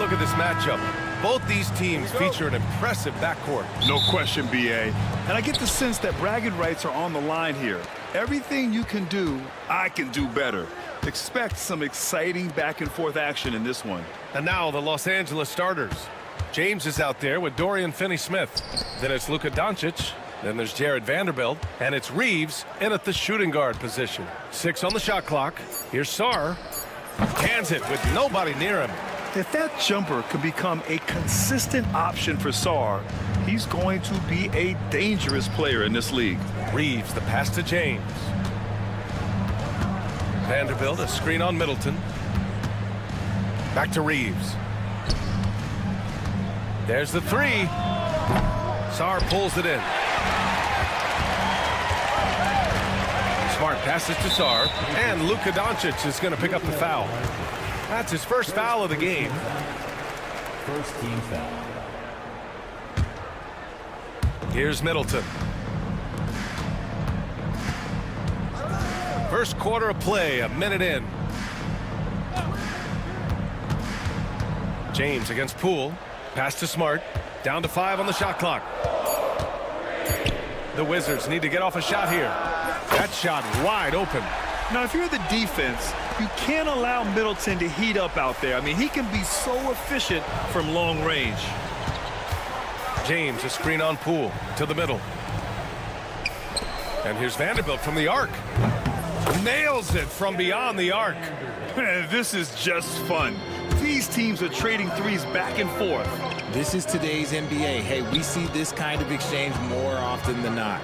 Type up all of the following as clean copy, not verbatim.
look at this matchup. Both these teams feature an impressive backcourt. No question, BA. And I get the sense that bragging rights are on the line here. Everything you can do, I can do better. Expect some exciting back-and-forth action in this one. And now the Los Angeles starters. James is out there with Dorian Finney-Smith. Then it's Luka Doncic. Then there's Jared Vanderbilt. And it's Reeves in at the shooting guard position. 6 on the shot clock. Here's Sarr. Cans it with nobody near him. If that jumper could become a consistent option for Sarr, he's going to be a dangerous player in this league. Reeves, the pass to James. Vanderbilt, a screen on Middleton. Back to Reeves. There's the three. Sarr pulls it in. Smart passes to Sarr, and Luka Doncic is going to pick up the foul. That's his first foul of the game. First team foul. Here's Middleton. First quarter of play, a minute in. James against Poole. Pass to Smart. Down to 5 on the shot clock. The Wizards need to get off a shot here. That shot wide open. Now, if you're the defense, you can't allow Middleton to heat up out there. I mean, he can be so efficient from long range. James, a screen on Poole to the middle. And here's Vanderbilt from the arc. Nails it from beyond the arc. This is just fun. These teams are trading threes back and forth. This is today's NBA. Hey, we see this kind of exchange more often than not.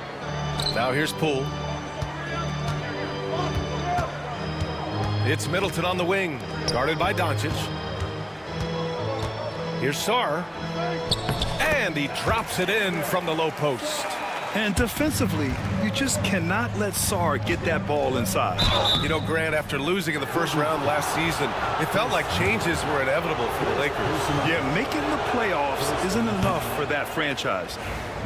Now here's Poole. It's Middleton on the wing, guarded by Doncic. Here's Sarr. And he drops it in from the low post. And defensively, you just cannot let Sarr get that ball inside. You know, Grant, after losing in the first round last season, it felt like changes were inevitable for the Lakers. Yeah, making the playoffs isn't enough for that franchise.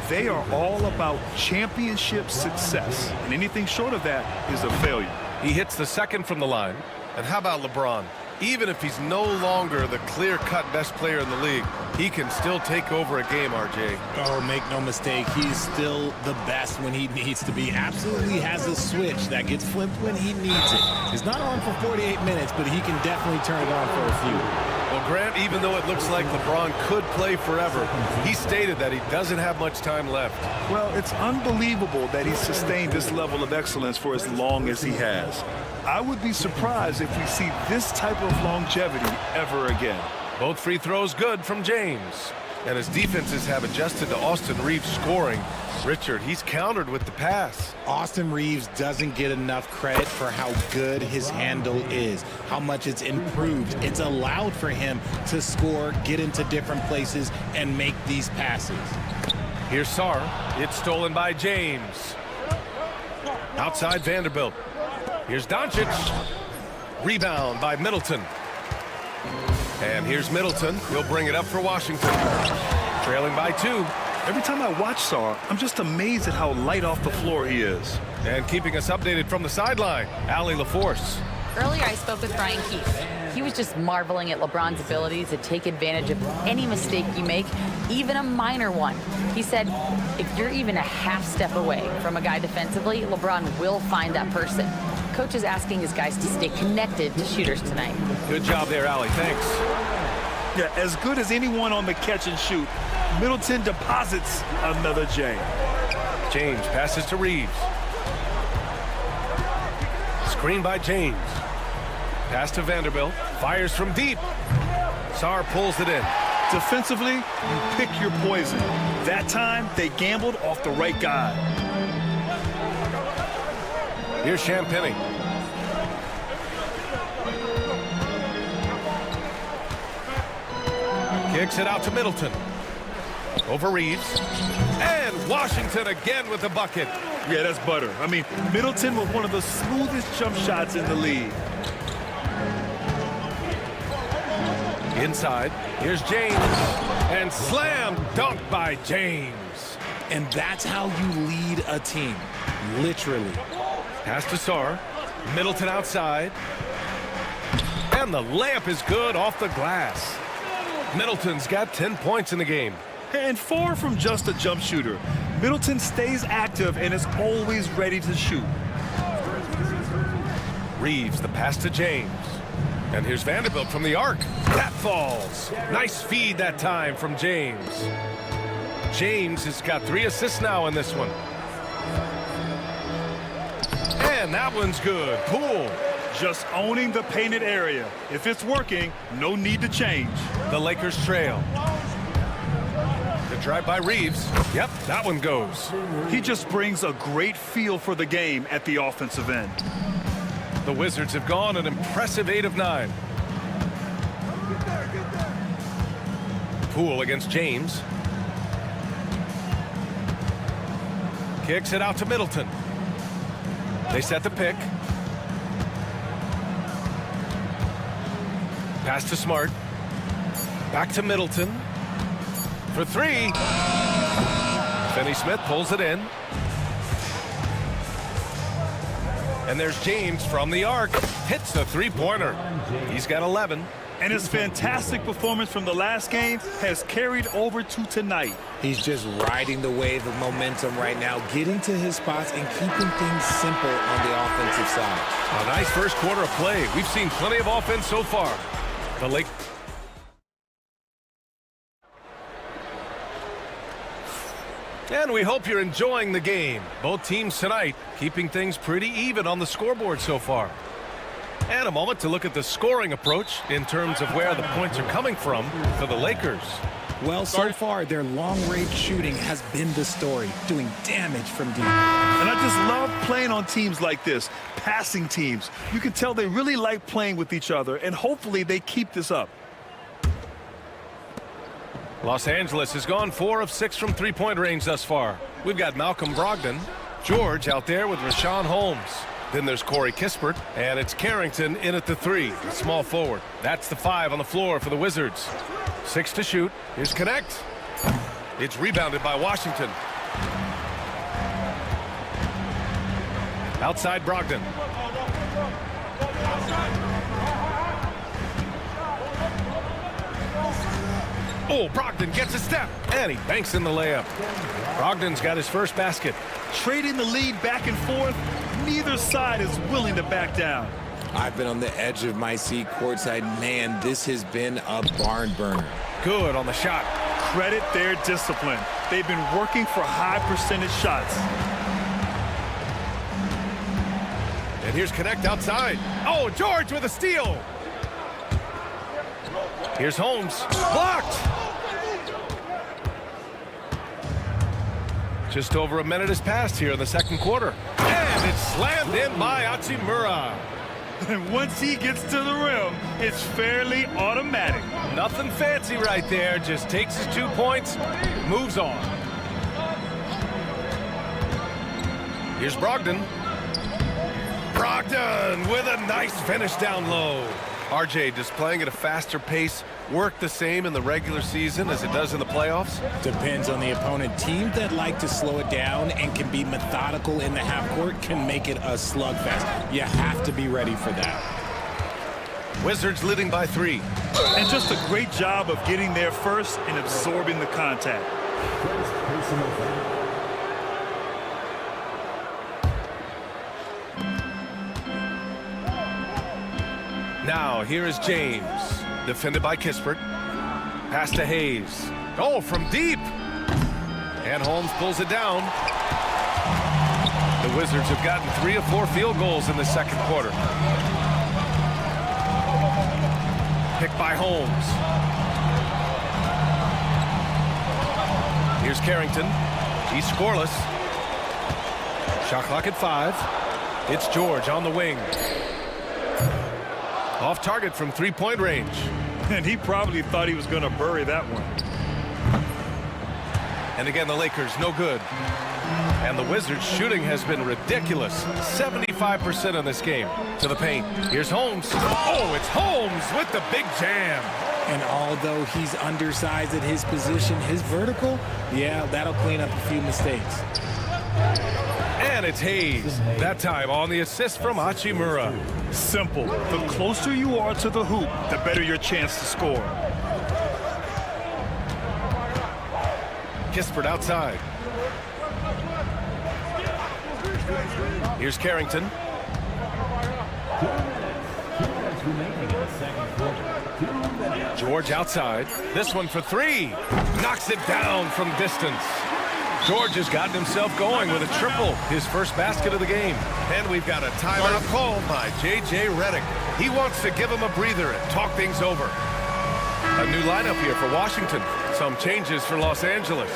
They are all about championship success, and anything short of that is a failure. He hits the second from the line. And how about LeBron? Even if he's no longer the clear-cut best player in the league, he can still take over a game, RJ. Oh, make no mistake, he's still the best when he needs to be. Absolutely has a switch that gets flipped when he needs it. It's not on for 48 minutes, but he can definitely turn it on for a few. Well, Grant, even though it looks like LeBron could play forever, he stated that he doesn't have much time left. Well, it's unbelievable that he's sustained this level of excellence for as long as he has. I would be surprised if we see this type of longevity ever again. Both free throws good from James. And his defenses have adjusted to Austin Reeves scoring. Richard, he's countered with the pass. Austin Reeves doesn't get enough credit for how good his handle is, how much it's improved. It's allowed for him to score, get into different places, and make these passes. Here's Sarr. It's stolen by James. Outside Vanderbilt. Here's Doncic. Rebound by Middleton. And here's Middleton. He'll bring it up for Washington. Trailing by 2. Every time I watch Sarr, I'm just amazed at how light off the floor he is. And keeping us updated from the sideline, Allie LaForce. Earlier, I spoke with Brian Keefe. He was just marveling at LeBron's ability to take advantage of any mistake you make, even a minor one. He said, if you're even a half step away from a guy defensively, LeBron will find that person. Coach is asking his guys to stay connected to shooters tonight. Good job there, Allie. Thanks. Yeah, as good as anyone on the catch and shoot, Middleton deposits another J. James passes to Reeves. Screen by James. Pass to Vanderbilt. Fires from deep. Sarr pulls it in. Defensively, you pick your poison. That time, they gambled off the right guy. Here's Champagny. Kicks it out to Middleton. Over Reeves. And Washington again with the bucket. Yeah, that's butter. I mean, Middleton with one of the smoothest jump shots in the league. Inside, here's James. And slam dunk by James. And that's how you lead a team, literally. Pass to Sarr. Middleton outside. And the layup is good off the glass. Middleton's got 10 points in the game. And far from just a jump shooter, Middleton stays active and is always ready to shoot. Reeves, the pass to James. And here's Vanderbilt from the arc. That falls. Nice feed that time from James. James has got 3 assists now in this one. And that one's good. Poole. Just owning the painted area. If it's working, no need to change. The Lakers trail. The drive by Reeves. Yep, that one goes. He just brings a great feel for the game at the offensive end. The Wizards have gone an impressive 8 of 9. Poole against James. Kicks it out to Middleton. They set the pick. Pass to Smart. Back to Middleton. For 3. Finney-Smith pulls it in. And there's James from the arc. Hits the three-pointer. He's got 11. And his fantastic performance from the last game has carried over to tonight. He's just riding the wave of momentum right now, getting to his spots and keeping things simple on the offensive side. A nice first quarter of play. We've seen plenty of offense so far. The Lake. And we hope you're enjoying the game. Both teams tonight keeping things pretty even on the scoreboard so far. And a moment to look at the scoring approach in terms of where the points are coming from for the Lakers. Well, so far, their long-range shooting has been the story, doing damage from deep. And I just love playing on teams like this, passing teams. You can tell they really like playing with each other, and hopefully they keep this up. Los Angeles has gone 4 of 6 from three-point range thus far. We've got Malcolm Brogdon, George out there with Rashawn Holmes. Then there's Corey Kispert, and it's Carrington in at the 3, a small forward. That's the 5 on the floor for the Wizards. 6 to shoot. Here's Connect. It's rebounded by Washington. Outside Brogdon. Oh, Brogdon gets a step, and he banks in the layup. Brogdon's got his first basket. Trading the lead back and forth, neither side is willing to back down. I've been on the edge of my seat courtside. Man, this has been a barn burner. Good on the shot. Credit their discipline. They've been working for high percentage shots. And here's Connect outside. Oh, George with a steal. Here's Holmes. Blocked. Just over a minute has passed here in the second quarter. And it's slammed in by Hachimura. And once he gets to the rim, it's fairly automatic. Nothing fancy right there. Just takes his 2 points, moves on. Here's Brogdon. Brogdon with a nice finish down low. RJ displaying at a faster pace. Work the same in the regular season as it does in the playoffs? Depends on the opponent. Teams that like to slow it down and can be methodical in the half court can make it a slugfest. You have to be ready for that. Wizards leading by 3. And just a great job of getting there first and absorbing the contact. Now, here is James. Defended by Kispert. Pass to Hayes. Oh, from deep. And Holmes pulls it down. The Wizards have gotten 3 of 4 field goals in the second quarter. Picked by Holmes. Here's Carrington. He's scoreless. Shot clock at 5. It's George on the wing. Off target from three-point range. And he probably thought he was going to bury that one. And again, the Lakers, no good. And the Wizards' shooting has been ridiculous. 75% in this game. To the paint. Here's Holmes. Oh, it's Holmes with the big jam. And although he's undersized at his position, his vertical, yeah, that'll clean up a few mistakes. And it's Hayes. That time on the assist from Hachimura. Simple. The closer you are to the hoop, the better your chance to score. Kispert outside. Here's Carrington. George outside. This one for three. Knocks it down from distance. George has gotten himself going with a triple, his first basket of the game. And we've got a timeout called by J.J. Redick. He wants to give him a breather and talk things over. A new lineup here for Washington. Some changes for Los Angeles.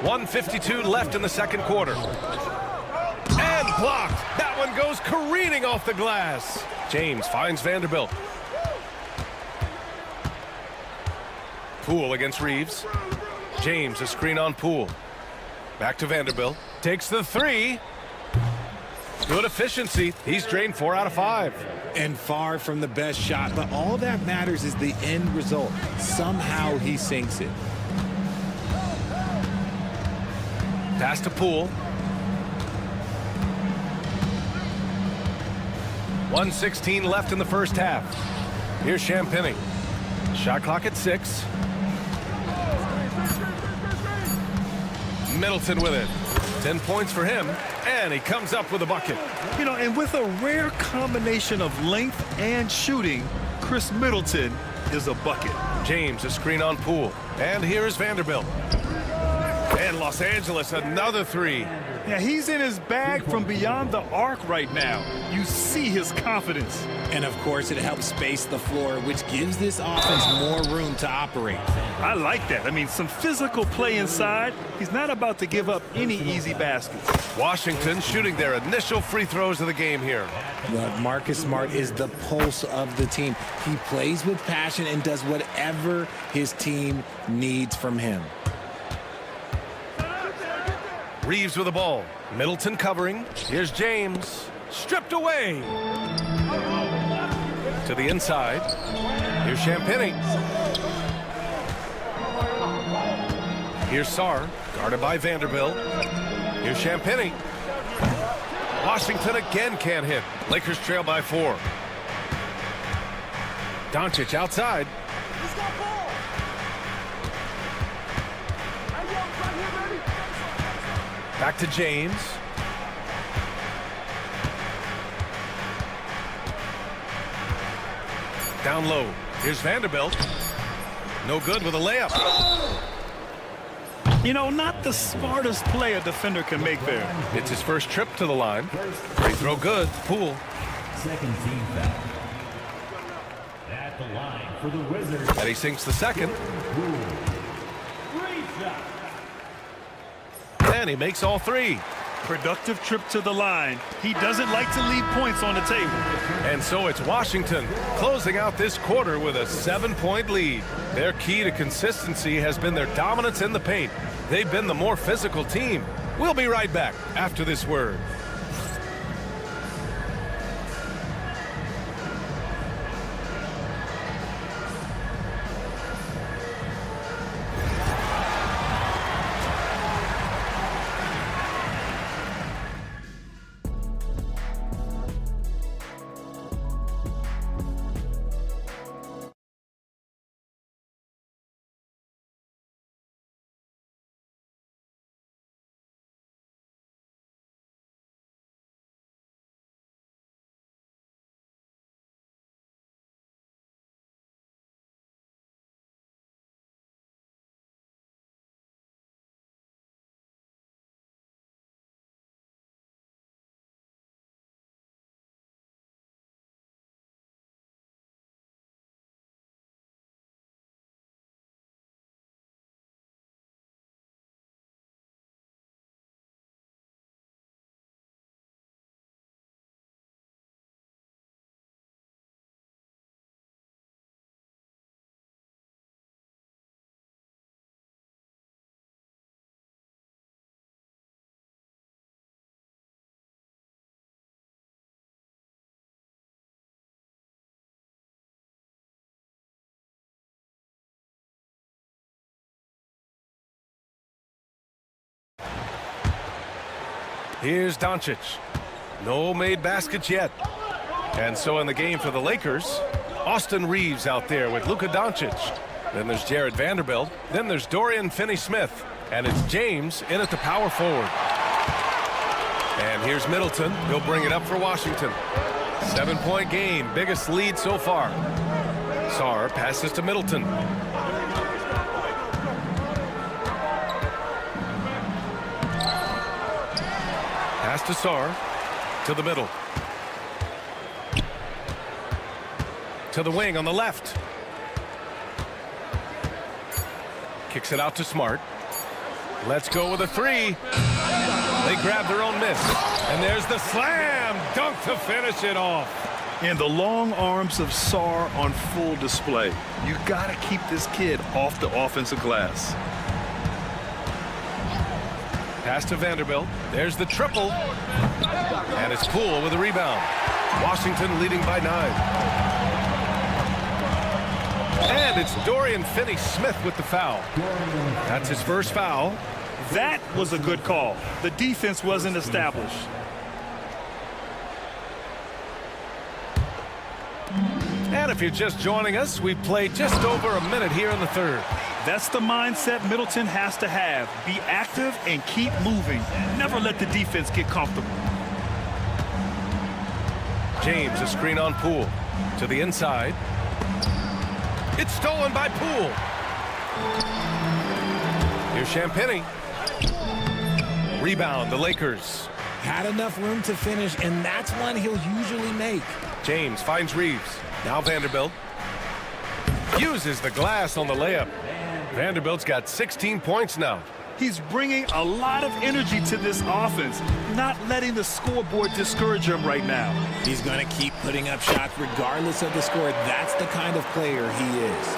1:52 left in the second quarter. And blocked. That one goes careening off the glass. James finds Vanderbilt. Poole against Reeves. James, a screen on Poole. Back to Vanderbilt. Takes the three. Good efficiency. He's drained 4 out of 5. And far from the best shot, but all that matters is the end result. Somehow he sinks it. Pass to Poole. 1:16 left in the first half. Here's Champagny. Shot clock at 6. Middleton with it. 10 points for him, and he comes up with a bucket. You know, and with a rare combination of length and shooting, Chris Middleton is a bucket. James, a screen on Poole. And here is Vanderbilt. And Los Angeles, another three. Yeah, he's in his bag from beyond the arc right now. You see his confidence. And of course, it helps space the floor, which gives this offense more room to operate. I like that. I mean, some physical play inside. He's not about to give up any easy baskets. Washington shooting their initial free throws of the game here. Well, Marcus Smart is the pulse of the team. He plays with passion and does whatever his team needs from him. Reeves with the ball. Middleton covering. Here's James. Stripped away. To the inside. Here's Champagny. Here's Sarr. Guarded by Vanderbilt. Here's Champagny. Washington again can't hit. Lakers trail by 4. Doncic outside. Back to James. Down low. Here's Vanderbilt. No good with a layup. You know, not the smartest play a defender can make there. It's his first trip to the line. Free throw good. Poole. Second team foul. At the line for the Wizards. And he sinks the second. And he makes all 3. Productive trip to the line. He doesn't like to leave points on the table. And so it's Washington closing out this quarter with a 7-point lead. Their key to consistency has been their dominance in the paint. They've been the more physical team. We'll be right back after this word. Here's Doncic. No made baskets yet. And so in the game for the Lakers, Austin Reeves out there with Luka Doncic. Then there's Jared Vanderbilt. Then there's Dorian Finney-Smith. And it's James in at the power forward. And here's Middleton. He'll bring it up for Washington. 7-point game, biggest lead so far. Sarr passes to Middleton. Pass to Sarr. To the middle. To the wing on the left. Kicks it out to Smart. Let's go with a three. They grab their own miss. And there's the slam dunk to finish it off. And the long arms of Sarr on full display. You gotta keep this kid off the offensive glass. Pass to Vanderbilt. There's the triple. And it's Poole with a rebound. Washington leading by 9. And it's Dorian Finney-Smith with the foul. That's his first foul. That was a good call. The defense wasn't established. And if you're just joining us, we've played just over a minute here in the third. That's the mindset Middleton has to have. Be active and keep moving. Never let the defense get comfortable. James, a screen on Poole. To the inside. It's stolen by Poole. Here's Champagny. Rebound, the Lakers. Had enough room to finish, and that's one he'll usually make. James finds Reeves. Now Vanderbilt. Uses the glass on the layup. Vanderbilt's got 16 points now. He's bringing a lot of energy to this offense, not letting the scoreboard discourage him right now. He's going to keep putting up shots regardless of the score. That's the kind of player he is.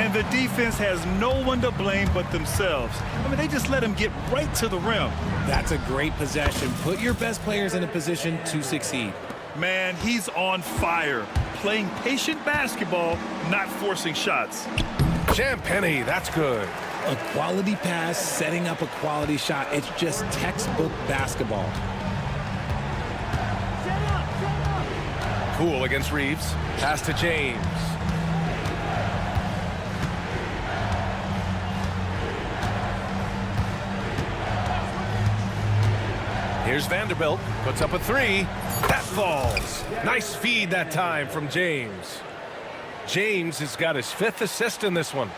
And the defense has no one to blame but themselves. I mean, they just let him get right to the rim. That's a great possession. Put your best players in a position to succeed. Man, he's on fire. Playing patient basketball, not forcing shots. Champagny, that's good. A quality pass, setting up a quality shot. It's just textbook basketball. Poole against Reeves. Pass to James. Here's Vanderbilt. Puts up a three. That falls. Nice feed that time from James. James has got his 5th assist in this one.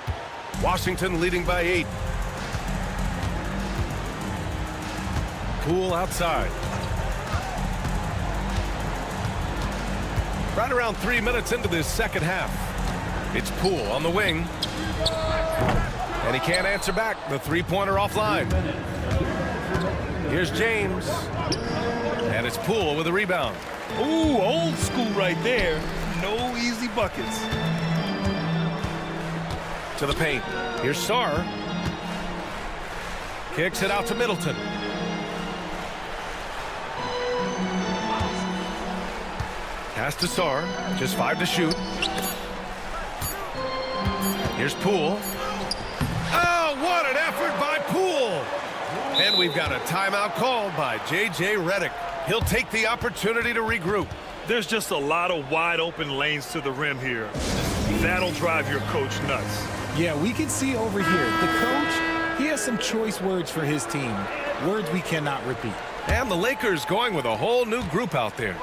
Washington leading by 8. Poole outside. Right around 3 minutes into this second half. It's Poole on the wing. And he can't answer back. The three-pointer offline. Here's James. And it's Poole with a rebound. Ooh, old school right there. No easy buckets. To the paint. Here's Sarr. Kicks it out to Middleton. Pass to Sarr. Just 5 to shoot. Here's Poole. Oh, what an effort by Poole! And we've got a timeout called by J.J. Redick. He'll take the opportunity to regroup. There's just a lot of wide open lanes to the rim here. That'll drive your coach nuts. Yeah, we can see over here, the coach, he has some choice words for his team. Words we cannot repeat. And the Lakers going with a whole new group out there.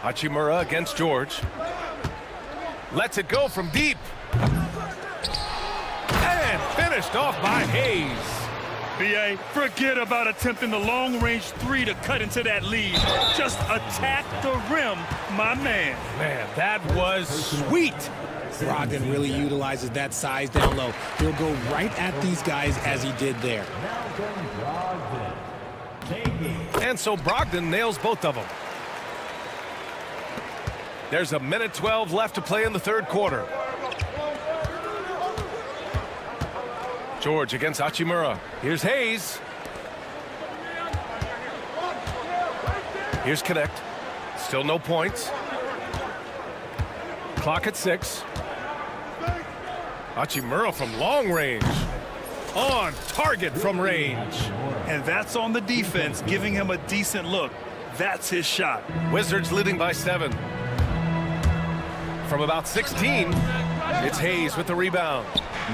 Hachimura against George. Lets it go from deep. And finished off by Hayes. B.A., forget about attempting the long-range three to cut into that lead. Just attack the rim, my man. Man, that was sweet. Brogdon really utilizes that size down low. He'll go right at these guys as he did there. And so Brogdon nails both of them. There's a minute 12 left to play in the third quarter. George against Hachimura. Here's Hayes. Here's Connect. Still no points. Clock at 6. Hachimura from long range. On target from range. And that's on the defense, giving him a decent look. That's his shot. Wizards leading by 7. from about 16. It's Hayes with the rebound.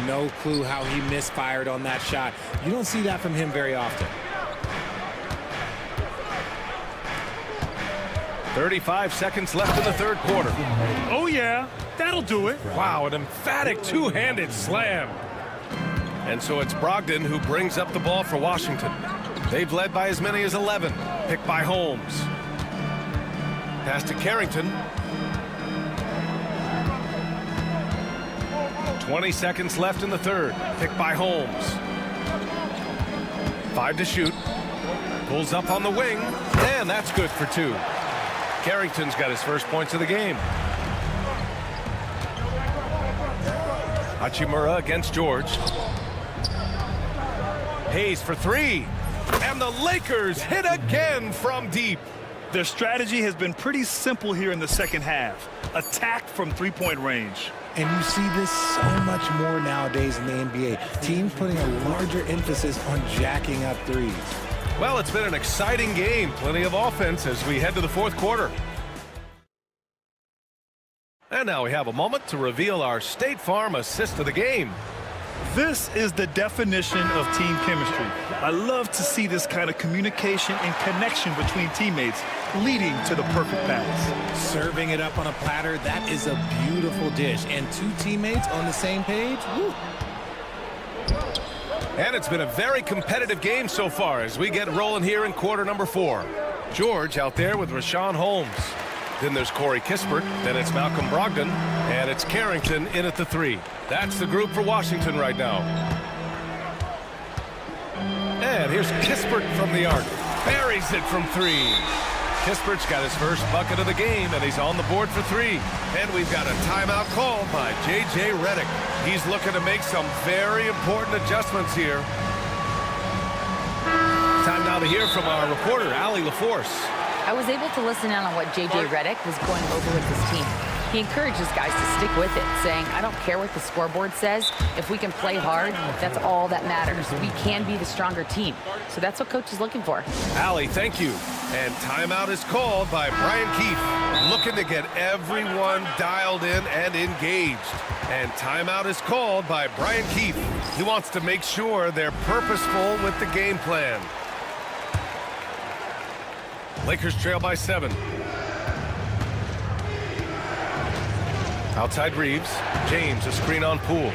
No clue how he misfired on that shot. You don't see that from him very often. 35 seconds left in the third quarter. Oh, yeah, that'll do it. Wow, an emphatic two-handed slam. And so it's Brogdon who brings up the ball for Washington. They've led by as many as 11. Picked by Holmes. Pass to Carrington. 20 seconds left in the third. Picked by Holmes. 5 to shoot. Pulls up on the wing. And that's good for 2. Carrington's got his first points of the game. Hachimura against George. Hayes for 3. And the Lakers hit again from deep. Their strategy has been pretty simple here in the second half. Attack from three-point range. And you see this so much more nowadays in the NBA. Teams putting a larger emphasis on jacking up threes. Well, it's been an exciting game. Plenty of offense as we head to the fourth quarter. And now we have a moment to reveal our State Farm assist of the game. This is the definition of team chemistry. I love to see this kind of communication and connection between teammates leading to the perfect pass. Serving it up on a platter, that is a beautiful dish. And 2 teammates on the same page, woo. And it's been a very competitive game so far as we get rolling here in quarter number 4. George out there with Rashawn Holmes. Then there's Corey Kispert. Then it's Malcolm Brogdon. And it's Carrington in at the 3. That's the group for Washington right now. And here's Kispert from the arc. Buries it from 3. Kispert's got his first bucket of the game, and he's on the board for 3. And we've got a timeout called by J.J. Redick. He's looking to make some very important adjustments here. Time now to hear from our reporter, Allie LaForce. I was able to listen in on what J.J. Redick was going over with his team. He encourages guys to stick with it, saying, I don't care what the scoreboard says. If we can play hard, that's all that matters. We can be the stronger team. So that's what coach is looking for. Allie, thank you. And timeout is called by Brian Keefe, looking to get everyone dialed in and engaged. And timeout is called by Brian Keefe. He wants to make sure they're purposeful with the game plan. Lakers trail by 7. Outside Reeves. James, a screen on Poole.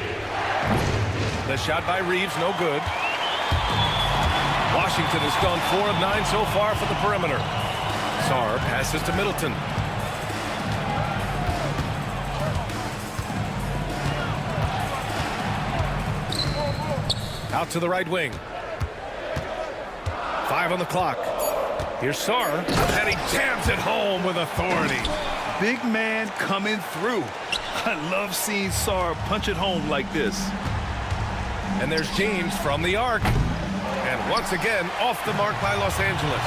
The shot by Reeves, no good. Washington has gone 4 of 9 so far for the perimeter. Sarr passes to Middleton. Out to the right wing. 5 on the clock. Here's Sarr, and he jams it home with authority. Big man coming through. I love seeing Sarr punch it home like this. And there's James from the arc. And once again, off the mark by Los Angeles.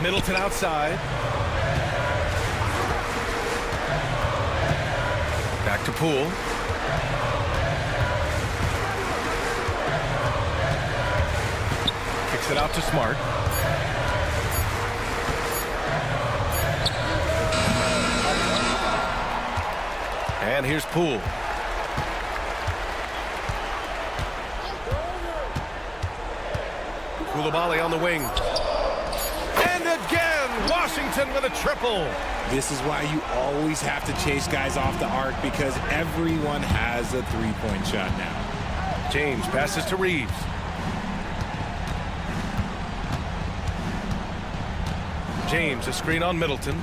Middleton outside. Back to Poole. Kicks it out to Smart. And here's Poole. Koulibaly on the wing. And again, Washington with a triple. This is why you always have to chase guys off the arc, because everyone has a three-point shot now. James passes to Reeves. James, a screen on Middleton.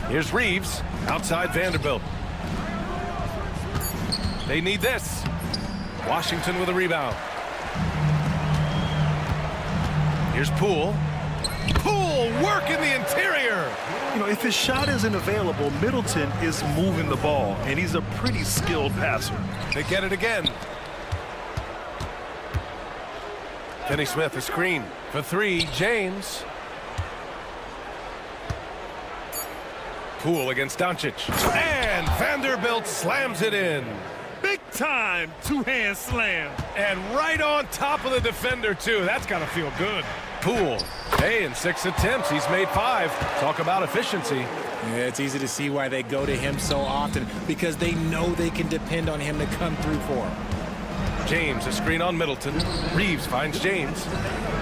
Here's Reeves, outside Vanderbilt. They need this. Washington with a rebound. Here's Poole. Poole work in the interior. You know, if his shot isn't available, Middleton is moving the ball, and he's a pretty skilled passer. They get it again. Finney Smith, a screen for 3. James. Poole against Doncic. And Vanderbilt slams it in. Big time two-hand slam. And right on top of the defender, too. That's got to feel good. Poole. Hey, in 6 attempts, he's made 5. Talk about efficiency. Yeah, it's easy to see why they go to him so often, because they know they can depend on him to come through for them. James, a screen on Middleton. Reeves finds James.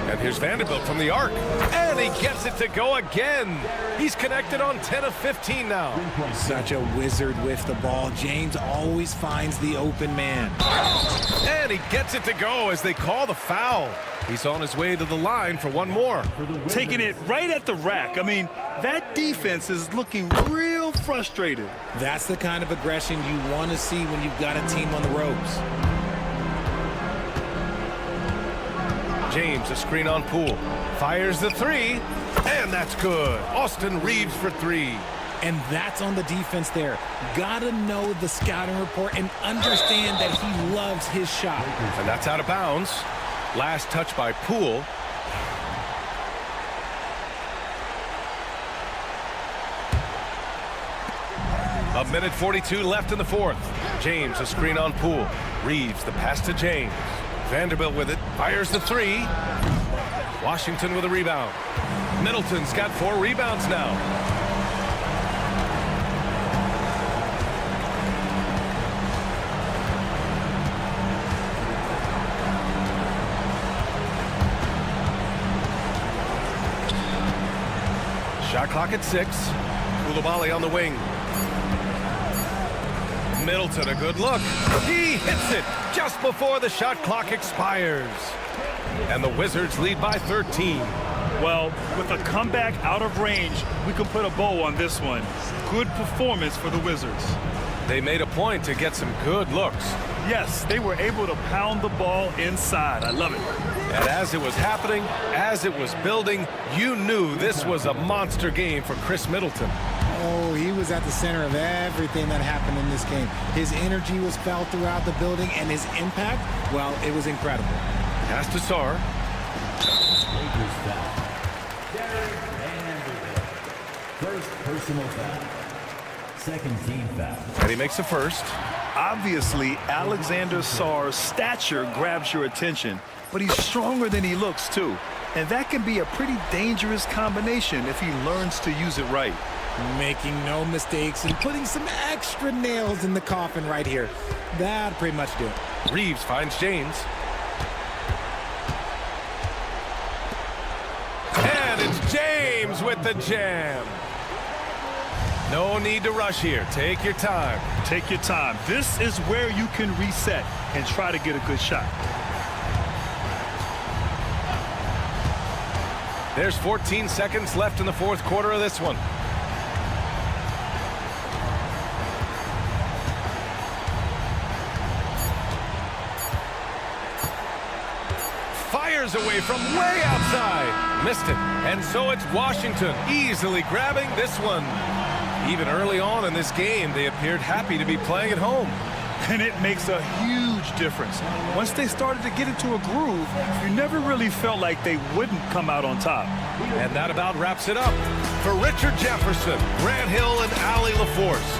And here's Vanderbilt from the arc. And he gets it to go again. He's connected on 10 of 15 now. Such a wizard with the ball. James always finds the open man. And he gets it to go as they call the foul. He's on his way to the line for one more. Taking it right at the rack. I mean, that defense is looking real frustrated. That's the kind of aggression you want to see when you've got a team on the ropes. James, a screen on Poole. Fires the 3, and that's good. Austin Reeves for 3. And that's on the defense there. Gotta know the scouting report and understand that he loves his shot. And that's out of bounds. Last touch by Poole. A minute 42 left in the fourth. James, a screen on Poole. Reeves, the pass to James. Vanderbilt with it, fires the 3. Washington with a rebound. Middleton's got 4 rebounds now. Shot clock at 6. Koulibaly on the wing. Middleton, a good look. He hits it just before the shot clock expires. And the Wizards lead by 13. Well, with a comeback out of range, we can put a bow on this one. Good performance for the Wizards. They made a point to get some good looks. Yes, they were able to pound the ball inside. I love it. And as it was happening, as it was building, you knew this was a monster game for Chris Middleton. Oh, he was at the center of everything that happened in this game. His energy was felt throughout the building, and his impact, well, it was incredible. Pass to Sarr. Lakers foul. Derek Vanderbilt. First personal foul. Second team foul. And he makes the first. Obviously, Alexander Sarr's stature grabs your attention, but he's stronger than he looks, too. And that can be a pretty dangerous combination if he learns to use it right. Making no mistakes and putting some extra nails in the coffin right here. That'll pretty much do it. Reeves finds James. And it's James with the jam. No need to rush here. Take your time. Take your time. This is where you can reset and try to get a good shot. There's 14 seconds left in the fourth quarter of this one. Fires away from way outside. Missed it. And so it's Washington easily grabbing this one. Even early on in this game, they appeared happy to be playing at home. And it makes a huge difference. Once they started to get into a groove, you never really felt like they wouldn't come out on top. And that about wraps it up. For Richard Jefferson, Grant Hill, and Allie LaForce.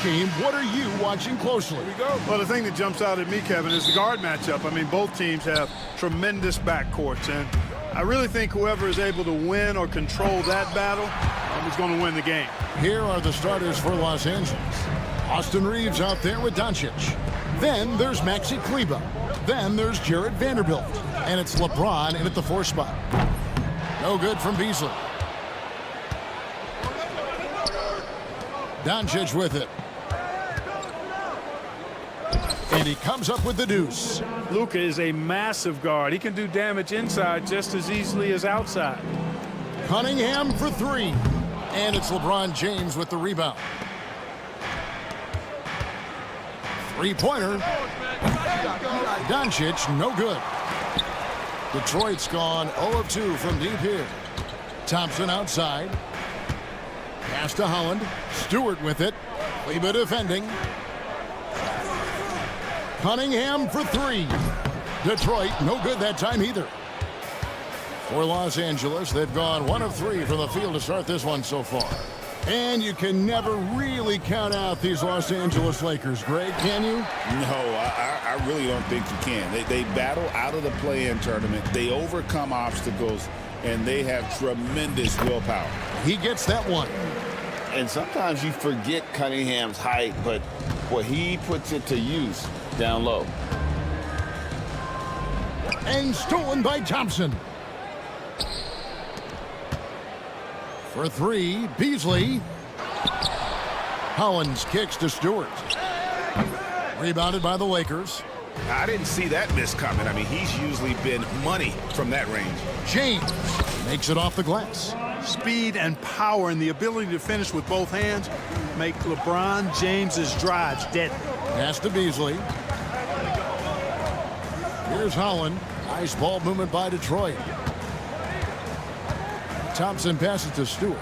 game, what are you watching closely? Well, the thing that jumps out at me, Kevin, is the guard matchup. I mean, both teams have tremendous backcourts, and I really think whoever is able to win or control that battle is going to win the game. Here are the starters for Los Angeles. Austin Reeves out there with Doncic. Then there's Maxi Kleber. Then there's Jared Vanderbilt. And it's LeBron in at the 4 spot. No good from Beasley. Doncic with it. And he comes up with the deuce. Luka is a massive guard. He can do damage inside just as easily as outside. Cunningham for 3. And it's LeBron James with the rebound. Three-pointer. Doncic, no good. Detroit's gone 0 of 2 from deep here. Thompson outside. Pass to Holland. Stewart with it. Kleber defending. Cunningham for 3. Detroit, no good that time either. For Los Angeles, they've gone 1 of 3 from the field to start this one so far. And you can never really count out these Los Angeles Lakers, Greg, can you? No, I really don't think you can. They battle out of the play-in tournament. They overcome obstacles, and they have tremendous willpower. He gets that one. And sometimes you forget Cunningham's height, but what he puts it to use down low. And stolen by Thompson. For 3, Beasley. Hollins kicks to Stewart. Rebounded by the Lakers. I didn't see that miss coming. I mean, he's usually been money from that range. James makes it off the glass. Speed and power and the ability to finish with both hands make LeBron James's drives deadly. Pass to Beasley. Here's Holland. Nice ball movement by Detroit. Thompson passes to Stewart.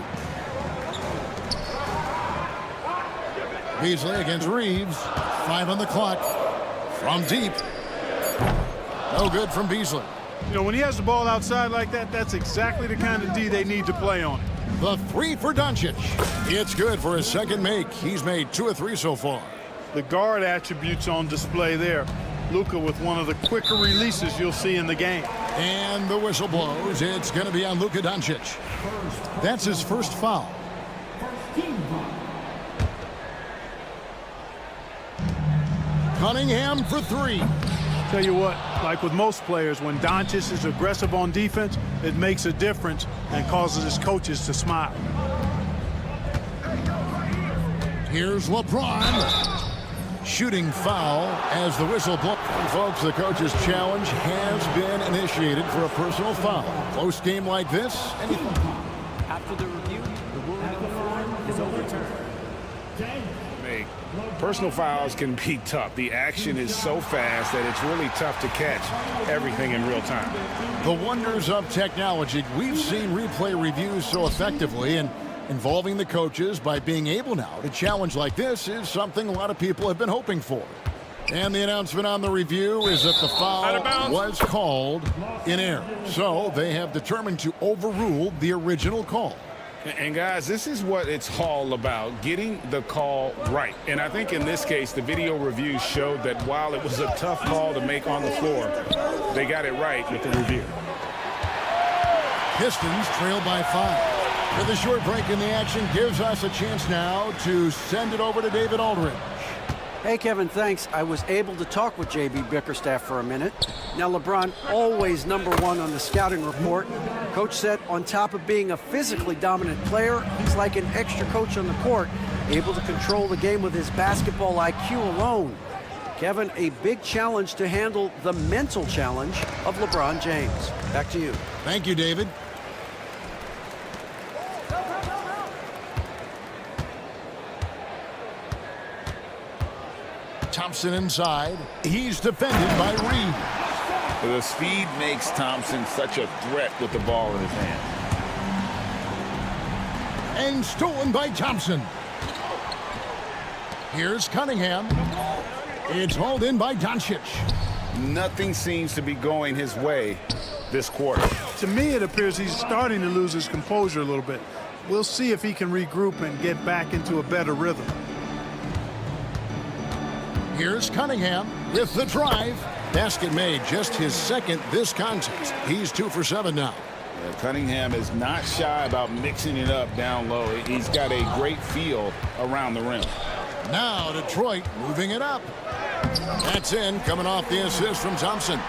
Beasley against Reeves. 5 on the clock. From deep. No good from Beasley. You know, when he has the ball outside like that, that's exactly the kind of D they need to play on. The 3 for Doncic. It's good for his second make. He's made 2 of 3 so far. The guard attributes on display there. Luka with one of the quicker releases you'll see in the game. And the whistle blows. It's going to be on Luka Doncic. That's his first foul. Cunningham for 3. Tell you what, like with most players, when Doncic is aggressive on defense, it makes a difference and causes his coaches to smile. Here's LeBron. Shooting foul as the whistle blows. Folks, the coach's challenge has been initiated for a personal foul. Close game like this, anything. After the review, the ruling of the foul is overturned. Personal fouls can be tough. The action is so fast that it's really tough to catch everything in real time. The wonders of technology. We've seen replay reviews so effectively, and involving the coaches by being able now to challenge like this is something a lot of people have been hoping for. And the announcement on the review is that the foul was called in error. So they have determined to overrule the original call. And guys, this is what it's all about, getting the call right. And I think in this case, the video review showed that while it was a tough call to make on the floor, they got it right with the review. Pistons trail by 5. With a short break in the action gives us a chance now to send it over to David Aldridge. Hey, Kevin, thanks. I was able to talk with J.B. Bickerstaff for a minute. Now, LeBron, always #1 on the scouting report. Coach said on top of being a physically dominant player, he's like an extra coach on the court, able to control the game with his basketball IQ alone. Kevin, a big challenge to handle the mental challenge of LeBron James. Back to you. Thank you, David. Thompson inside. He's defended by Reeves. The speed makes Thompson such a threat with the ball in his hand. And stolen by Thompson. Here's Cunningham. It's hauled in by Doncic. Nothing seems to be going his way this quarter. To me, it appears he's starting to lose his composure a little bit. We'll see if he can regroup and get back into a better rhythm. Here's Cunningham with the drive. Basket made, just his second this contest. He's 2 for 7 now. Yeah, Cunningham is not shy about mixing it up down low. He's got a great feel around the rim. Now Detroit moving it up. That's in, coming off the assist from Thompson.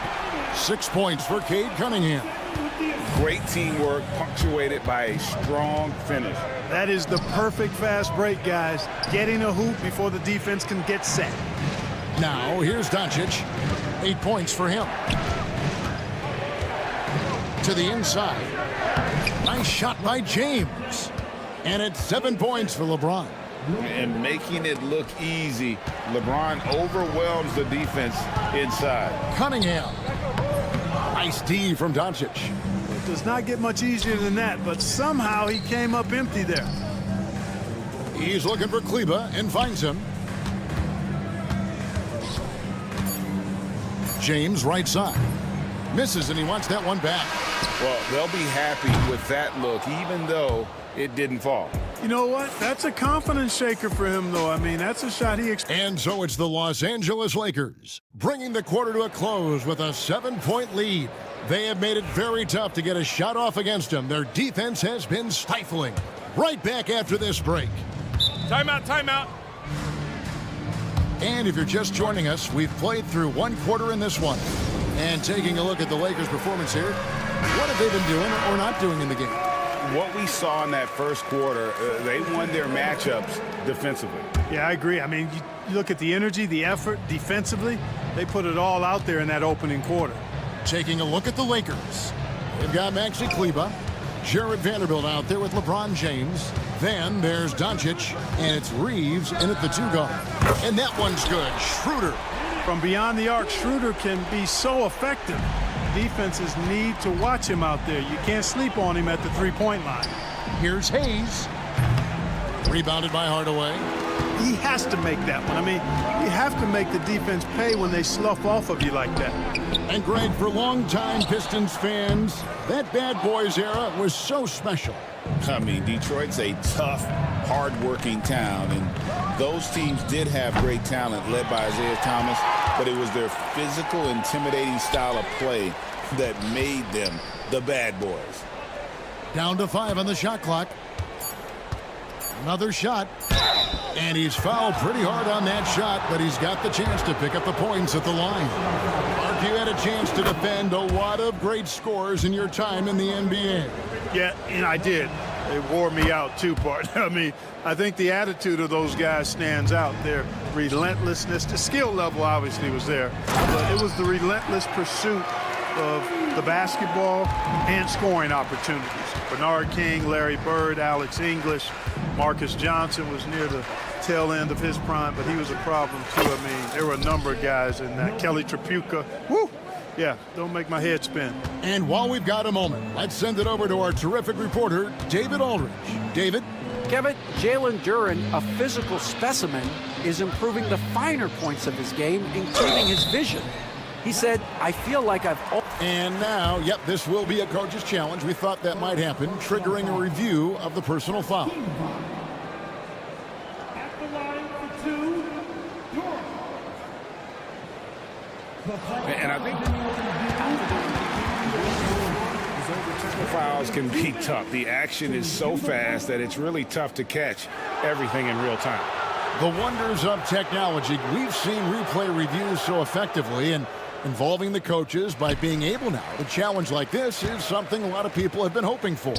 6 points for Cade Cunningham. Great teamwork, punctuated by a strong finish. That is the perfect fast break, guys. Getting a hoop before the defense can get set. Now here's Doncic. 8 points for him. To the inside. Nice shot by James. And it's 7 points for LeBron. And making it look easy, LeBron overwhelms the defense inside. Cunningham. Nice D from Doncic. It does not get much easier than that, but somehow he came up empty there. He's looking for Kleba and finds him. James right side. Misses, and he wants that one back. Well, they'll be happy with that look, even though it didn't fall. You know what? That's a confidence shaker for him, though. I mean, that's a shot he And so it's the Los Angeles Lakers, bringing the quarter to a close with a 7-point lead. They have made it very tough to get a shot off against them. Their defense has been stifling. Right back after this break. Timeout, timeout. And if you're just joining us, we've played through 1 quarter in this one. And taking a look at the Lakers' performance here, what have they been doing or not doing in the game? What we saw in that first quarter, they won their matchups defensively. Yeah, I agree. I mean, you look at the energy, the effort defensively, they put it all out there in that opening quarter. Taking a look at the Lakers. They've got Maxi Kleba, Jared Vanderbilt out there with LeBron James. Then there's Doncic, and it's Reeves in at the 2 guard. And that one's good. Schroeder. From beyond the arc, Schroeder can be so effective. Defenses need to watch him out there. You can't sleep on him at the 3-point line. Here's Hayes. Rebounded by Hardaway. He has to make that one. I mean, you have to make the defense pay when they slough off of you like that. And Greg, for longtime Pistons fans, that bad boys era was so special. I mean, Detroit's a tough, hard-working town, and those teams did have great talent led by Isaiah Thomas, but it was their physical, intimidating style of play that made them the bad boys. Down to 5 on the shot clock. Another shot. And he's fouled pretty hard on that shot, but he's got the chance to pick up the points at the line. Mark, you had a chance to defend a lot of great scores in your time in the NBA. Yeah, and I did. It wore me out too, Bart. I mean, I think the attitude of those guys stands out. Their relentlessness, the skill level obviously was there, but it was the relentless pursuit of the basketball and scoring opportunities. Bernard King, Larry Bird, Alex English, Marcus Johnson was near the tail end of his prime, but he was a problem too. I mean, there were a number of guys in that. Kelly Tripucka, woo! Yeah, don't make my head spin. And while we've got a moment, let's send it over to our terrific reporter, David Aldridge. David? Kevin, Jalen Duren, a physical specimen, is improving the finer points of his game, including his vision. He said, I feel like I've... And now, yep, this will be a coach's challenge. We thought that might happen, triggering a review of the personal foul. At the line for 2, And I think fouls can be tough. The action is so fast that it's really tough to catch everything in real time. The wonders of technology. We've seen replay reviews so effectively, and involving the coaches by being able now to challenge like this is something a lot of people have been hoping for.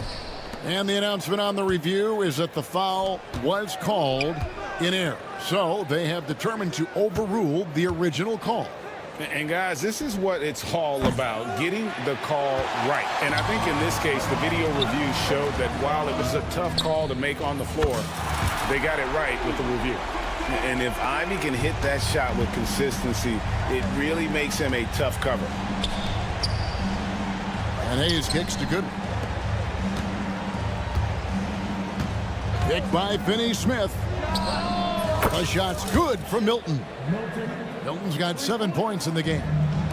And the announcement on the review is that the foul was called in error. So they have determined to overrule the original call. And guys, this is what it's all about, getting the call right. And I think in this case, the video review showed that while it was a tough call to make on the floor, they got it right with the review. And if Ivy can hit that shot with consistency, it really makes him a tough cover. And Hayes kicks to Goodwin. Picked by Finney-Smith. The shot's good from Milton. Milton's got 7 points in the game.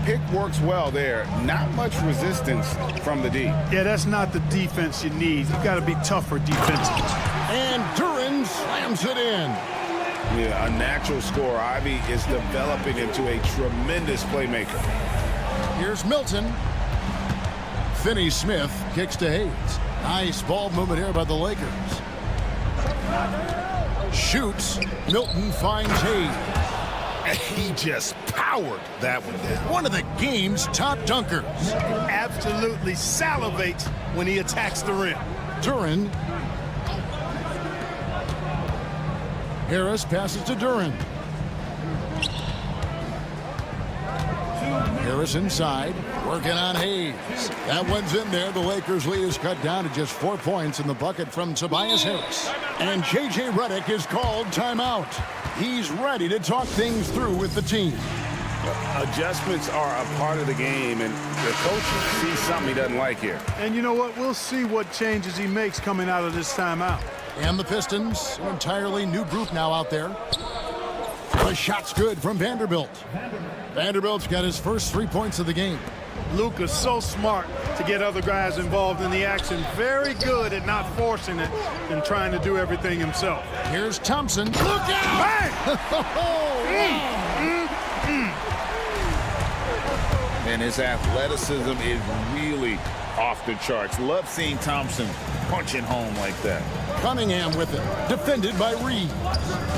Pick works well there. Not much resistance from the D. Yeah, that's not the defense you need. You got to be tougher defensively. And Duren slams it in. Yeah, a natural scorer. Ivy is developing into a tremendous playmaker. Here's Milton. Finney-Smith kicks to Hayes. Nice ball movement here by the Lakers. Shoots. Milton finds Hayes. He just powered that one down. One of the game's top dunkers. Absolutely salivates when he attacks the rim. Duran. Harris passes to Duran. Harris inside, working on Hayes. That one's in there. The Lakers' lead is cut down to just 4 points in the bucket from Tobias Harris. And J.J. Redick is called timeout. He's ready to talk things through with the team. Adjustments are a part of the game, and the coach sees something he doesn't like here. And you know what? We'll see what changes he makes coming out of this timeout. And the Pistons, an entirely new group now out there. The shot's good from Vanderbilt. Vanderbilt's got his first 3 points of the game. Luka's so smart to get other guys involved in the action. Very good at not forcing it and trying to do everything himself. Here's Thompson. Look out! And his athleticism is really off the charts. Love seeing Thompson punching home like that. Cunningham with it, defended by Reed.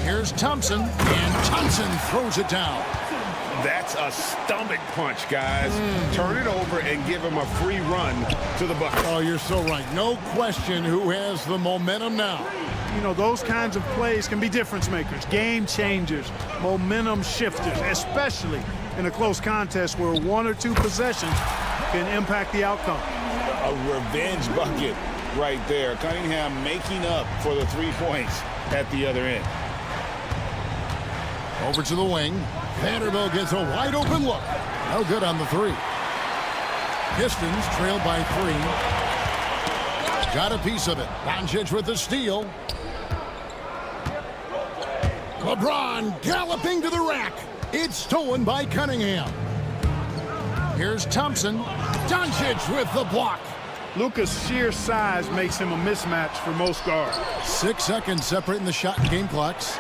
Here's Thompson, and Thompson throws it down. That's a stomach punch, guys. Turn it over and give him a free run to the bucket. Oh, you're so right. No question who has the momentum now. You know, those kinds of plays can be difference makers, game changers, momentum shifters, especially in a close contest where 1 or 2 possessions can impact the outcome. A revenge bucket right there. Cunningham making up for the 3 points at the other end. Over to the wing. Vanderbilt gets a wide open look. No good on the 3. Pistons trailed by 3. Got a piece of it. Doncic with the steal. LeBron galloping to the rack. It's stolen by Cunningham. Here's Thompson. Doncic with the block. Luka's sheer size makes him a mismatch for most guards. 6 seconds separating the shot and game clocks.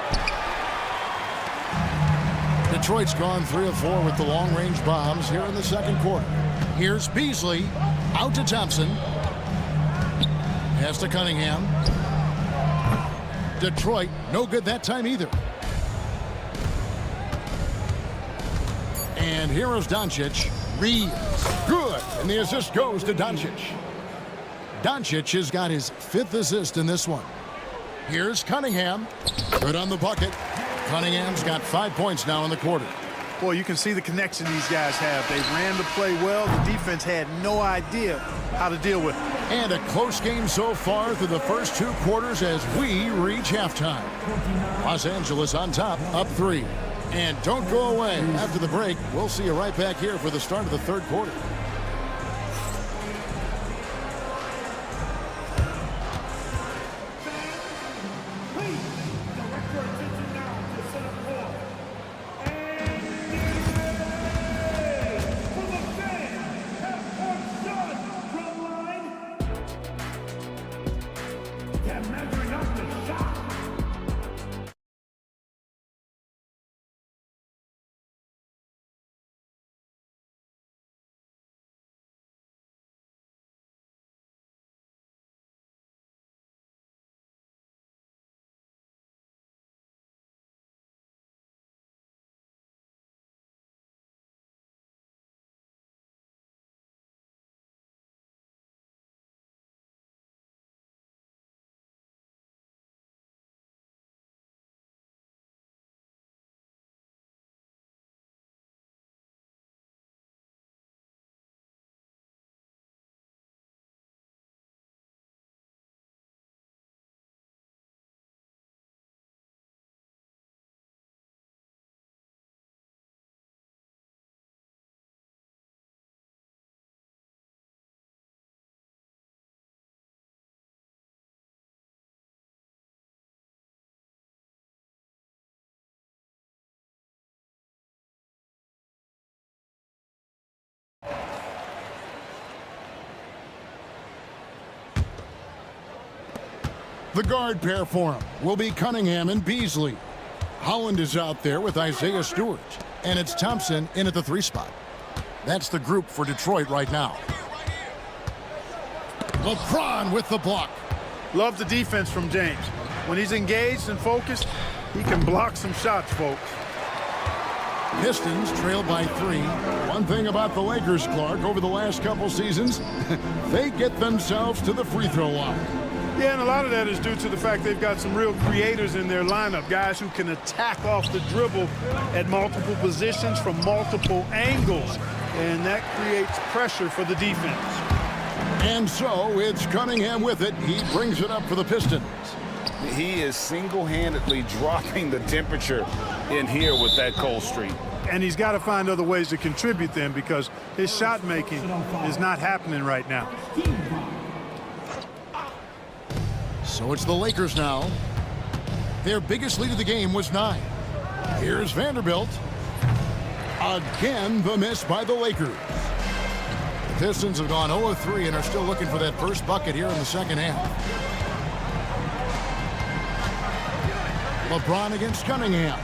Detroit's gone 3 of 4 with the long-range bombs here in the second quarter. Here's Beasley. Out to Thompson. Pass to Cunningham. Detroit, no good that time either. And here is Doncic. Reeves. Good. And the assist goes to Doncic. Doncic has got his 5th assist in this one. Here's Cunningham. Good on the bucket. Cunningham's got 5 points now in the quarter. Boy, you can see the connection these guys have. They ran the play well. The defense had no idea how to deal with it. And a close game so far through the first 2 quarters as we reach halftime. Los Angeles on top, up 3. And don't go away. After the break, we'll see you right back here for the start of the third quarter. The guard pair for him will be Cunningham and Beasley. Holland is out there with Isaiah Stewart. And it's Thompson in at the 3 spot. That's the group for Detroit right now. LeBron with the block. Love the defense from James. When he's engaged and focused, he can block some shots, folks. Pistons trail by 3. One thing about the Lakers, Clark, over the last couple seasons, they get themselves to the free throw line. Yeah, and a lot of that is due to the fact they've got some real creators in their lineup, guys who can attack off the dribble at multiple positions from multiple angles, and that creates pressure for the defense. And so it's Cunningham with it. He brings it up for the Pistons. He is single-handedly dropping the temperature in here with that cold streak. And he's got to find other ways to contribute then, because his shot making is not happening right now. So it's the Lakers now. Their biggest lead of the game was 9. Here's Vanderbilt. Again, the miss by the Lakers. The Pistons have gone 0 of 3 and are still looking for that first bucket here in the second half. LeBron against Cunningham.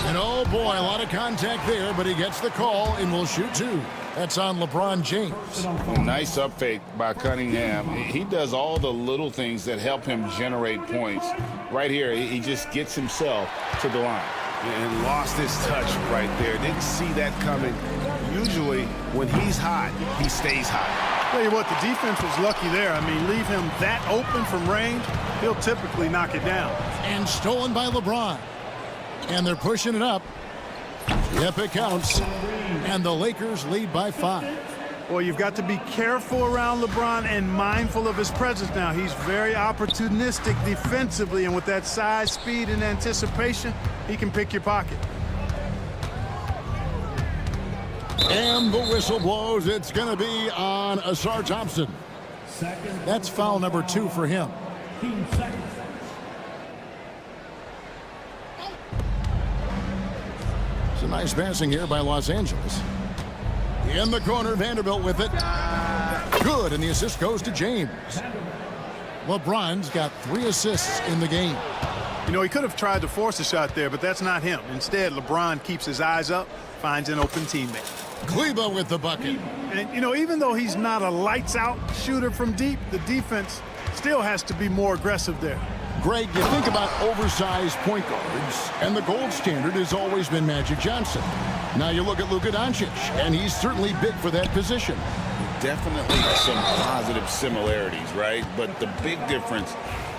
And oh boy, a lot of contact there, but he gets the call and will shoot 2. That's on LeBron James. Nice up fake by Cunningham. He does all the little things that help him generate points. Right here, he just gets himself to the line. And lost his touch right there. Didn't see that coming. Usually, when he's hot, he stays hot. Tell you what, the defense was lucky there. I mean, leave him that open from range, he'll typically knock it down. And stolen by LeBron. And they're pushing it up. Yep, it counts. And the Lakers lead by 5. Well, you've got to be careful around LeBron and mindful of his presence now. He's very opportunistic defensively, and with that size, speed, and anticipation, he can pick your pocket. And the whistle blows. It's going to be on Asar Thompson. That's foul number 2 for him. It's a nice passing here by Los Angeles. In the corner, Vanderbilt with it. Good, and the assist goes to James. LeBron's got 3 assists in the game. You know, he could have tried to force a shot there, but that's not him. Instead, LeBron keeps his eyes up, finds an open teammate. Kleba with the bucket. And, you know, even though he's not a lights-out shooter from deep, the defense still has to be more aggressive there. Greg, you think about oversized point guards, and the gold standard has always been Magic Johnson. Now you look at Luka Doncic, and he's certainly big for that position. Definitely some positive similarities, right? But the big difference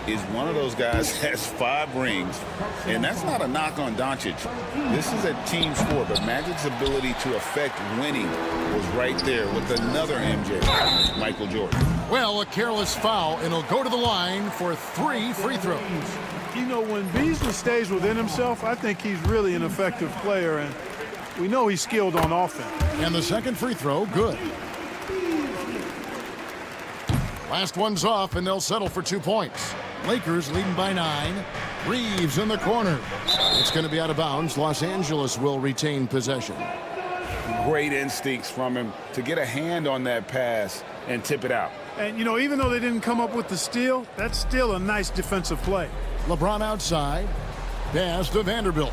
is one of those guys has 5 rings, and that's not a knock on Doncic. This is a team sport, but Magic's ability to affect winning was right there with another MJ, Michael Jordan. Well, a careless foul, and he'll go to the line for 3 free throws. You know, when Beasley stays within himself, I think he's really an effective player, and we know he's skilled on offense. And the second free throw, good. Last one's off, and they'll settle for 2 points. Lakers leading by 9. Reeves in the corner. It's going to be out of bounds. Los Angeles will retain possession. Great instincts from him to get a hand on that pass and tip it out. And, you know, even though they didn't come up with the steal, that's still a nice defensive play. LeBron outside. Pass to Vanderbilt.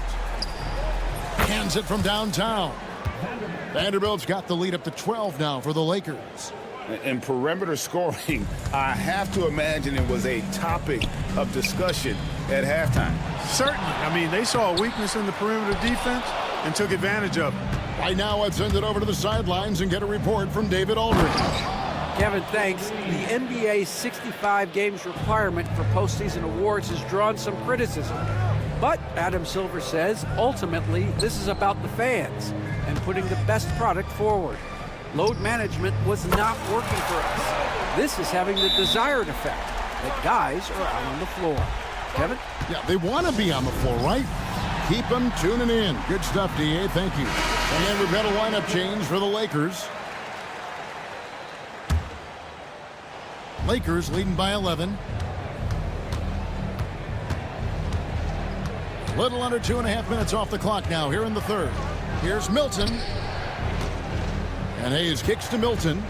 Hands it from downtown. Vanderbilt's got the lead up to 12 now for the Lakers. And perimeter scoring, I have to imagine it was a topic of discussion at halftime. Certainly. I mean, they saw a weakness in the perimeter defense and took advantage of it. Right now, let's send it over to the sidelines and get a report from David Aldridge. Kevin, thanks. The NBA's 65 games requirement for postseason awards has drawn some criticism. But, Adam Silver says, ultimately, this is about the fans and putting the best product forward. Load management was not working for us. This is having the desired effect, that guys are out on the floor. Kevin? Yeah, they want to be on the floor, right? Keep them tuning in. Good stuff, DA. Thank you. And then we've got a lineup change for the Lakers. Lakers leading by 11. Little under 2.5 minutes off the clock now here in the third. Here's Milton. And Hayes kicks to Milton.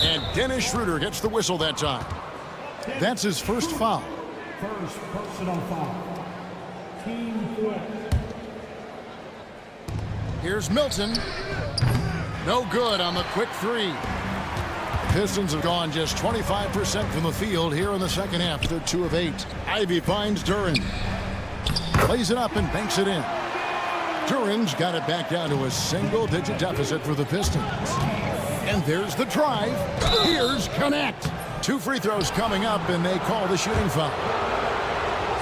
And Dennis Schroeder gets the whistle that time. That's his first foul. First personal foul. Team foul. Here's Milton. No good on the quick three. The Pistons have gone just 25% from the field here in the second half. They're 2 of 8. Ivy finds Duran. Plays it up and banks it in. Duran's got it back down to a single-digit deficit for the Pistons. And there's the drive. Here's Connect. 2 free throws coming up, and they call the shooting foul.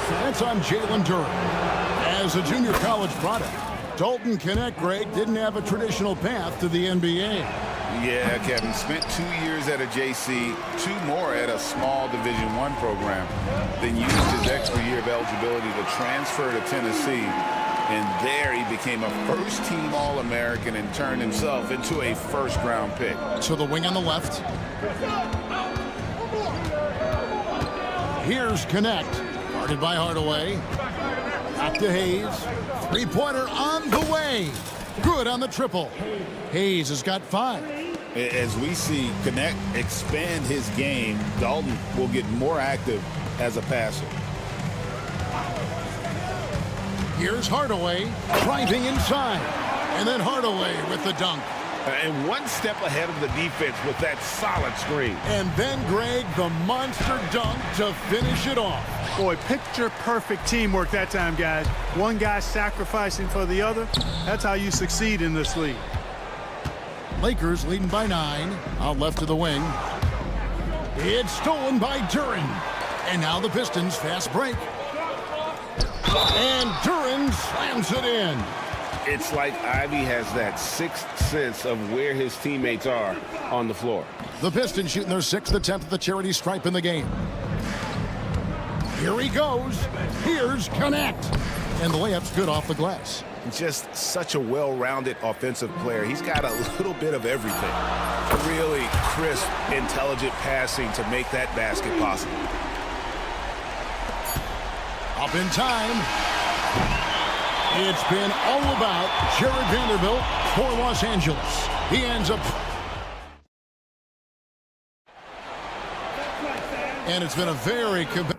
That's on Jalen Duran. As a junior college product, Dalton Connect, Greg, didn't have a traditional path to the NBA. Yeah, Kevin, spent 2 years at a JC, 2 more at a small Division I program, then used his extra year of eligibility to transfer to Tennessee. And there he became a first-team All-American and turned himself into a first-round pick. To the wing on the left. Here's Connect. Guarded by Hardaway. Back to Hayes. Three-pointer on the way. Good on the triple. Hayes has got 5. As we see Connect expand his game, Dalton will get more active as a passer. Here's Hardaway driving inside. And then Hardaway with the dunk. And one step ahead of the defense with that solid screen. And then, Greg, the monster dunk to finish it off. Boy, picture-perfect teamwork that time, guys. One guy sacrificing for the other. That's how you succeed in this league. Lakers leading by 9. Out left to the wing. It's stolen by Duran. And now the Pistons fast break. And Duran slams it in. It's like Ivy has that sixth sense of where his teammates are on the floor. The Pistons shooting their 6th attempt at the charity stripe in the game. Here he goes. Here's Connect. And the layup's good off the glass. Just such a well-rounded offensive player. He's got a little bit of everything. Really crisp, intelligent passing to make that basket possible. Up in time. It's been all about Jared Vanderbilt for Los Angeles. He ends up. And it's been a very competitive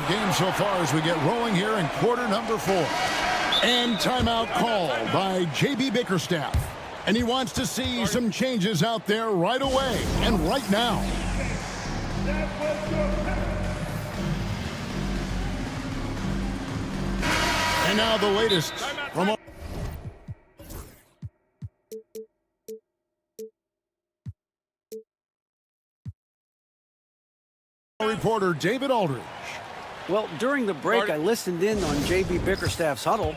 game so far as we get rolling here in quarter number 4. And timeout called by JB Bickerstaff. And he wants to see some changes out there right away and right now. And now the latest from our reporter David Aldridge. Well, during the break, I listened in on J.B. Bickerstaff's huddle.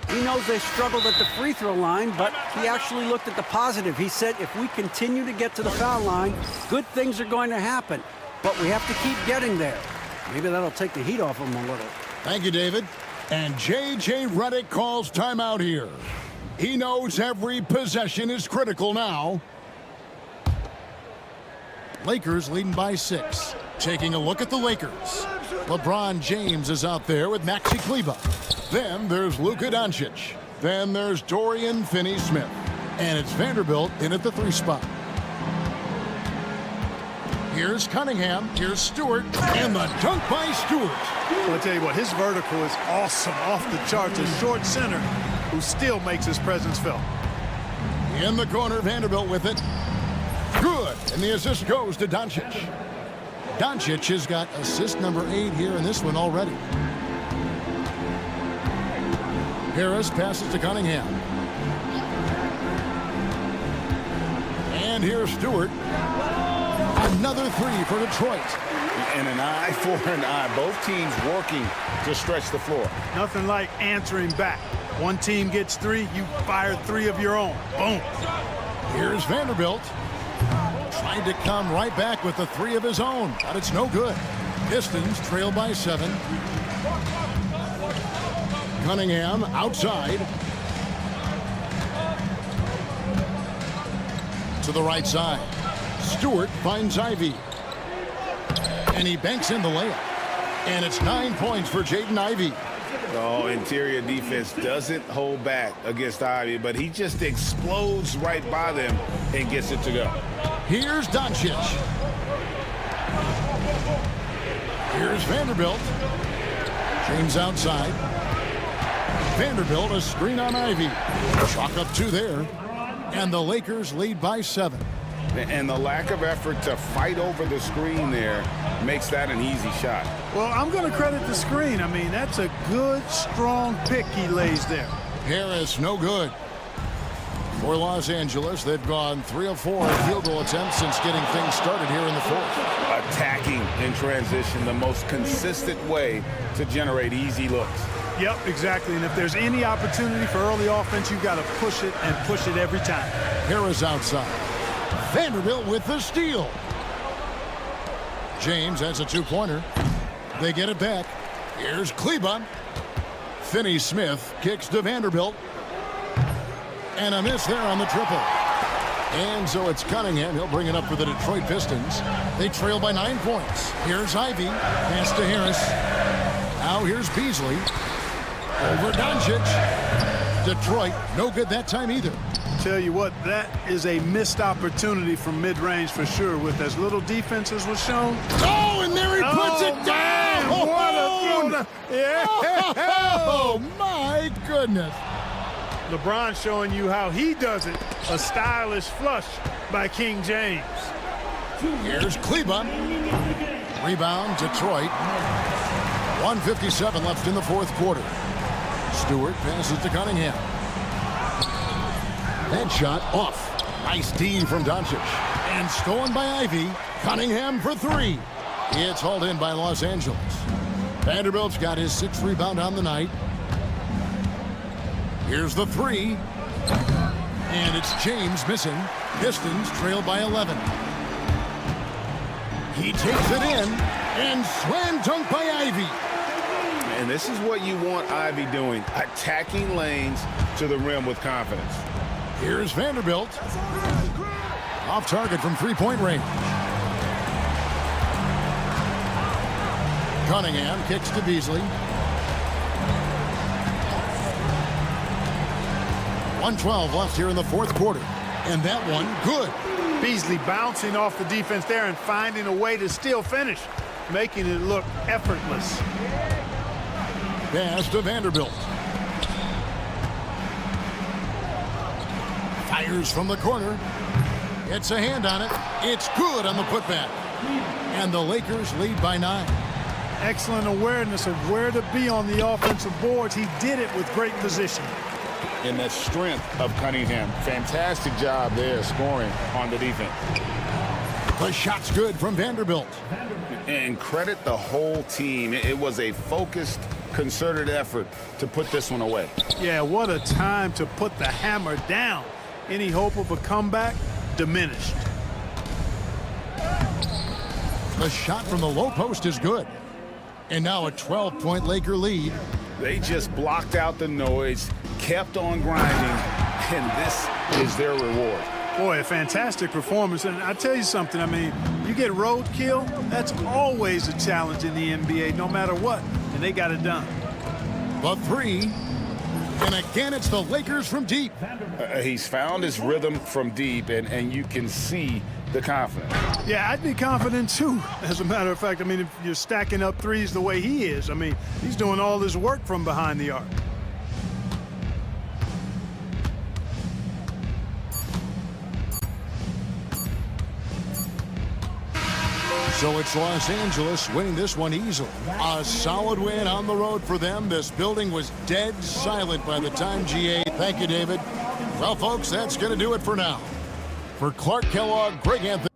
He knows they struggled at the free throw line, but he actually looked at the positive. He said, if we continue to get to the foul line, good things are going to happen. But we have to keep getting there. Maybe that'll take the heat off him a little. Thank you, David. And J.J. Redick calls timeout here. He knows every possession is critical now. Lakers leading by 6. Taking a look at the Lakers. LeBron James is out there with Maxi Kleber. Then there's Luka Doncic. Then there's Dorian Finney-Smith. And it's Vanderbilt in at the 3 spot. Here's Cunningham. Here's Stewart. And the dunk by Stewart. Well, I'll tell you what, his vertical is awesome, off the charts. A short center who still makes his presence felt. In the corner, Vanderbilt with it. Good. And the assist goes to Doncic. Doncic has got assist number 8 here in this one already. Harris passes to Cunningham. And here's Stewart. Another 3 for Detroit. And an eye for an eye. Both teams working to stretch the floor. Nothing like answering back. One team gets 3, you fire 3 of your own. Boom. Here's Vanderbilt. Trying to come right back with the 3 of his own, but it's no good. Pistons trail by 7. Cunningham outside. To the right side. Stewart finds Ivy. And he banks in the layup. And it's 9 points for Jaden Ivey. Oh, interior defense doesn't hold back against Ivy, but he just explodes right by them and gets it to go. Here's Doncic. Here's Vanderbilt. James outside. Vanderbilt, a screen on Ivy. Chalk up 2 there. And the Lakers lead by 7. And the lack of effort to fight over the screen there makes that an easy shot. Well, I'm going to credit the screen. I mean, that's a good, strong pick he lays there. Harris, no good. For Los Angeles, they've gone 3 of 4 field goal attempts since getting things started here in the 4th. Attacking in transition, the most consistent way to generate easy looks. Yep, exactly. And if there's any opportunity for early offense, you've got to push it and push it every time. Harris outside. Vanderbilt with the steal. James has a 2-pointer. They get it back. Here's Kleba. Finney-Smith kicks to Vanderbilt. And a miss there on the triple. And so it's Cunningham. He'll bring it up for the Detroit Pistons. They trail by 9 points. Here's Ivy. Pass to Harris. Now here's Beasley. Over Doncic. Detroit, no good that time either. Tell you what, that is a missed opportunity from mid-range for sure. With as little defense as was shown. Oh, and there he puts it down! Man, what a throw! Yeah! Oh, my goodness. LeBron showing you how he does it. A stylish flush by King James. Here's Kleba. Rebound, Detroit. 1:57 left in the 4th quarter. Stewart passes to Cunningham. That shot off. Nice D from Doncic. And stolen by Ivy. Cunningham for 3. It's hauled in by Los Angeles. Vanderbilt's got his 6th rebound on the night. Here's the 3. And it's James missing. Pistons trail by 11. He takes it in. And slam dunk by Ivy. And this is what you want Ivy doing. Attacking lanes to the rim with confidence. Here's Vanderbilt. Off target from 3-point range. Cunningham kicks to Beasley. 1:12 left here in the 4th quarter. And that one, good. Beasley bouncing off the defense there and finding a way to still finish, making it look effortless. Pass to Vanderbilt. Fires from the corner. It's a hand on it. It's good on the putback. And the Lakers lead by 9. Excellent awareness of where to be on the offensive boards. He did it with great position. And the strength of Cunningham. Fantastic job there scoring on the defense. The shot's good from Vanderbilt. And credit the whole team. It was a focused, concerted effort to put this one away. Yeah, what a time to put the hammer down. Any hope of a comeback diminished. The shot from the low post is good. And now a 12-point Laker lead. They just blocked out the noise, kept on grinding, and this is their reward. Boy, a fantastic performance. And I tell you something, I mean, you get roadkill, that's always a challenge in the NBA, no matter what. And they got it done. The 3. And again, it's the Lakers from deep. He's found his rhythm from deep, and you can see the confidence. Yeah, I'd be confident too. As a matter of fact, I mean, if you're stacking up threes the way he is, I mean, he's doing all this work from behind the arc. So it's Los Angeles winning this one easily. A solid win on the road for them. This building was dead silent by the time GA. Thank you, David. Well, folks, that's going to do it for now. For Clark Kellogg, Greg Anthony.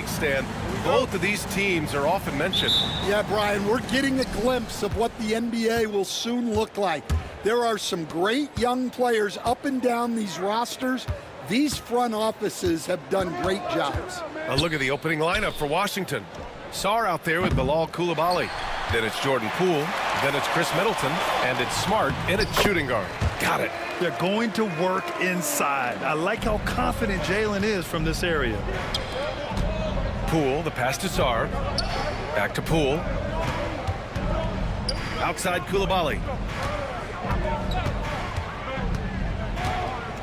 stand. Both of these teams are often mentioned. Yeah, Brian, we're getting a glimpse of what the NBA will soon look like. There are some great young players up and down these rosters. These front offices have done great jobs. A look at the opening lineup for Washington. Sarr out there with Bilal Coulibaly. Then it's Jordan Poole. Then it's Chris Middleton. And it's Smart in at shooting guard. Got it. They're going to work inside. I like how confident Jalen is from this area. Poole, the pass to Sarr. Back to Poole. Outside Coulibaly.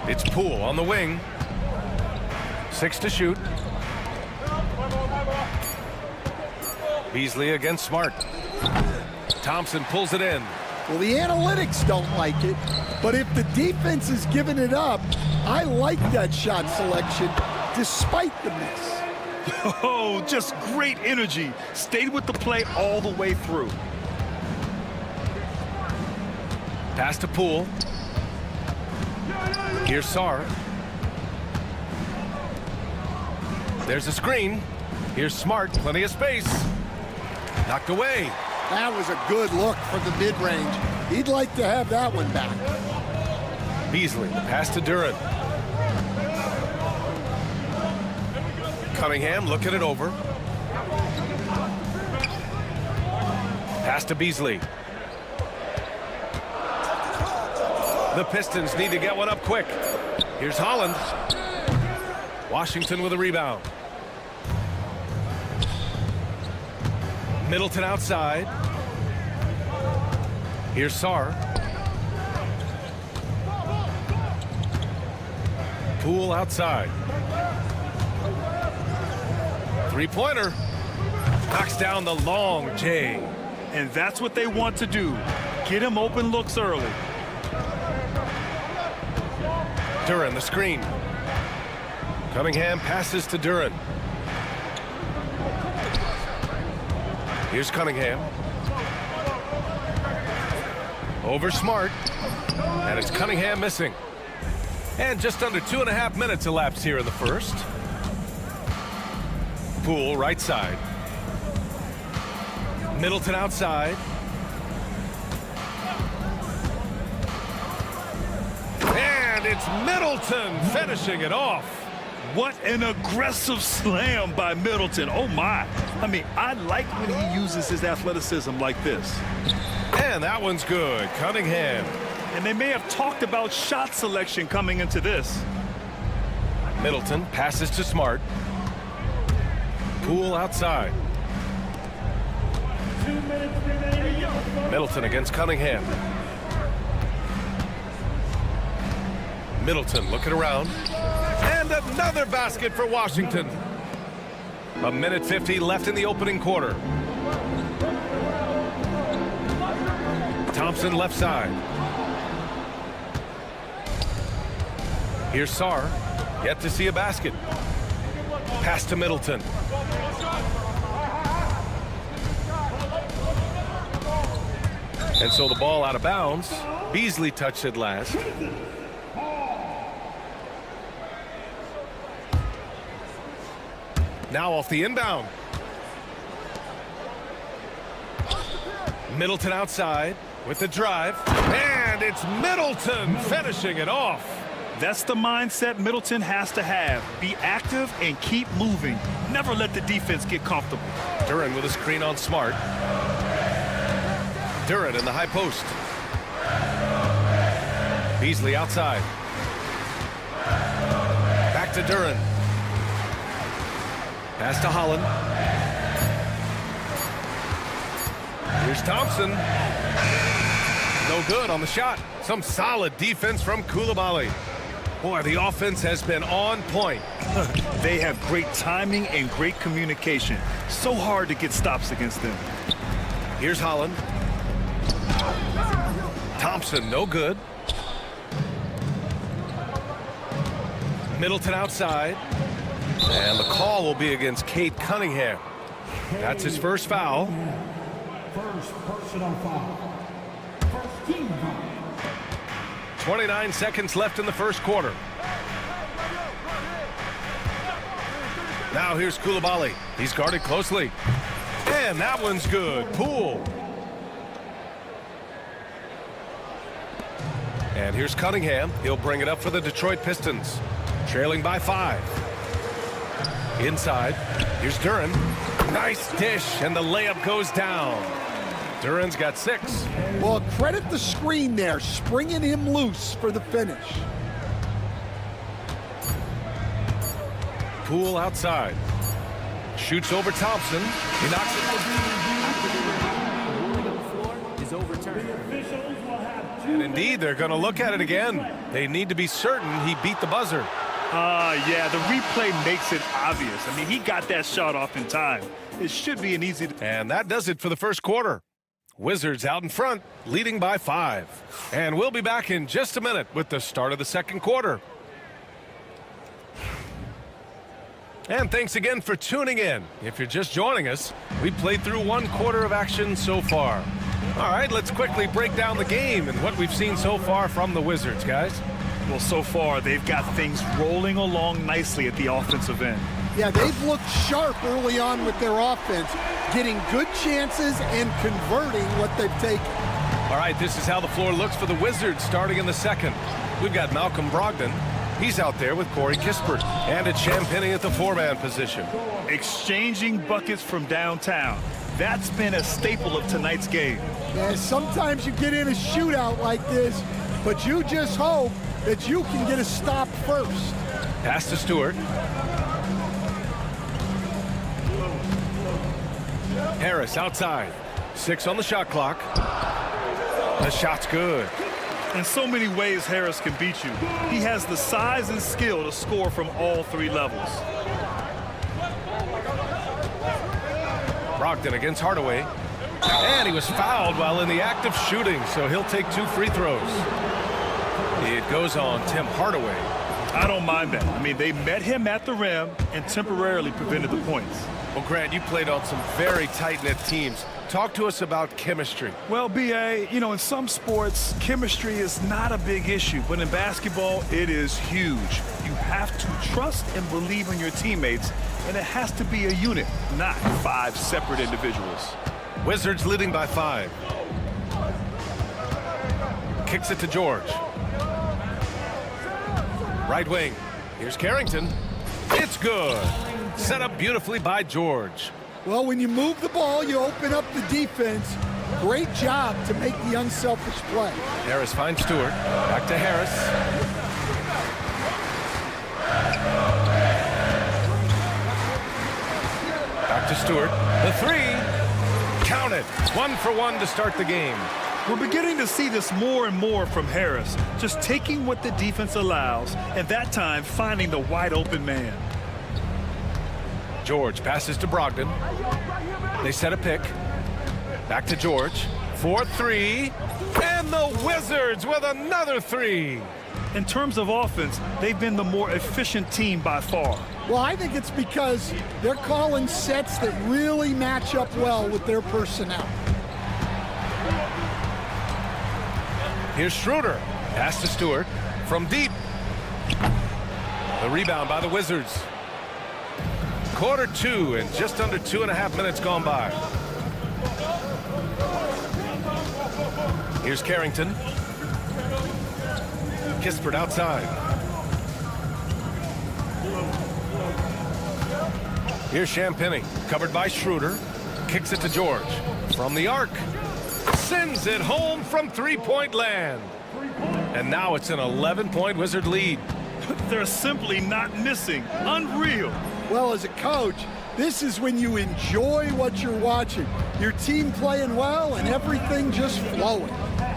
It's Poole on the wing. 6 to shoot. Beasley against Smart. Thompson pulls it in. Well, the analytics don't like it, but if the defense is giving it up, I like that shot selection despite the miss. Oh, just great energy. Stayed with the play all the way through. Pass to Poole. Here's Sarr. There's a screen. Here's Smart, plenty of space. Knocked away. That was a good look from the mid-range. He'd like to have that one back. Beasley, the pass to Durant. Cunningham looking it over. Pass to Beasley. The Pistons need to get one up quick. Here's Holland. Washington with a rebound. Middleton outside. Here's Sarr. Poole outside. Three-pointer. Knocks down the long J. And that's what they want to do. Get him open looks early. Durant, the screen. Cunningham passes to Durant. Here's Cunningham. Over Smart. And it's Cunningham missing. And just under 2.5 minutes elapsed here in the first. Poole right side. Middleton outside. And it's Middleton finishing it off. What an aggressive slam by Middleton. Oh, my. I mean, I like when he uses his athleticism like this. And that one's good. Cunningham. And they may have talked about shot selection coming into this. Middleton passes to Smart. Poole outside. Middleton against Cunningham. Middleton looking around. And another basket for Washington. 1:50 left in the opening quarter. Thompson left side. Here's Sarr. Yet to see a basket. Pass to Middleton. And so the ball out of bounds. Beasley touched it last. Now off the inbound. Middleton outside with the drive. And it's Middleton finishing it off. That's the mindset Middleton has to have. Be active and keep moving. Never let the defense get comfortable. Durant with a screen on Smart. Durant in the high post. Beasley outside. Back to Durant. Pass to Holland. Here's Thompson. No good on the shot. Some solid defense from Coulibaly. Boy, the offense has been on point. They have great timing and great communication. So hard to get stops against them. Here's Holland. Thompson, no good. Middleton outside. And the call will be against Cade Cunningham. That's his first foul. First personal foul. First team foul. 29 seconds left in the first quarter. Now here's Koulibaly. He's guarded closely. And that one's good. Poole. And here's Cunningham. He'll bring it up for the Detroit Pistons. Trailing by 5. Inside. Here's Duran. Nice dish, and the layup goes down. Duran's got 6. Well, credit the screen there, springing him loose for the finish. Poole outside. Shoots over Thompson. He knocks it. Is overturned. And indeed, they're going to look at it again. They need to be certain he beat the buzzer. Yeah, the replay makes it obvious. I mean, he got that shot off in time. It should be an easy... And that does it for the first quarter. Wizards out in front, leading by 5. And we'll be back in just a minute with the start of the second quarter. And thanks again for tuning in. If you're just joining us, we played through 1 quarter of action so far. All right, let's quickly break down the game and what we've seen so far from the Wizards, guys. Well, so far, they've got things rolling along nicely at the offensive end. Yeah, they've looked sharp early on with their offense, getting good chances and converting what they've taken. All right, this is how the floor looks for the Wizards starting in the second. We've got Malcolm Brogdon. He's out there with Corey Kispert. And it's Champagnie at the 4-man position. Exchanging buckets from downtown. That's been a staple of tonight's game. Yeah, sometimes you get in a shootout like this, but you just hope that you can get a stop first. Pass to Stewart. Harris outside. 6 on the shot clock. The shot's good. In so many ways, Harris can beat you. He has the size and skill to score from all 3 levels. Brogdon against Hardaway. And he was fouled while in the act of shooting, so he'll take 2 free throws. It goes on Tim Hardaway. I don't mind that. I mean, they met him at the rim and temporarily prevented the points. Well, Grant, you played on some very tight-knit teams. Talk to us about chemistry. Well, B.A., you know, in some sports, chemistry is not a big issue, but in basketball, it is huge. You have to trust and believe in your teammates, and it has to be a unit, not 5 separate individuals. Wizards leading by 5. Kicks it to George. Right wing. Here's Carrington. It's good. Set up beautifully by George. Well, when you move the ball, you open up the defense. Great job to make the unselfish play. Harris finds Stewart. Back to Harris. Back to Stewart. The 3. Count it. 1 for 1 to start the game. We're beginning to see this more and more from Harris, just taking what the defense allows, and that time finding the wide open man. George passes to Brogdon. They set a pick. Back to George. 4-3. And the Wizards with another 3. In terms of offense, they've been the more efficient team by far. Well, I think it's because they're calling sets that really match up well with their personnel. Here's Schroeder. Pass to Stewart from deep. The rebound by the Wizards. Quarter 2 and just under 2.5 minutes gone by. Here's Carrington. Kispert outside. Here's Champagnie, covered by Schroeder. Kicks it to George. From the arc. Sends it home from 3-point land. And now it's an 11-point Wizard lead. They're simply not missing. Unreal. Well, as a coach, this is when you enjoy what you're watching. Your team playing well and everything just flowing.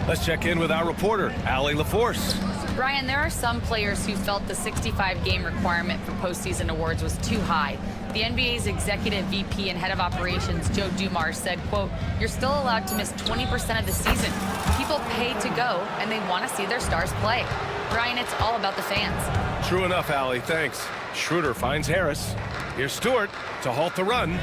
Let's check in with our reporter, Allie LaForce. Brian, there are some players who felt the 65-game requirement for postseason awards was too high. The NBA's executive VP and head of operations, Joe Dumars, said, quote, "You're still allowed to miss 20% of the season. People pay to go, and they want to see their stars play." Brian, it's all about the fans. True enough, Allie, thanks. Schroeder finds Harris. Here's Stewart to halt the run.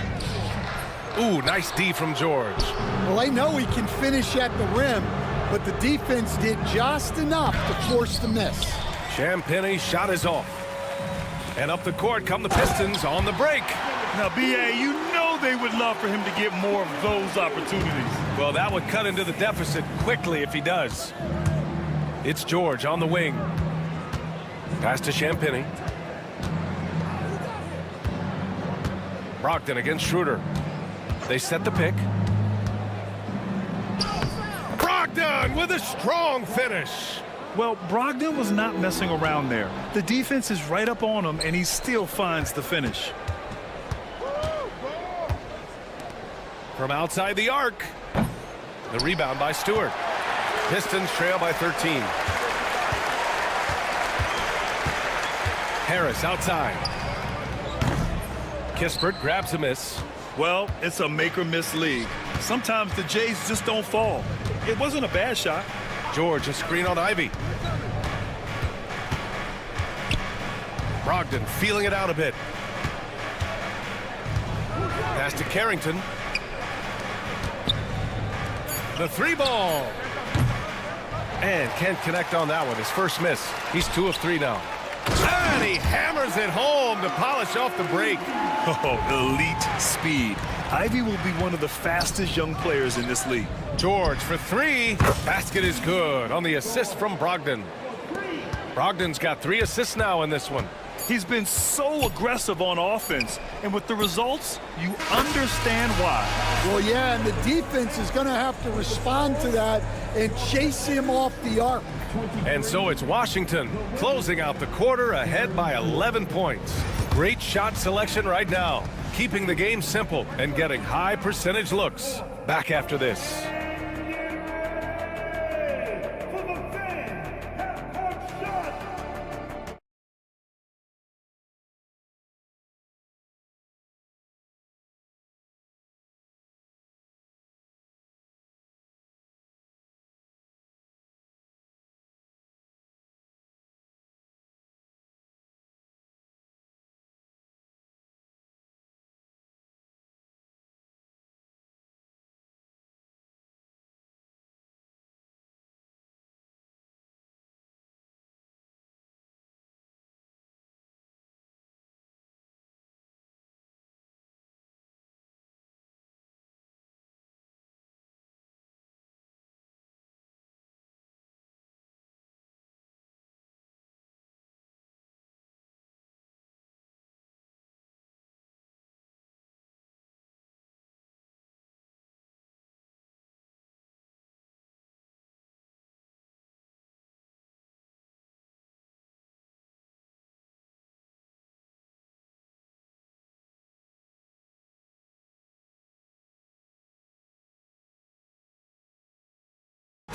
Ooh, nice D from George. Well, I know he can finish at the rim, but the defense did just enough to force the miss. Champagnie shot is off. And up the court come the Pistons on the break. Now, B.A., you know they would love for him to get more of those opportunities. Well, that would cut into the deficit quickly if he does. It's George on the wing. Pass to Champagny. Brogdon against Schroeder. They set the pick. Brogdon with a strong finish. Well, Brogdon was not messing around there. The defense is right up on him, and he still finds the finish. From outside the arc. The rebound by Stewart. Pistons trail by 13. Harris outside. Kispert grabs a miss. Well, it's a make-or-miss league. Sometimes the Jays just don't fall. It wasn't a bad shot. George, a screen on Ivy. Brogdon feeling it out a bit. Pass to Carrington. The three ball. And can't connect on that one. His first miss. He's 2 of 3 now. And he hammers it home to polish off the break. Oh, elite speed. Ivy will be one of the fastest young players in this league. George for 3. Basket is good on the assist from Brogdon. Brogdon's got 3 assists now in this one. He's been so aggressive on offense, and with the results, you understand why. Well, yeah, and the defense is going to have to respond to that and chase him off the arc. And so it's Washington closing out the quarter ahead by 11 points. Great shot selection right now, keeping the game simple and getting high percentage looks. Back after this.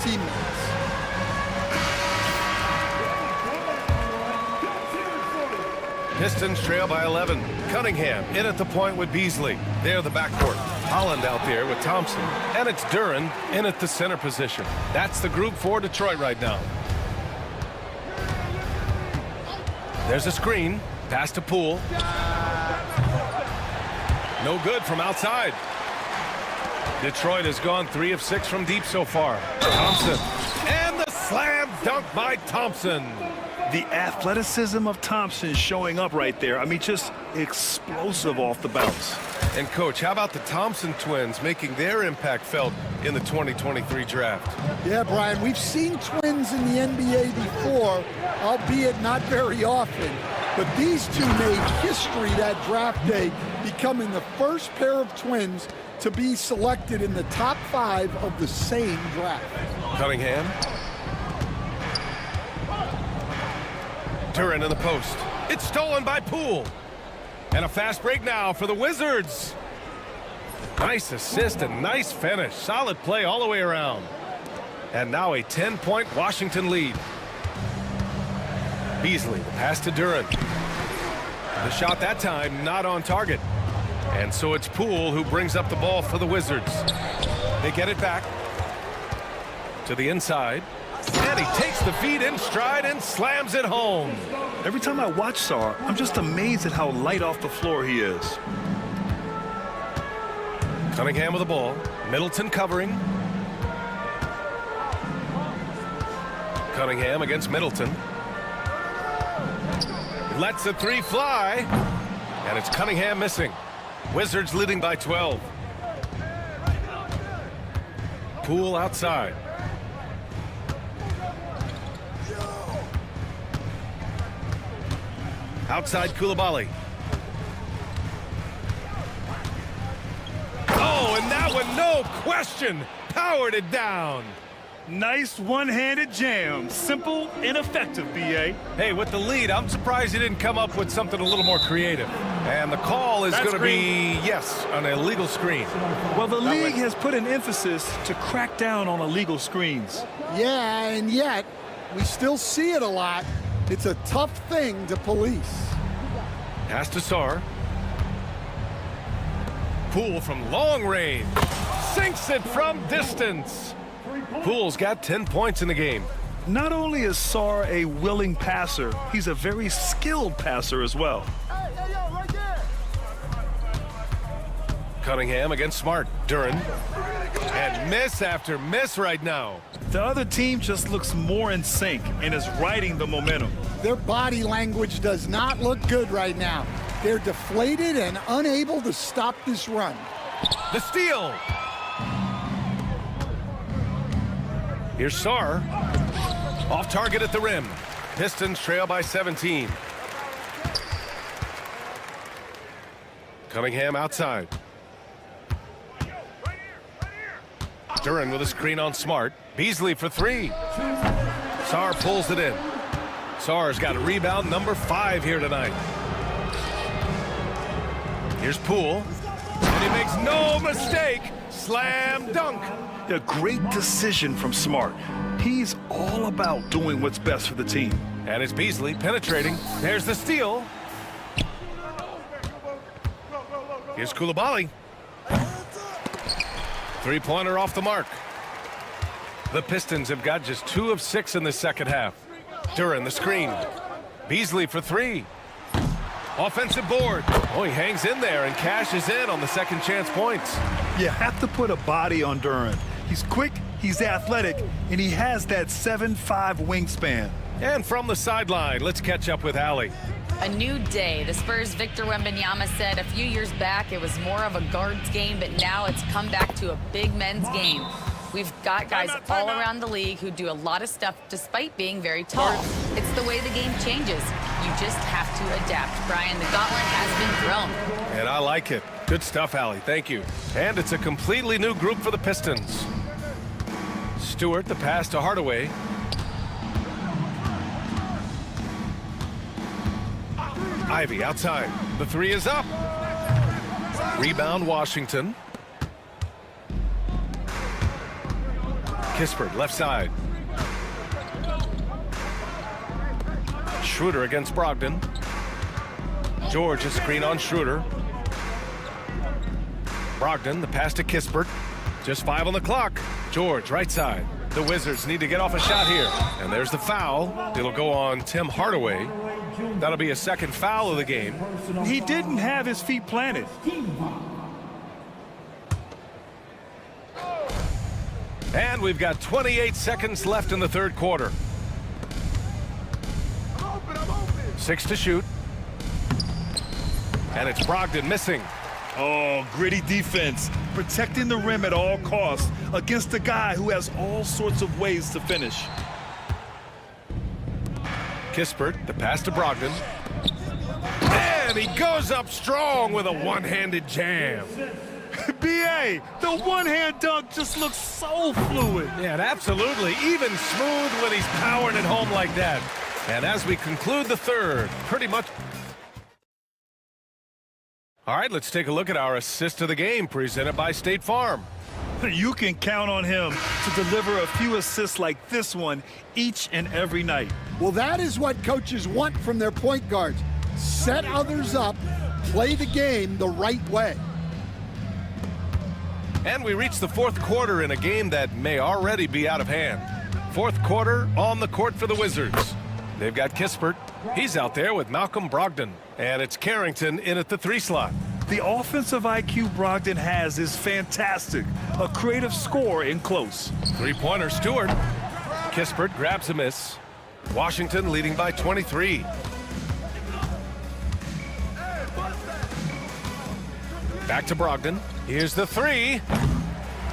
Teammates. Pistons trail by 11. Cunningham in at the point with Beasley. They're the backcourt. Holland out there with Thompson. And it's Duren in at the center position. That's the group for Detroit right now. There's a screen. Pass to Poole. No good from outside. Detroit has gone 3 of 6 from deep so far. Thompson. And the slam dunk by Thompson. The athleticism of Thompson showing up right there. I mean, just explosive off the bounce. And, Coach, how about the Thompson twins making their impact felt in the 2023 draft? Yeah, Brian, we've seen twins in the NBA before, albeit not very often. But these two made history that draft day, becoming the first pair of twins to be selected in the top 5 of the same draft. Cunningham. Duren in the post. It's stolen by Poole. And a fast break now for the Wizards. Nice assist and nice finish. Solid play all the way around. And now a 10-point Washington lead. Beasley, the pass to Duren. The shot that time not on target. And so it's Poole who brings up the ball for the Wizards. They get it back to the inside. And he takes the feed in stride and slams it home. Every time I watch Sarr, I'm just amazed at how light off the floor he is. Cunningham with the ball. Middleton covering. Cunningham against Middleton. Lets a three fly. And it's Cunningham missing. Wizards leading by 12. Poole outside. Outside Koulibaly. Oh, and that one, no question, powered it down. Nice one-handed jam. Simple and effective, B.A. Hey, with the lead, I'm surprised he didn't come up with something a little more creative. And the call is going to be, yes, an illegal screen. Well, the league has put an emphasis to crack down on illegal screens. Yeah, and yet we still see it a lot. It's a tough thing to police. Pass to Sarr. Poole from long range. Sinks it from distance. Poole's got 10 points in the game. Not only is Sarr a willing passer, he's a very skilled passer as well. Cunningham against Smart. Duren. And miss after miss right now. The other team just looks more in sync and is riding the momentum. Their body language does not look good right now. They're deflated and unable to stop this run. The steal. Here's Sarr. Off target at the rim. Pistons trail by 17. Cunningham outside. Duren with a screen on Smart. Beasley for three. Sarr pulls it in. Sarr's got a rebound number 5 here tonight. Here's Poole. And he makes no mistake. Slam dunk. A great decision from Smart. He's all about doing what's best for the team. And it's Beasley penetrating. There's the steal. Here's Koulibaly. Three-pointer off the mark. The Pistons have got just 2 of 6 in the second half. Duren the screen. Beasley for 3. Offensive board. Oh, he hangs in there and cashes in on the second chance points. You have to put a body on Duren. He's quick, he's athletic, and he has that 7'5" wingspan. And from the sideline, let's catch up with Allie. A new day. The Spurs' Victor Wembanyama said a few years back it was more of a guards game, but now it's come back to a big men's game. We've got guys all around the league who do a lot of stuff despite being very tall. It's the way the game changes. You just have to adapt. Brian, the gauntlet has been thrown. And I like it. Good stuff, Allie. Thank you. And it's a completely new group for the Pistons. Stewart, the pass to Hardaway. Ivy outside. The three is up. Rebound, Washington. Kispert, left side. Schroeder against Brogdon. George, a screen on Schroeder. Brogdon, the pass to Kispert. Just 5 on the clock. George, right side. The Wizards need to get off a shot here. And there's the foul. It'll go on Tim Hardaway. That'll be a second foul of the game. He didn't have his feet planted. And we've got 28 seconds left in the third quarter. 6 to shoot. And it's Brogdon missing. Oh, gritty defense. Protecting the rim at all costs against a guy who has all sorts of ways to finish. Kispert, the pass to Brogdon. And he goes up strong with a one-handed jam. B.A., the one-hand dunk just looks so fluid. Yeah, and absolutely. Even smooth when he's powering it home like that. And as we conclude the third, pretty much... All right, let's take a look at our assist of the game presented by State Farm. You can count on him to deliver a few assists like this one each and every night. Well, that is what coaches want from their point guards. Set others up, play the game the right way. And we reach the fourth quarter in a game that may already be out of hand. Fourth quarter on the court for the Wizards. They've got Kispert. He's out there with Malcolm Brogdon. And it's Carrington in at the 3 slot. The offensive IQ Brogdon has is fantastic. A creative scorer in close. Three-pointer Stewart. Kispert grabs a miss. Washington leading by 23. Back to Brogdon. Here's the three.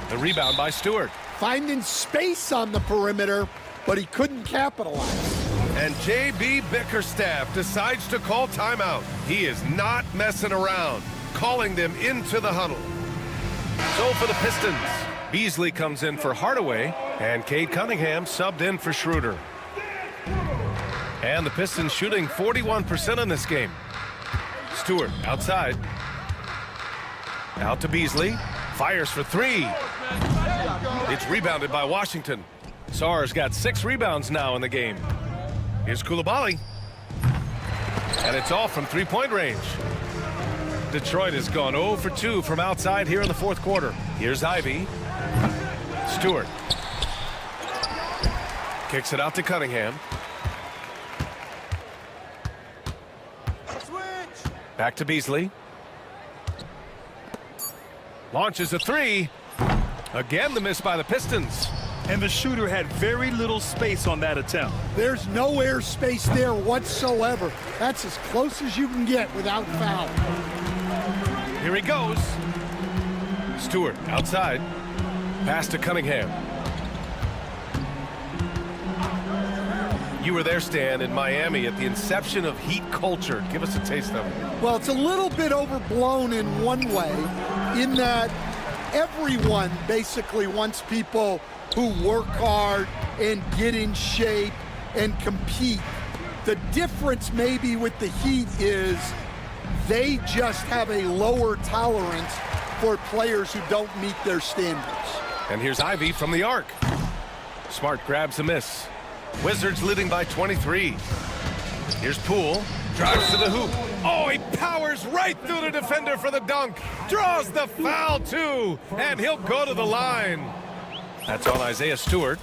The rebound by Stewart. Finding space on the perimeter, but he couldn't capitalize. And J.B. Bickerstaff decides to call timeout. He is not messing around, calling them into the huddle. So for the Pistons, Beasley comes in for Hardaway, and Cade Cunningham subbed in for Schroeder. And the Pistons shooting 41% in this game. Stewart outside. Out to Beasley. Fires for three. It's rebounded by Washington. Sarr's got 6 rebounds now in the game. Here's Coulibaly. And it's all from three-point range. Detroit has gone 0 for 2 from outside here in the fourth quarter. Here's Ivy. Stewart. Kicks it out to Cunningham. Back to Beasley. Launches a three. Again, the miss by the Pistons. And the shooter had very little space on that attempt. There's no air space there whatsoever. That's as close as you can get without foul. Here he goes. Stewart outside. Pass to Cunningham. You were there, Stan, in Miami at the inception of Heat culture. Give us a taste of it. Well, it's a little bit overblown in one way, in that everyone basically wants people who work hard and get in shape and compete. The difference maybe with the Heat is they just have a lower tolerance for players who don't meet their standards. And here's Ivy from the arc. Smart grabs a miss. Wizards leading by 23. Here's Poole. Drives to the hoop. Oh, he powers right through the defender for the dunk. Draws the foul, too. And he'll go to the line. That's on Isaiah Stewart.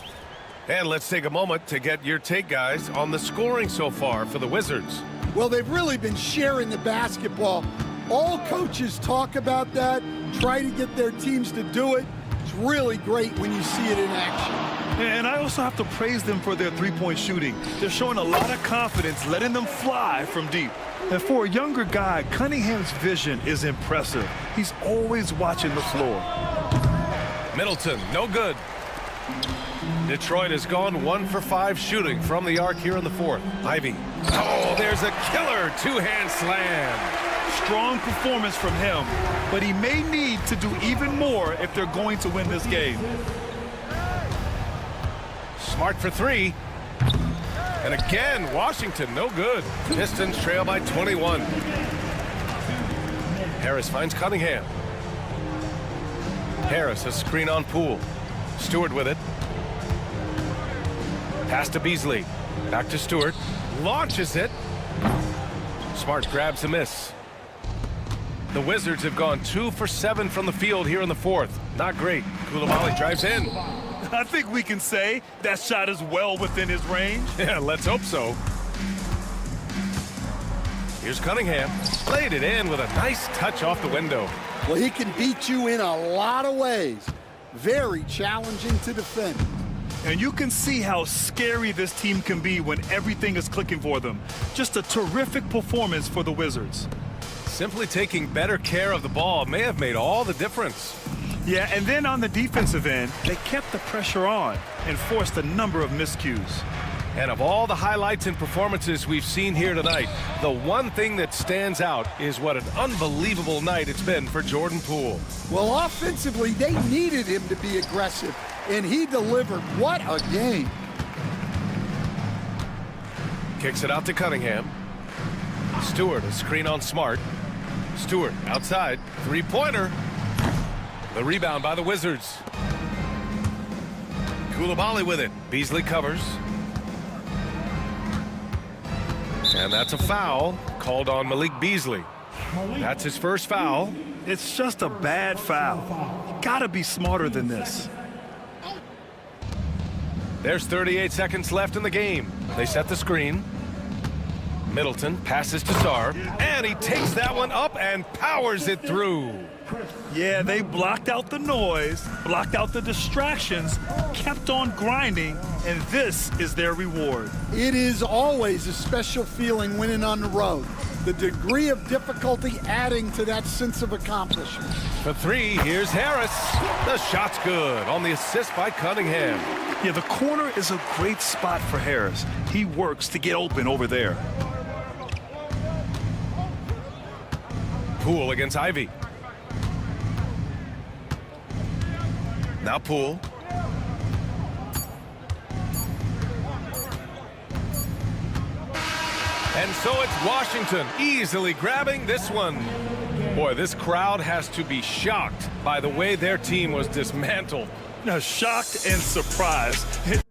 And let's take a moment to get your take, guys, on the scoring so far for the Wizards. Well, they've really been sharing the basketball. All coaches talk about that, try to get their teams to do it. It's really great when you see it in action. And I also have to praise them for their three-point shooting. They're showing a lot of confidence, letting them fly from deep. And for a younger guy, Cunningham's vision is impressive. He's always watching the floor. Middleton, no good. Detroit has gone 1 for 5 shooting from the arc here in the fourth. Ivy. Oh, there's a killer two-hand slam. Strong performance from him, but he may need to do even more if they're going to win this game. Smart for three. And again, Washington, no good. Pistons trail by 21. Harris finds Cunningham. Harris, a screen on Poole. Stewart with it. Pass to Beasley. Back to Stewart. Launches it. Smart grabs a miss. The Wizards have gone 2 for 7 from the field here in the fourth. Not great. Coulibaly drives in. I think we can say that shot is well within his range. Yeah, let's hope so. Here's Cunningham. Played it in with a nice touch off the window. Well, he can beat you in a lot of ways. Very challenging to defend. And you can see how scary this team can be when everything is clicking for them. Just a terrific performance for the Wizards. Simply taking better care of the ball may have made all the difference. Yeah, and then on the defensive end, they kept the pressure on and forced a number of miscues. And of all the highlights and performances we've seen here tonight, the one thing that stands out is what an unbelievable night it's been for Jordan Poole. Well, offensively, they needed him to be aggressive, and he delivered. What a game. Kicks it out to Cunningham. Stewart, a screen on Smart. Stewart outside, three-pointer. The rebound by the Wizards. Coulibaly with it. Beasley covers. And that's a foul called on Malik Beasley. That's his first foul. It's just a bad foul. You gotta be smarter than this. There's 38 seconds left in the game. They set the screen. Middleton passes to Sarr, and he takes that one up and powers it through. Yeah, they blocked out the noise, blocked out the distractions, kept on grinding, and this is their reward. It is always a special feeling winning on the road. the degree of difficulty adding to that sense of accomplishment. For three, here's Harris. The shot's good on the assist by Cunningham. Yeah, the corner is a great spot for Harris. He works to get open over there. Poole against Ivy. Now Poole. And so it's Washington easily grabbing this one. Boy, this crowd has to be shocked by the way their team was dismantled. Now, shocked and surprised.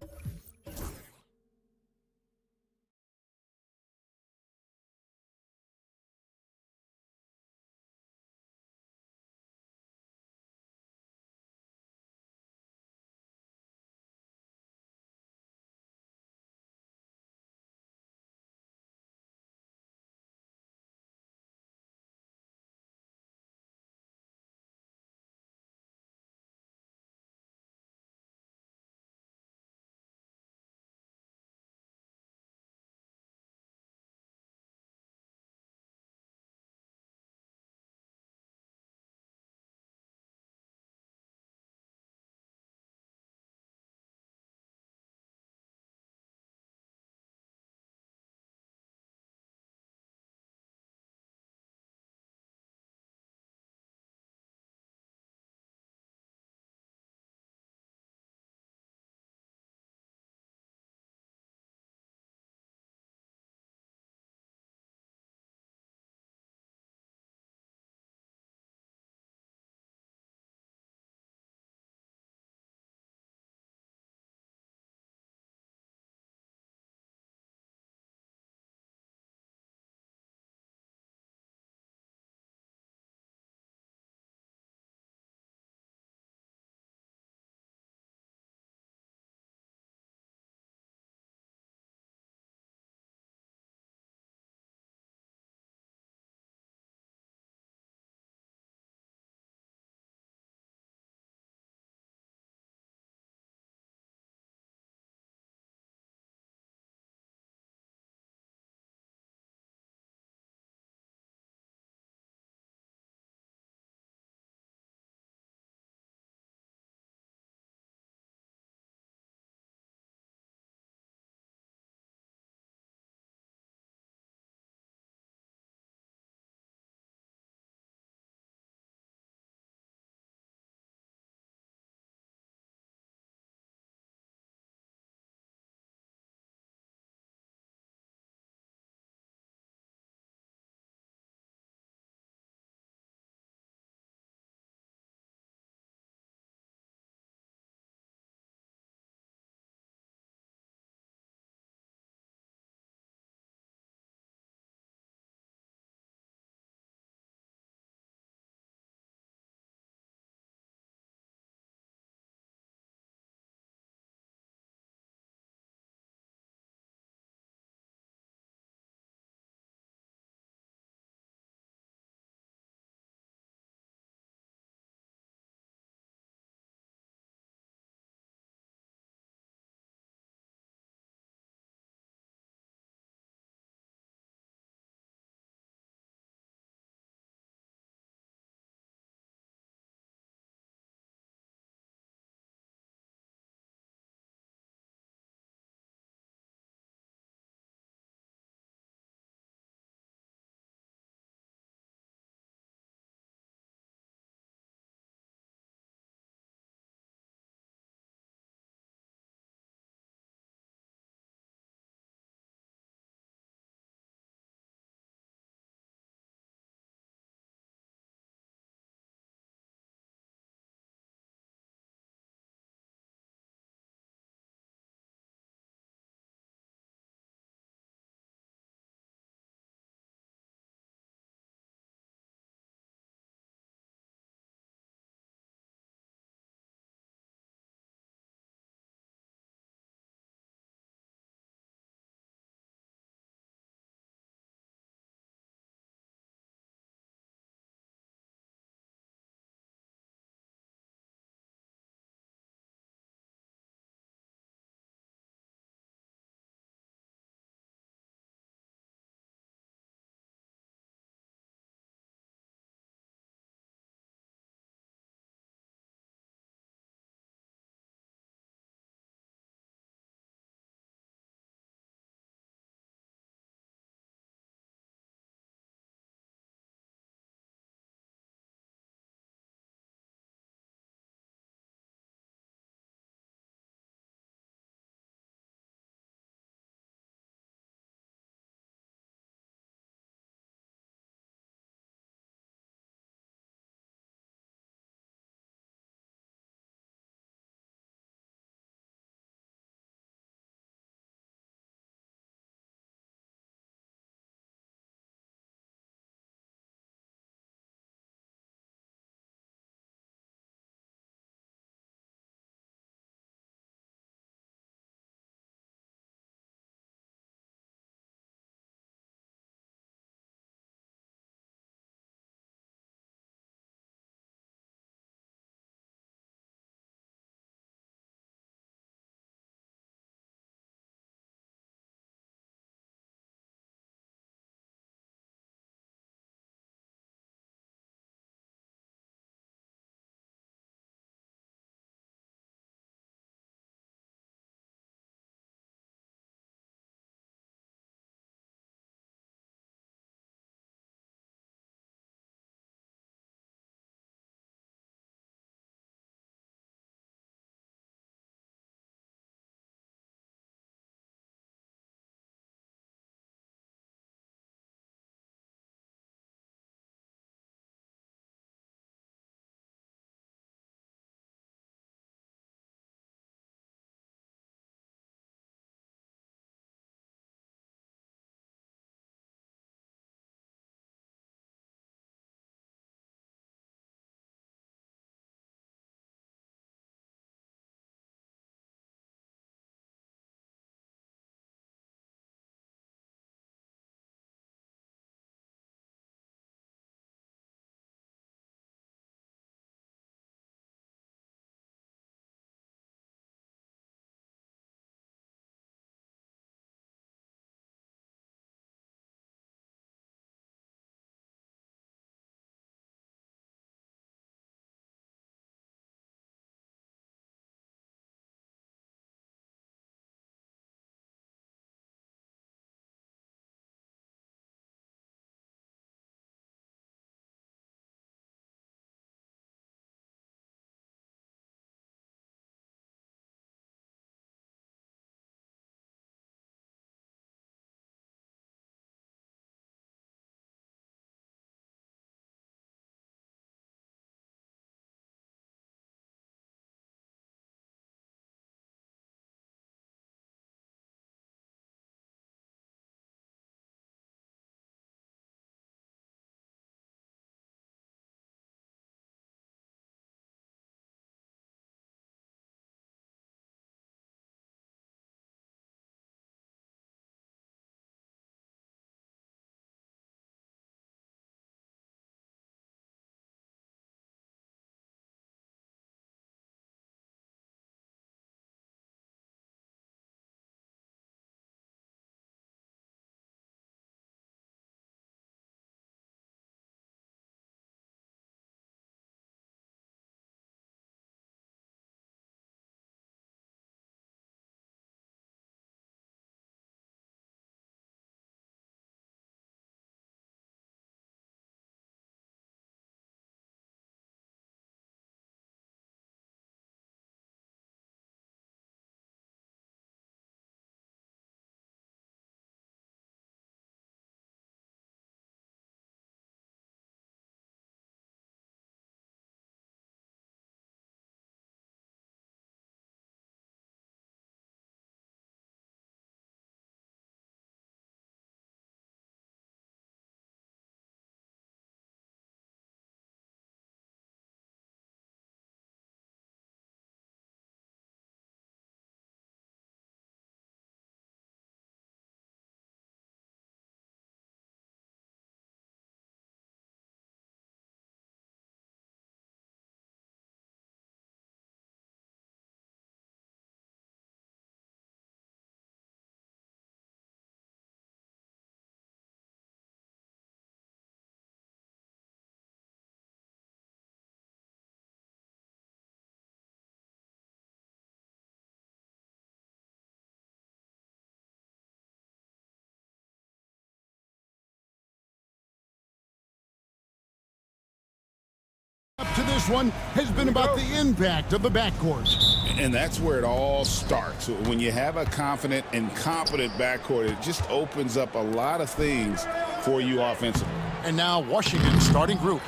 this one has been about the impact of the backcourt. And that's where it all starts. When you have a confident and competent backcourt, it just opens up a lot of things for you offensively. And now Washington's starting group.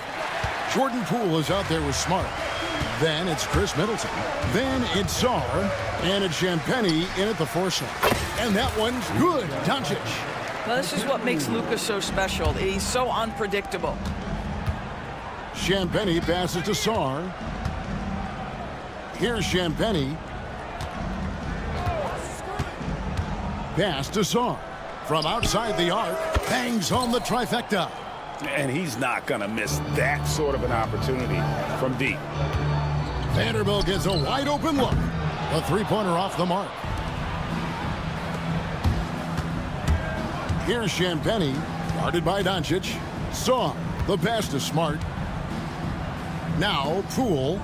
Jordan Poole is out there with Smart. Then it's Chris Middleton. Then it's Sarr. And it's Champagny in at the foresight. And that one's good. Doncic. Well, this is what makes Luka so special. He's so unpredictable. Champagny passes to Sarr. Here's Champagny. Pass to Sarr. From outside the arc, bangs home the trifecta. And he's not going to miss that sort of an opportunity from deep. Vanderbilt gets a wide open look. A three-pointer off the mark. Here's Champagny, guarded by Doncic. Sarr, the pass to Smart. Now Poole.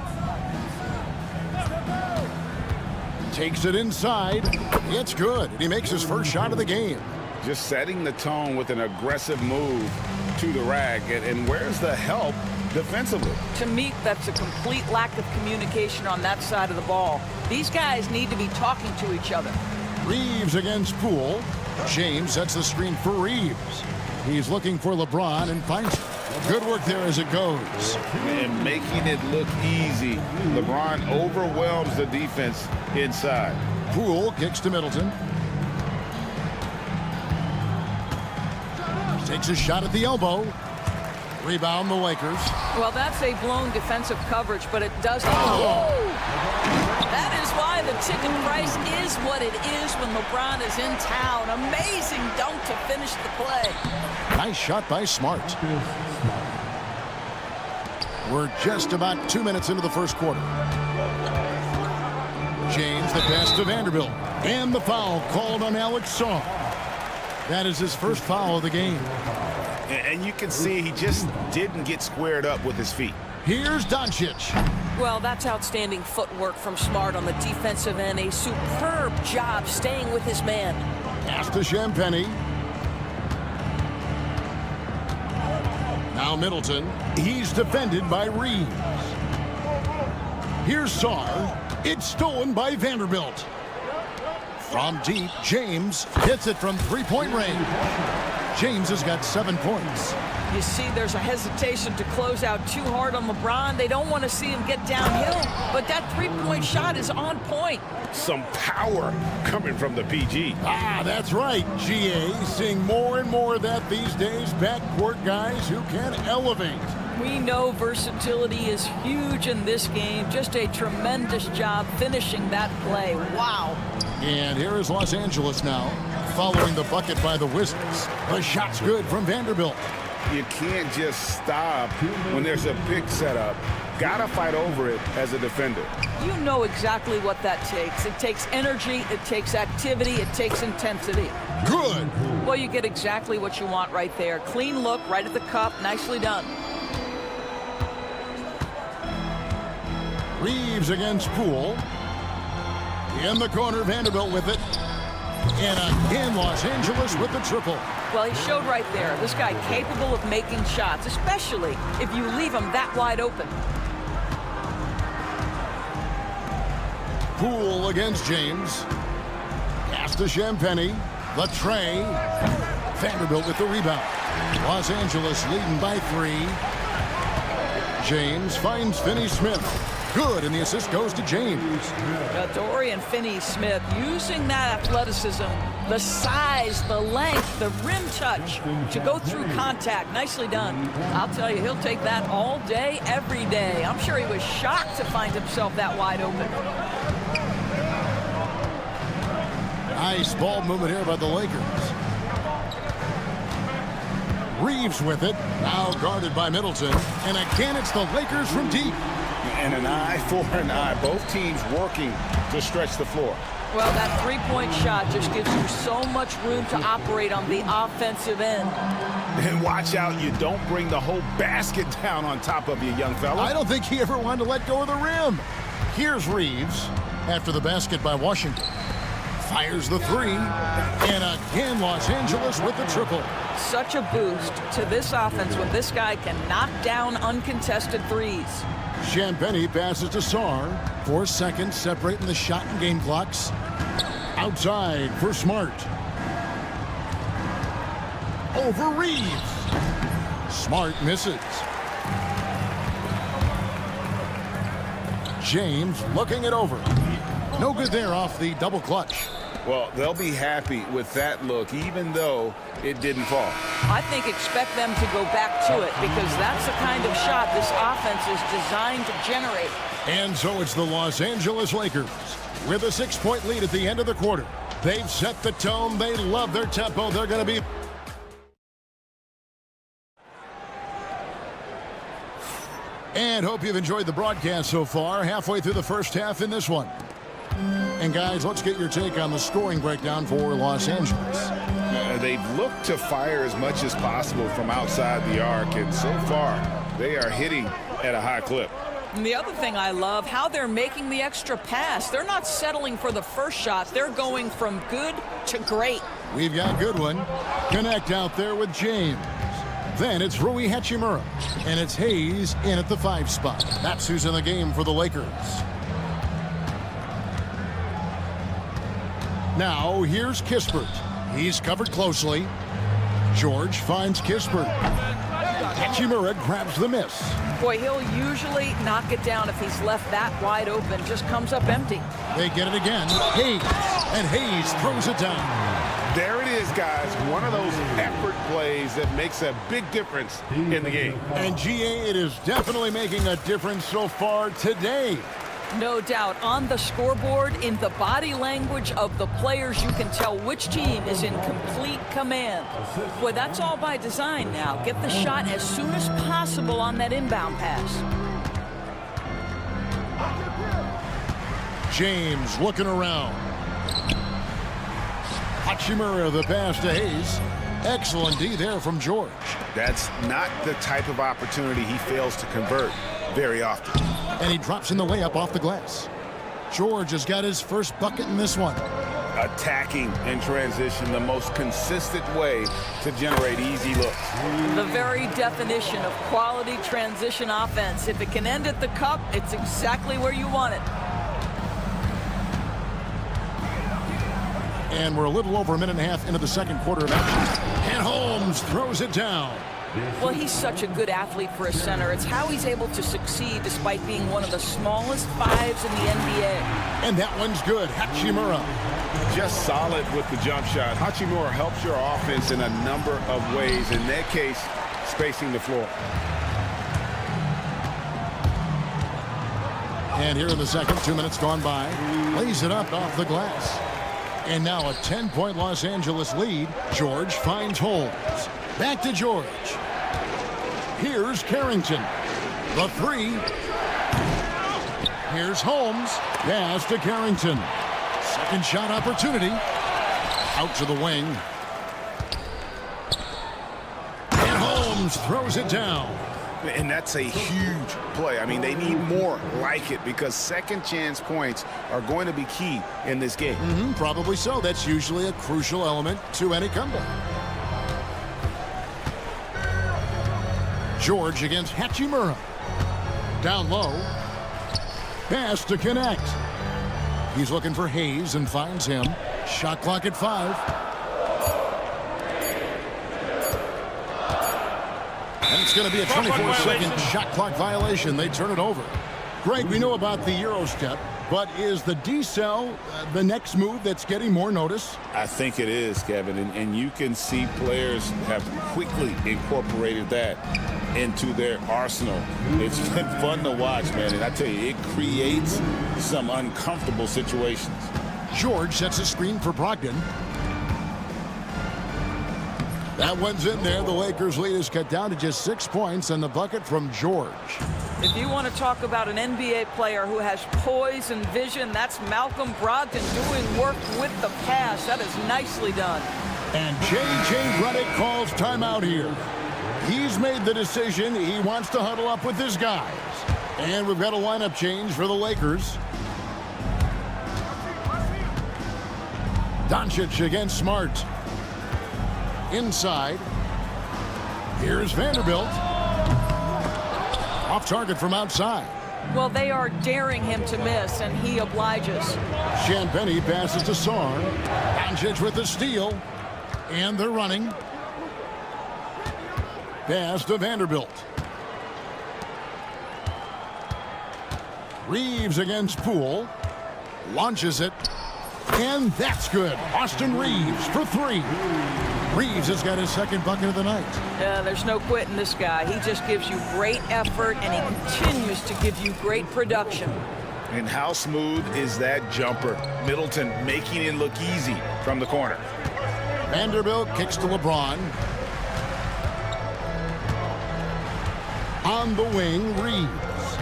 Takes it inside. It's good. And he makes his first shot of the game. Just setting the tone with an aggressive move to the rack. And where's the help defensively? To me, that's a complete lack of communication on that side of the ball. These guys need to be talking to each other. Reeves against Poole. James sets the screen for Reeves. He's looking for LeBron and finds him. Good work there as it goes. And making it look easy. LeBron overwhelms the defense inside. Poole kicks to Middleton. Takes a shot at the elbow. Rebound the Lakers. Well, that's a blown defensive coverage, but it doesn't. Oh! That is why the ticket price is what it is when LeBron is in town. Amazing dunk to finish the play. Nice shot by Smart. We're just about 2 minutes into the first quarter. James, the pass to Vanderbilt. And the foul called on Alex Sarr. That is his first foul of the game. And you can see he just didn't get squared up with his feet. Here's Doncic. Well, that's outstanding footwork from Smart on the defensive end. A superb job staying with his man. Pass to Champagny. Now Middleton. He's defended by Reeves. Here's Sarr. It's stolen by Vanderbilt. From deep, James hits it from three-point range. James has got 7 points. You see, there's a hesitation to close out too hard on LeBron. They don't want to see him get downhill, but that three-point shot is on point. Some power coming from the PG. Ah, that's right, GA. Seeing more and more of that these days. Backcourt guys who can elevate. We know versatility is huge in this game. Just a tremendous job finishing that play. Wow. And here is Los Angeles now, following the bucket by the Wizards. The shot's good from Vanderbilt. You can't just stop when there's a pick set up. Gotta fight over it as a defender. You know exactly what that takes. It takes energy, it takes activity, it takes intensity. Good. Well, you get exactly what you want right there. Clean look, right at the cup, nicely done. Reeves against Poole. In the corner, Vanderbilt with it. And again, Los Angeles with the triple. Well, he showed right there. This guy capable of making shots, especially if you leave him that wide open. Poole against James. Pass to Champagny. The tray. Vanderbilt with the rebound. Los Angeles leading by 3. James finds Finney-Smith. Good, and the assist goes to James. Dorian Finney-Smith using that athleticism, the size, the length, the rim touch to go through contact. Nicely done. I'll tell you, he'll take that all day, every day. I'm sure he was shocked to find himself that wide open. Nice ball movement here by the Lakers. Reeves with it, now guarded by Middleton. And again, it's the Lakers from deep. And an eye for an eye. Both teams working to stretch the floor. Well, that three-point shot just gives you so much room to operate on the offensive end. And watch out, you don't bring the whole basket down on top of you, young fella. I don't think he ever wanted to let go of the rim. Here's Reeves after the basket by Washington. Fires the three. And again, Los Angeles with the triple. Such a boost to this offense when this guy can knock down uncontested threes. Champagny passes to Sarr. 4 seconds separating the shot and game clocks. Outside for Smart. Over Reeves. Smart misses. James looking it over. No good there off the double clutch. Well, they'll be happy with that look, even though it didn't fall. I think expect them to go back to it because that's the kind of shot this offense is designed to generate. And so it's the Los Angeles Lakers with a 6-point lead at the end of the quarter. They've set the tone. They love their tempo. They're going to be... And hope you've enjoyed the broadcast so far. Halfway through the first half in this one. And guys, let's get your take on the scoring breakdown for Los Angeles. They've looked to fire as much as possible from outside the arc, and so far they are hitting at a high clip. And the other thing I love, how they're making the extra pass. They're not settling for the first shot. They're going from good to great. We've got Goodwin. Connect out there with James. Then it's Rui Hachimura. And it's Hayes in at the 5 spot. That's who's in the game for the Lakers. Now here's Kispert. He's covered closely. George finds Kispert. Hachimura grabs the miss. Boy, he'll usually knock it down if he's left that wide open. Just comes up empty. They get it again. Hayes. And Hayes throws it down. There it is, guys. One of those effort plays that makes a big difference in the game. And GA, it is definitely making a difference so far today. No doubt. On the scoreboard, in the body language of the players, you can tell which team is in complete command. Boy, that's all by design now. Get the shot as soon as possible on that inbound pass. James looking around. Hachimura the pass to Hayes. Excellent D there from George. That's not the type of opportunity he fails to convert very often. And he drops in the layup off the glass. George has got his first bucket in this one. Attacking in transition, the most consistent way to generate easy looks. The very definition of quality transition offense. If it can end at the cup, it's exactly where you want it. And we're a little over a minute and a half into the second quarter of action. And Holmes throws it down. Well, he's such a good athlete for a center. It's how he's able to succeed despite being one of the smallest 5s in the NBA. And that one's good. Hachimura. Just solid with the jump shot. Hachimura helps your offense in a number of ways. In that case, spacing the floor. And here in the second, 2 minutes gone by. Lays it up off the glass. And now a 10-point Los Angeles lead. George finds Holmes. Back to George. Here's Carrington. The 3. Here's Holmes. Pass to Carrington. Second shot opportunity. Out to the wing. And Holmes throws it down. And that's a huge play. I mean, they need more like it because second chance points are going to be key in this game. Probably so. That's usually a crucial element to any comeback. George against Hachimura. Down low. Pass to connect. He's looking for Hayes and finds him. Shot clock at 5. And it's going to be a 24-second shot clock violation. They turn it over. Greg, we know about the Euro step, but is the decel the next move that's getting more notice? I think it is, Kevin, and you can see players have quickly incorporated that into their arsenal. It's been fun to watch, man, and I tell you, it creates some uncomfortable situations. George sets a screen for Brogdon. That one's in there. The Lakers' lead is cut down to just 6 points, and the bucket from George. If you want to talk about an NBA player who has poise and vision, that's Malcolm Brogdon doing work with the pass. That is nicely done. And J.J. Redick calls timeout here. He's made the decision. He wants to huddle up with his guys. And we've got a lineup change for the Lakers. Doncic against Smart. Inside. Here's Vanderbilt. Off target from outside. Well, they are daring him to miss, and he obliges. Champagny passes to Sar. Doncic with the steal. And they're running. Pass to Vanderbilt. Reeves against Poole. Launches it. And that's good. Austin Reeves for three. Reeves has got his second bucket of the night. Yeah, there's no quitting this guy. He just gives you great effort, and he continues to give you great production. And how smooth is that jumper? Middleton making it look easy from the corner. Vanderbilt kicks to LeBron. On the wing, Reeves.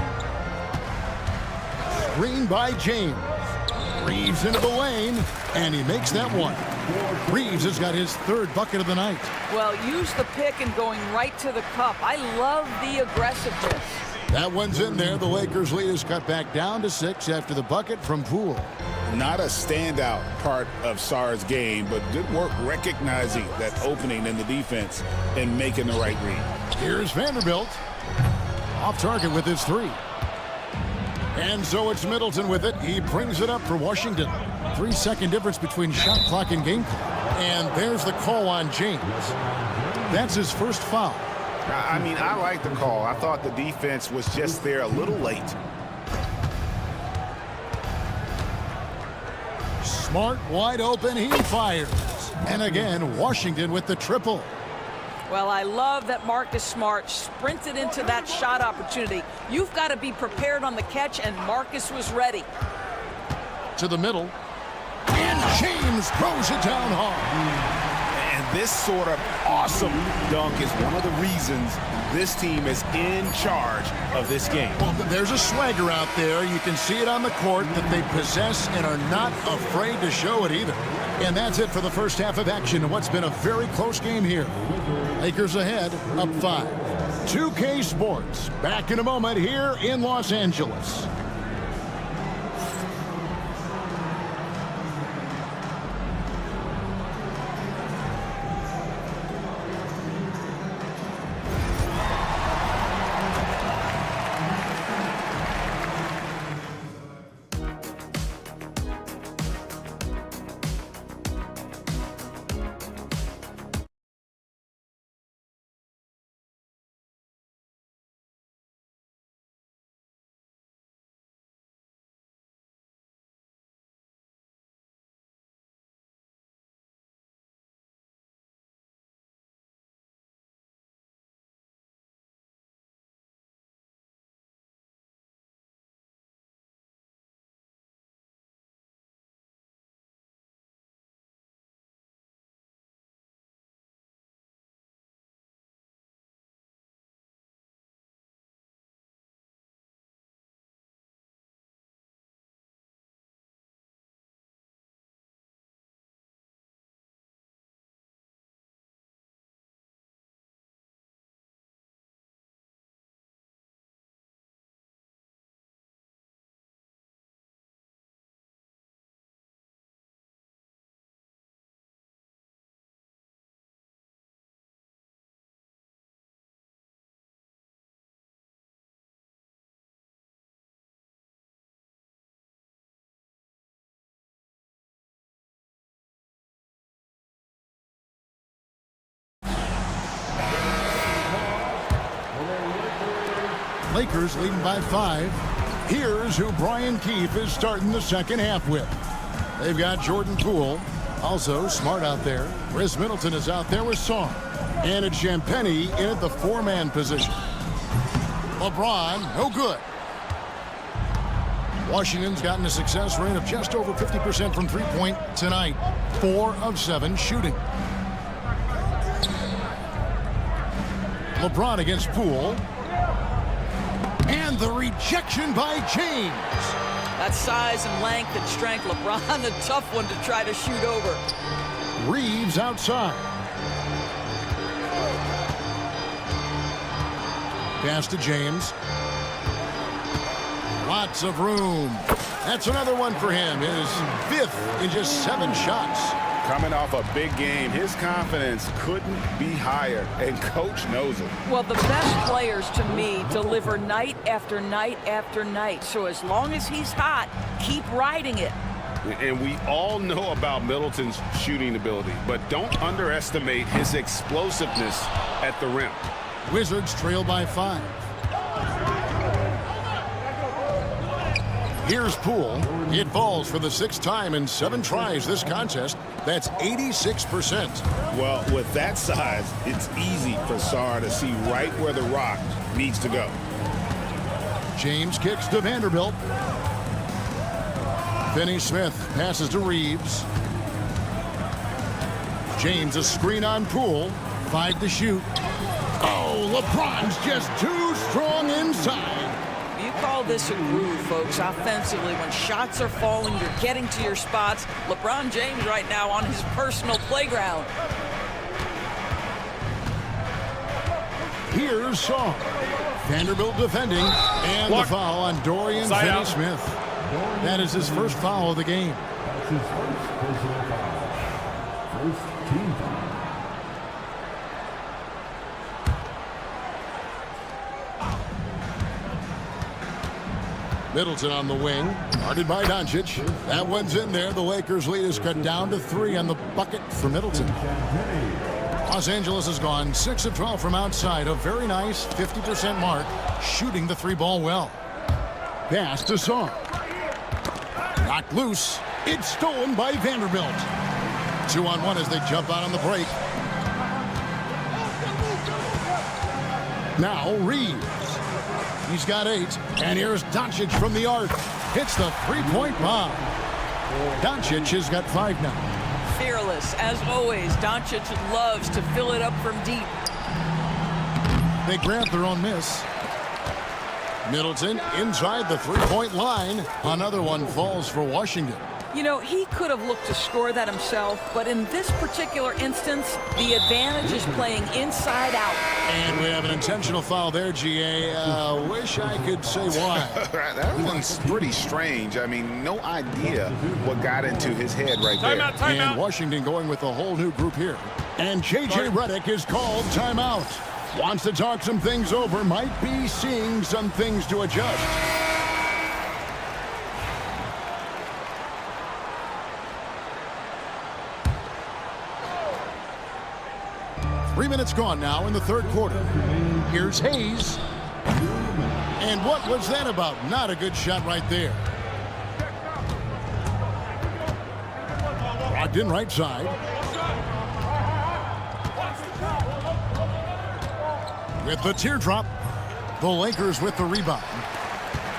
Screen by James. Reeves into the lane, and he makes that one. Reeves has got his third bucket of the night. Well, use the pick and going right to the cup. I love the aggressiveness. That one's in there. The Lakers lead is cut back down to 6 after the bucket from Poole. Not a standout part of Sar's game, but good work recognizing that opening in the defense and making the right read. Here's Vanderbilt. Off target with his three. And so it's Middleton with it. He brings it up for Washington. 3-second difference between shot clock and game clock. And there's the call on James. That's his first foul. I mean, I like the call. I thought the defense was just there a little late. Smart wide open. He fires. And again, Washington with the triple. Well, I love that Marcus Smart sprinted into that shot opportunity. You've got to be prepared on the catch, and Marcus was ready. To the middle. And James throws it down hard. And this sort of awesome dunk is one of the reasons this team is in charge of this game. Well, there's a swagger out there. You can see it on the court that they possess and are not afraid to show it either. And that's it for the first half of action in what's been a very close game here. Lakers ahead, up 5. 2K Sports, back in a moment here in Los Angeles. Lakers leading by 5. Here's who Brian Keefe is starting the second half with. They've got Jordan Poole. Also Smart out there. Chris Middleton is out there with Song. And it's Champagny in at the 4-man position. LeBron, no good. Washington's gotten a success rate of just over 50% from three-point tonight. 4 of 7 shooting. LeBron against Poole. And the rejection by James. That size and length and strength, LeBron, a tough one to try to shoot over. Reeves outside. Pass to James. Lots of room. That's another one for him. His 5th in just 7 shots. Coming off a big game, his confidence couldn't be higher, and coach knows it. Well, the best players, to me, deliver night after night after night. So as long as he's hot, keep riding it. And we all know about Middleton's shooting ability, but don't underestimate his explosiveness at the rim. Wizards trail by 5. Here's Poole. It falls for the 6th time in 7 tries this contest. That's 86%. Well, with that size, it's easy for Sarr to see right where the rock needs to go. James kicks to Vanderbilt. Finney-Smith passes to Reeves. James a screen on Poole. 5 to shoot. Oh, LeBron's just too strong inside. You call this a groove, folks, offensively. When shots are falling, you're getting to your spots. LeBron James right now on his personal playground. Here's Shaw. Vanderbilt defending, and the foul on Dorian Finney-Smith. That is his first foul of the game. That's his first personal foul. First team foul. Middleton on the wing, guarded by Doncic. That one's in there. The Lakers' lead is cut down to 3 on the bucket for Middleton. Los Angeles has gone 6 of 12 from outside, a very nice 50% mark, shooting the 3-ball well. Pass to Sarr. Knocked loose. It's stolen by Vanderbilt. 2-on-1 as they jump out on the break. Now Reeves. He's got 8, and here's Doncic from the arc. Hits the 3-point bomb. Doncic has got 5 now. Fearless, as always. Doncic loves to fill it up from deep. They grant their own miss. Middleton inside the 3-point line. Another one falls for Washington. You know, he could have looked to score that himself, but in this particular instance, the advantage is playing inside out. And we have an intentional foul there, GA. Wish I could say why. That one's pretty strange. I mean, no idea what got into his head right there. And Washington going with a whole new group here. And J.J. Redick is called timeout. Wants to talk some things over. Might be seeing some things to adjust. Three minutes gone now in the third quarter. Here's Hayes. And what was that about? Not a good shot right there. Brogdon right side. With the teardrop, the Lakers with the rebound.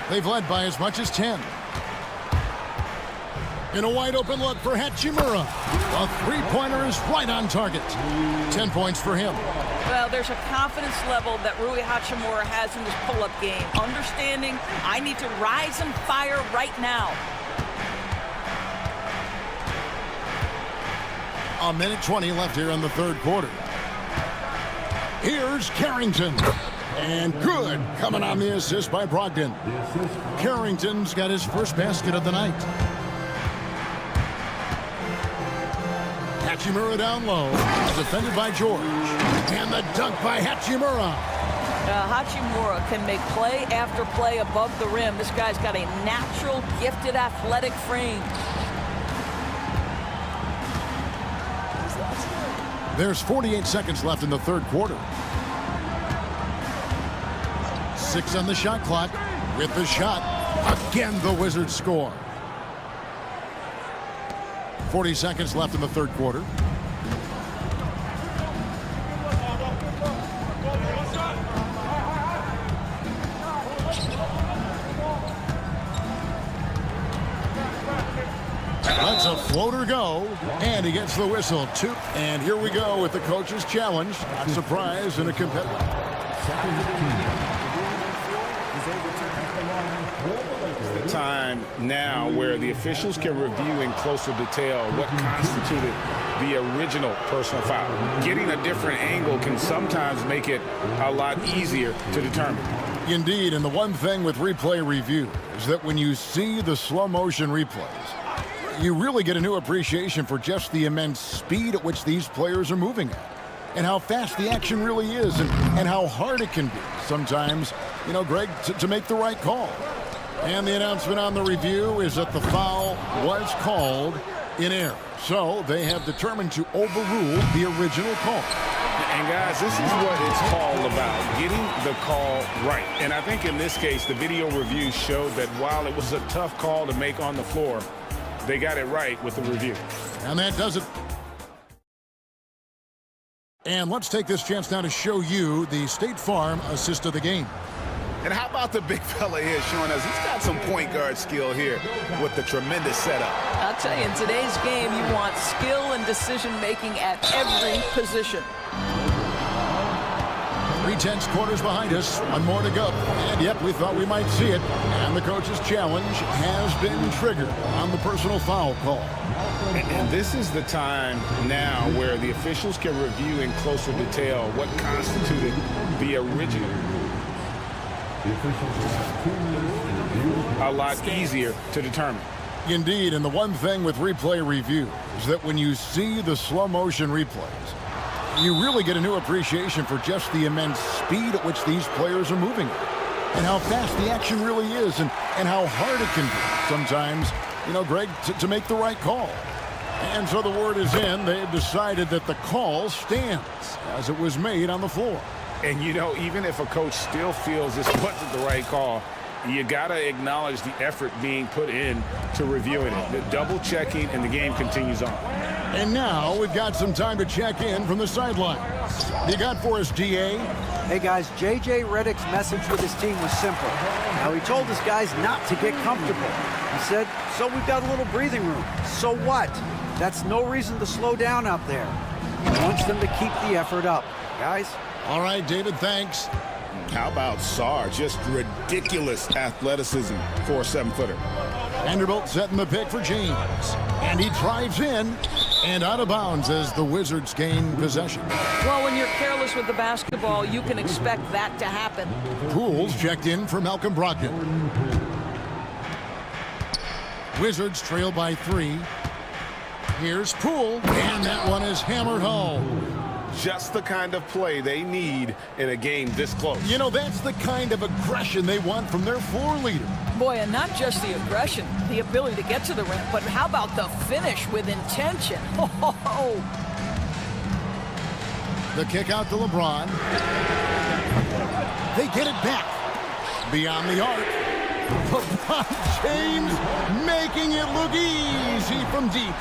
They've led by as much as 10. In a wide open look for Hachimura. A three-pointer is right on target. 10 points for him. Well, there's a confidence level that Rui Hachimura has in this pull-up game. Understanding, I need to rise and fire right now. A minute 20 left here in the third quarter. Here's Carrington. And good coming on the assist by Brogdon. Carrington's got his first basket of the night. Hachimura down low, defended by George. And the dunk by Hachimura. Hachimura can make play after play above the rim. This guy's got a natural, gifted, athletic frame. There's 48 seconds left in the third quarter. 6 on the shot clock. With the shot, again the Wizards score. 40 seconds left in the third quarter. Lets a floater go, and he gets the whistle. 2. And here we go with the coach's challenge. Not surprised in a competitive. The time now where the officials can review in closer detail what constituted the original personal foul. Getting a different angle can sometimes make it a lot easier to determine. Indeed, and the one thing with replay review is that when you see the slow motion replays, You really get a new appreciation for just the immense speed at which these players are moving at, and how fast the action really is, and how hard it can be sometimes, you know, Greg, to make the right call. And the announcement on the review is that the foul was called in error. So they have determined to overrule the original call. And guys, this is what it's all about, getting the call right. And I think in this case, the video review showed that while it was a tough call to make on the floor, they got it right with the review. And that does it. And let's take this chance now to show you the State Farm assist of the game. And how about the big fella here showing us he's got some point guard skill here with the tremendous setup. I'll tell you, in today's game, you want skill and decision-making at every position. 3/10 quarters behind us. One more to go. And yep, we thought we might see it. And the coach's challenge has been triggered on the personal foul call. And this is the time now where the officials can review in closer detail what constituted the original. A lot easier to determine. Indeed, and the one thing with replay review is that when you see the slow motion replays, you really get a new appreciation for just the immense speed at which these players are moving at, and how fast the action really is, and how hard it can be sometimes, you know, Greg, to make the right call. And so the word is in. They've decided that the call stands as it was made on the floor. And, you know, even if a coach still feels this wasn't the right call, you got to acknowledge the effort being put in to reviewing it. The double checking, and the game continues on. And now we've got some time to check in from the sidelines. You got for us, DA? Hey guys, J.J. Redick's message with his team was simple. Now he told his guys not to get comfortable. He said, so we've got a little breathing room. So what? That's no reason to slow down out there. He wants them to keep the effort up. Guys? All right, David, thanks. How about Sarr? Just ridiculous athleticism for a 7-footer. Vanderbilt setting the pick for James. And he drives in and out of bounds as the Wizards gain possession. Well, when you're careless with the basketball, you can expect that to happen. Pools checked in for Malcolm Brogdon. Wizards trail by 3. Here's Poole, and that one is hammered home. Just the kind of play they need in a game this close. You know, that's the kind of aggression they want from their floor leader. Boy, and not just the aggression, the ability to get to the rim, but how about the finish with intention? Oh. The kick out to LeBron. They get it back. Beyond the arc. LeBron James making it look easy from deep.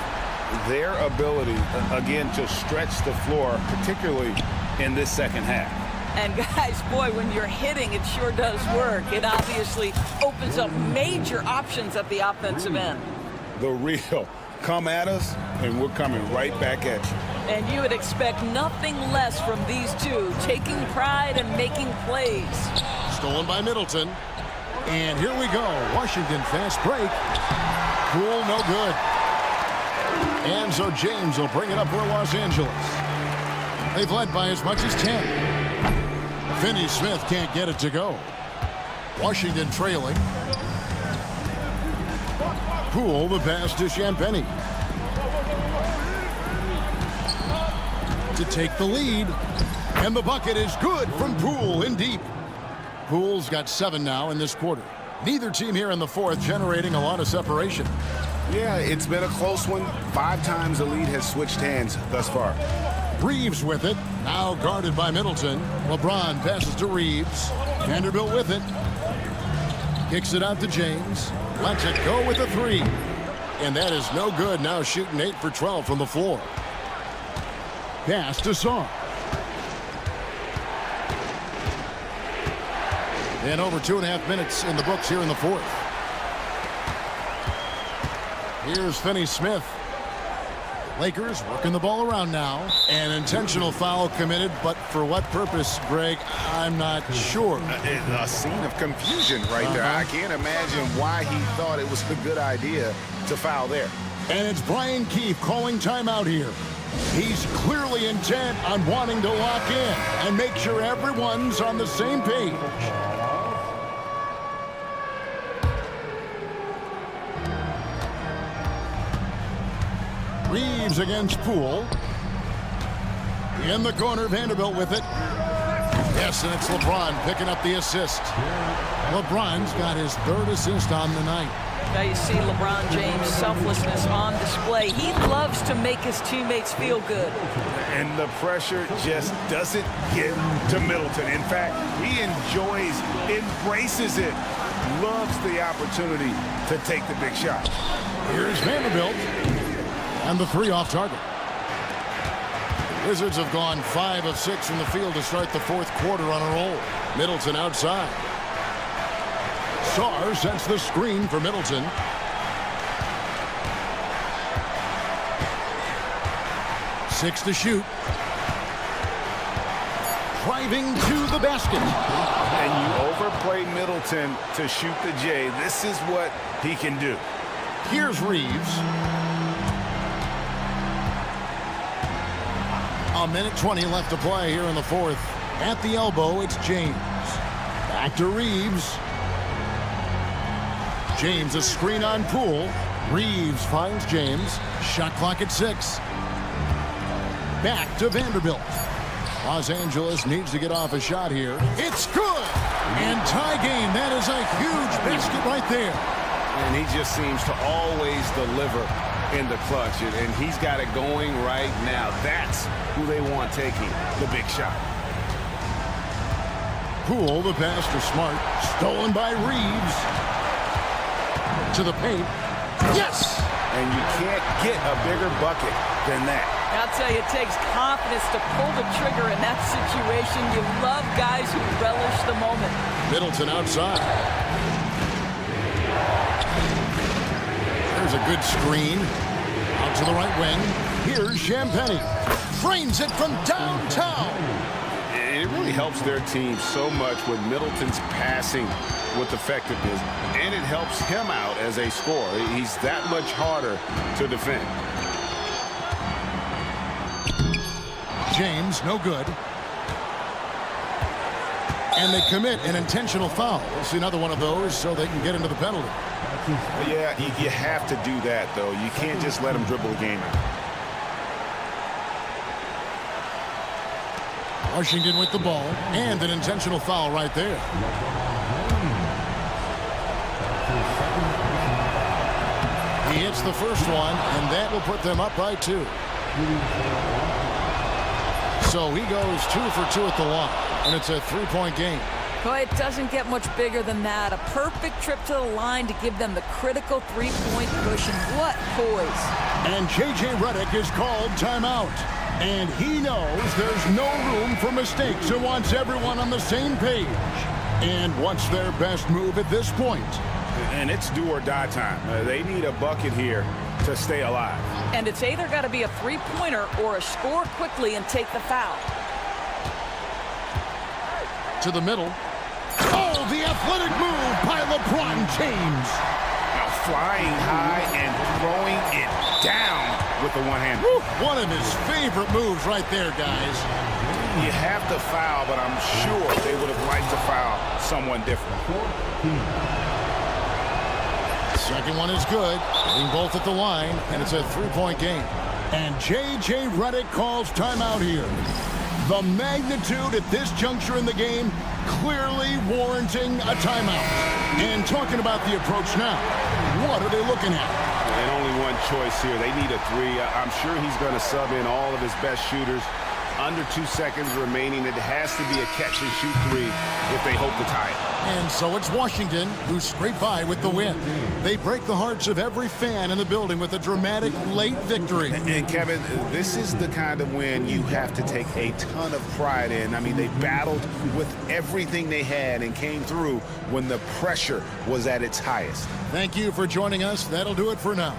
Their ability, again, to stretch the floor, particularly in this second half. And guys, boy, when you're hitting, it sure does work. It obviously opens up major options at the offensive end. The real come at us, and we're coming right back at you. And you would expect nothing less from these two, taking pride and making plays. Stolen by Middleton. And here we go. Washington fast break. Poole, no good. And so James will bring it up for Los Angeles. They've led by as much as 10. Finney-Smith can't get it to go. Washington trailing. Poole, the pass to Champagny. To take the lead. And the bucket is good from Poole in deep. Poole's got 7 now in this quarter. Neither team here in the fourth generating a lot of separation. Yeah, it's been a close one. 5 times the lead has switched hands thus far. Reeves with it. Now guarded by Middleton. LeBron passes to Reeves. Vanderbilt with it. Kicks it out to James. Lets it go with a 3. And that is no good. Now shooting 8 for 12 from the floor. Pass to Sarr. And over 2.5 minutes in the books here in the fourth. Here's Finney-Smith. Lakers working the ball around now. An intentional foul committed, but for what purpose, Greg, I'm not sure. A scene of confusion right there. I can't imagine why he thought it was a good idea to foul there. And it's Brian Keefe calling timeout here. He's clearly intent on wanting to lock in and make sure everyone's on the same page. Reeves against Poole. In the corner, Vanderbilt with it. Yes, and it's LeBron picking up the assist. LeBron's got his third assist on the night. Now you see LeBron James' selflessness on display. He loves to make his teammates feel good. And the pressure just doesn't get to Middleton. In fact, he enjoys, embraces it, loves the opportunity to take the big shot. Here's Vanderbilt. And the three off target. The Wizards have gone 5 of 6 from the field to start the fourth quarter on a roll. Middleton outside. Sarr sets the screen for Middleton. Six to shoot. Driving to the basket. And you overplay Middleton to shoot the J. This is what he can do. Here's Reeves. A minute 20 left to play here in the fourth. At the elbow, it's James. Back to Reeves. James, a screen on Poole. Reeves finds James. Shot clock at 6. Back to Vanderbilt. Los Angeles needs to get off a shot here. It's good! And tie game. That is a huge basket right there. And he just seems to always deliver in the clutch. And he's got it going right now. That's who they want taking the big shot. Poole, the pass to Smart. Stolen by Reeves. To the paint. Yes! And you can't get a bigger bucket than that. I'll tell you, it takes confidence to pull the trigger in that situation. You love guys who relish the moment. Middleton outside. There's a good screen. Out to the right wing. Here's Champagny. Drains it from downtown. It really helps their team so much with Middleton's passing with effectiveness, and it helps him out as a scorer. He's that much harder to defend. James, no good. And they commit an intentional foul. We'll see another one of those so they can get into the penalty. Yeah, you have to do that, though. You can't just let him dribble the game out. Washington with the ball, and an intentional foul right there. He hits the first one, and that will put them up by 2. So he goes 2 for 2 at the line, and it's a 3-point game. Boy, it doesn't get much bigger than that. A perfect trip to the line to give them the critical 3-point cushion. What poise. And J.J. Redick is called timeout. And he knows there's no room for mistakes and wants everyone on the same page. And what's their best move at this point? And it's do or die time. They need a bucket here to stay alive. And it's either got to be a three-pointer or a score quickly and take the foul. To the middle. Oh, the athletic move by LeBron James. Now flying high and throwing it down with the one hand. One of his favorite moves right there, guys. You have to foul, but I'm sure they would have liked to foul someone different. Second one is good. Getting both at the line, and it's a 3-point game. And J.J. Redick calls timeout here. The magnitude at this juncture in the game clearly warranting a timeout. And talking about the approach now, what are they looking at? And only one choice here. They need a 3. I'm sure he's going to sub in all of his best shooters. Under 2 seconds remaining. It has to be a catch-and-shoot 3 if they hope to tie it. And so it's Washington who scrape by with the win. They break the hearts of every fan in the building with a dramatic late victory. And Kevin, this is the kind of win you have to take a ton of pride in. I mean, they battled with everything they had and came through when the pressure was at its highest. Thank you for joining us. That'll do it for now.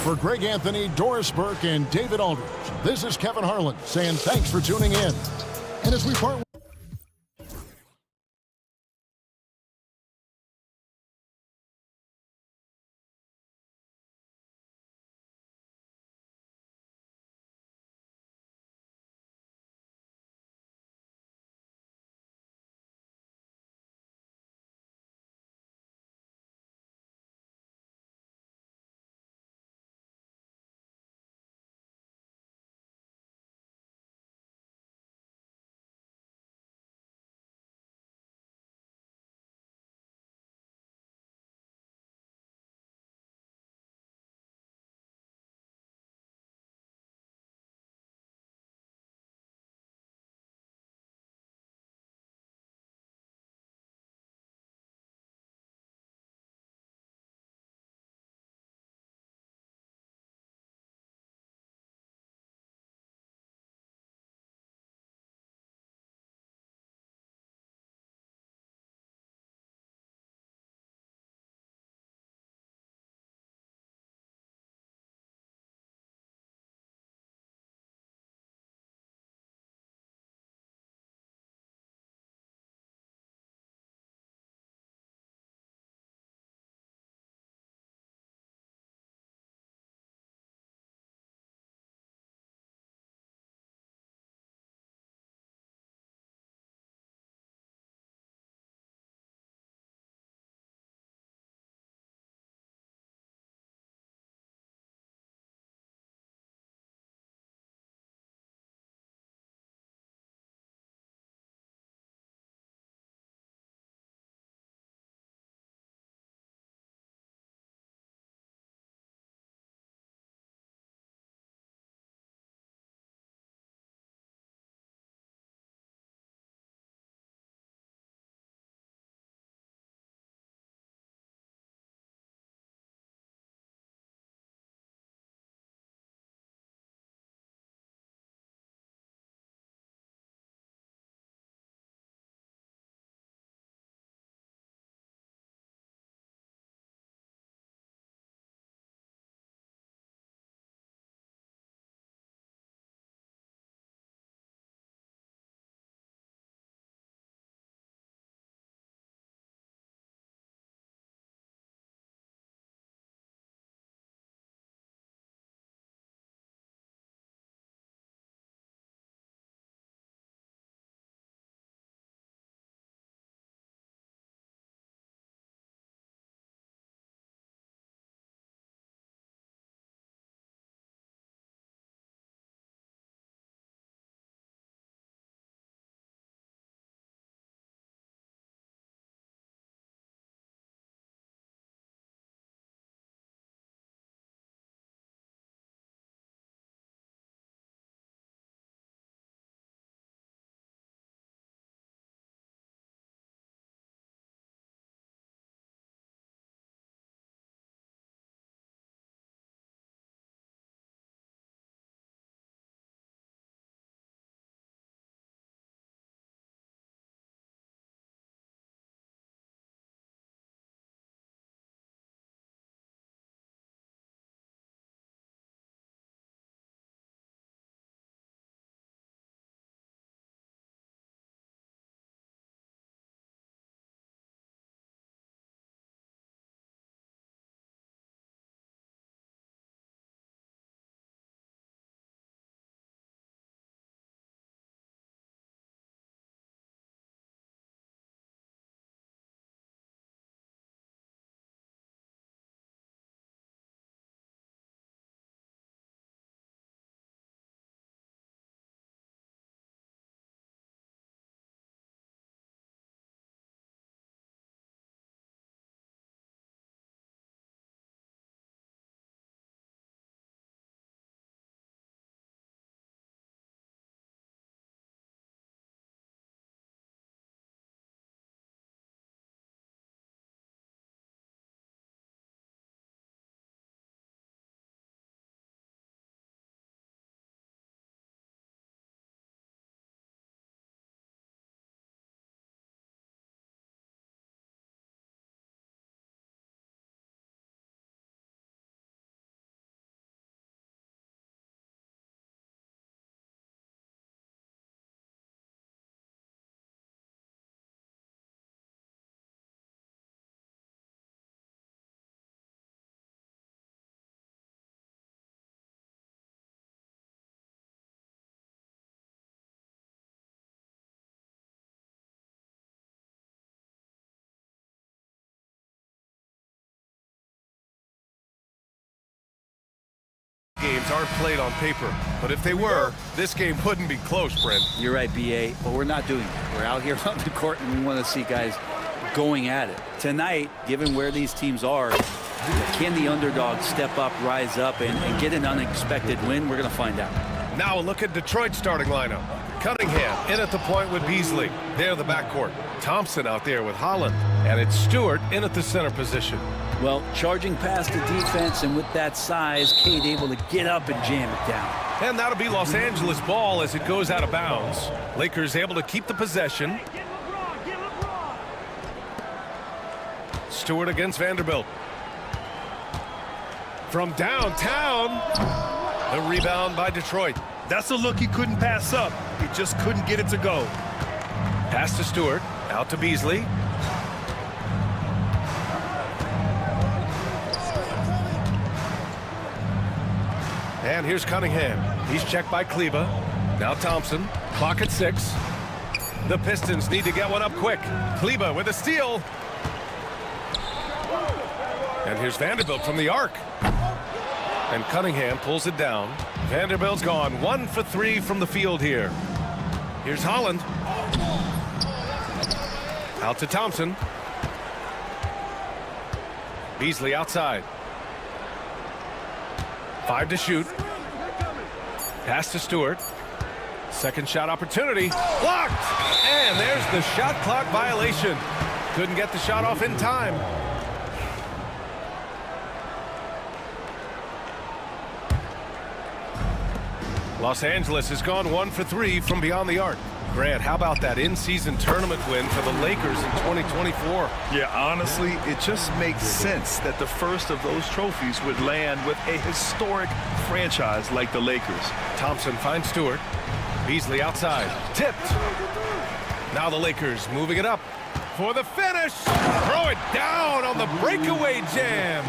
For Greg Anthony, Doris Burke, and David Aldridge, this is Kevin Harlan saying thanks for tuning in. And as we part games aren't played on paper, but if they were, this game wouldn't be close, Brent. You're right, BA, but we're not doing that. We're out here on the court, and we want to see guys going at it. Tonight, given where these teams are, can the underdog step up, rise up, and get an unexpected win? We're going to find out. Now a look at Detroit's starting lineup. Cunningham in at the point with Beasley. There the backcourt. Thompson out there with Holland. And it's Stewart in at the center position. Well, charging past the defense, and with that size, Cade able to get up and jam it down. And that'll be Los Angeles ball as it goes out of bounds. Lakers able to keep the possession. Stewart against Vanderbilt. From downtown, the rebound by Detroit. That's a look he couldn't pass up. He just couldn't get it to go. Pass to Stewart, out to Beasley. And here's Cunningham. He's checked by Kleba. Now Thompson. Clock at 6. The Pistons need to get one up quick. Kleba with a steal. And here's Vanderbilt from the arc. And Cunningham pulls it down. Vanderbilt's gone 1 for 3 from the field here. Here's Holland. Out to Thompson. Beasley outside. 5 to shoot. Pass to Stewart. Second shot opportunity. Blocked! And there's the shot clock violation. Couldn't get the shot off in time. Los Angeles has gone 1 for 3 from beyond the arc. Grant, how about that in-season tournament win for the Lakers in 2024? Yeah, honestly, it just makes sense that the first of those trophies would land with a historic franchise like the Lakers. Thompson finds Stewart. Beasley outside. Tipped. Now the Lakers moving it up for the finish. Throw it down on the breakaway jam.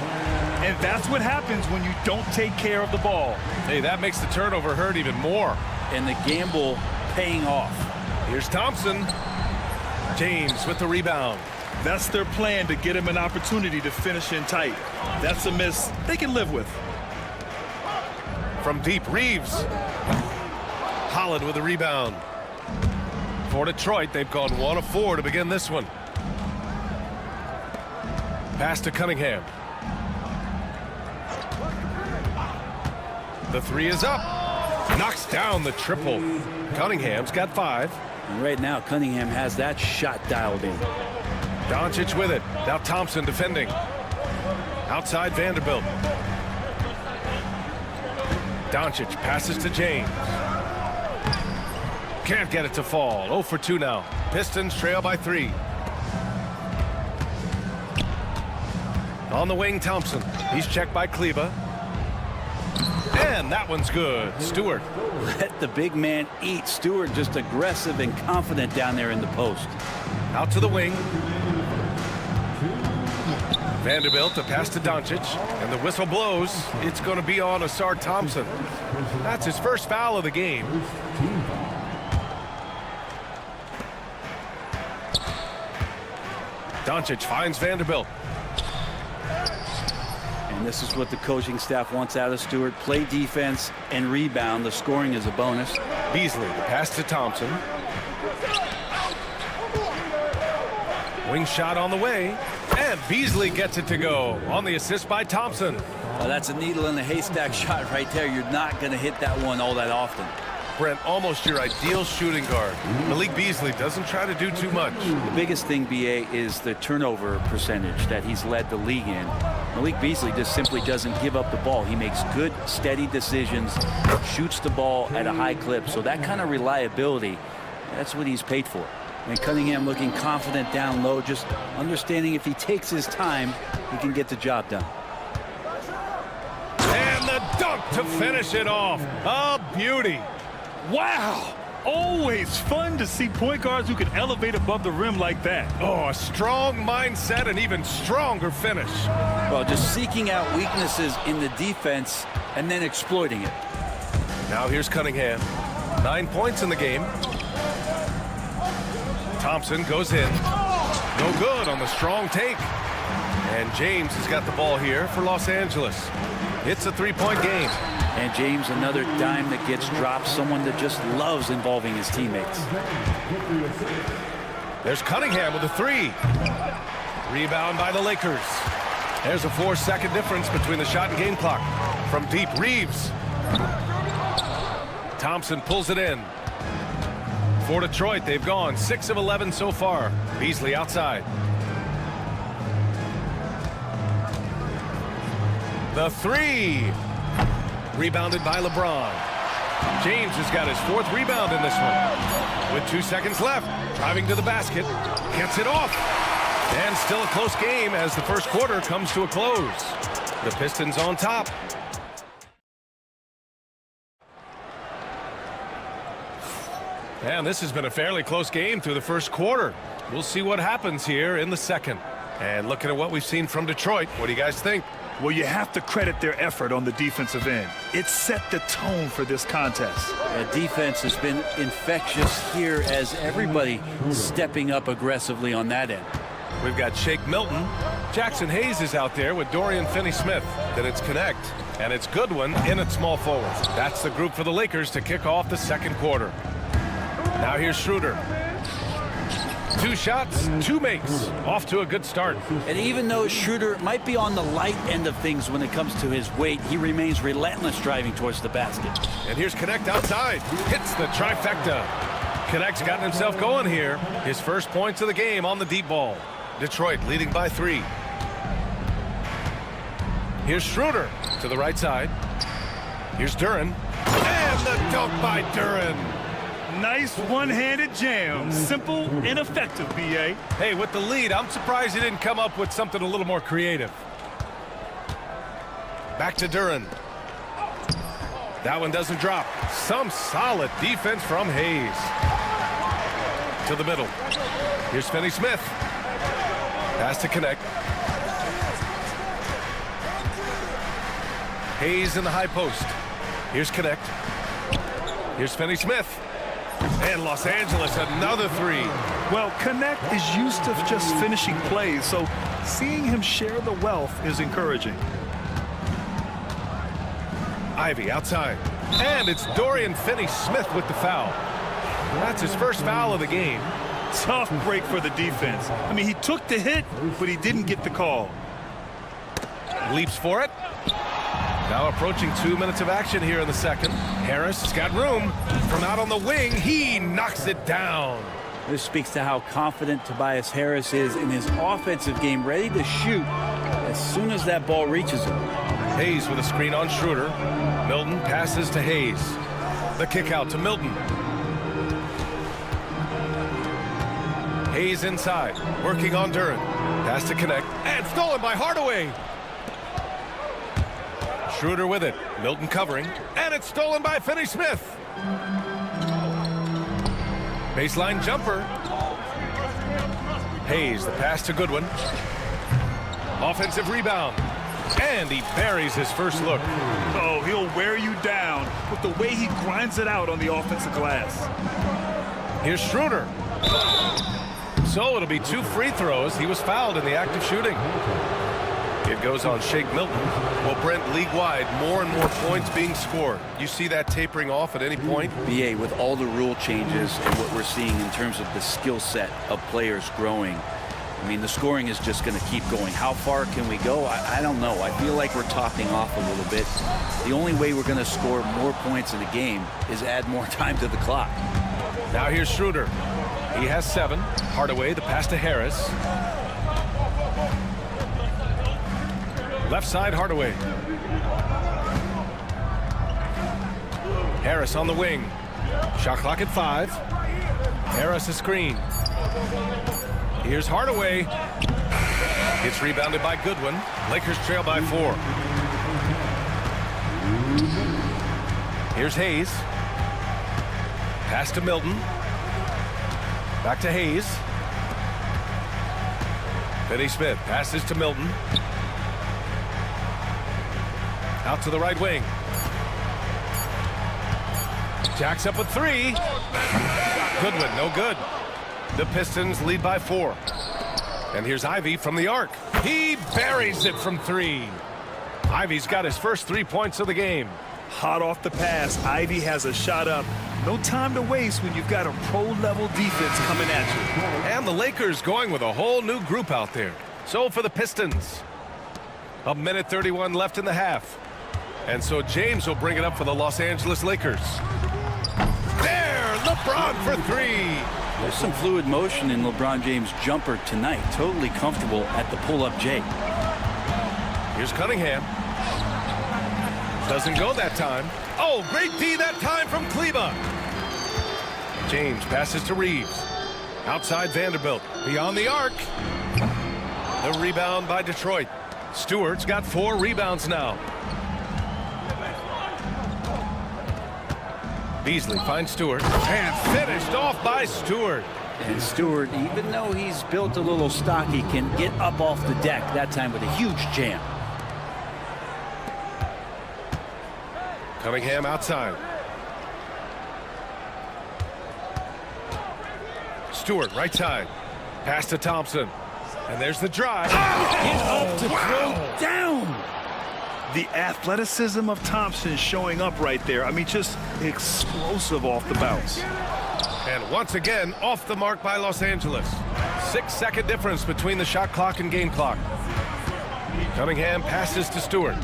And that's what happens when you don't take care of the ball. Hey, that makes the turnover hurt even more. And the gamble paying off. Here's Thompson. James with the rebound. That's their plan, to get him an opportunity to finish in tight. That's a miss they can live with. From deep, Reeves. Holland with the rebound. For Detroit, they've gone 1 of 4 to begin this one. Pass to Cunningham. The 3 is up. Knocks down the triple. Cunningham's got 5. And right now, Cunningham has that shot dialed in. Doncic with it. Now Thompson defending. Outside Vanderbilt. Doncic passes to James. Can't get it to fall. 0 for 2 now. Pistons trail by 3. On the wing, Thompson. He's checked by Kleba. And that one's good. Stewart. Let the big man eat. Stewart just aggressive and confident down there in the post. Out to the wing. Vanderbilt to pass to Doncic. And the whistle blows. It's going to be on Asar Thompson. That's his first foul of the game. Doncic finds Vanderbilt. And this is what the coaching staff wants out of Stewart. Play defense and rebound. The scoring is a bonus. Beasley, pass to Thompson. Wing shot on the way. And Beasley gets it to go on the assist by Thompson. Well, that's a needle in the haystack shot right there. You're not going to hit that one all that often. Brent, almost your ideal shooting guard. Malik Beasley doesn't try to do too much. The biggest thing, BA, is the turnover percentage that he's led the league in. Malik Beasley just simply doesn't give up the ball. He makes good, steady decisions, shoots the ball at a high clip. So that kind of reliability, that's what he's paid for. And Cunningham looking confident down low, just understanding if he takes his time, he can get the job done. And the dunk to finish it off. A beauty. Wow! Always fun to see point guards who can elevate above the rim like that. Oh, a strong mindset and even stronger finish. Well, just seeking out weaknesses in the defense and then exploiting it. Now here's Cunningham. 9 points in the game. Thompson goes in. No good on the strong take. And James has got the ball here for Los Angeles. It's a 3-point game. And James, another dime that gets dropped, someone that just loves involving his teammates. There's Cunningham with a three. Rebound by the Lakers. There's a 4-second difference between the shot and game clock. From deep, Reeves. Thompson pulls it in. For Detroit, they've gone 6 of 11 so far. Beasley outside. The three. Rebounded by LeBron. James has got his 4th rebound in this one. With 2 seconds left, driving to the basket, gets it off. And still a close game as the first quarter comes to a close. The Pistons on top. And this has been a fairly close game through the first quarter. We'll see what happens here in the second. And looking at what we've seen from Detroit, what do you guys think? Well, you have to credit their effort on the defensive end. It set the tone for this contest. The defense has been infectious here as everybody stepping up aggressively on that end. We've got Shake Milton. Jackson Hayes is out there with Dorian Finney-Smith. Then it's Connect. And it's Goodwin in at small forward. That's the group for the Lakers to kick off the second quarter. Now here's Schroeder. 2 shots, 2 makes. Off to a good start. And even though Schroeder might be on the light end of things when it comes to his weight, he remains relentless driving towards the basket. And here's Connect outside. Hits the trifecta. Connect's gotten himself going here. His first points of the game on the deep ball. Detroit leading by 3. Here's Schroeder to the right side. Here's Duren. And the dunk by Duren. Nice one-handed jam. Simple and effective, B.A. Hey, with the lead, I'm surprised he didn't come up with something a little more creative. Back to Duren. That one doesn't drop. Some solid defense from Hayes. To the middle. Here's Finney-Smith. Pass to Connect. Hayes in the high post. Here's Connect. Here's Finney-Smith. And Los Angeles, another three. Well, Connect is used to just finishing plays, so seeing him share the wealth is encouraging. Ivy outside. And it's Dorian Finney-Smith with the foul. That's his first foul of the game. Tough break for the defense. I mean, he took the hit, but he didn't get the call. Leaps for it. Now approaching 2 minutes of action here in the second. Harris has got room. From out on the wing, he knocks it down. This speaks to how confident Tobias Harris is in his offensive game, ready to shoot as soon as that ball reaches him. Hayes with a screen on Schroeder. Milton passes to Hayes. The kick out to Milton. Hayes inside, working on Duren. Pass to Connect, and stolen by Hardaway. Schroeder with it. Milton covering, and it's stolen by Finney-Smith. Baseline jumper. Hayes, the pass to Goodwin. Offensive rebound. And he buries his first look. Oh, he'll wear you down with the way he grinds it out on the offensive glass. Here's Schroeder. So it'll be 2 free throws. He was fouled in the act of shooting. It goes on Shake Milton. Well, Brent, league-wide, more and more points being scored. You see that tapering off at any point? BA, with all the rule changes and what we're seeing in terms of the skill set of players growing, I mean, the scoring is just going to keep going. How far can we go? I don't know. I feel like we're topping off a little bit. The only way we're going to score more points in a game is add more time to the clock. Now here's Schroeder. He has 7. Hardaway, the pass to Harris. Left side, Hardaway. Harris on the wing. Shot clock at 5. Harris a screen. Here's Hardaway. It's rebounded by Goodwin. Lakers trail by 4. Here's Hayes. Pass to Milton. Back to Hayes. Finney-Smith passes to Milton. Out to the right wing. Jacks up with 3. Goodwin, no good. The Pistons lead by 4. And here's Ivy from the arc. He buries it from 3. Ivy's got his first 3 points of the game. Hot off the pass, Ivy has a shot up. No time to waste when you've got a pro-level defense coming at you. And the Lakers going with a whole new group out there. So for the Pistons, a minute 31 left in the half. And so James will bring it up for the Los Angeles Lakers. There, LeBron for three. There's some fluid motion in LeBron James' jumper tonight. Totally comfortable at the pull-up J. Here's Cunningham. Doesn't go that time. Oh, great D that time from Kleba. James passes to Reeves. Outside Vanderbilt. Beyond the arc. The rebound by Detroit. Stewart's got 4 rebounds now. Beasley finds Stewart. And finished off by Stewart. And Stewart, even though he's built a little stocky, can get up off the deck, that time with a huge jam. Cunningham outside. Stewart right side. Pass to Thompson. And there's the drive. Get up to throw down. The athleticism of Thompson showing up right there. I mean, just explosive off the bounce. And once again, off the mark by Los Angeles. 6-second difference between the shot clock and game clock. Cunningham passes to Stewart.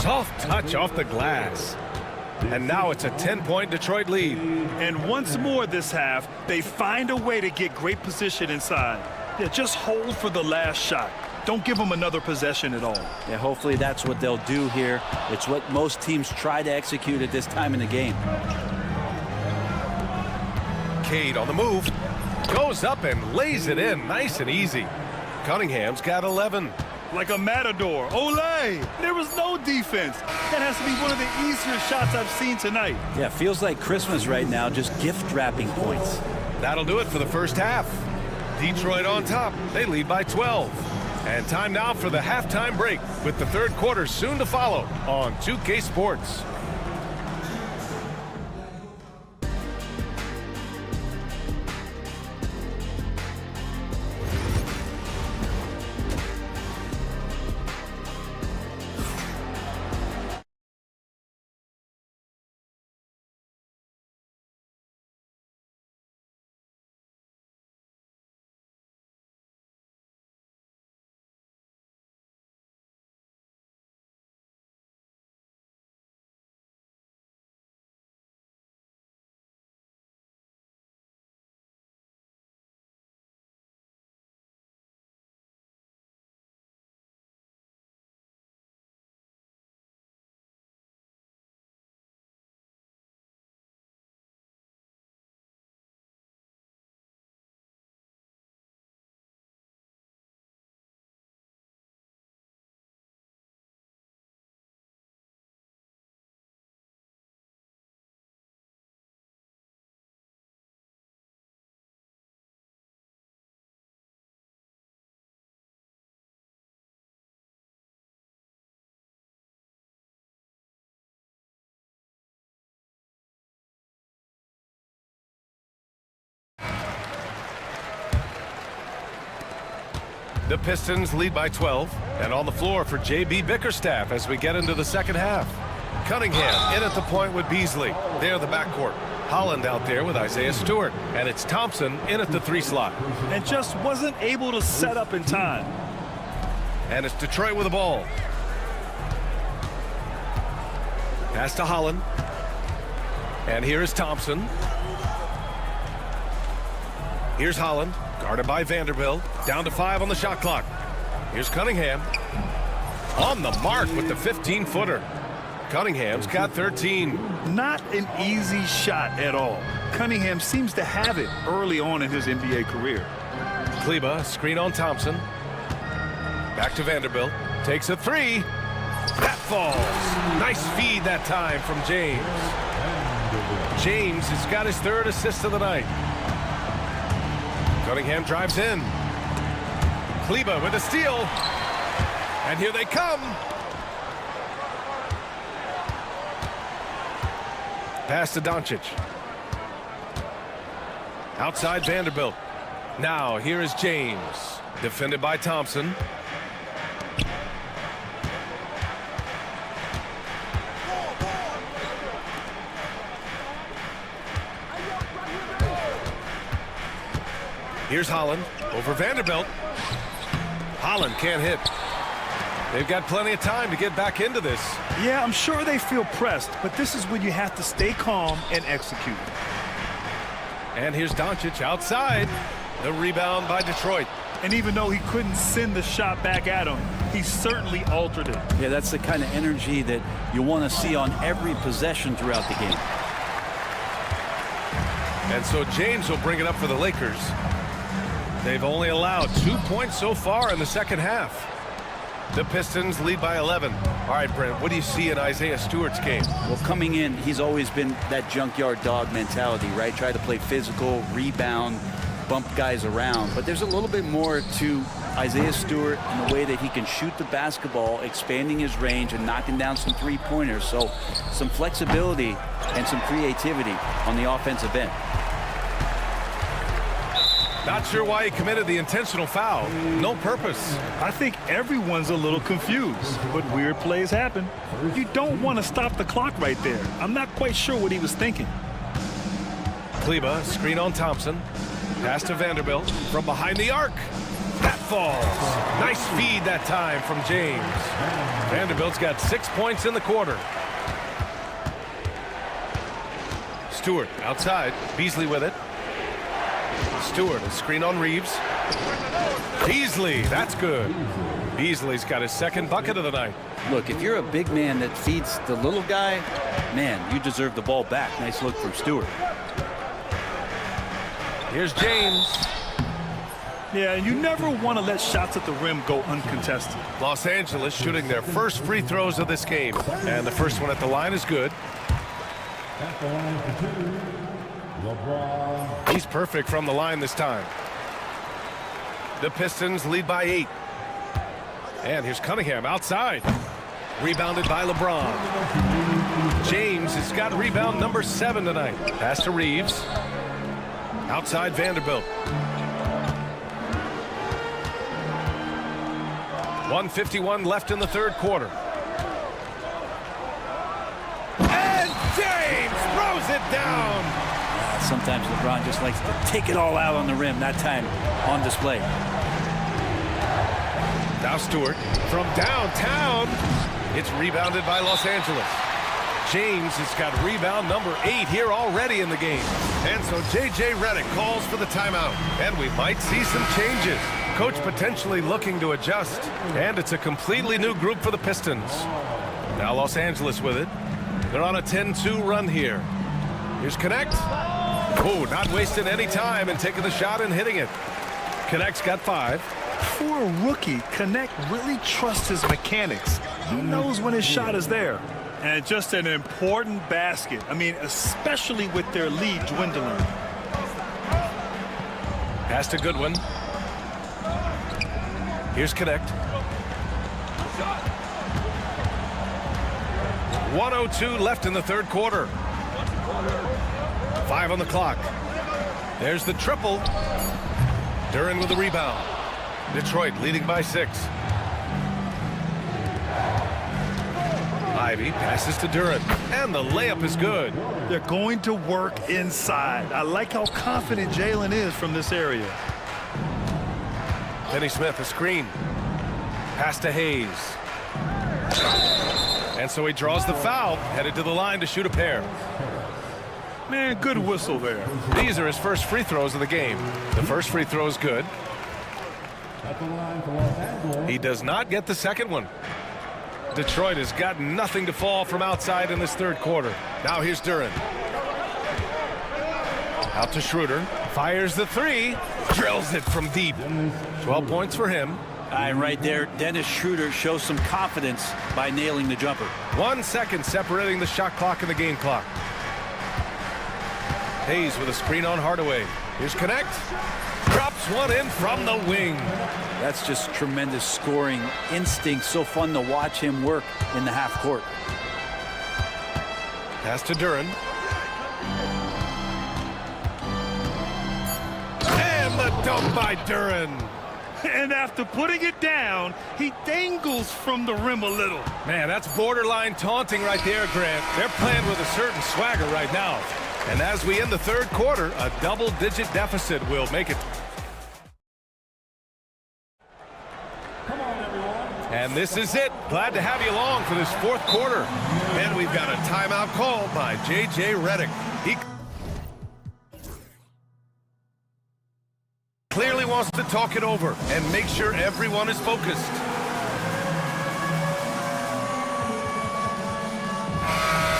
Soft touch off the glass. And now it's a 10-point Detroit lead. And once more this half, they find a way to get great position inside. Yeah, just hold for the last shot. Don't give them another possession at all. Yeah, hopefully that's what they'll do here. It's what most teams try to execute at this time in the game. Cade on the move. Goes up and lays it in nice and easy. Cunningham's got 11. Like a matador. Olay! There was no defense. That has to be one of the easier shots I've seen tonight. Yeah, feels like Christmas right now, just gift wrapping points. That'll do it for the first half. Detroit on top. They lead by 12. And time now for the halftime break, with the third quarter soon to follow on 2K Sports. The Pistons lead by 12, and on the floor for JB Bickerstaff as we get into the second half. Cunningham in at the point with Beasley. They're the backcourt. Holland out there with Isaiah Stewart, and it's Thompson in at the 3 slot. And just wasn't able to set up in time. And it's Detroit with the ball. Pass to Holland. And here is Thompson. Here's Holland, guarded by Vanderbilt. Down to 5 on the shot clock. Here's Cunningham. On the mark with the 15-footer. Cunningham's got 13. Not an easy shot at all. Cunningham seems to have it early on in his NBA career. Kleba, screen on Thompson. Back to Vanderbilt. Takes a 3. That falls. Nice feed that time from James. James has got his 3rd assist of the night. Cunningham drives in. Kleba with a steal. And here they come. Pass to Doncic. Outside Vanderbilt. Now here is James. Defended by Thompson. Here's Holland over Vanderbilt. Holland can't hit. They've got plenty of time to get back into this. Yeah, I'm sure they feel pressed, but this is when you have to stay calm and execute. And here's Doncic outside. The rebound by Detroit. And even though he couldn't send the shot back at him, he certainly altered it. Yeah, that's the kind of energy that you want to see on every possession throughout the game. And so James will bring it up for the Lakers. They've only allowed 2 points so far in the second half. The Pistons lead by 11. All right, Brent, what do you see in Isaiah Stewart's game? Well, coming in, he's always been that junkyard dog mentality, right? Try to play physical, rebound, bump guys around. But there's a little bit more to Isaiah Stewart in the way that he can shoot the basketball, expanding his range and knocking down some three-pointers. So some flexibility and some creativity on the offensive end. Not sure why he committed the intentional foul. No purpose. I think everyone's a little confused, but weird plays happen. You don't want to stop the clock right there. I'm not quite sure what he was thinking. Kleba, screen on Thompson. Pass to Vanderbilt from behind the arc. That falls. Nice feed that time from James. Vanderbilt's got 6 points in the quarter. Stewart outside. Beasley with it. Stewart, a screen on Reeves. Beasley, that's good. Beasley's got his second bucket of the night. Look, if you're a big man that feeds the little guy, man, you deserve the ball back. Nice look from Stewart. Here's James. Yeah, and you never want to let shots at the rim go uncontested. Los Angeles shooting their first free throws of this game. And the first one at the line is good. At the line for two, LeBron. He's perfect from the line this time. The Pistons lead by 8. And here's Cunningham outside. Rebounded by LeBron. James has got rebound number 7 tonight. Pass to Reeves. Outside Vanderbilt. 1:51 left in the third quarter. And James throws it down. Sometimes LeBron just likes to take it all out on the rim. That time on display. Now Stewart from downtown. It's rebounded by Los Angeles. James has got rebound number 8 here already in the game. And so J.J. Redick calls for the timeout. And we might see some changes. Coach potentially looking to adjust. And it's a completely new group for the Pistons. Now Los Angeles with it. They're on a 10-2 run here. Here's Connect. Oh, not wasting any time and taking the shot and hitting it. Connect's got 5. For a rookie, Connect really trusts his mechanics. He knows when his shot is there. And just an important basket. I mean, especially with their lead dwindling. Pass to Goodwin. Here's Connect. 1:02 left in the third quarter. 5 on the clock. There's the triple. Duren with the rebound. Detroit leading by 6. Ivy passes to Duren, and the layup is good. They're going to work inside. I like how confident Jalen is from this area. Finney Smith, a screen. Pass to Hayes. And so he draws the foul, headed to the line to shoot a pair. Man, good whistle there. These are his first free throws of the game. The first free throw is good. At the line for Los Angeles. He does not get the second one. Detroit has got nothing to fall from outside in this third quarter. Now here's Duren. Out to Schroeder. Fires the 3. Drills it from deep. 12 points for him. And right there, Dennis Schroeder shows some confidence by nailing the jumper. 1 second separating the shot clock and the game clock. Hayes with a screen on Hardaway. Here's Connect. Drops one in from the wing. That's just tremendous scoring instinct. So fun to watch him work in the half court. Pass to Duren. And the dunk by Duren. And after putting it down, he dangles from the rim a little. Man, that's borderline taunting right there, Grant. They're playing with a certain swagger right now. And as we end the third quarter, a double-digit deficit will make it. And this is it. Glad to have you along for this fourth quarter. And we've got a timeout called by J.J. Redick. He clearly wants to talk it over and make sure everyone is focused.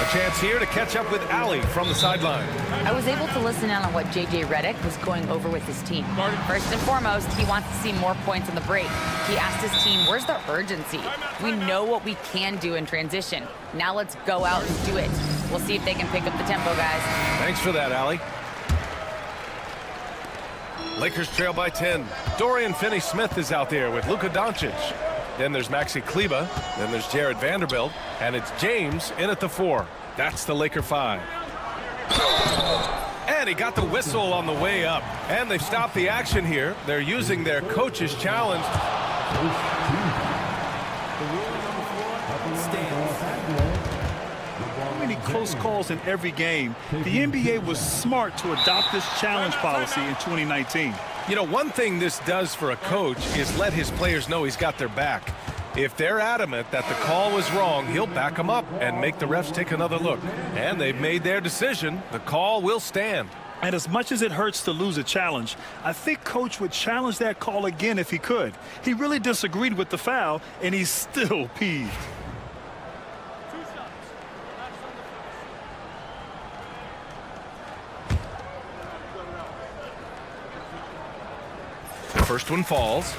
A chance here to catch up with Allie from the sideline. I was able to listen in on what J.J. Redick was going over with his team. First and foremost, he wants to see more points in the break. He asked his team, where's the urgency? We know what we can do in transition. Now let's go out and do it. We'll see if they can pick up the tempo, guys. Thanks for that, Allie. Lakers trail by 10. Dorian Finney-Smith is out there with Luka Doncic. Then there's Maxi Kleber. Then there's Jared Vanderbilt. And it's James in at the 4. That's the Laker 5. And he got the whistle on the way up. And they've stopped the action here. They're using their coach's challenge. Many close calls in every game. The NBA was smart to adopt this challenge policy in 2019. You know, one thing this does for a coach is let his players know he's got their back. If they're adamant that the call was wrong, he'll back them up and make the refs take another look. And they've made their decision. The call will stand. And as much as it hurts to lose a challenge, I think Coach would challenge that call again if he could. He really disagreed with the foul, and he's still peeved. The first one falls.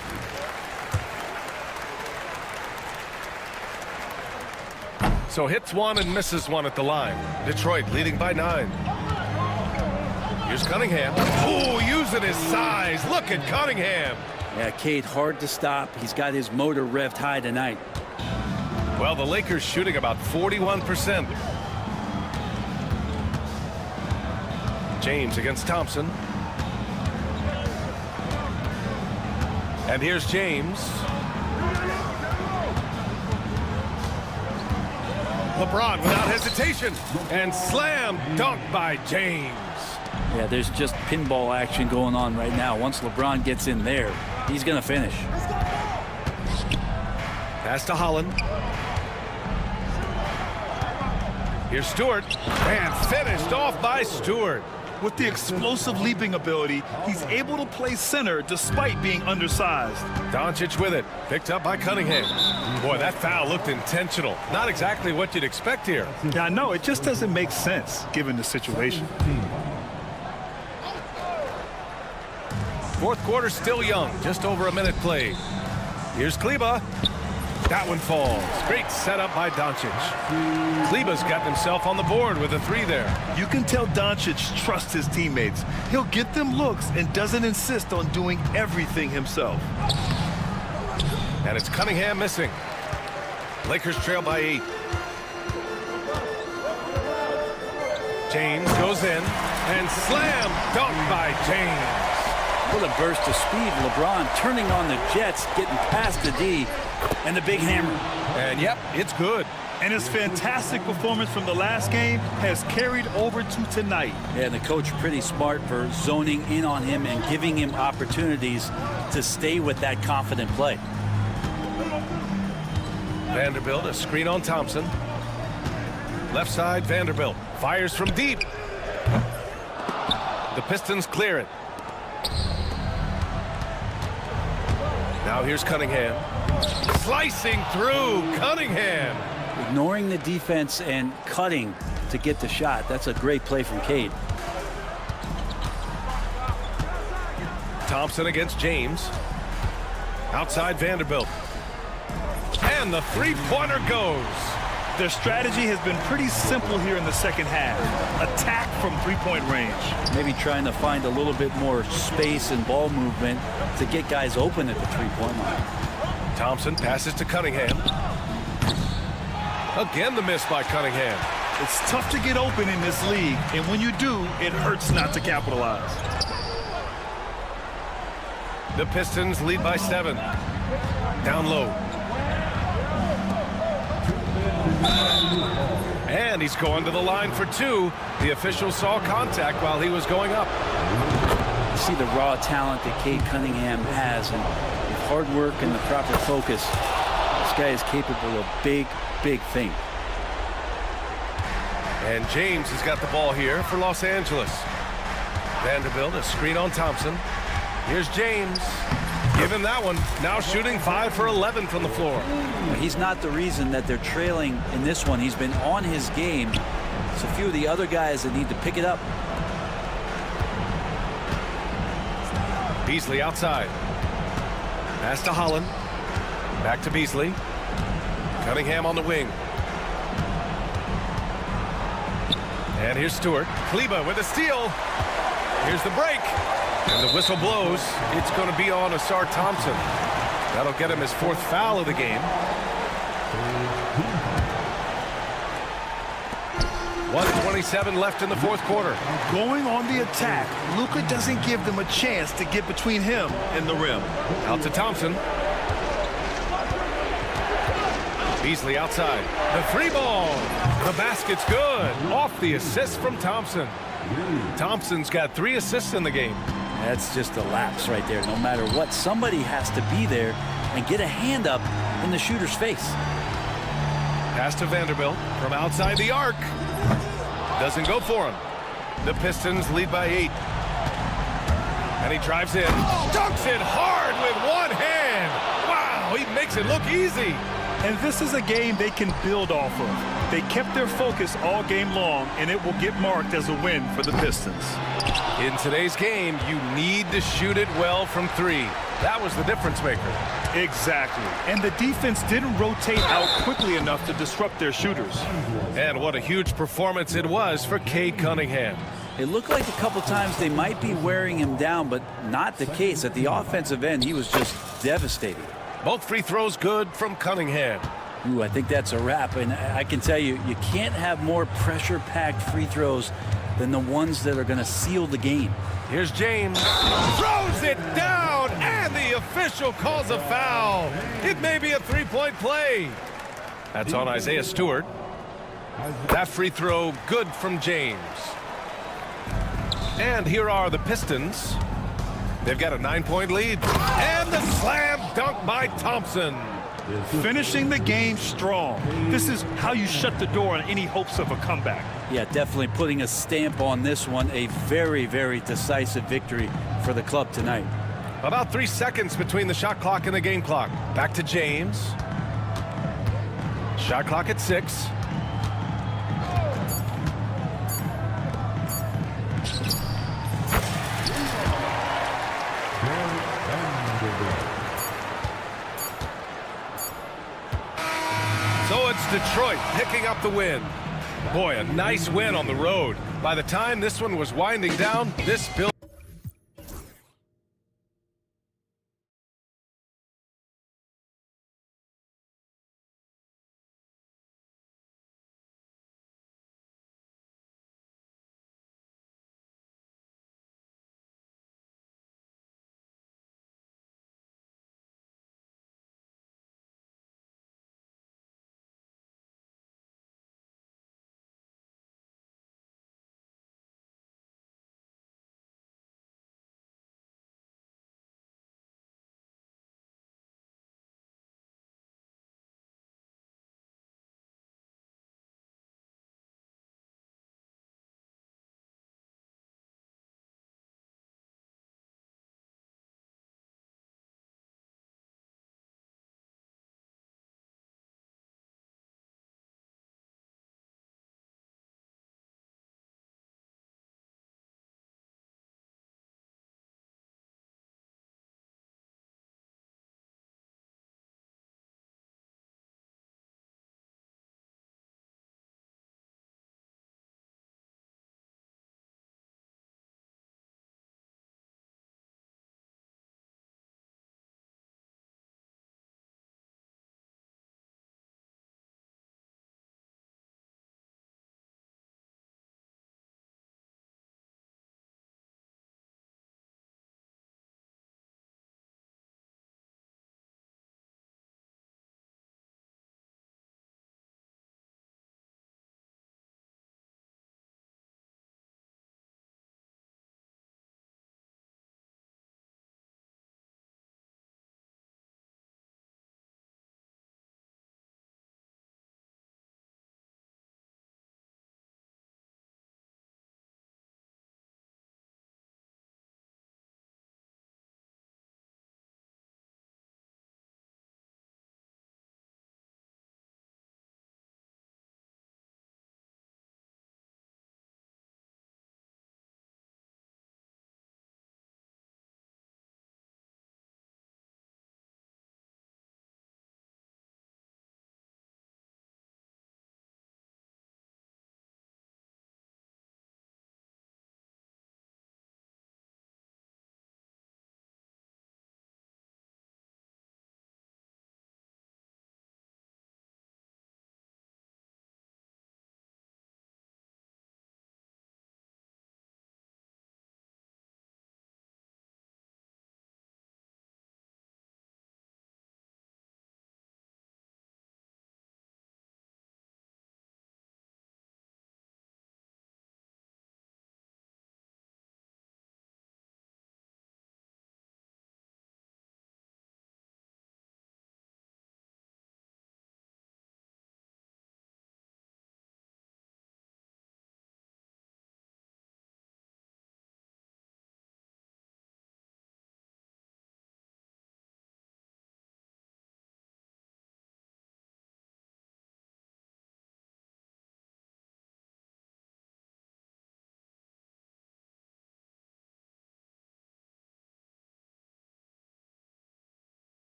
So hits one and misses one at the line. Detroit leading by 9. Here's Cunningham. Oh, using his size. Look at Cunningham. Yeah, Cade, hard to stop. He's got his motor revved high tonight. Well, the Lakers shooting about 41%. James against Thompson. And here's James. LeBron without hesitation. And slam dunk by James. Yeah, there's just pinball action going on right now. Once LeBron gets in there, he's going to finish. Pass to Holland. Here's Stewart. And finished off by Stewart. With the explosive leaping ability, he's able to play center despite being undersized. Doncic with it. Picked up by Cunningham. Boy, that foul looked intentional. Not exactly what you'd expect here. Yeah, I know. It just doesn't make sense given the situation. Fourth quarter still young. Just over a minute played. Here's Kleber. That one falls. Great setup by Doncic. Kleber's gotten himself on the board with a 3 there. You can tell Doncic trusts his teammates. He'll get them looks and doesn't insist on doing everything himself. And it's Cunningham missing. Lakers trail by 8. James goes in and slam dunk by James. What a burst of speed. LeBron turning on the Jets, getting past the D, and the big hammer. And yep, it's good. And his fantastic performance from the last game has carried over to tonight. Yeah, and the coach pretty smart for zoning in on him and giving him opportunities to stay with that confident play. Vanderbilt, a screen on Thompson. Left side, Vanderbilt fires from deep. The Pistons clear it. Now here's Cunningham. Slicing through, Cunningham. Ignoring the defense and cutting to get the shot. That's a great play from Cade. Thompson against James. Outside Vanderbilt. And the three-pointer goes. Their strategy has been pretty simple here in the second half. Attack from three-point range. Maybe trying to find a little bit more space and ball movement to get guys open at the three-point line. Thompson passes to Cunningham. Again, the miss by Cunningham. It's tough to get open in this league, and when you do, it hurts not to capitalize. The Pistons lead by 7. Down low. And he's going to the line for 2. The official saw contact while he was going up. You see the raw talent that Cade Cunningham has, and with hard work and the proper focus, this guy is capable of big, big things. And James has got the ball here for Los Angeles. Vanderbilt, a screen on Thompson. Here's James. Give him that one. Now shooting 5 for 11 from the floor. He's not the reason that they're trailing in this one. He's been on his game. It's a few of the other guys that need to pick it up. Beasley outside. Pass to Holland. Back to Beasley. Cunningham on the wing. And here's Stewart. Kleba with a steal. Here's the break. And the whistle blows. It's going to be on Asar Thompson. That'll get him his 4th foul of the game. 1:27 left in the 4th quarter. Going on the attack, Luka doesn't give them a chance to get between him and the rim. Out to Thompson. Beasley outside. The 3 ball. The basket's good. Off the assist from Thompson. Thompson's got 3 assists in the game. That's just a lapse right there. No matter what, somebody has to be there and get a hand up in the shooter's face. Pass to Vanderbilt from outside the arc. Doesn't go for him. The Pistons lead by 8. And he drives in. Dunks it hard with one hand. Wow, he makes it look easy. And this is a game they can build off of. They kept their focus all game long, and it will get marked as a win for the Pistons. In today's game, you need to shoot it well from 3. That was the difference maker. Exactly. And the defense didn't rotate out quickly enough to disrupt their shooters. And what a huge performance it was for Cade Cunningham. It looked like a couple times they might be wearing him down, but not the case. At the offensive end, he was just devastating. Both free throws good from Cunningham. Ooh, I think that's a wrap. And I can tell you, you can't have more pressure-packed free throws than the ones that are going to seal the game. Here's James. Throws it down, and the official calls a foul. It may be a 3-point play. That's on Isaiah Stewart. That free throw good from James. And here are the Pistons. They've got a 9-point lead. And the slam dunk by Thompson. Finishing the game strong. This is how you shut the door on any hopes of a comeback. Yeah, definitely putting a stamp on this one. A very, very decisive victory for the club tonight. About 3 seconds between the shot clock and the game clock. Back to James. Shot clock at 6. So it's Detroit picking up the win. Boy, a nice win on the road. By the time this one was winding down, this building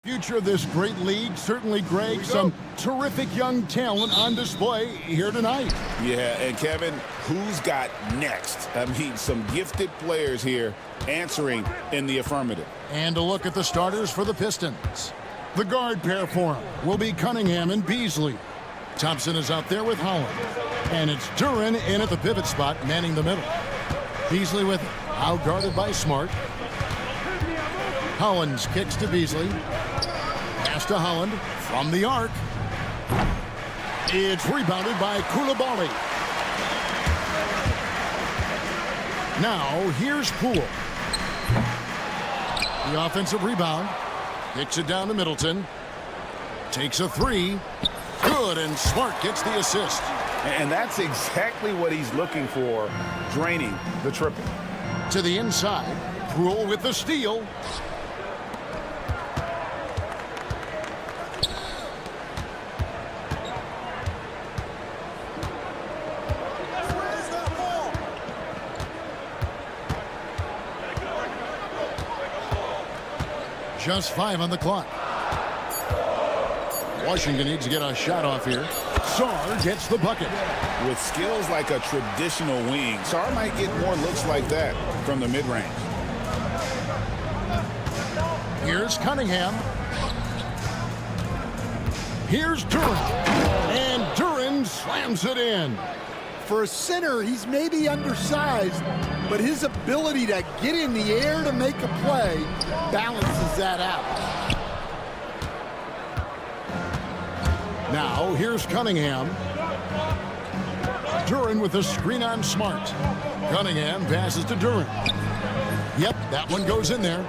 Future of this great league, certainly, Greg, some terrific young talent on display here tonight. Yeah, and Kevin, who's got next? I mean, some gifted players here answering in the affirmative. And a look at the starters for the Pistons. The guard pair for him will be Cunningham and Beasley. Thompson is out there with Holland. And it's Duren in at the pivot spot, manning the middle. Beasley with it, out guarded by Smart. Hollins kicks to Beasley. Pass to Holland from the arc. It's rebounded by Koulibaly. Now here's Poole. The offensive rebound. Kicks it down to Middleton. Takes a three. Good, and Smart gets the assist. And that's exactly what he's looking for, draining the triple. To the inside. Poole with the steal. Just 5 on the clock. Washington needs to get a shot off here. Sarr gets the bucket. With skills like a traditional wing, Sarr might get more looks like that from the mid-range. Here's Cunningham. Here's Duren. And Duren slams it in. For a center, he's maybe undersized, but his ability to get in the air to make a play balances that out. Now, here's Cunningham. Duren with a screen on Smart. Cunningham passes to Duren. Yep, that one goes in there.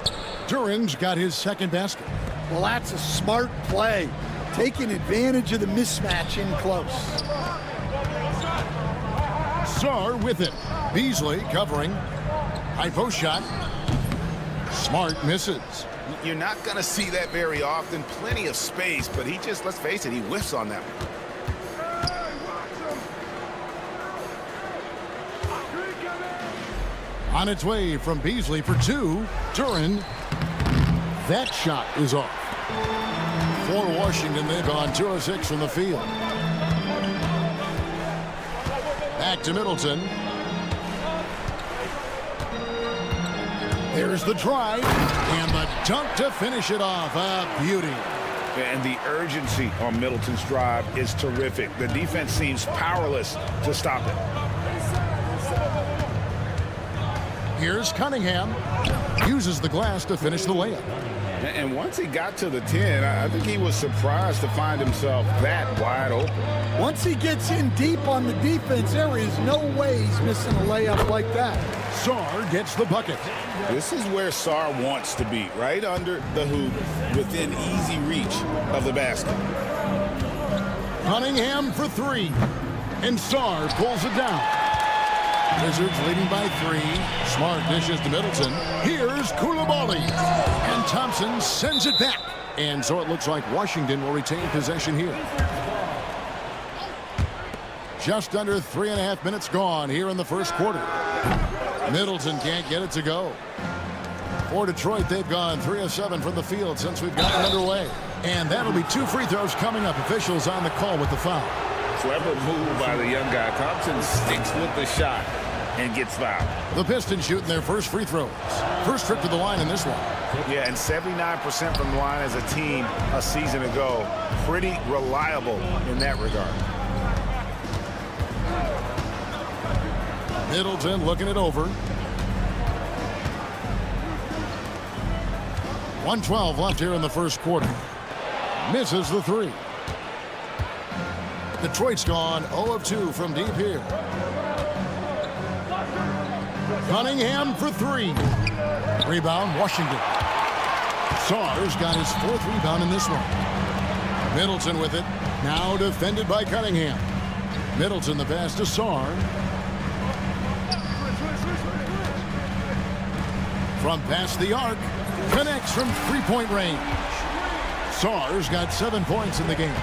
Duren's got his second basket. Well, that's a smart play, taking advantage of the mismatch in close. Sarr with it. Beasley covering. High post shot. Smart misses. You're not going to see that very often. Plenty of space, but he just, let's face it, he whiffs on that one. On its way from Beasley for two. Duren. That shot is off. For Washington, they've gone 2 of 6 from the field. Back to Middleton. There's the drive and the dunk to finish it off. A beauty. And the urgency on Middleton's drive is terrific. The defense seems powerless to stop it. Here's Cunningham. Uses the glass to finish the layup. And once he got to the 10, I think he was surprised to find himself that wide open. Once he gets in deep on the defense, there is no way he's missing a layup like that. Sarr gets the bucket. This is where Sarr wants to be, right under the hoop, within easy reach of the basket. Cunningham for 3. And Sarr pulls it down. Wizards leading by 3. Smart dishes to Middleton. Here's Koulibaly. And Thompson sends it back. And so it looks like Washington will retain possession here. Just under 3.5 minutes gone here in the first quarter. Middleton can't get it to go. For Detroit, they've gone 3 of 7 from the field since we've gotten underway. And that'll be 2 free throws coming up. Officials on the call with the foul. Clever move by the young guy. Thompson sticks with the shot and gets fouled. The Pistons shooting their first free throws. First trip to the line in this one. Yeah, and 79% from the line as a team a season ago. Pretty reliable in that regard. Middleton looking it over. 1:12 left here in the first quarter. Misses the 3. Detroit's gone 0 of 2 from deep here. Cunningham for 3. Rebound, Washington. Sarr's got his 4th rebound in this one. Middleton with it. Now defended by Cunningham. Middleton the pass to Sarr. From past the arc. Connects from 3-point range. Sarr's got 7 points in the game.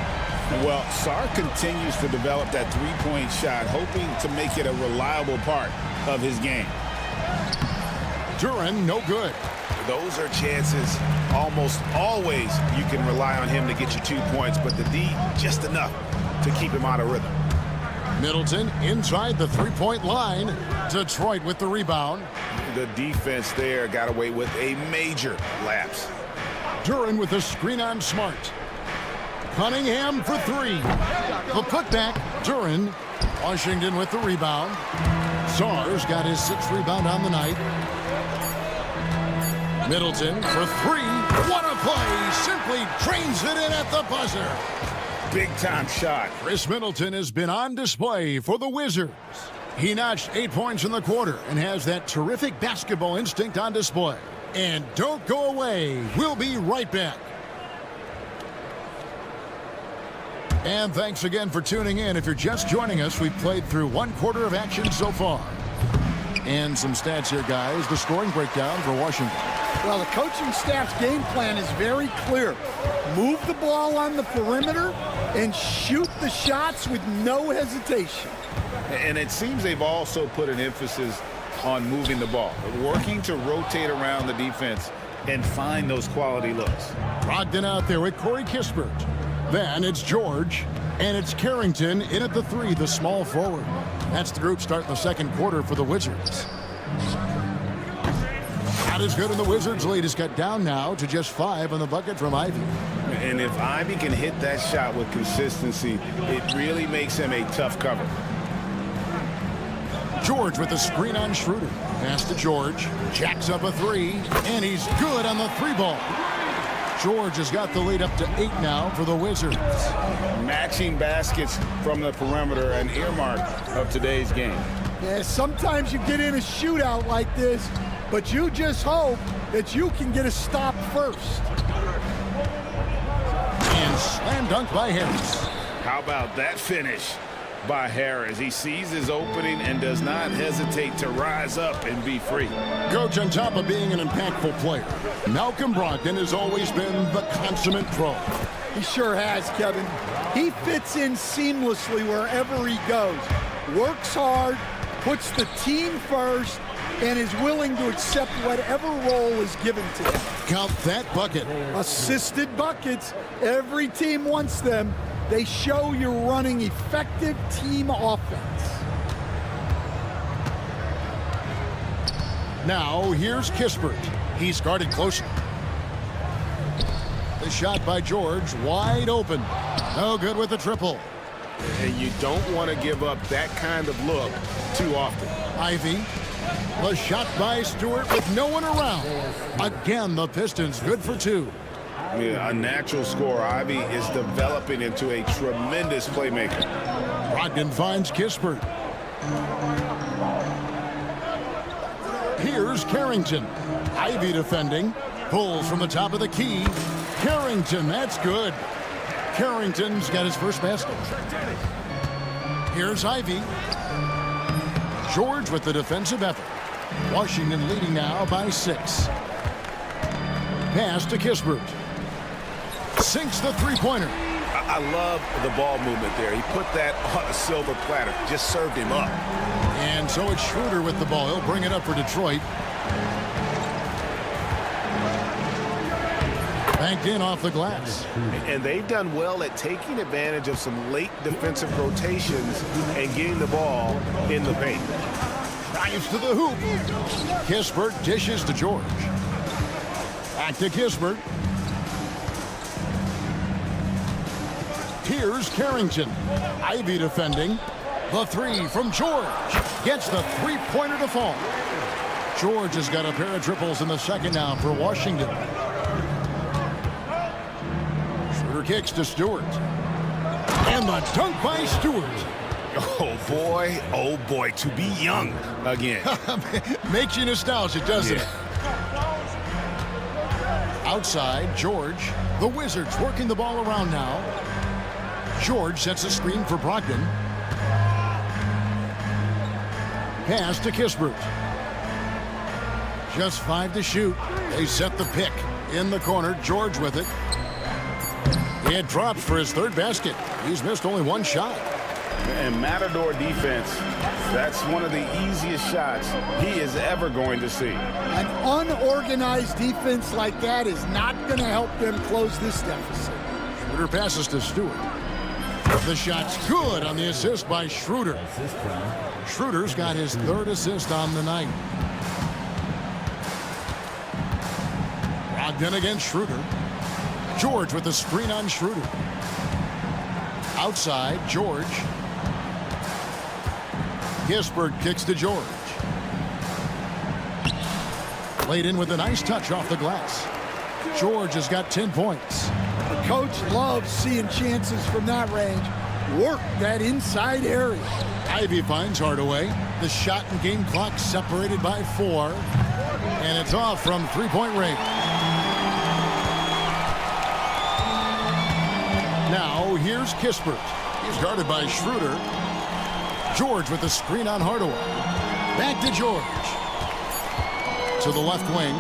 Well, Sarr continues to develop that 3-point shot, hoping to make it a reliable part of his game. Duren, no good. those are chances almost always you can rely on him to get you 2 points, but the D just enough to keep him out of rhythm. Middleton inside the three-point line. Detroit with the rebound. The defense there got away with a major lapse. Duran with the screen on Smart. Cunningham for three. The putback, Duran. Washington with the rebound. Czar's got his 6th rebound on the night. Middleton for three. What a play! Simply drains it in at the buzzer. Big-time shot. Chris Middleton has been on display for the Wizards. He notched 8 points in the quarter and has that terrific basketball instinct on display. And don't go away. We'll be right back. And thanks again for tuning in. If you're just joining us, we've played through 1/4 of action so far. And some stats here, guys. The scoring breakdown for Washington. Well, the coaching staff's game plan is very clear. Move the ball on the perimeter and shoot the shots with no hesitation. And it seems they've also put an emphasis on moving the ball, working to rotate around the defense and find those quality looks. Brogdon out there with Corey Kispert. Then it's George, and it's Carrington in at the 3, the small forward. That's the group starting the second quarter for the Wizards. Not as good in the Wizards' lead. It's got down now to just 5 on the bucket from Ivy. And if Ivy can hit that shot with consistency, it really makes him a tough cover. George with the screen on Schroeder. Pass to George. Jacks up a 3, and he's good on the 3-ball. George has got the lead up to 8 now for the Wizards. Matching baskets from the perimeter, an earmark of today's game. Yeah, sometimes you get in a shootout like this, but you just hope that you can get a stop first. And slam dunk by Harris. How about that finish by Harris? He sees his opening and does not hesitate to rise up and be free. Coach, on top of being an impactful player, Malcolm Brogdon has always been the consummate pro. He sure has, Kevin. He fits in seamlessly wherever he goes. Works hard, puts the team first, and is willing to accept whatever role is given to him. Count that bucket. Assisted buckets. Every team wants them. They show you're running effective team offense. Now, here's Kispert. He's guarded closely. The shot by George, wide open. No good with the triple. And you don't want to give up that kind of look too often. Ivy. The shot by Stewart with no one around. Again, the Pistons good for 2. Yeah, a natural scorer. Ivy is developing into a tremendous playmaker. Brogdon finds Kispert. Here's Carrington. Ivy defending. Pulls from the top of the key. Carrington, that's good. Carrington's got his first basket. Here's Ivy. George with the defensive effort. Washington leading now by 6. Pass to Kispert. Sinks the three-pointer. I love the ball movement there. He put that on a silver platter. Just served him up. And so it's Schroeder with the ball. He'll bring it up for Detroit. Banked in off the glass. And they've done well at taking advantage of some late defensive rotations and getting the ball in the paint. Drives to the hoop. Kispert dishes to George. Back to Kispert. Here's Carrington. Ivy defending. The 3 from George. Gets the three-pointer to fall. George has got a pair of triples in the second now for Washington. Schroeder kicks to Stewart. And the dunk by Stewart. Oh boy, to be young again. Makes you nostalgic, doesn't it? Outside, George. The Wizards working the ball around now. George sets a screen for Brogdon. Pass to Kispert. Just 5 to shoot. They set the pick. In the corner, George with it. He had dropped for his 3rd basket. He's missed only 1 shot. And Matador defense That's one of the easiest shots he is ever going to see. An unorganized defense like that is not going to help them close this deficit. Schroeder passes to Stewart. The shot's good on the assist by Schroeder. Schroeder's got his third assist on the night. Brogdon against Schroeder. George with the screen on Schroeder. Outside, George. Gisbert kicks to George. Laid in with a nice touch off the glass. George has got 10 points. The coach loves seeing chances from that range. Work that inside area. Ivy finds Hardaway. The shot and game clock separated by 4. And it's off from three-point range. Now here's Kispert. He's guarded by Schroeder. George with the screen on Hardaway. Back to George. To the left wing.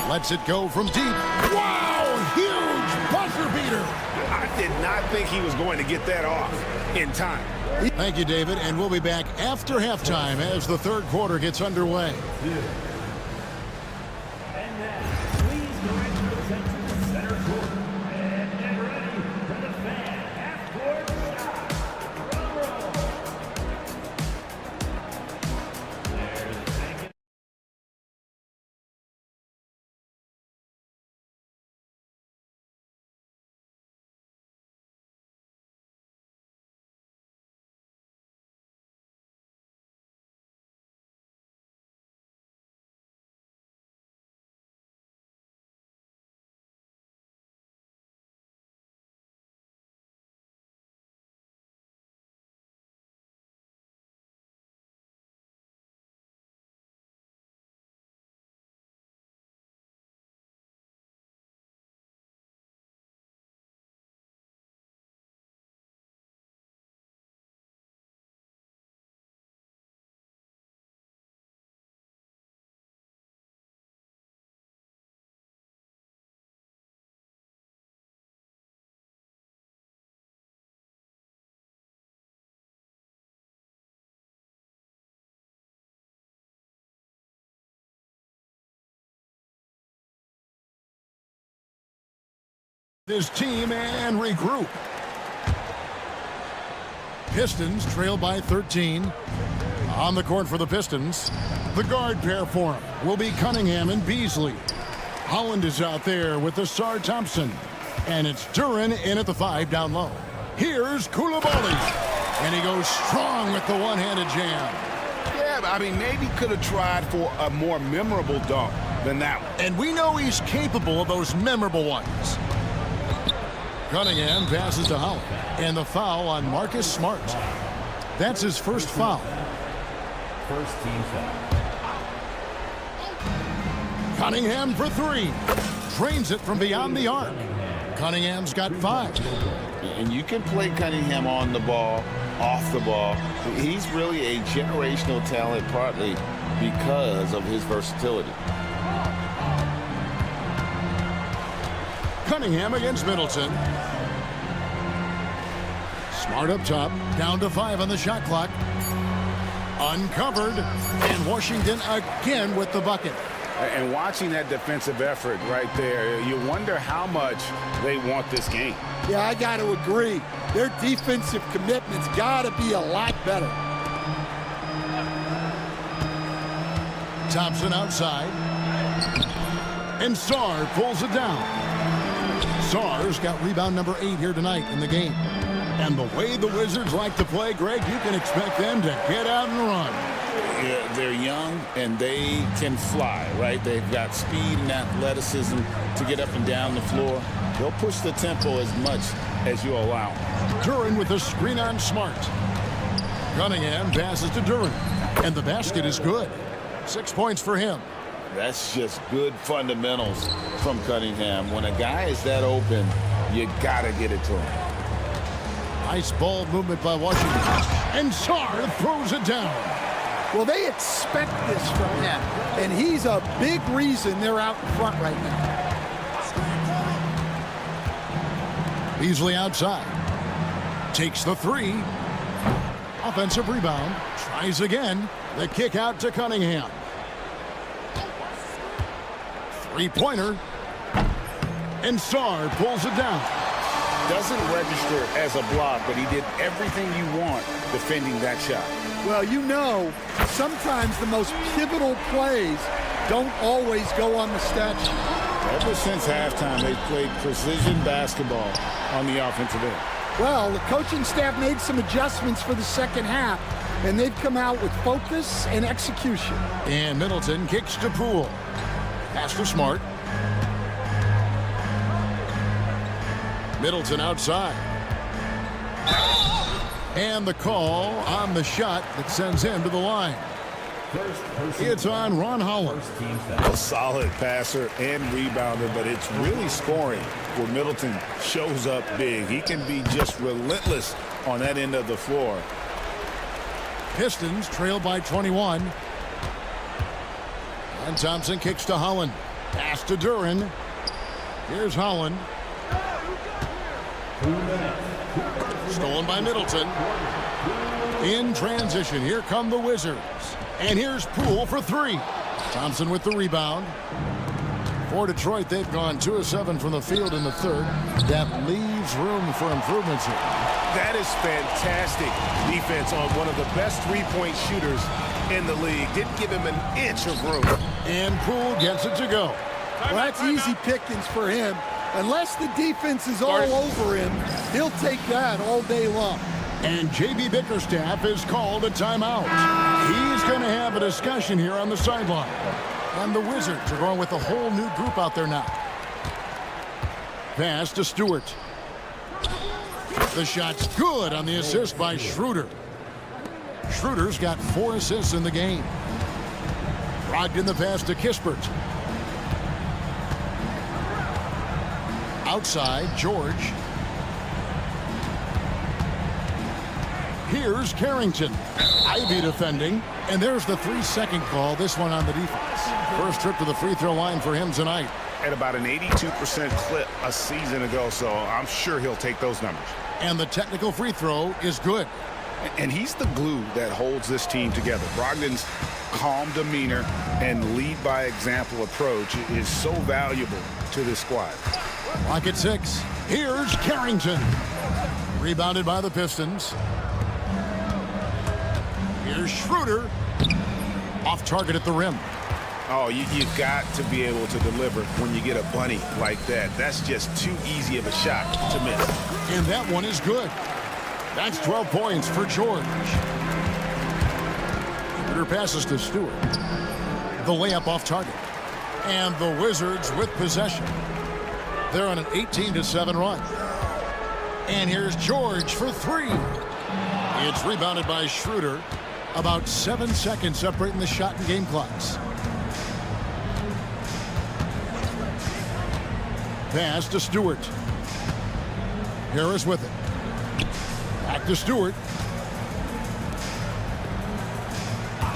Lets it go from deep. Wow! Huge buzzer beater. I did not think he was going to get that off in time. Thank you, David. And we'll be back after halftime as the third quarter gets underway. His team and regroup. Pistons trail by 13. On the court for the Pistons, the guard pair for him will be Cunningham and Beasley. Holland is out there with the Sar Thompson. And it's Duran in at the 5 down low. Here's Koulibaly. And he goes strong with the one-handed jam. Yeah, I mean, maybe could have tried for a more memorable dunk than that one. And we know he's capable of those memorable ones. Cunningham passes to Holland. And the foul on Marcus Smart. That's his first foul. First team foul. Cunningham for 3. Drains it from beyond the arc. Cunningham's got 5. And you can play Cunningham on the ball, off the ball. He's really a generational talent, partly because of his versatility. Cunningham against Middleton. Smart up top, down to 5 on the shot clock. Uncovered, and Washington again with the bucket. And watching that defensive effort right there, you wonder how much they want this game. Yeah, I got to agree. Their defensive commitment's got to be a lot better. Thompson outside. And Sarr pulls it down. Sarr's got rebound number 8 here tonight in the game. And the way the Wizards like to play, Greg, you can expect them to get out and run. Yeah, they're young and they can fly, right? They've got speed and athleticism to get up and down the floor. They'll push the tempo as much as you allow. Duran with a screen on Smart. Cunningham passes to Duran. And the basket is good. 6 points for him. That's just good fundamentals from Cunningham. When a guy is that open, you got to get it to him. Nice ball movement by Washington. And Sarr throws it down. Well, they expect this from him, and he's a big reason they're out in front right now. Beasley outside. Takes the 3. Offensive rebound. Tries again. The kick out to Cunningham. Three-pointer. And Sarr pulls it down. Doesn't register as a block, but he did everything you want defending that shot. Well, you know, sometimes the most pivotal plays don't always go on the stat sheet. Ever since halftime, they've played precision basketball on the offensive end. Well, the coaching staff made some adjustments for the second half, and they've come out with focus and execution. And Middleton kicks to Poole. Pass to Smart. Middleton outside. And the call on the shot that sends him to the line. It's on Ron Howard. A solid passer and rebounder, but it's really scoring where Middleton shows up big. He can be just relentless on that end of the floor. Pistons trail by 21. And Thompson kicks to Holland. Pass to Duran. Here's Holland. Stolen by Middleton. In transition, here come the Wizards. And here's Poole for three. Thompson with the rebound. For Detroit, they've gone 2 of 7 from the field in the third. That leaves room for improvements here. That is fantastic defense on one of the best three-point shooters in the league. Didn't give him an inch of room. And Poole gets it to go. Well, that's easy pickings for him. Unless the defense is all over him, he'll take that all day long. And J.B. Bickerstaff is called a timeout. He's going to have a discussion here on the sideline. And the Wizards are going with a whole new group out there now. Pass to Stewart. The shot's good on the assist by Schroeder. Schroeder's got 4 assists in the game. Brogdon the pass to Kispert. Outside, George. Here's Carrington. Ivy defending. And there's the 3-second call, this one on the defense. First trip to the free throw line for him tonight. At about an 82% clip a season ago, so I'm sure he'll take those numbers. And the technical free throw is good. And he's the glue that holds this team together. Brogdon's calm demeanor and lead by example approach is so valuable to this squad. Clock at 6. Here's Carrington. Rebounded by the Pistons. Here's Schroeder. Off target at the rim. Oh, you've got to be able to deliver when you get a bunny like that. That's just too easy of a shot to miss. And that one is good. That's 12 points for George. Schroeder passes to Stewart. The layup off target. And the Wizards with possession. They're on an 18-7 run. And here's George for 3. It's rebounded by Schroeder. About 7 seconds separating the shot and game clocks. Pass to Stewart. Harris with it. Back to Stewart.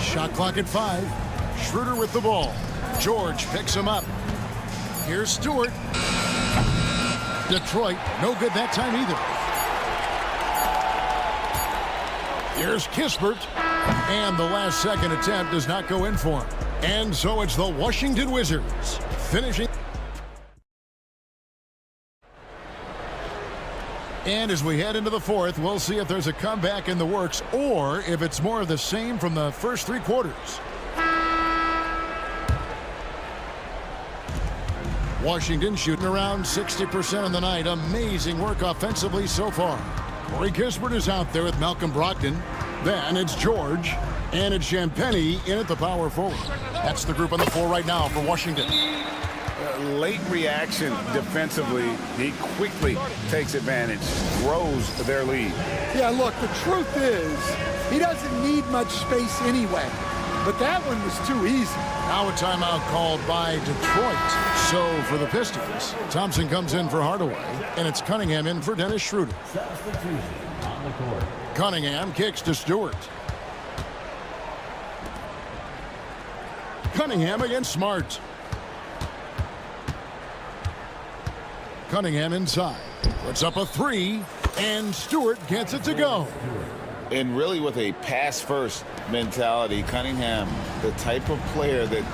Shot clock at 5. Schroeder with the ball. George picks him up. Here's Stewart. Detroit, no good that time either. Here's Kispert. And the last second attempt does not go in for him. And so it's the Washington Wizards finishing. And as we head into the fourth, we'll see if there's a comeback in the works or if it's more of the same from the first 3 quarters. Washington shooting around 60% on the night. Amazing work offensively so far. Corey Kispert is out there with Malcolm Brogdon. Then it's George. And it's Champagnie in at the power forward. That's the group on the floor right now for Washington. Late reaction defensively. He quickly takes advantage, grows their lead. Yeah, look, the truth is he doesn't need much space anyway. But that one was too easy. Now a timeout called by Detroit. So for the Pistons, Thompson comes in for Hardaway, and it's Cunningham in for Dennis Schroeder. Cunningham kicks to Stewart. Cunningham against Smart. Cunningham inside. Puts up a 3, and Stewart gets it to go. And really with a pass-first mentality, Cunningham, the type of player that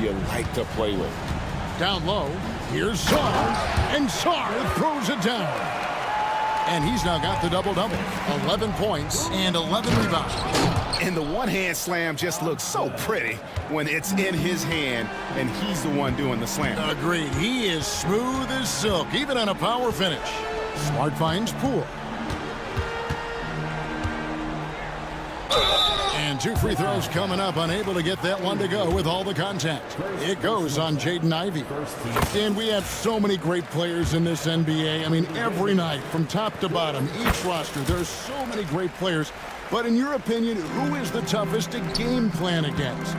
you like to play with. Down low, here's Sarr, and Sarr throws it down. And he's now got the double-double, 11 points and 11 rebounds. And the one-hand slam just looks so pretty when it's in his hand and he's the one doing the slam. Agreed. He is smooth as silk, even on a power finish. Smart finds Poole. And 2 free throws coming up, unable to get that one to go with all the contact. It goes on Jaden Ivey. And we have so many great players in this NBA. I mean, every night, from top to bottom, each roster, there's so many great players. But in your opinion, who is the toughest to game plan against?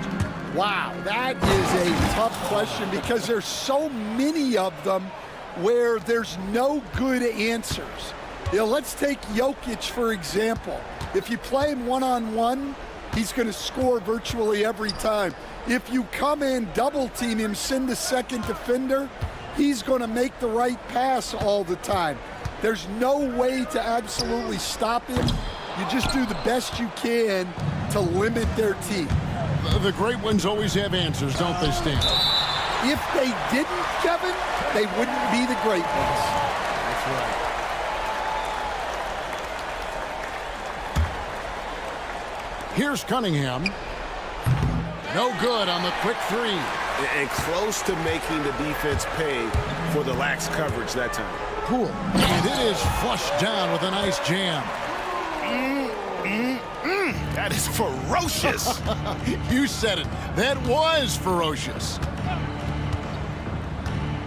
Wow, that is a tough question because there's so many of them where there's no good answers. You know, let's take Jokic, for example. If you play him one-on-one, he's going to score virtually every time. If you come in, double-team him, send a second defender, he's going to make the right pass all the time. There's no way to absolutely stop him. You just do the best you can to limit their team. The great ones always have answers, don't they, Stan? If they didn't, Kevin, they wouldn't be the great ones. That's right. Here's Cunningham. No good on the quick three. And close to making the defense pay for the lax coverage that time. Poole. And it is flushed down with a nice jam. That is ferocious. You said it. That was ferocious.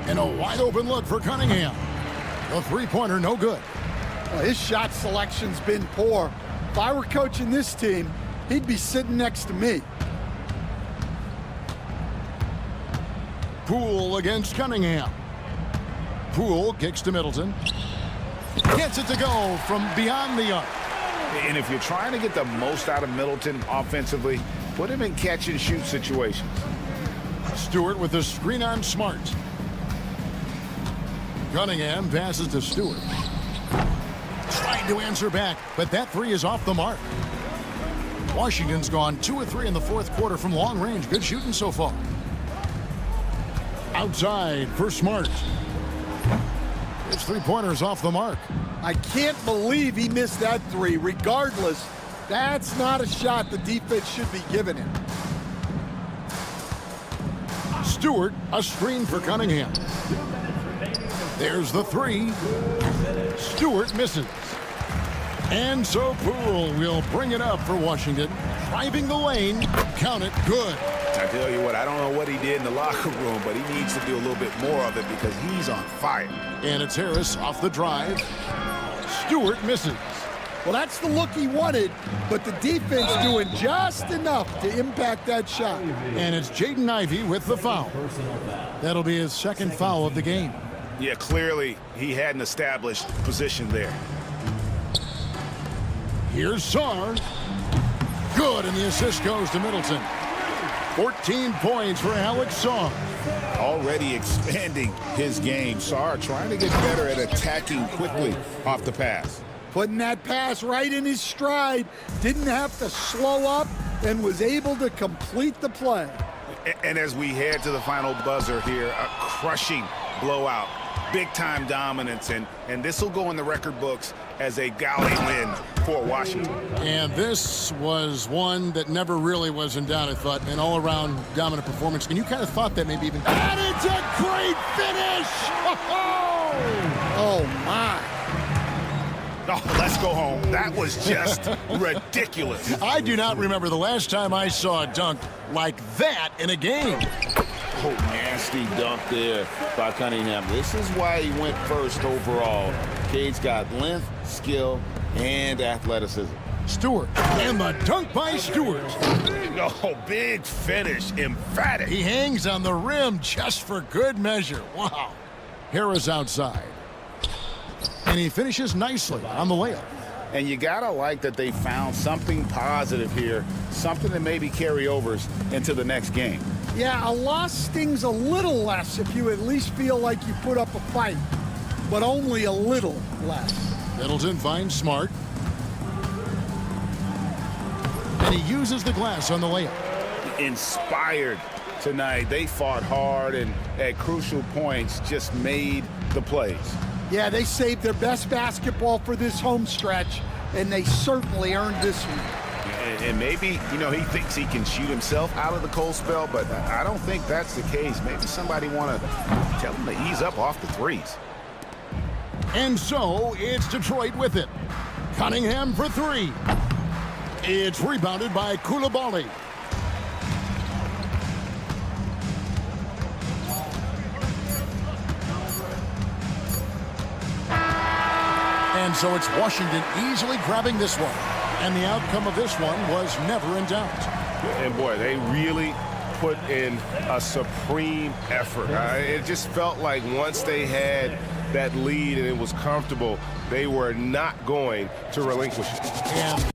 And a wide open look for Cunningham. The three-pointer, no good. Well, his shot selection's been poor. If I were coaching this team, he'd be sitting next to me. Poole against Cunningham. Poole kicks to Middleton. Gets it to go from beyond the arc. And if you're trying to get the most out of Middleton offensively, put him in catch-and-shoot situations. Stewart with the screen on Smart. Cunningham passes to Stewart. Trying to answer back, but that three is off the mark. Washington's gone 2 of 3 in the fourth quarter from long range. Good shooting so far. Outside for Smart. His three-pointer's off the mark. I can't believe he missed that three. Regardless, that's not a shot the defense should be giving him. Stewart, a screen for Cunningham. There's the three. Stewart misses. And so Poole will bring it up for Washington. Driving the lane. Count it. Good. I tell you what, I don't know what he did in the locker room, but he needs to do a little bit more of it because he's on fire. And it's Harris off the drive. Stewart misses. Well, that's the look he wanted, but the defense doing just enough to impact that shot. And it's Jaden Ivey with the foul. That'll be his second foul of the game. Yeah, clearly he hadn't established position there. Here's Sarr. Good, and the assist goes to Middleton. 14 points for Alex Sarr. Already expanding his game. Sarr trying to get better at attacking quickly off the pass. Putting that pass right in his stride. Didn't have to slow up and was able to complete the play. And as we head to the final buzzer here, a crushing blowout. Big-time dominance, and this will go in the record books as a galley win for Washington. And this was one that never really was in doubt, I thought, an all-around dominant performance. And you kind of thought that maybe even... And it's a great finish! Oh, my. Oh, let's go home. That was just ridiculous. I do not remember the last time I saw a dunk like that in a game. Oh, nasty dunk there by Cunningham. This is why he went first overall. Cade's got length, skill, and athleticism. Stewart, and the dunk by Stewart. Oh, big finish, emphatic. He hangs on the rim just for good measure. Wow. Harris outside. And he finishes nicely on the layup. And you gotta like that they found something positive here, something that maybe carry overs into the next game. Yeah, a loss stings a little less if you at least feel like you put up a fight, but only a little less. Middleton finds Smart. And he uses the glass on the layup. Inspired tonight. They fought hard and at crucial points just made the plays. Yeah, they saved their best basketball for this home stretch, and they certainly earned this one. And maybe, you know, he thinks he can shoot himself out of the cold spell, but I don't think that's the case. Maybe somebody want to tell him to ease up off the threes. And so it's Detroit with it. Cunningham for three. It's rebounded by Koulibaly. And so it's Washington easily grabbing this one. And the outcome of this one was never in doubt. And boy, they really put in a supreme effort. It just felt like once they had that lead and it was comfortable, they were not going to relinquish it. And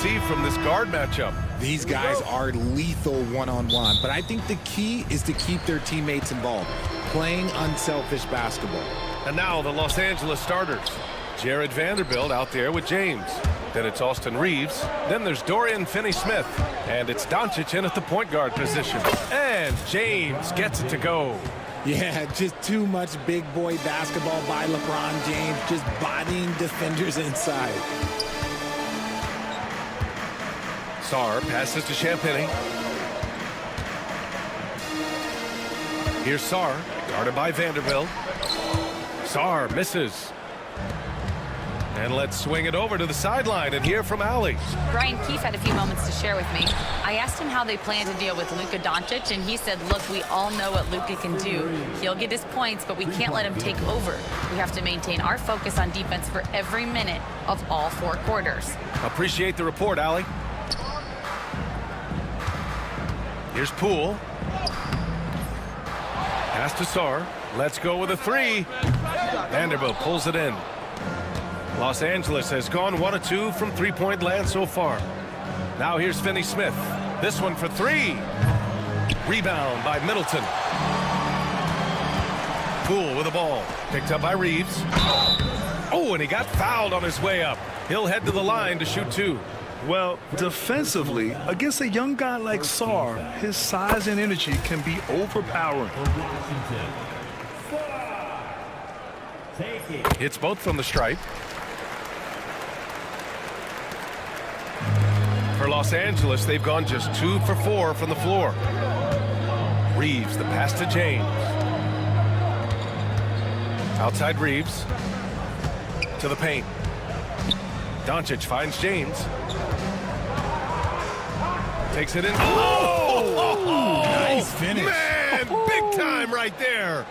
see from this guard matchup? These guys are lethal one-on-one, but I think the key is to keep their teammates involved, playing unselfish basketball. And now the Los Angeles starters. Jared Vanderbilt out there with James. Then it's Austin Reeves. Then there's Dorian Finney-Smith. And it's Doncic in at the point guard position. And James gets it to go. Yeah, just too much big boy basketball by LeBron James, just bodying defenders inside. Sarr passes to Champagny. Here's Sarr, guarded by Vanderbilt. Sarr misses. And let's swing it over to the sideline and hear from Allie. Brian Keefe had a few moments to share with me. I asked him how they plan to deal with Luka Doncic, and he said, look, we all know what Luka can do. He'll get his points, but we can't let him take over. We have to maintain our focus on defense for every minute of all 4 quarters. Appreciate the report, Allie. Here's Poole. Pass to Sarr. Let's go with a 3. Vanderbilt pulls it in. Los Angeles has gone 1 of 2 from three-point land so far. Now here's Finney-Smith. This one for 3. Rebound by Middleton. Poole with the ball. Picked up by Reeves. Oh, and he got fouled on his way up. He'll head to the line to shoot 2. Well, defensively, against a young guy like Sarr, his size and energy can be overpowering. Hits both from the stripe. For Los Angeles, they've gone just 2 for 4 from the floor. Reeves, the pass to James. Outside Reeves. To the paint. Doncic finds James. Takes it in. Oh! Nice finish. Man, big time right there.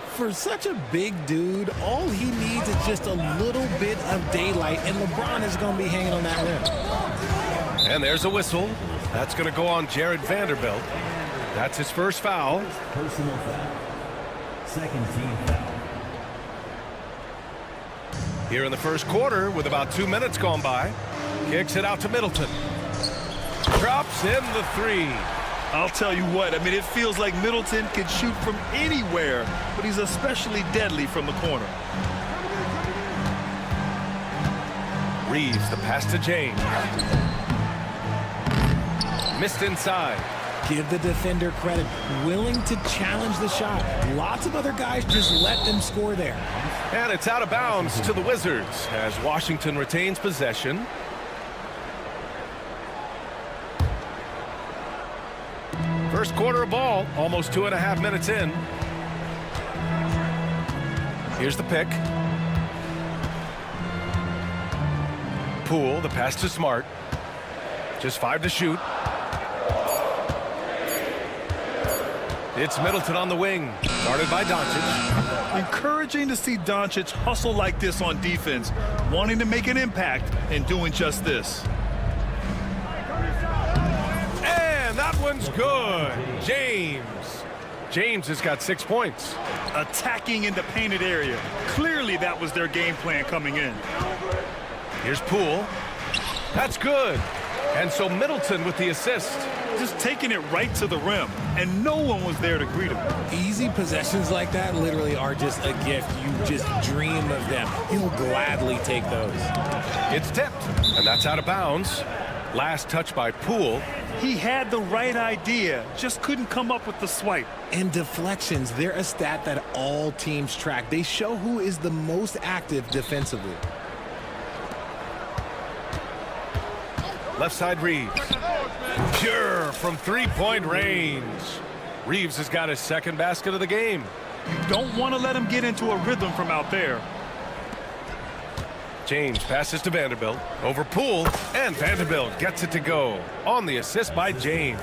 For such a big dude, all he needs is just a little bit of daylight, and LeBron is going to be hanging on that rim. And there's a whistle. That's going to go on Jared Vanderbilt. That's his first foul. Personal foul. Second team foul. Here in the first quarter, with about 2 minutes gone by, kicks it out to Middleton. Drops in the 3. I'll tell you what, I mean, it feels like Middleton can shoot from anywhere, but he's especially deadly from the corner. Reeves, the pass to James. Missed inside. Give the defender credit. Willing to challenge the shot. Lots of other guys just let them score there. And it's out of bounds to the Wizards as Washington retains possession. First quarter of ball, almost 2.5 minutes in. Here's the pick. Poole, the pass to Smart. Just 5 to shoot. It's Middleton on the wing, guarded by Doncic. Encouraging to see Doncic hustle like this on defense, wanting to make an impact and doing just this. And that one's good. James has got 6 points. Attacking in the painted area. Clearly that was their game plan coming in. Here's Poole. That's good. And so Middleton with the assist. Just taking it right to the rim, and no one was there to greet him. Easy possessions like that literally are just a gift. You just dream of them. He'll gladly take those. It's tipped, and that's out of bounds. Last touch by Poole. He had the right idea, just couldn't come up with the swipe. And deflections, they're a stat that all teams track. They show who is the most active defensively. Left side Reeves. Pure from three-point range. Reeves has got his second basket of the game. You don't want to let him get into a rhythm from out there. James passes to Vanderbilt. Over Poole, and Vanderbilt gets it to go. On the assist by James.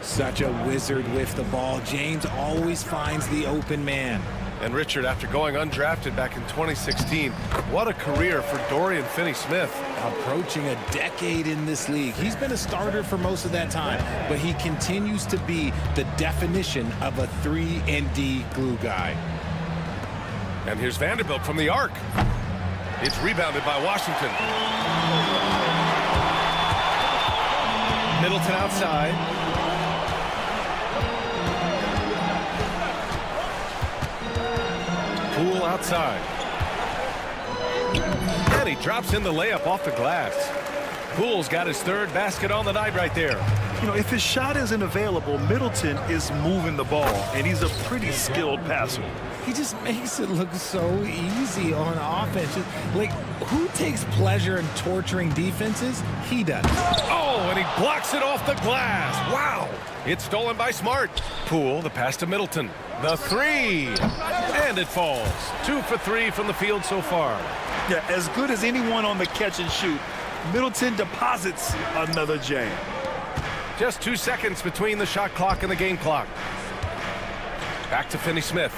Such a wizard with the ball. James always finds the open man. And Richard, after going undrafted back in 2016, what a career for Dorian Finney-Smith. Approaching a decade in this league. He's been a starter for most of that time, but he continues to be the definition of a 3-and-D glue guy. And here's Vanderbilt from the arc. It's rebounded by Washington. Middleton outside. Poole outside. And he drops in the layup off the glass. Poole's got his third basket on the night right there. You know, if his shot isn't available, Middleton is moving the ball, and he's a pretty skilled passer. He just makes it look so easy on offense. Like, who takes pleasure in torturing defenses? He does. Oh, and he blocks it off the glass. Wow. It's stolen by Smart. Poole, the pass to Middleton. The three. And it falls. 2 for 3 from the field so far. Yeah, as good as anyone on the catch and shoot, Middleton deposits another jam. Just 2 seconds between the shot clock and the game clock. Back to Finney-Smith.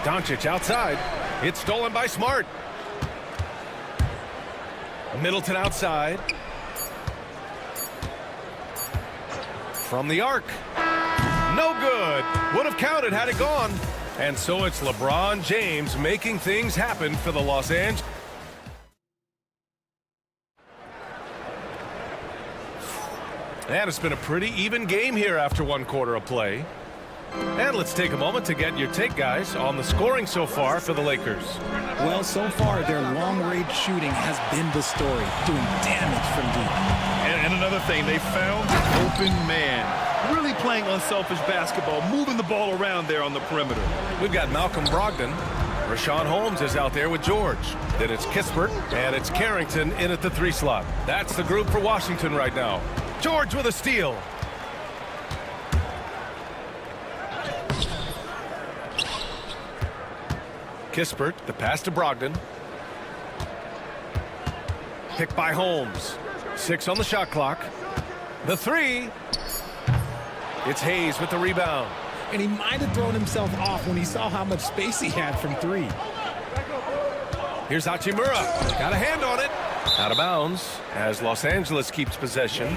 Doncic outside. It's stolen by Smart. Middleton outside. From the arc. No good. Would have counted had it gone. And so it's LeBron James making things happen for the Los Angeles. And it's been a pretty even game here after 1 quarter of play. And let's take a moment to get your take, guys, on the scoring so far for the Lakers. Well, so far, their long-range shooting has been the story, doing damage from deep. And another thing, they found an open man. Really playing unselfish basketball, moving the ball around there on the perimeter. We've got Malcolm Brogdon. Rashawn Holmes is out there with George. Then it's Kispert, and it's Carrington in at the 3 slot. That's the group for Washington right now. George with a steal. Kispert, the pass to Brogdon. Picked by Holmes. 6 on the shot clock. The 3. It's Hayes with the rebound. And he might have thrown himself off when he saw how much space he had from 3. Here's Hachimura. Got a hand on it. Out of bounds as Los Angeles keeps possession.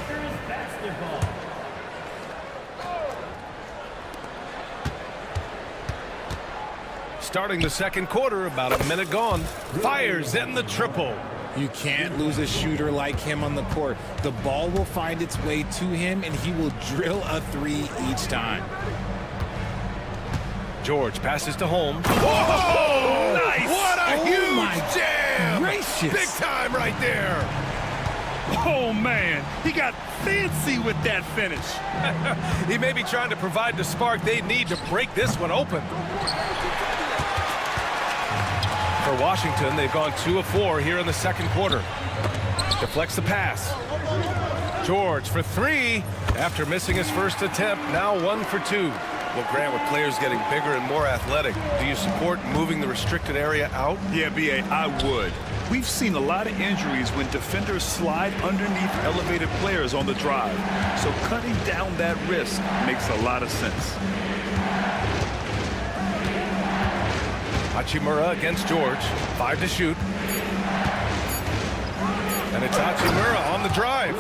Starting the second quarter, about a minute gone. Fires in the triple. You can't lose a shooter like him on the court. The ball will find its way to him, and he will drill a 3 each time. George passes to Holmes. Whoa! Nice! What a huge jam! Gracious. Big time right there. Oh, man. He got fancy with that finish. He may be trying to provide the spark they need to break this one open. For Washington, they've gone 2 of 4 here in the second quarter. Deflects the pass. George for 3 after missing his first attempt. Now 1 for 2. Well, Grant, with players getting bigger and more athletic, do you support moving the restricted area out? Yeah, B.A., I would. We've seen a lot of injuries when defenders slide underneath elevated players on the drive. So cutting down that risk makes a lot of sense. Hachimura against George. 5 to shoot. And it's Hachimura on the drive.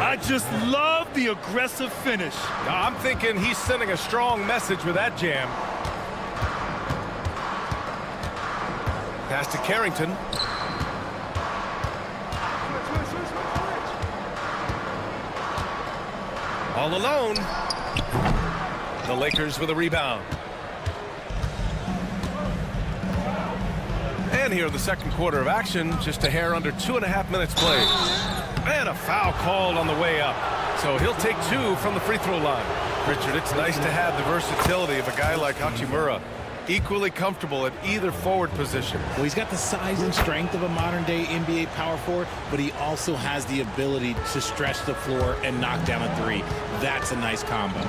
I just love the aggressive finish. Now, I'm thinking he's sending a strong message with that jam. Pass to Carrington. All alone. The Lakers with a rebound. And here in the second quarter of action, just a hair under 2.5 minutes played. And a foul called on the way up. So he'll take 2 from the free throw line. Richard, it's nice to have the versatility of a guy like Hachimura. Equally comfortable at either forward position. Well, he's got the size and strength of a modern-day NBA power forward, but he also has the ability to stretch the floor and knock down a 3. That's a nice combo.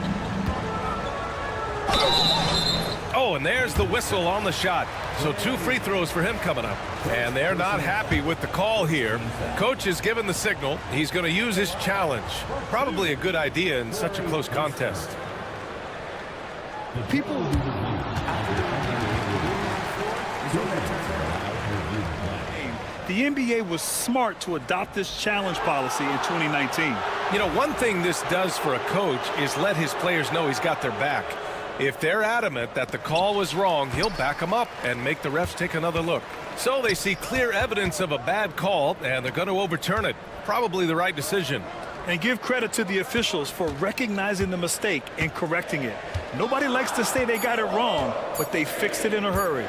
Oh, and there's the whistle on the shot. So 2 free throws for him coming up. And they're not happy with the call here. Coach has given the signal. He's going to use his challenge. Probably a good idea in such a close contest. The NBA was smart to adopt this challenge policy in 2019. You know, one thing this does for a coach is let his players know he's got their back. If they're adamant that the call was wrong, he'll back them up and make the refs take another look. So they see clear evidence of a bad call, and they're going to overturn it. Probably the right decision. And give credit to the officials for recognizing the mistake and correcting it. Nobody likes to say they got it wrong, but they fixed it in a hurry.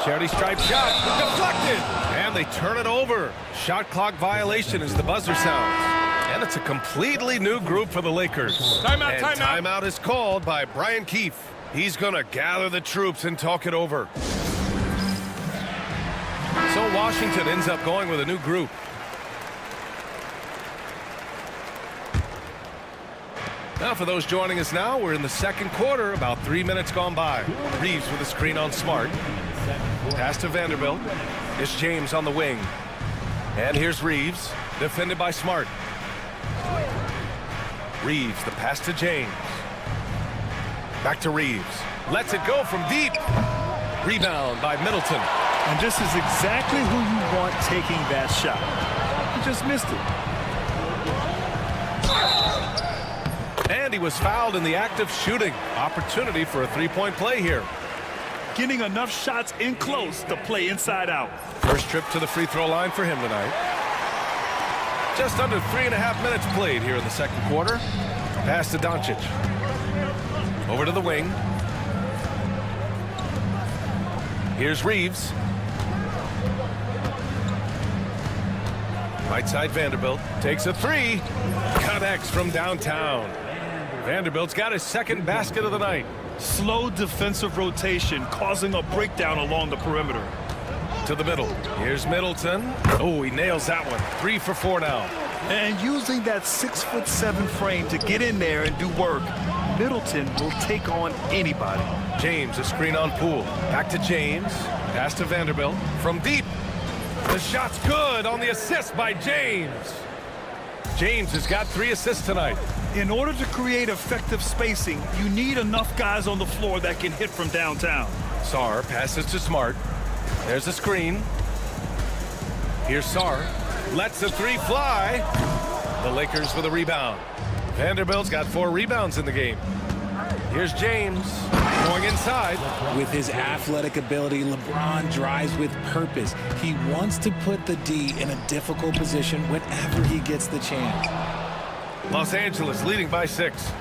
Charity stripe shot, deflected, and they turn it over. Shot clock violation as the buzzer sounds. And it's a completely new group for the Lakers. Timeout is called by Brian Keefe. He's going to gather the troops and talk it over. So Washington ends up going with a new group. Now for those joining us now, we're in the second quarter, about 3 minutes gone by. Reeves with a screen on Smart. Pass to Vanderbilt. It's James on the wing. And here's Reeves, defended by Smart. Reeves, the pass to James. Back to Reeves. Lets it go from deep. Rebound by Middleton. And this is exactly who you want taking that shot. He just missed it. And he was fouled in the act of shooting. Opportunity for a three-point play here. Getting enough shots in close to play inside out. First trip to the free throw line for him tonight. Just under 3.5 minutes played here in the second quarter. Pass to Doncic. Over to the wing. Here's Reeves. Right side Vanderbilt. Takes a three. Connects from downtown. Vanderbilt's got his second basket of the night. Slow defensive rotation causing a breakdown along the perimeter. To the middle. Here's Middleton. Oh, he nails that one. 3 for 4 now. And using that 6'7" frame to get in there and do work, Middleton will take on anybody. James, a screen on Poole. Back to James. Pass to Vanderbilt. From deep. The shot's good on the assist by James. James has got 3 assists tonight. In order to create effective spacing, you need enough guys on the floor that can hit from downtown. Sarr passes to Smart. There's a screen. Here's Sarr. Lets the 3 fly. The Lakers with a rebound. Vanderbilt's got 4 rebounds in the game. Here's James going inside. With his athletic ability, LeBron drives with purpose. He wants to put the D in a difficult position whenever he gets the chance. Los Angeles leading by 6.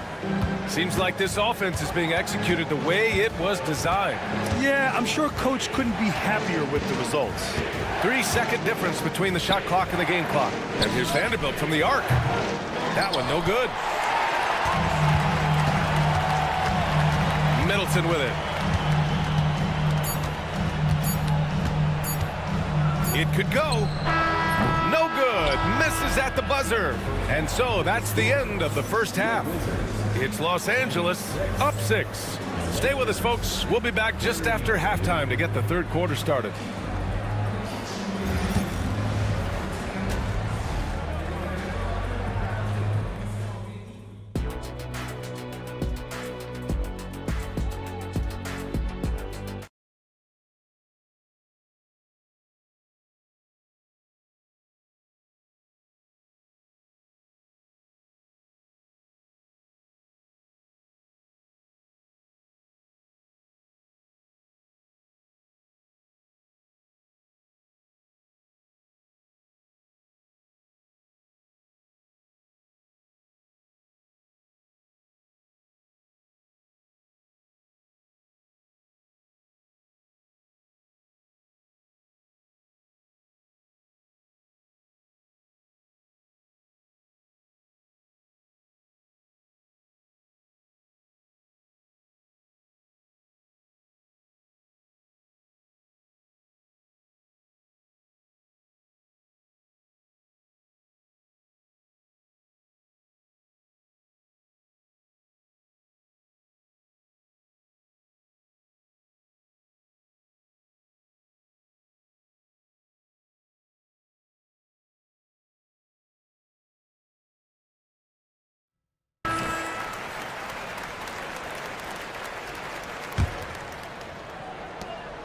Seems like this offense is being executed the way it was designed. Yeah, I'm sure Coach couldn't be happier with the results. 3-second difference between the shot clock and the game clock. And here's Vanderbilt from the arc. That one no good. Middleton with it. It could go. No good. Misses at the buzzer. And so that's the end of the first half. It's Los Angeles up 6. Stay with us, folks. We'll be back just after halftime to get the third quarter started.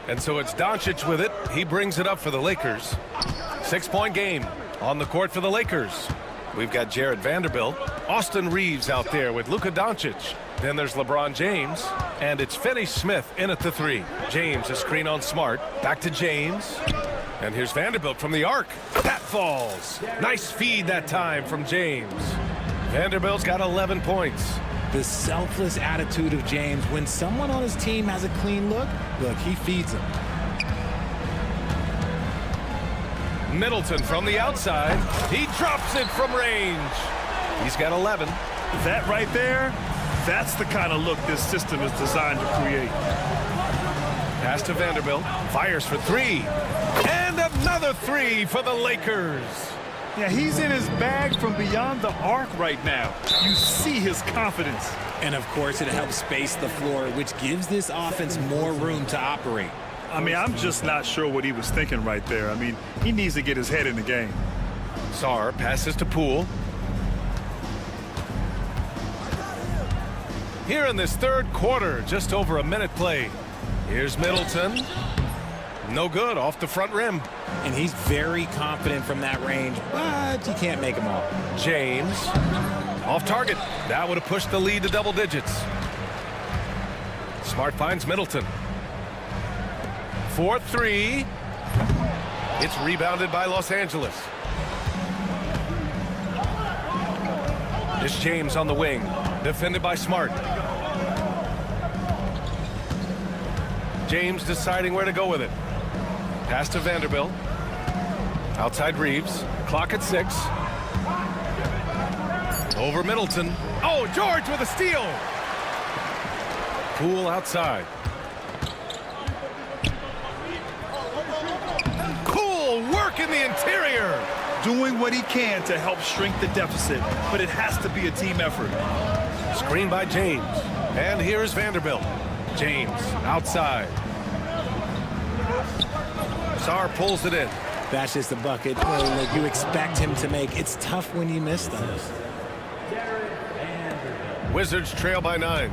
And so it's Doncic with it. He brings it up for the Lakers. 6-point game on the court for the Lakers. We've got Jared Vanderbilt. Austin Reeves out there with Luka Doncic. Then there's LeBron James, and it's Finney-Smith in at the 3. James, a screen on Smart. Back to James. And here's Vanderbilt from the arc. That falls. Nice feed that time from James. Vanderbilt's got 11 points. The selfless attitude of James. When someone on his team has a clean look, he feeds him. Middleton from the outside. He drops it from range. He's got 11. That right there, that's the kind of look this system is designed to create. Pass to Vanderbilt. Fires for 3. And another 3 for the Lakers. Yeah, he's in his bag from beyond the arc right now. You see his confidence. And, of course, it helps space the floor, which gives this offense more room to operate. I mean, I'm just not sure what he was thinking right there. I mean, he needs to get his head in the game. Sarr passes to Poole. Here in this third quarter, just over a minute played. Here's Middleton. No good, off the front rim. And he's very confident from that range, but he can't make them all. James, off target. That would have pushed the lead to double digits. Smart finds Middleton. 4-3. It's rebounded by Los Angeles. It's James on the wing, defended by Smart. James deciding where to go with it. Pass to Vanderbilt. Outside Reeves. Clock at 6. Over Middleton. Oh, George with a steal. Poole outside. Poole work in the interior. Doing what he can to help shrink the deficit, but it has to be a team effort. Screen by James. And here's Vanderbilt. James outside. Sarr pulls it in. That's just a bucket that you expect him to make. It's tough when you miss those. Wizards trail by 9.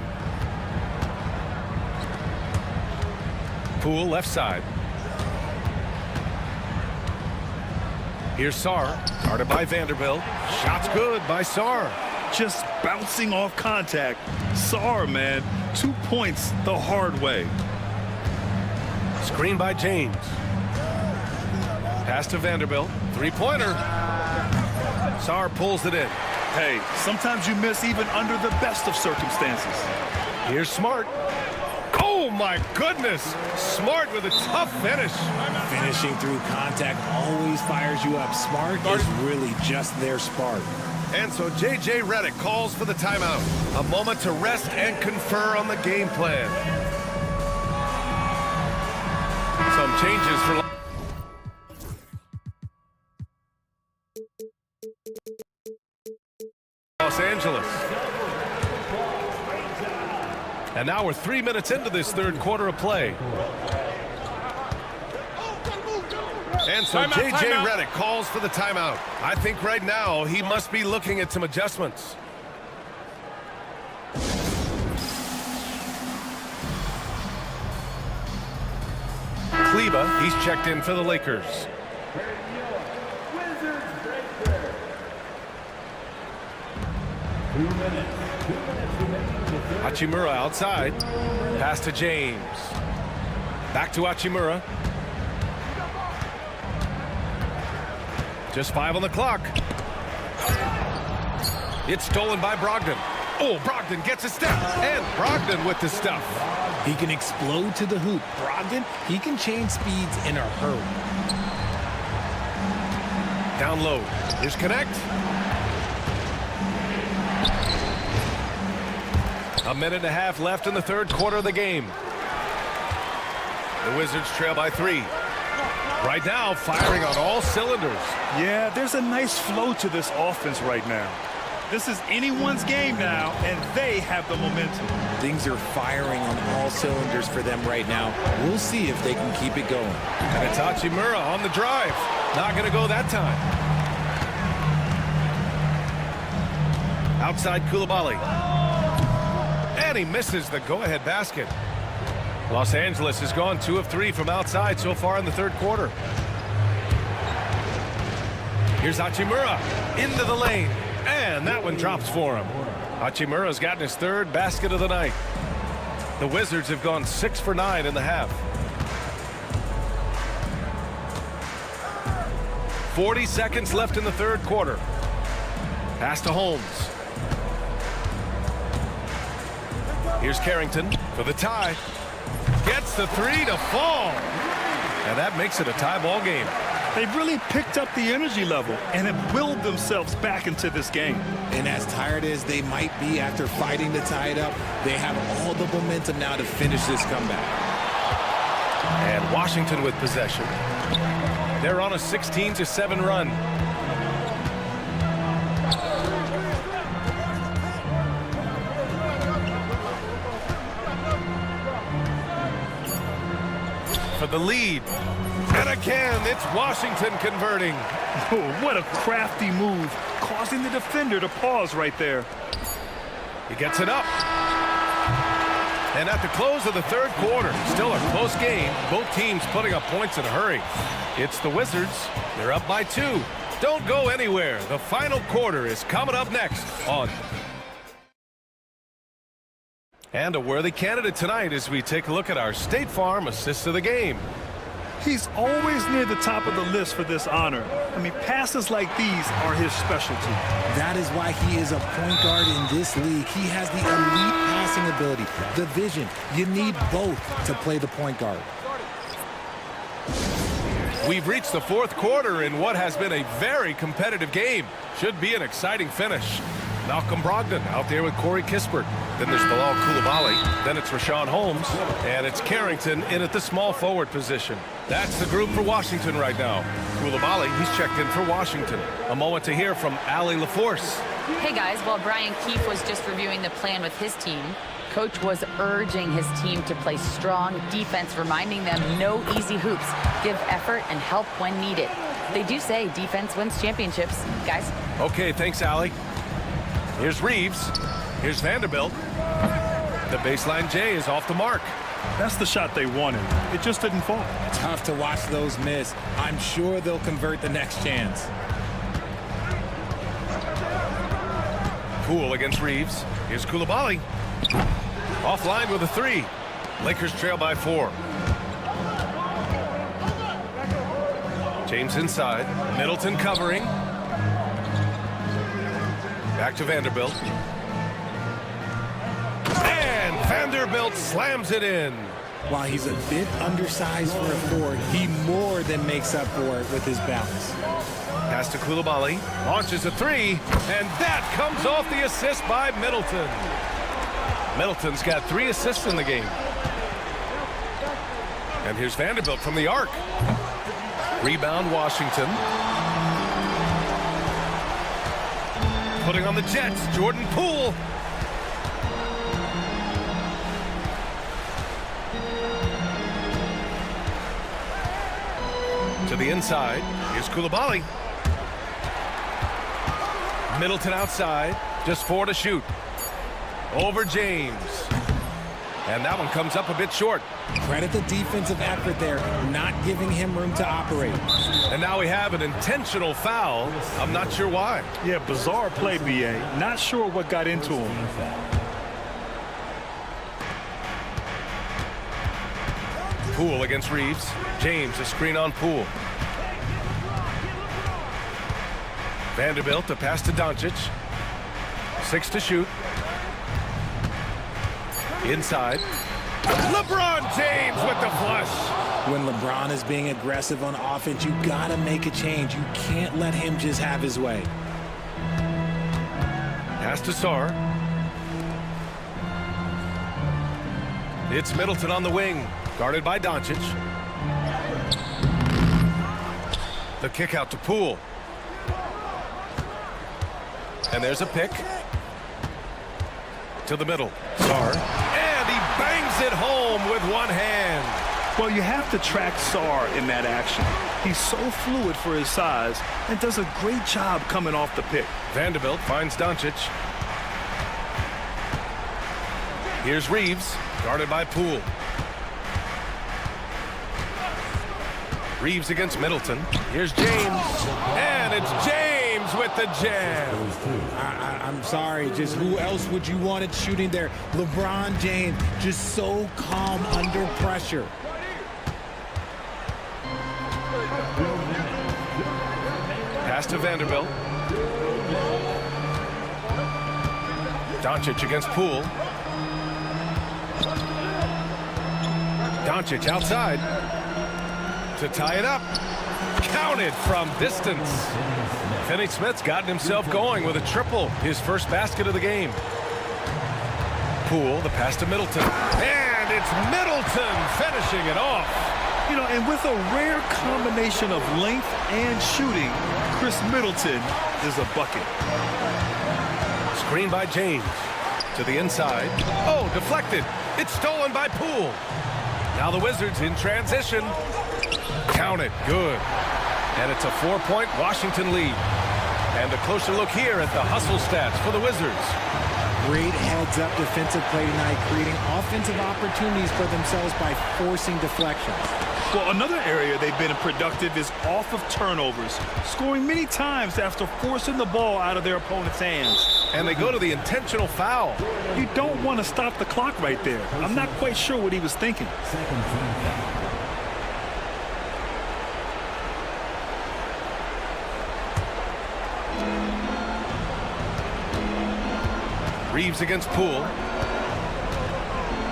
Poole left side. Here's Sarr, guarded by Vanderbilt. Shot's good by Sarr. Just bouncing off contact. Sarr, man, 2 points the hard way. Screen by James. Pass to Vanderbilt. 3-pointer. Sarr pulls it in. Hey, sometimes you miss even under the best of circumstances. Here's Smart. Oh, my goodness. Smart with a tough finish. Finishing through contact always fires you up. Smart is really just their spark. And so J.J. Redick calls for the timeout. A moment to rest and confer on the game plan. Some changes for Los Angeles. And now we're 3 minutes into this third quarter of play. And so J.J. Redick calls for the timeout. I think right now he must be looking at some adjustments. Kleba, he's checked in for the Lakers. Hachimura outside. Pass to James. Back to Hachimura. Just 5 on the clock. It's stolen by Brogdon. Oh, Brogdon gets a step. And Brogdon with the stuff. He can explode to the hoop. Brogdon, he can change speeds in a hurry. Down low. Here's Connect. A minute and a half left in the third quarter of the game. The Wizards trail by 3. Right now, firing on all cylinders. Yeah, there's a nice flow to this offense right now. This is anyone's game now, and they have the momentum. Things are firing on all cylinders for them right now. We'll see if they can keep it going. And it's Hachimura on the drive. Not going to go that time. Outside Koulibaly. And he misses the go-ahead basket. Los Angeles has gone 2 of 3 from outside so far in the third quarter. Here's Hachimura into the lane. And that one drops for him. Hachimura's gotten his third basket of the night. The Wizards have gone 6 for 9 in the half. 40 seconds left in the third quarter. Pass to Holmes. Here's Carrington for the tie. Gets the three to fall. And that makes it a tie ball game. They've really picked up the energy level and have willed themselves back into this game. And as tired as they might be after fighting to tie it up, they have all the momentum now to finish this comeback. And Washington with possession. They're on a 16-7 run. For the lead. And again, it's Washington converting. Oh, what a crafty move, causing the defender to pause right there. He gets it up. And at the close of the third quarter, still a close game. Both teams putting up points in a hurry. It's the Wizards. They're up by 2. Don't go anywhere. The final quarter is coming up next on. And a worthy candidate tonight as we take a look at our State Farm assist of the game. He's always near the top of the list for this honor. I mean, passes like these are his specialty. That is why he is a point guard in this league. He has the elite passing ability, the vision. You need both to play the point guard. We've reached the fourth quarter in what has been a very competitive game. Should be an exciting finish. Malcolm Brogdon out there with Corey Kispert. Then there's Bilal Coulibaly. Then it's Rashawn Holmes. And it's Carrington in at the small forward position. That's the group for Washington right now. Coulibaly, he's checked in for Washington. A moment to hear from Allie LaForce. Hey guys, while Brian Keefe was just reviewing the plan with his team, Coach was urging his team to play strong defense, reminding them no easy hoops, give effort and help when needed. They do say defense wins championships, guys. Okay, thanks, Allie. Here's Reeves. Here's Vanderbilt. The baseline J is off the mark. That's the shot they wanted. It just didn't fall. Tough to watch those miss. I'm sure they'll convert the next chance. Poole against Reeves. Here's Coulibaly. Offline with a 3. Lakers trail by 4. James inside. Middleton covering. Back to Vanderbilt. And Vanderbilt slams it in. While he's a bit undersized for a forward, he more than makes up for it with his bounce. Pass to Coulibaly. Launches a 3. And that comes off the assist by Middleton. Middleton's got 3 assists in the game. And here's Vanderbilt from the arc. Rebound Washington. Putting on the Jets, Jordan Poole. To the inside, here's Coulibaly. Middleton outside, just 4 to shoot. Over James. And that one comes up a bit short. Credit the defensive effort there, not giving him room to operate. And now we have an intentional foul. I'm not sure why. Yeah, bizarre play, B.A. Not sure what got into him. Poole against Reeves. James, a screen on Poole. Vanderbilt, a pass to Doncic. 6 to shoot. Inside. LeBron James with the flush. When LeBron is being aggressive on offense, you gotta make a change. You can't let him just have his way. Pass to Sarr. It's Middleton on the wing, guarded by Doncic. The kick out to Poole. And there's a pick. To the middle. Sarr. And he bangs it home with one hand. Well, you have to track Sarr in that action. He's so fluid for his size and does a great job coming off the pick. Vanderbilt finds Doncic. Here's Reeves, guarded by Poole. Reeves against Middleton. Here's James. And it's James James with the jam. I'm sorry, just who else would you want it shooting there? LeBron James, just so calm under pressure. Pass to Vanderbilt. Doncic against Poole. Doncic outside to tie it up. Counted from distance. Finney Smith's gotten himself going with a triple, his first basket of the game. Poole, the pass to Middleton. And it's Middleton finishing it off. You know, and with a rare combination of length and shooting, Chris Middleton is a bucket. Screen by James to the inside. Oh, deflected. It's stolen by Poole. Now the Wizards in transition. Count it. Good. And it's a 4-point Washington lead. And a closer look here at the hustle stats for the Wizards. Great heads-up defensive play tonight, creating offensive opportunities for themselves by forcing deflections. Well, another area they've been productive is off of turnovers, scoring many times after forcing the ball out of their opponent's hands. And they go to the intentional foul. You don't want to stop the clock right there. I'm not quite sure what he was thinking. Second team foul. Reeves against Poole.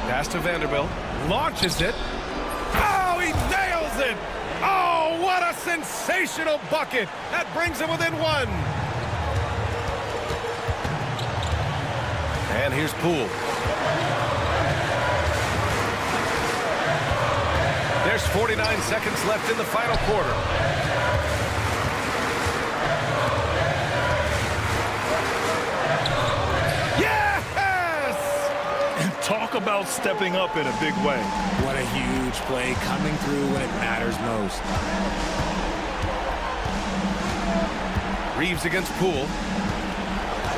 Pass to Vanderbilt. Launches it. Oh, he nails it! Oh, what a sensational bucket! That brings him within one. And here's Poole. There's 49 seconds left in the final quarter. Talk about stepping up in a big way. What a huge play, coming through when it matters most. Reeves against Poole.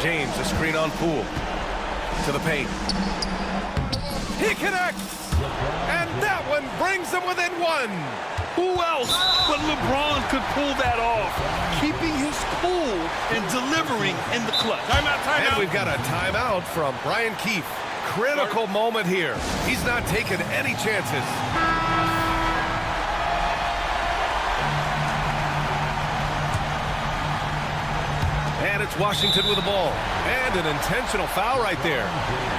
James, a screen on Poole. To the paint. He connects! And that one brings him within one. Who else but LeBron could pull that off? Keeping his cool and delivering in the clutch. Timeout, timeout. And we've got a timeout from Brian Keefe. Critical moment here. He's not taking any chances. And it's Washington with the ball. And an intentional foul right there.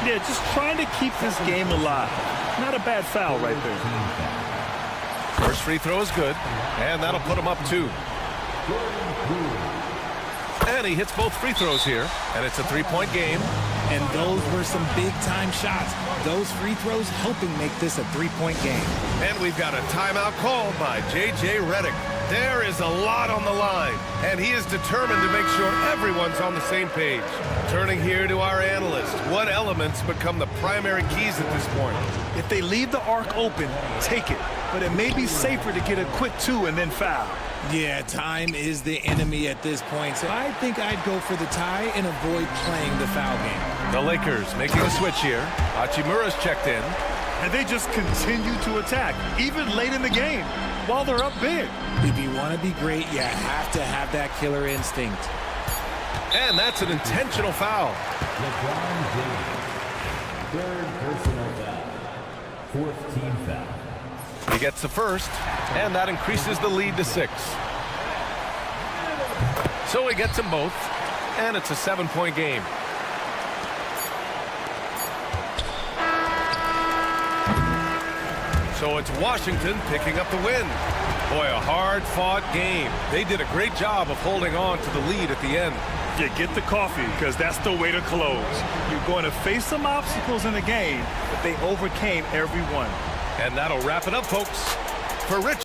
Yeah, just trying to keep this game alive. Not a bad foul right there. First free throw is good. And that'll put him up 2. And he hits both free throws here. And it's a 3-point game. And those were some big-time shots. Those free throws helping make this a 3-point game. And we've got a timeout called by J.J. Redick. There is a lot on the line, and he is determined to make sure everyone's on the same page. Turning here to our analyst, what elements become the primary keys at this point? If they leave the arc open, take it. But it may be safer to get a quick 2 and then foul. Yeah, time is the enemy at this point, so I think I'd go for the tie and avoid playing the foul game. The Lakers making a switch here. Hachimura's checked in. And they just continue to attack, even late in the game, while they're up big. If you want to be great, you have to have that killer instinct. And that's an intentional foul. LeBron James. Third personal foul. Fourth team foul. He gets the first, and that increases the lead to 6. So he gets them both, and it's a 7-point game. So it's Washington picking up the win. Boy, a hard-fought game. They did a great job of holding on to the lead at the end. Yeah, get the coffee, because that's the way to close. You're going to face some obstacles in the game, but they overcame every one. And that'll wrap it up, folks. For Rich.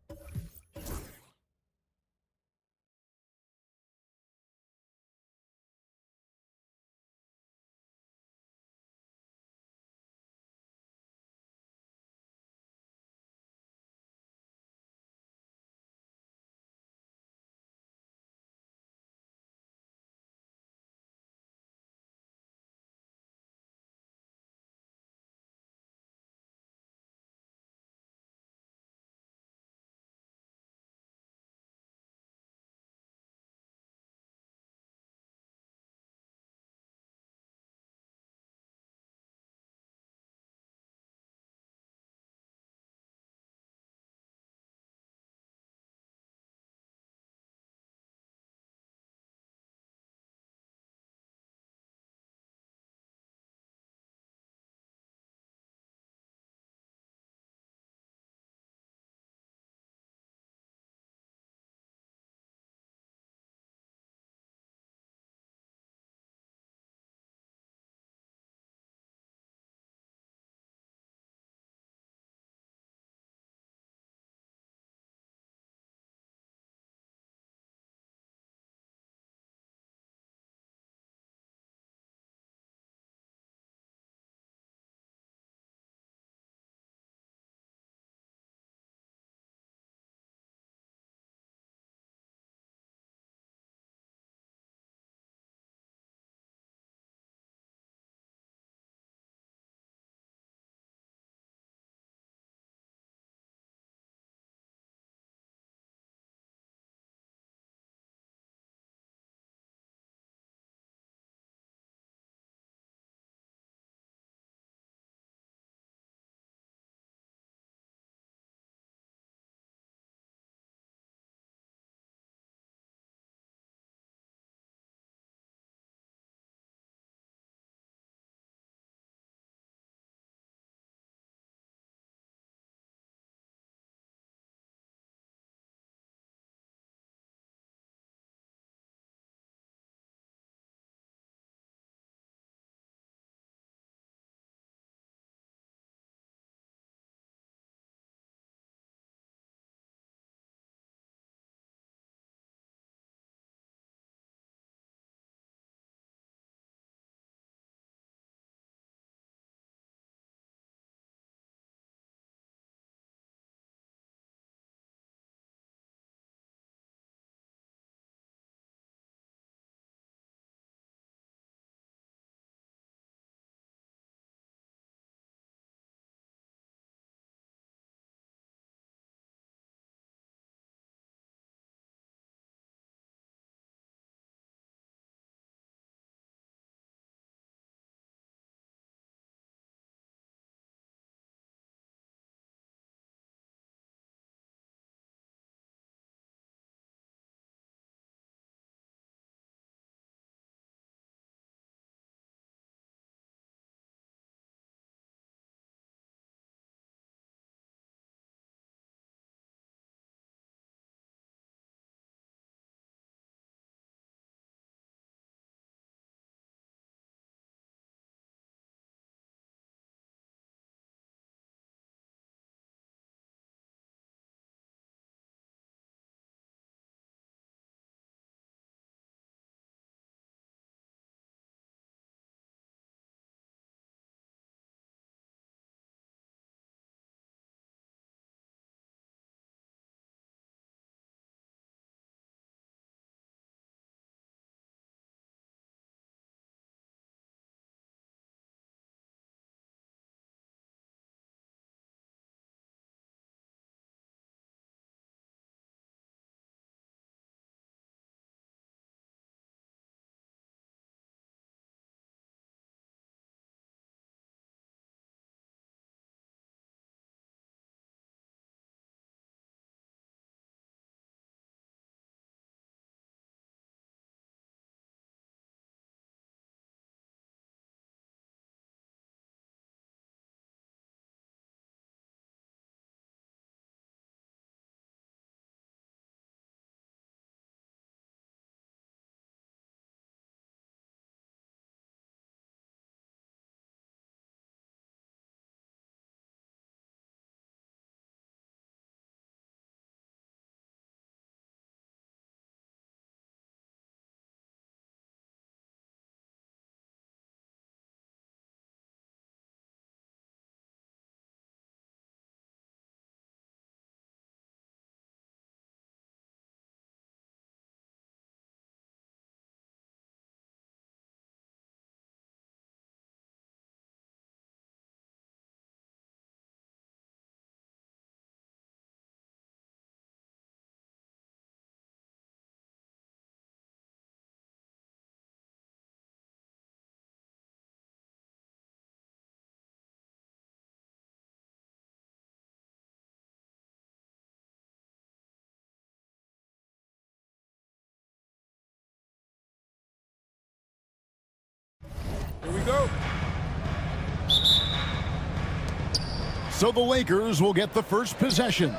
So the Lakers will get the first possession.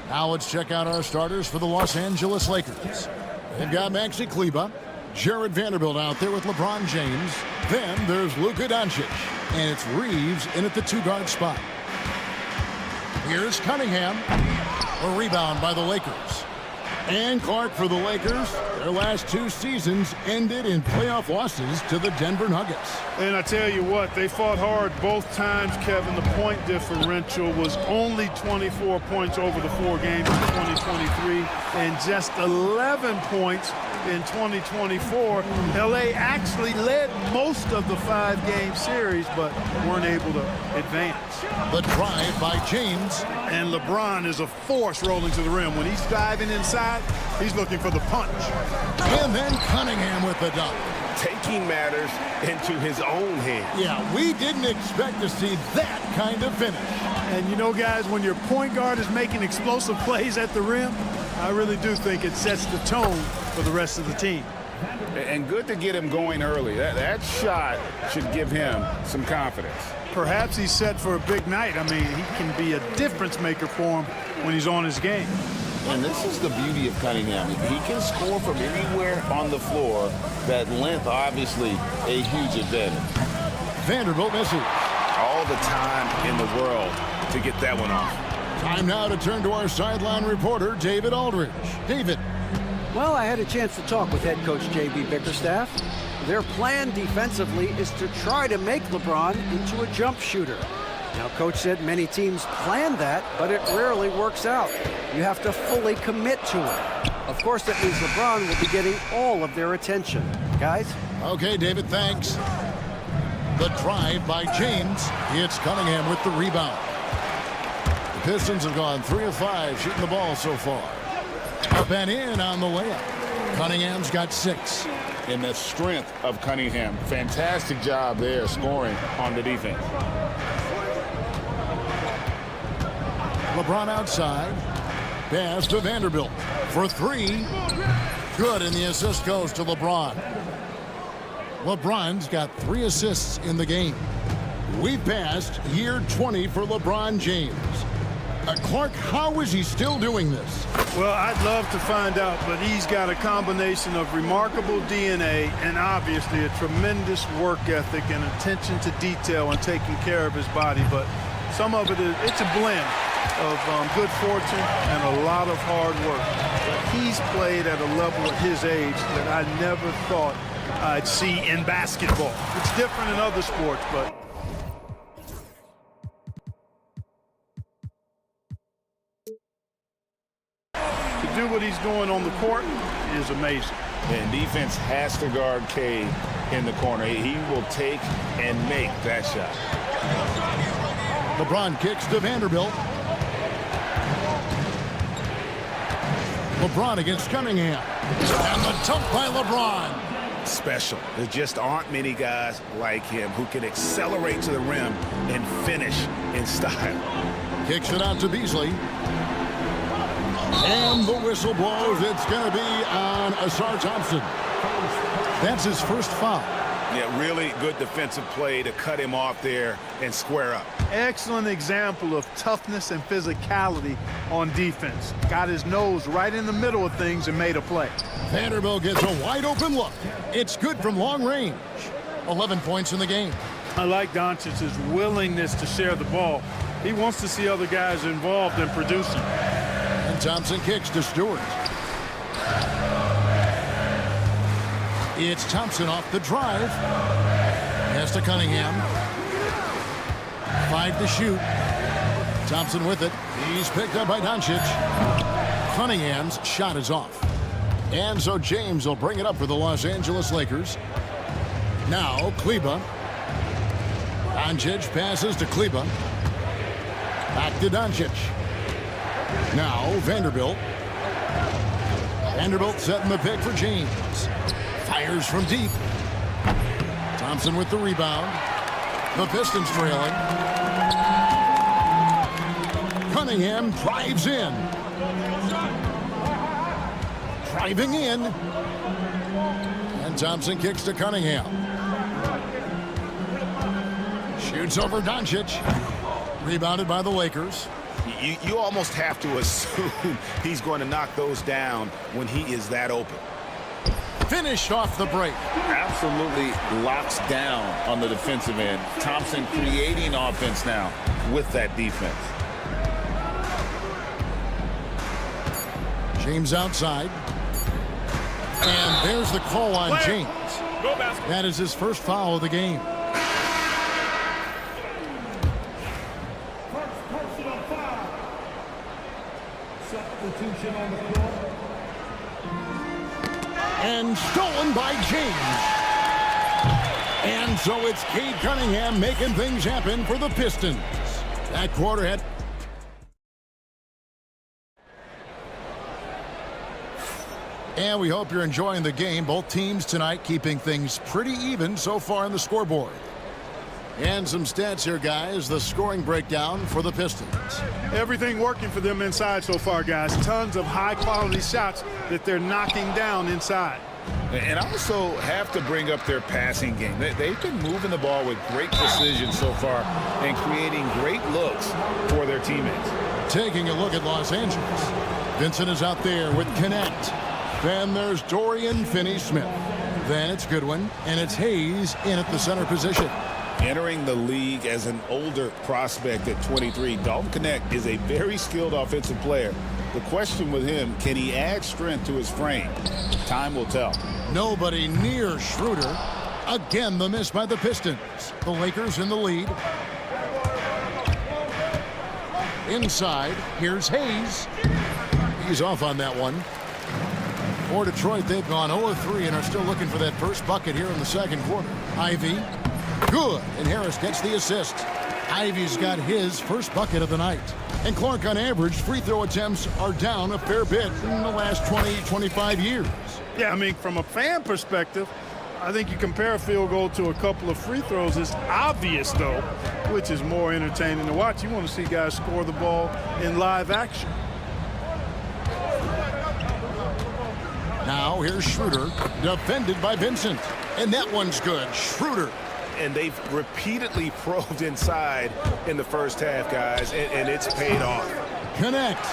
Now let's check out our starters for the Los Angeles Lakers. They've got Maxi Kleber, Jared Vanderbilt out there with LeBron James. Then there's Luka Doncic, and it's Reeves in at the two-guard spot. Here's Cunningham. A rebound by the Lakers. And Clark for the Lakers. Their last two seasons ended in playoff losses to the Denver Nuggets. And I tell you what, they fought hard both times, Kevin. The point differential was only 24 points over the 4 games in 2023 and just 11 points in 2024. LA actually led most of the 5-game series, but weren't able to advance. The drive by James. And LeBron is a force rolling to the rim. When he's diving inside, he's looking for the punch. And then Cunningham with the dunk. Taking matters into his own hands. Yeah, we didn't expect to see that kind of finish. And you know, guys, when your point guard is making explosive plays at the rim, I really do think it sets the tone for the rest of the team. And good to get him going early. That shot should give him some confidence. Perhaps he's set for a big night. I mean, he can be a difference maker for him when he's on his game. And this is the beauty of Cunningham. He can score from anywhere on the floor. That length, obviously, a huge advantage. Vanderbilt misses. All the time in the world to get that one off. Time now to turn to our sideline reporter, David Aldridge. David. Well, I had a chance to talk with head coach J.B. Bickerstaff. Their plan defensively is to try to make LeBron into a jump shooter. Now, coach said many teams plan that, but it rarely works out. You have to fully commit to it. Of course, that means LeBron will be getting all of their attention. Guys? Okay, David, thanks. The drive by James. It's Cunningham with the rebound. The Pistons have gone 3 of 5 shooting the ball so far. Up and in on the layup. Cunningham's got 6. And the strength of Cunningham. Fantastic job there scoring on the defense. LeBron outside. Pass to Vanderbilt for 3. Good, and the assist goes to LeBron. LeBron's got 3 assists in the game. We've passed year 20 for LeBron James. Clark, how is he still doing this? Well, I'd love to find out, but he's got a combination of remarkable DNA and obviously a tremendous work ethic and attention to detail and taking care of his body. But some of it's a blend of good fortune and a lot of hard work. But he's played at a level at his age that I never thought I'd see in basketball. It's different in other sports, but to do what he's doing on the court is amazing. And defense has to guard K in the corner. He will take and make that shot. LeBron kicks to Vanderbilt. LeBron against Cunningham. And the dunk by LeBron. Special. There just aren't many guys like him who can accelerate to the rim and finish in style. Kicks it out to Beasley. And the whistle blows. It's going to be on Asar Thompson. That's his first foul. Yeah, really good defensive play to cut him off there and square up. Excellent example of toughness and physicality on defense. Got his nose right in the middle of things and made a play. Vanderbilt gets a wide open look. It's good from long range. 11 points in the game. I like Doncic's willingness to share the ball. He wants to see other guys involved in producing. And Thompson kicks to Stewart. It's Thompson off the drive. Pass to Cunningham. 5 to shoot. Thompson with it. He's picked up by Doncic. Cunningham's shot is off. And so James will bring it up for the Los Angeles Lakers. Now Kleber. Doncic passes to Kleber. Back to Doncic. Now Vanderbilt. Vanderbilt setting the pick for James. Fires from deep. Thompson with the rebound. The Pistons trailing. Cunningham drives in. Driving in. And Thompson kicks to Cunningham. Shoots over Doncic. Rebounded by the Lakers. You almost have to assume he's going to knock those down when he is that open. Finished off the break. Absolutely locks down on the defensive end. Thompson creating offense now with that defense. James outside. And there's the call on James. That is his first foul of the game. Substitution on the floor. And stolen by James. And so it's Cade Cunningham making things happen for the Pistons. That quarter had... And we hope you're enjoying the game. Both teams tonight keeping things pretty even so far on the scoreboard. And some stats here, guys. The scoring breakdown for the Pistons. Everything working for them inside so far, guys. Tons of high-quality shots that they're knocking down inside. And also have to bring up their passing game. They've been moving the ball with great precision so far and creating great looks for their teammates. Taking a look at Los Angeles. Vincent is out there with Connect. Then there's Dorian Finney-Smith. Then it's Goodwin, and it's Hayes in at the center position. Entering the league as an older prospect at 23, Dalton Connect is a very skilled offensive player. The question with him, can he add strength to his frame? Time will tell. Nobody near Schroeder. Again, the miss by the Pistons. The Lakers in the lead. Inside, here's Hayes. He's off on that one. For Detroit, they've gone 0-3 and are still looking for that first bucket here in the second quarter. Ivy, good, and Harris gets the assist. Ivy's got his first bucket of the night. And Clark, on average, free throw attempts are down a fair bit in the last 20-25 years. Yeah, I mean, from a fan perspective, I think you compare a field goal to a couple of free throws. It's obvious, though, which is more entertaining to watch. You want to see guys score the ball in live action. Now here's Schroeder, defended by Vincent. And that one's good. Schroeder. And they've repeatedly probed inside in the first half, guys, and it's paid off. Connect.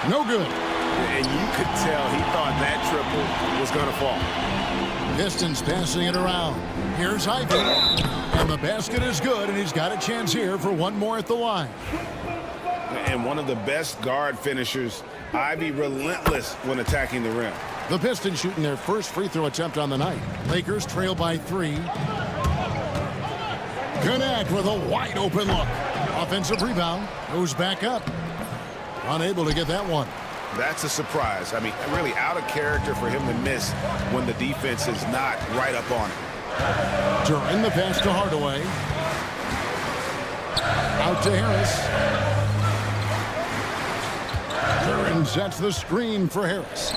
No good. And you could tell he thought that triple was going to fall. Pistons passing it around. Here's Ivy. And the basket is good, and he's got a chance here for one more at the line. And one of the best guard finishers, Ivy, relentless when attacking the rim. The Pistons shooting their first free throw attempt on the night. Lakers trail by 3. Connect with a wide open look. Offensive rebound. Goes back up. Unable to get that one. That's a surprise. I mean, really out of character for him to miss when the defense is not right up on him. During the pass to Hardaway. Out to Harris. Duran sets the screen for Harris.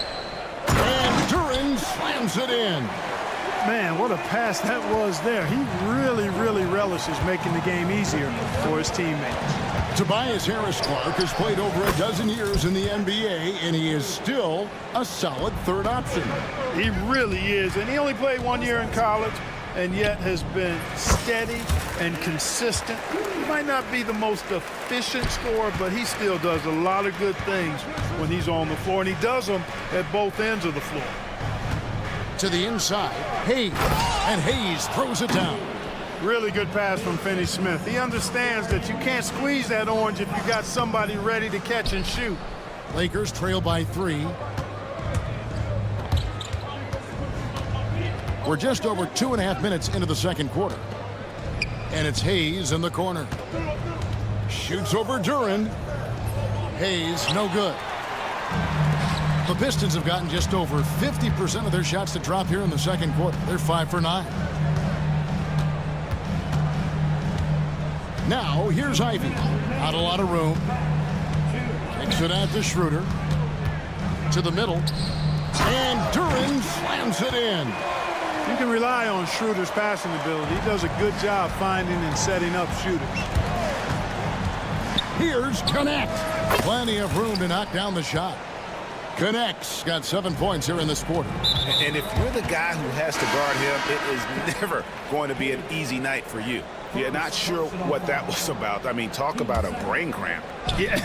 And Duran slams it in. Man, what a pass that was there. He really, really relishes making the game easier for his teammates. Tobias Harris-Clark has played over a dozen years in the NBA, and he is still a solid third option. He really is, and he only played 1 year in college, and yet has been steady and consistent. He might not be the most efficient scorer, but he still does a lot of good things when he's on the floor, and he does them at both ends of the floor. To the inside, Hayes, and Hayes throws it down. Really good pass from Finney-Smith. He understands that you can't squeeze that orange if you got somebody ready to catch and shoot. Lakers trail by 3. We're just over 2.5 minutes into the second quarter. And it's Hayes in the corner. Shoots over Duran. Hayes, no good. The Pistons have gotten just over 50% of their shots to drop here in the second quarter. They're 5 for 9. Now, here's Ivy. Not a lot of room. Kicks it out to Schroeder. To the middle. And Duran slams it in. You can rely on Schroeder's passing ability. He does a good job finding and setting up shooters. Here's Connect. Plenty of room to knock down the shot. Connects. Got 7 points here in this quarter. And if you're the guy who has to guard him, it is never going to be an easy night for you. You're not sure what that was about. I mean, talk about a brain cramp. Yeah,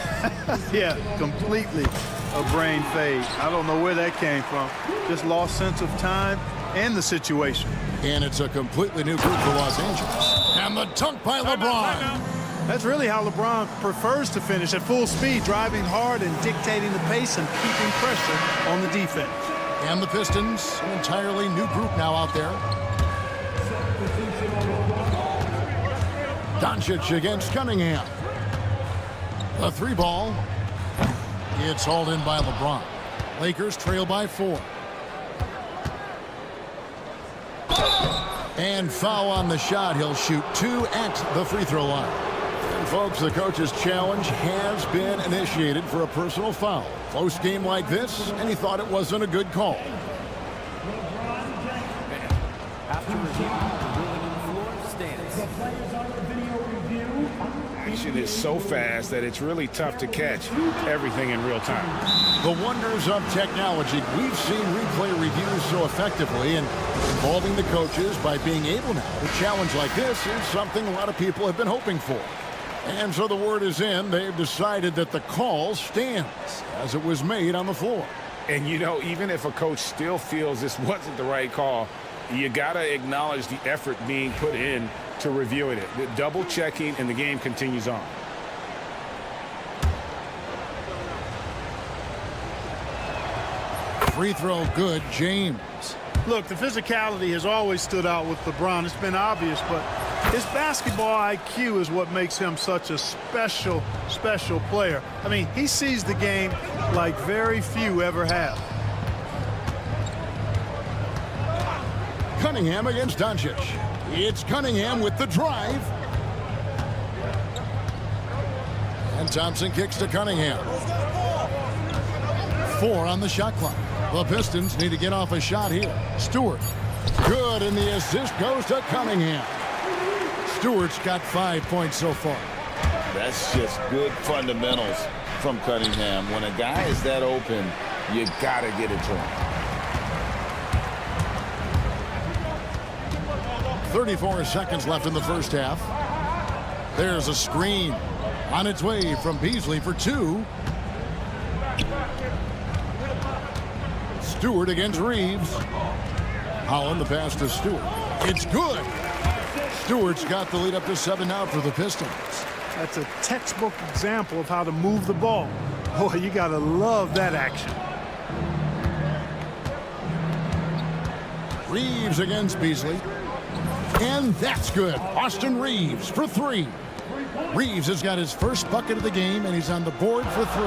yeah, completely a brain fade. I don't know where that came from. Just lost sense of time and the situation. And it's a completely new group for Los Angeles. And the dunk by LeBron. That's really how LeBron prefers to finish, at full speed, driving hard and dictating the pace and keeping pressure on the defense. And the Pistons, an entirely new group now out there. Doncic against Cunningham. The 3 ball. It's hauled in by LeBron. Lakers trail by 4. And foul on the shot. He'll shoot 2 at the free throw line. And folks, the coach's challenge has been initiated for a personal foul. Close game like this, and he thought it wasn't a good call. After review, the ruling on the floor stands. Action is so fast that it's really tough to catch everything in real time. The wonders of technology. We've seen replay reviews so effectively, and involving the coaches by being able now to challenge like this is something a lot of people have been hoping for. And so the word is in. They've decided that the call stands as it was made on the floor. And, you know, even if a coach still feels this wasn't the right call, you got to acknowledge the effort being put in to reviewing it. The double checking, and the game continues on. Free throw good, James. Look, the physicality has always stood out with LeBron. It's been obvious, but his basketball IQ is what makes him such a special player. I mean, he sees the game like very few ever have. Cunningham against Doncic. It's Cunningham with the drive. And Thompson kicks to Cunningham. 4 on the shot clock. The Pistons need to get off a shot here. Stewart. Good, and the assist goes to Cunningham. Stewart's got 5 points so far. That's just good fundamentals from Cunningham. When a guy is that open, you got to get it to him. 34 seconds left in the first half. There's a screen on its way from Beasley for 2. Stewart against Reeves. Holland, the pass to Stewart. It's good. Stewart's got the lead up to 7 now for the Pistons. That's a textbook example of how to move the ball. Boy, you got to love that action. Reeves against Beasley. And that's good. Austin Reeves for 3. Reeves has got his first bucket of the game, and he's on the board for 3.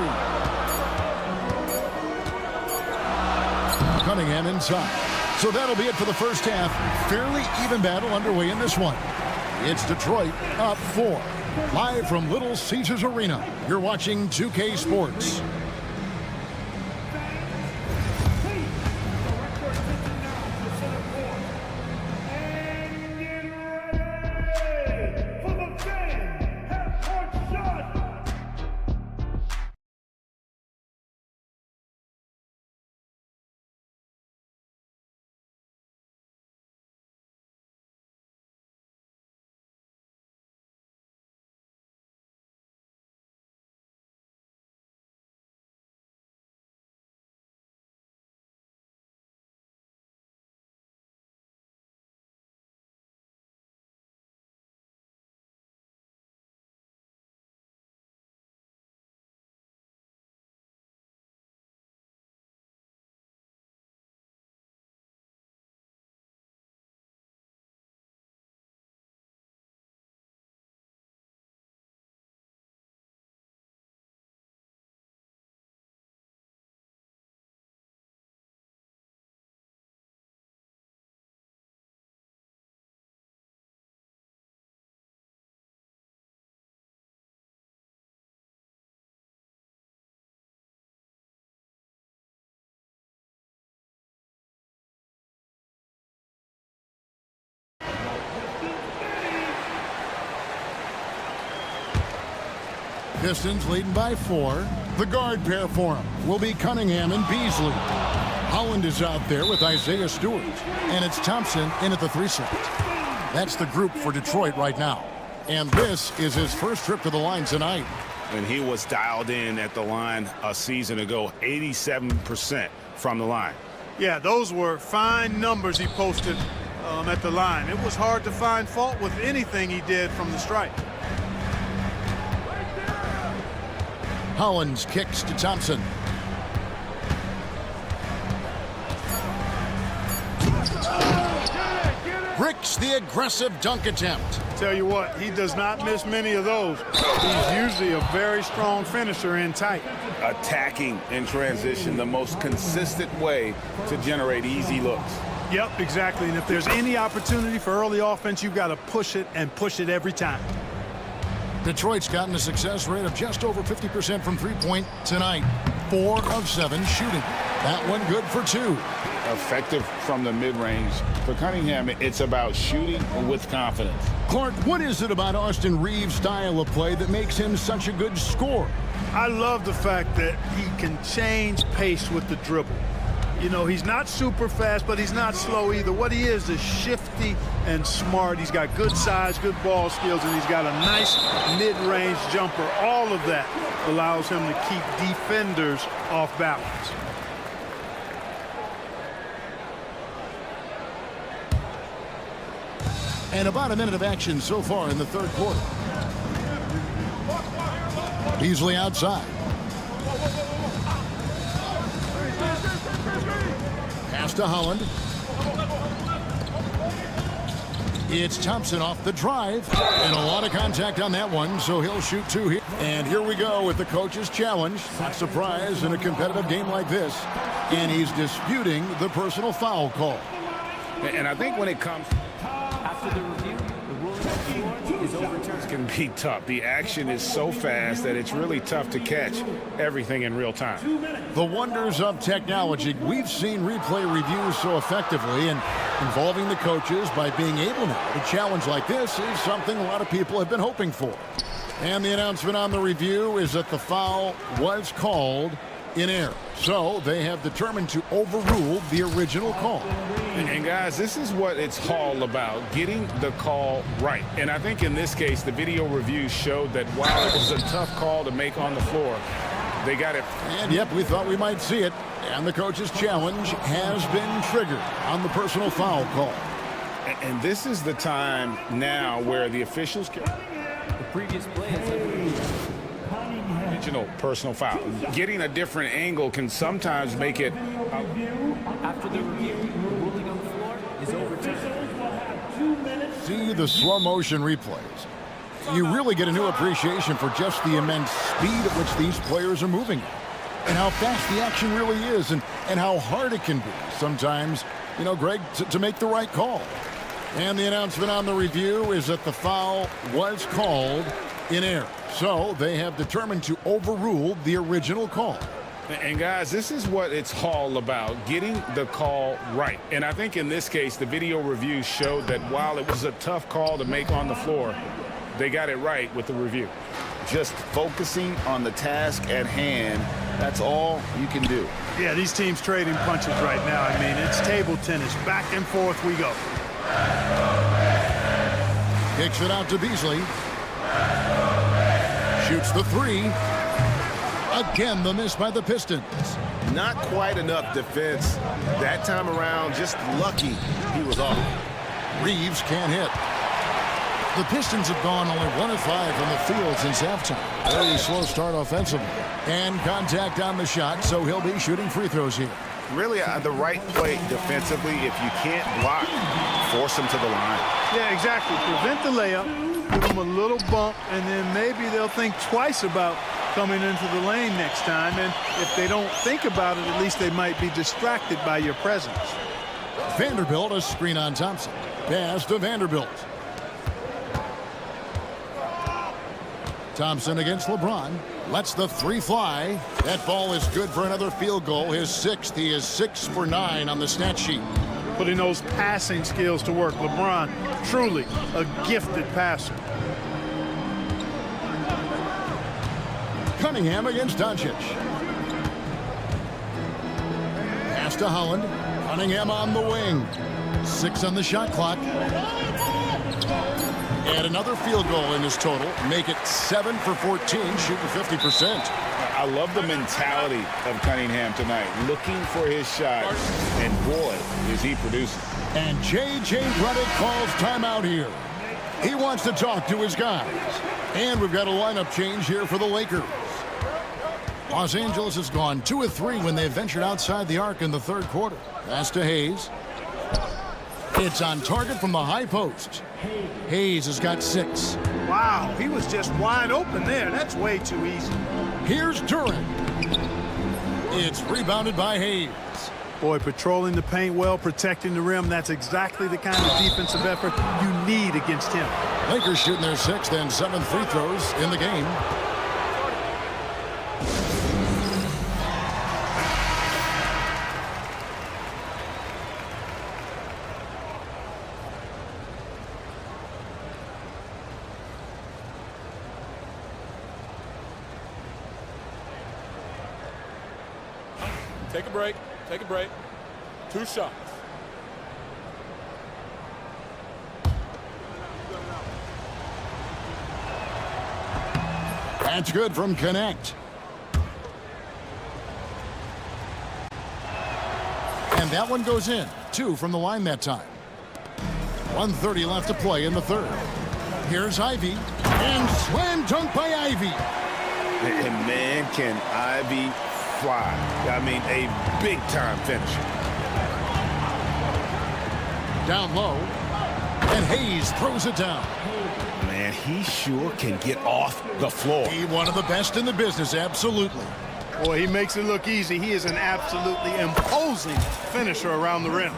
Cunningham inside. So that'll be it for the first half. Fairly even battle underway in this one. It's Detroit up 4. Live from Little Caesars Arena, you're watching 2K Sports. Pistons leading by 4. The guard pair for him will be Cunningham and Beasley. Holland is out there with Isaiah Stewart. And it's Thompson in at the 3 slot. That's the group for Detroit right now. And this is his first trip to the line tonight. And he was dialed in at the line a season ago, 87% from the line. Yeah, those were fine numbers he posted at the line. It was hard to find fault with anything he did from the stripe. Hollins kicks to Thompson. Bricks the aggressive dunk attempt. Tell you what, he does not miss many of those. He's usually a very strong finisher in tight. Attacking in transition, the most consistent way to generate easy looks. Yep, exactly. And if there's any opportunity for early offense, you've got to push it and push it every time. Detroit's gotten a success rate of just over 50% from three-point tonight. 4 of 7 shooting. That one good for 2. Effective from the mid-range. For Cunningham, it's about shooting with confidence. Clark, what is it about Austin Reeves' style of play that makes him such a good scorer? I love the fact that he can change pace with the dribble. You know, he's not super fast, but he's not slow either. What he is shifty and smart. He's got good size, good ball skills, and he's got a nice mid-range jumper. All of that allows him to keep defenders off balance. And about a minute of action so far in the third quarter. Beasley outside. Pass to Holland. It's Thompson off the drive. And a lot of contact on that one, so he'll shoot 2 here. And here we go with the coach's challenge. Not surprised in a competitive game like this. And he's disputing the personal foul call. And I think when it comes... After the review, the ruling is overturned. It can be tough. The action is so fast that it's really tough to catch everything in real time. The wonders of technology. We've seen replay reviews so effectively, and involving the coaches by being able now to challenge like this is something a lot of people have been hoping for. And the announcement on the review is that the foul was called in error. So they have determined to overrule the original call. And guys, this is what it's all about, getting the call right. And I think in this case, the video review showed that while it was a tough call to make on the floor, they got it. And yep, we thought we might see it. And the coach's challenge has been triggered on the personal foul call. And this is the time now where the officials can... The previous play has original personal foul. Getting a different angle can sometimes make it... After the review, the ruling on the floor is overturned. See the slow motion replays. You really get a new appreciation for just the immense speed at which these players are moving and how fast the action really is and how hard it can be sometimes, you know, Greg, to make the right call. And the announcement on the review is that the foul was called in error. So they have determined to overrule the original call. And guys, this is what it's all about, getting the call right. And I think in this case, the video review showed that while it was a tough call to make on the floor, they got it right with the review. Just focusing on the task at hand, that's all you can do. Yeah, these teams trading punches right now. I mean, it's table tennis. Back and forth we go. Kicks it out to Beasley. Shoots the 3. Again, the miss by the Pistons. Not quite enough defense. That time around, just lucky he was off. Reeves can't hit. The Pistons have gone only 1 of 5 from the field since halftime. Very slow start offensively. And contact on the shot, so he'll be shooting free throws here. Really the right play defensively. If you can't block, force him to the line. Yeah, exactly. Prevent the layup, give them a little bump, and then maybe they'll think twice about coming into the lane next time. And if they don't think about it, at least they might be distracted by your presence. Vanderbilt, a screen on Thompson. Pass to Vanderbilt. Thompson against LeBron. Lets the 3 fly. That ball is good for another field goal. His 6th. He is 6 for 9 on the stat sheet. Putting those passing skills to work. LeBron, truly a gifted passer. Cunningham against Doncic. Pass to Holland. Cunningham on the wing. 6 on the shot clock. And another field goal in his total. Make it 7 for 14, shooting 50%. I love the mentality of Cunningham tonight, looking for his shot, and boy, is he producing. And J.J. Redick calls timeout here. He wants to talk to his guys. And we've got a lineup change here for the Lakers. Los Angeles has gone 2 of 3 when they ventured outside the arc in the third quarter. Pass to Hayes. It's on target from the high post. Hayes has got 6. Wow, he was just wide open there. That's way too easy. Here's Durant. It's rebounded by Hayes. Boy, patrolling the paint well, protecting the rim. That's exactly the kind of defensive effort you need against him. Lakers shooting their 6th and 7th free throws in the game. Take a break. Take a break. 2 shots. That's good from Connect. And that one goes in. 2 from the line that time. 1:30 left to play in the third. Here's Ivy. And slam dunk by Ivy. And man, can Ivy fly. I mean, a big-time finish. Down low. And Hayes throws it down. Man, he sure can get off the floor. He one of the best in the business, absolutely. Boy, he makes it look easy. He is an absolutely imposing finisher around the rim.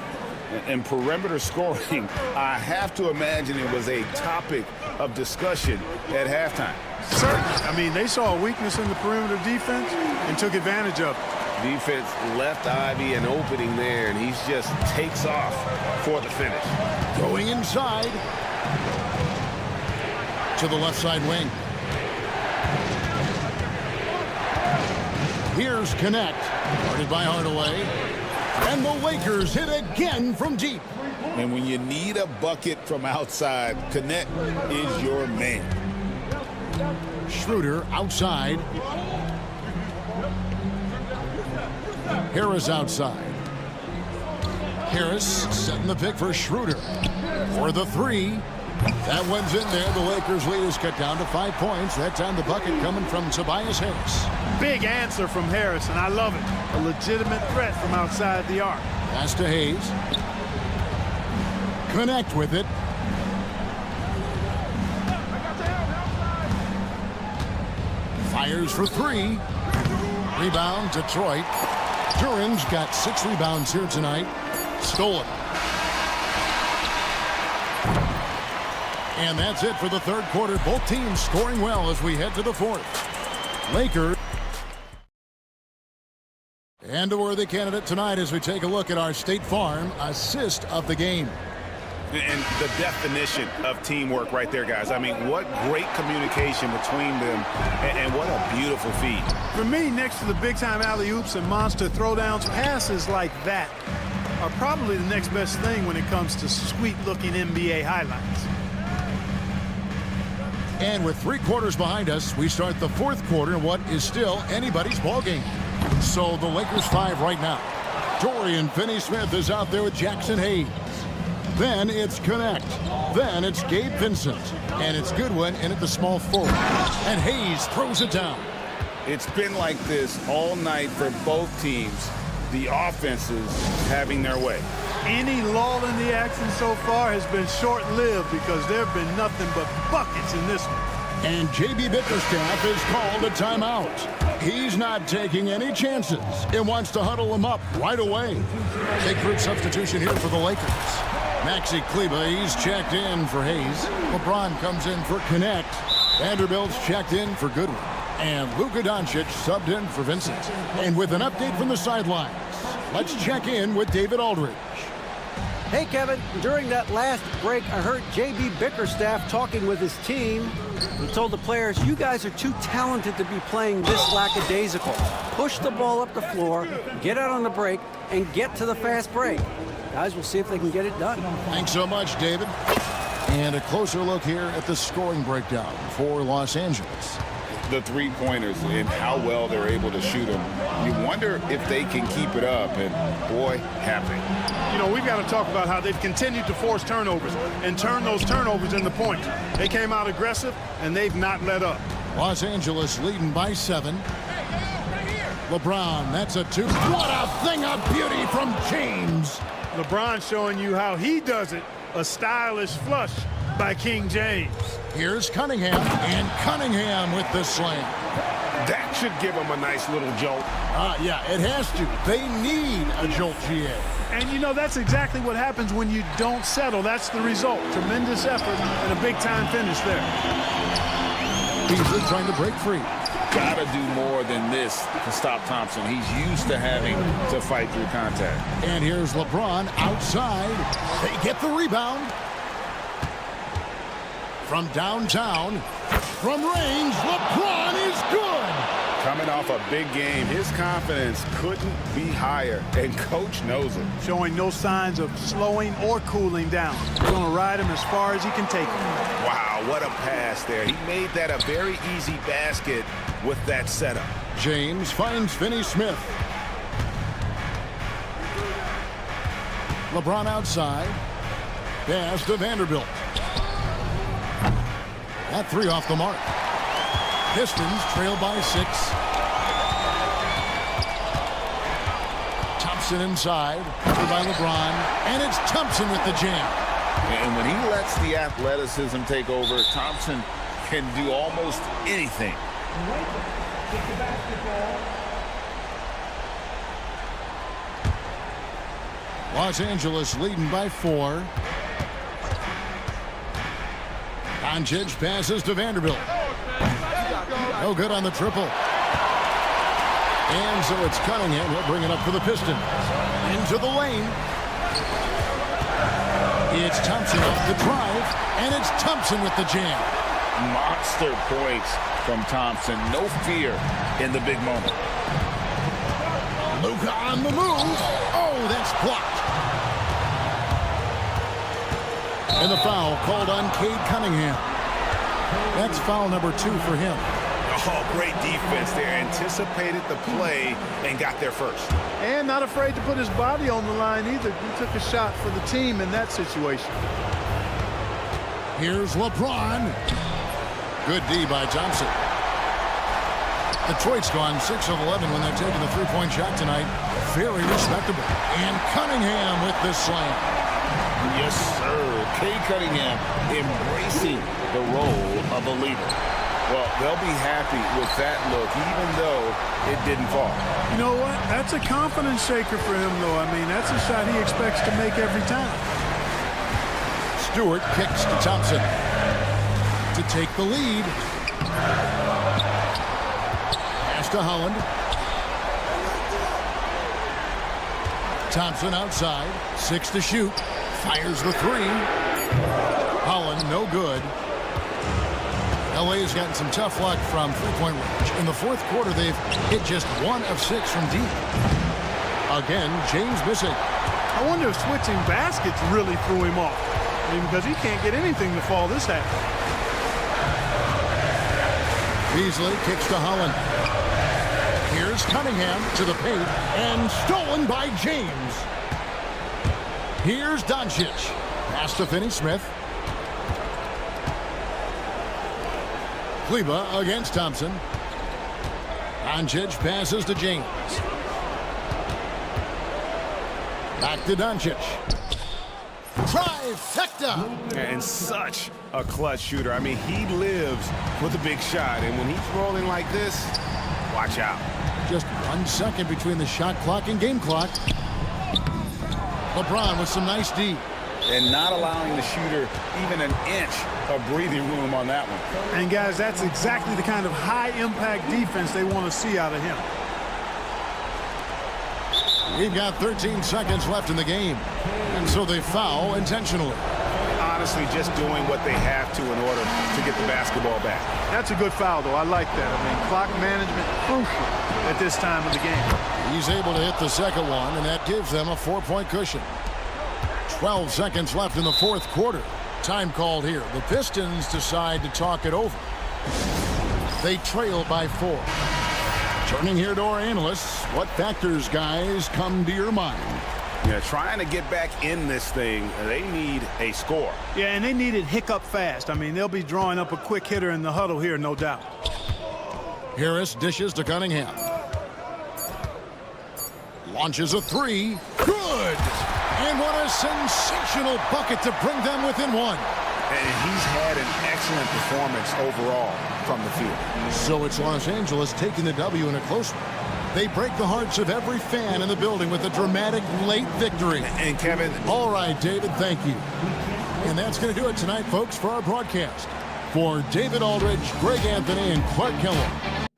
And perimeter scoring, I have to imagine it was a topic of discussion at halftime. Certainly. I mean, they saw a weakness in the perimeter defense and took advantage of it. Defense left Ivy an opening there, and he just takes off for the finish. Going inside to the left side wing. Here's Connect, guarded by Hardaway. And the Lakers hit again from deep. And when you need a bucket from outside, Connect is your man. Schroeder outside. Harris outside. Harris setting the pick for Schroeder. For the 3. That one's in there. The Lakers lead is cut down to 5 points. That time the bucket coming from Tobias Harris. Big answer from Harris, and I love it. A legitimate threat from outside the arc. Pass to Hayes. Connect with it. Fires for 3. Rebound, Detroit. Duran's got 6 rebounds here tonight. Stolen. And that's it for the third quarter. Both teams scoring well as we head to the fourth. Lakers. And a worthy candidate tonight as we take a look at our State Farm assist of the game. And the definition of teamwork right there, guys. I mean, what great communication between them, and what a beautiful feed. For me, next to the big-time alley-oops and monster throwdowns, passes like that are probably the next best thing when it comes to sweet-looking NBA highlights. And with 3 quarters behind us, we start the fourth quarter in what is still anybody's ballgame. So the Lakers 5 right now. Dorian Finney-Smith is out there with Jackson Hayes. Then it's Connect. Then it's Gabe Vincent. And it's Goodwin in at the small forward. And Hayes throws it down. It's been like this all night for both teams. The offenses having their way. Any lull in the action so far has been short-lived because there have been nothing but buckets in this one. And J.B. Bickerstaff is called a timeout. He's not taking any chances and wants to huddle him up right away. Big group substitution here for the Lakers. Maxi Kleber, he's checked in for Hayes. LeBron comes in for Connect. Vanderbilt's checked in for Goodwin. And Luka Doncic subbed in for Vincent. And with an update from the sidelines, let's check in with David Aldridge. Hey, Kevin, during that last break, I heard J.B. Bickerstaff talking with his team. He told the players, you guys are too talented to be playing this lackadaisical. Push the ball up the floor, get out on the break, and get to the fast break. Guys, we'll see if they can get it done. Thanks so much, David. And a closer look here at the scoring breakdown for Los Angeles. The three-pointers and how well they're able to shoot them. You wonder if they can keep it up, and boy, have they. You know, we've got to talk about how they've continued to force turnovers and turn those turnovers into points. They came out aggressive, and they've not let up. Los Angeles leading by 7. LeBron, that's a 2. What a thing of beauty from James. LeBron showing you how he does it. A stylish flush by King James. Here's Cunningham, and Cunningham with the slam. That should give them a nice little jolt. Yeah, it has to. They need a jolt, GA. And you know, that's exactly what happens when you don't settle. That's the result. Tremendous effort and a big-time finish there. Beasley trying to break free. Gotta do more than this to stop Thompson. He's used to having to fight through contact. And here's LeBron outside. They get the rebound. From downtown, from range, LeBron is good. Coming off a big game, his confidence couldn't be higher, and coach knows it. Showing no signs of slowing or cooling down. He's going to ride him as far as he can take him. Wow, what a pass there. He made that a very easy basket with that setup. James finds Finney-Smith. LeBron outside. Pass to Vanderbilt. That 3 off the mark. Pistons trail by 6. Thompson inside. Covered by LeBron. And it's Thompson with the jam. And when he lets the athleticism take over, Thompson can do almost anything. Los Angeles leading by 4. Doncic passes to Vanderbilt. No good on the triple. And so it's Cunningham. He'll bring it up for the Pistons. Into the lane. It's Thompson off the drive. And it's Thompson with the jam. Monster points from Thompson. No fear in the big moment. Luka on the move. Oh, that's blocked. And the foul called on Cade Cunningham. That's foul number 2 for him. Oh, great defense there. Anticipated the play and got there first. And not afraid to put his body on the line either. He took a shot for the team in that situation. Here's LeBron. Good D by Thompson. Detroit's gone 6 of 11 when they're taking the three-point shot tonight. Very respectable. And Cunningham with the slam. Yes, sir. Cade Cunningham embracing the role of a leader. Well, they'll be happy with that look, even though it didn't fall. You know what? That's a confidence shaker for him, though. I mean, that's a shot he expects to make every time. Stewart kicks to Thompson to take the lead. Pass to Holland. Thompson outside. 6 to shoot. Fires the 3. Holland, no good. LA's gotten some tough luck from three-point range. In the fourth quarter, they've hit just 1 of 6 from deep. Again, James missing. I wonder if switching baskets really threw him off. I mean, because he can't get anything to fall this half. Beasley kicks to Holland. Here's Cunningham to the paint, and stolen by James. Here's Doncic. Pass to Finney-Smith. Kleba against Thompson. Doncic passes to James. Back to Doncic. Trifecta! And such a clutch shooter. I mean, he lives with a big shot. And when he's rolling like this, watch out. Just 1 second between the shot clock and game clock. LeBron with some nice D. And not allowing the shooter even an inch of breathing room on that one. And guys, that's exactly the kind of high-impact defense they want to see out of him. We've got 13 seconds left in the game. And so they foul intentionally. Honestly, just doing what they have to in order to get the basketball back. That's a good foul, though. I like that. I mean, clock management crucial at this time of the game. He's able to hit the second one, and that gives them a 4-point cushion. 12 seconds left in the fourth quarter. Time called here. The Pistons decide to talk it over. They trail by 4. Turning here to our analysts, what factors, guys, come to your mind? Yeah, trying to get back in this thing, they need a score. Yeah, and they need it hiccup fast. I mean, they'll be drawing up a quick hitter in the huddle here, no doubt. Harris dishes to Cunningham. Launches a 3. Good! And what a sensational bucket to bring them within 1. And he's had an excellent performance overall from the field. So it's Los Angeles taking the W in a close one. They break the hearts of every fan in the building with a dramatic late victory. And Kevin... All right, David, thank you. And that's going to do it tonight, folks, for our broadcast. For David Aldridge, Greg Anthony, and Clark Kellogg.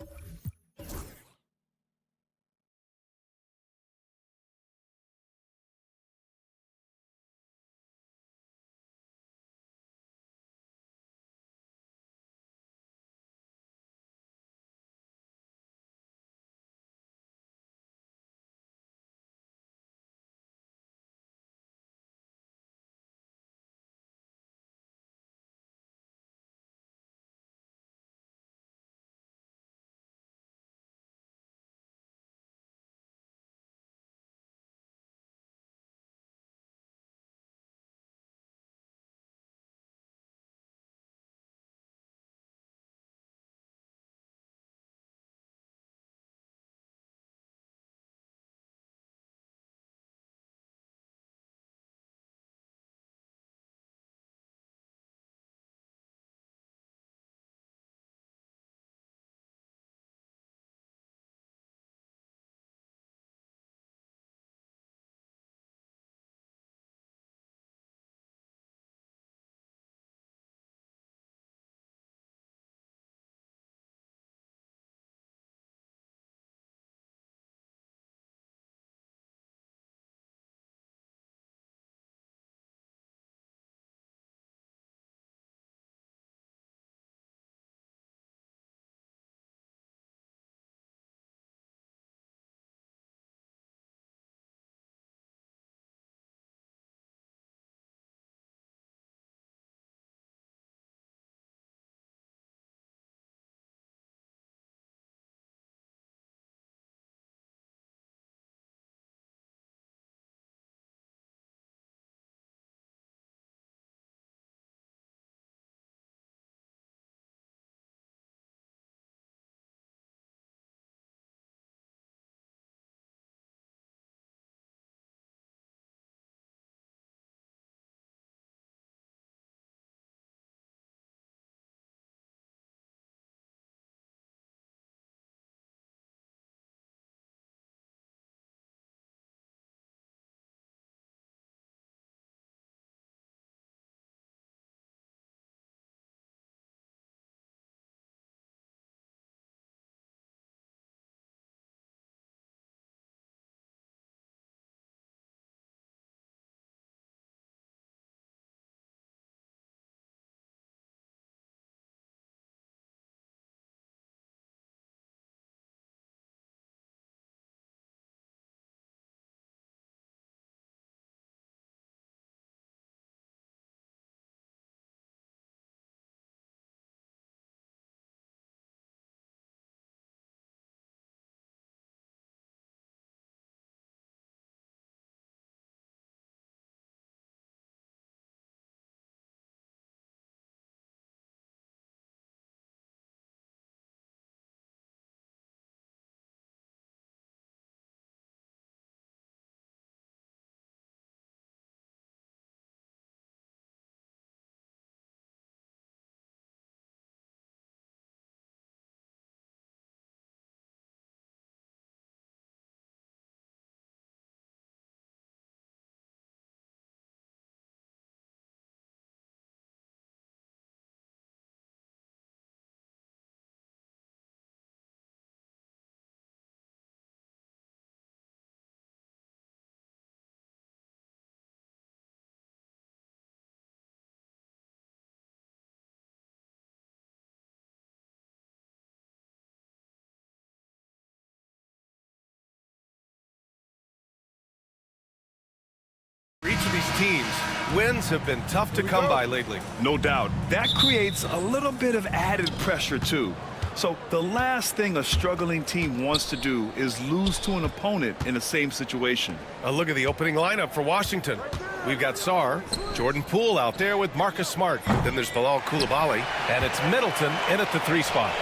teams, wins have been tough to come by lately. No doubt. That creates a little bit of added pressure, too. So the last thing a struggling team wants to do is lose to an opponent in the same situation. A look at the opening lineup for Washington. We've got Sarr, Jordan Poole out there with Marcus Smart. Then there's Bilal Coulibaly, and it's Middleton in at the 3 spot.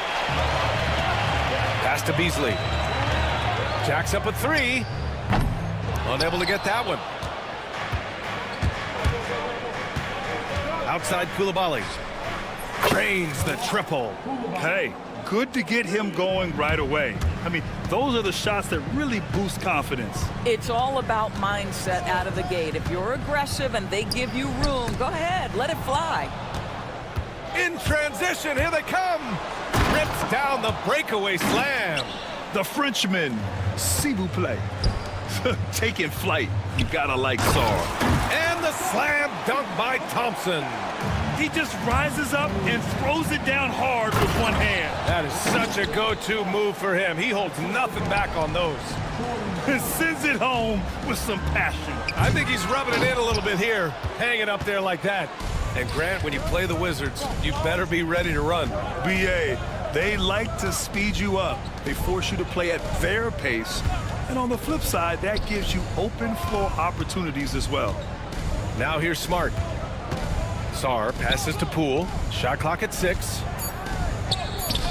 Pass to Beasley. Jacks up a 3. Unable to get that one. Outside Coulibaly. Drains the triple. Hey, good to get him going right away. I mean, those are the shots that really boost confidence. It's all about mindset out of the gate. If you're aggressive and they give you room, go ahead, let it fly. In transition, here they come. Rips down the breakaway slam. The Frenchman, s'il vous plaît. Taking flight. You gotta like Sarr. And the slam dunk by Thompson. He just rises up and throws it down hard with one hand. That is such a go-to move for him. He holds nothing back on those. And sends it home with some passion. I think he's rubbing it in a little bit here, hanging up there like that. And Grant, when you play the Wizards, you better be ready to run. BA, they like to speed you up. They force you to play at their pace. And on the flip side, that gives you open floor opportunities as well. Now here's Smart. Sarr passes to Poole. Shot clock at 6.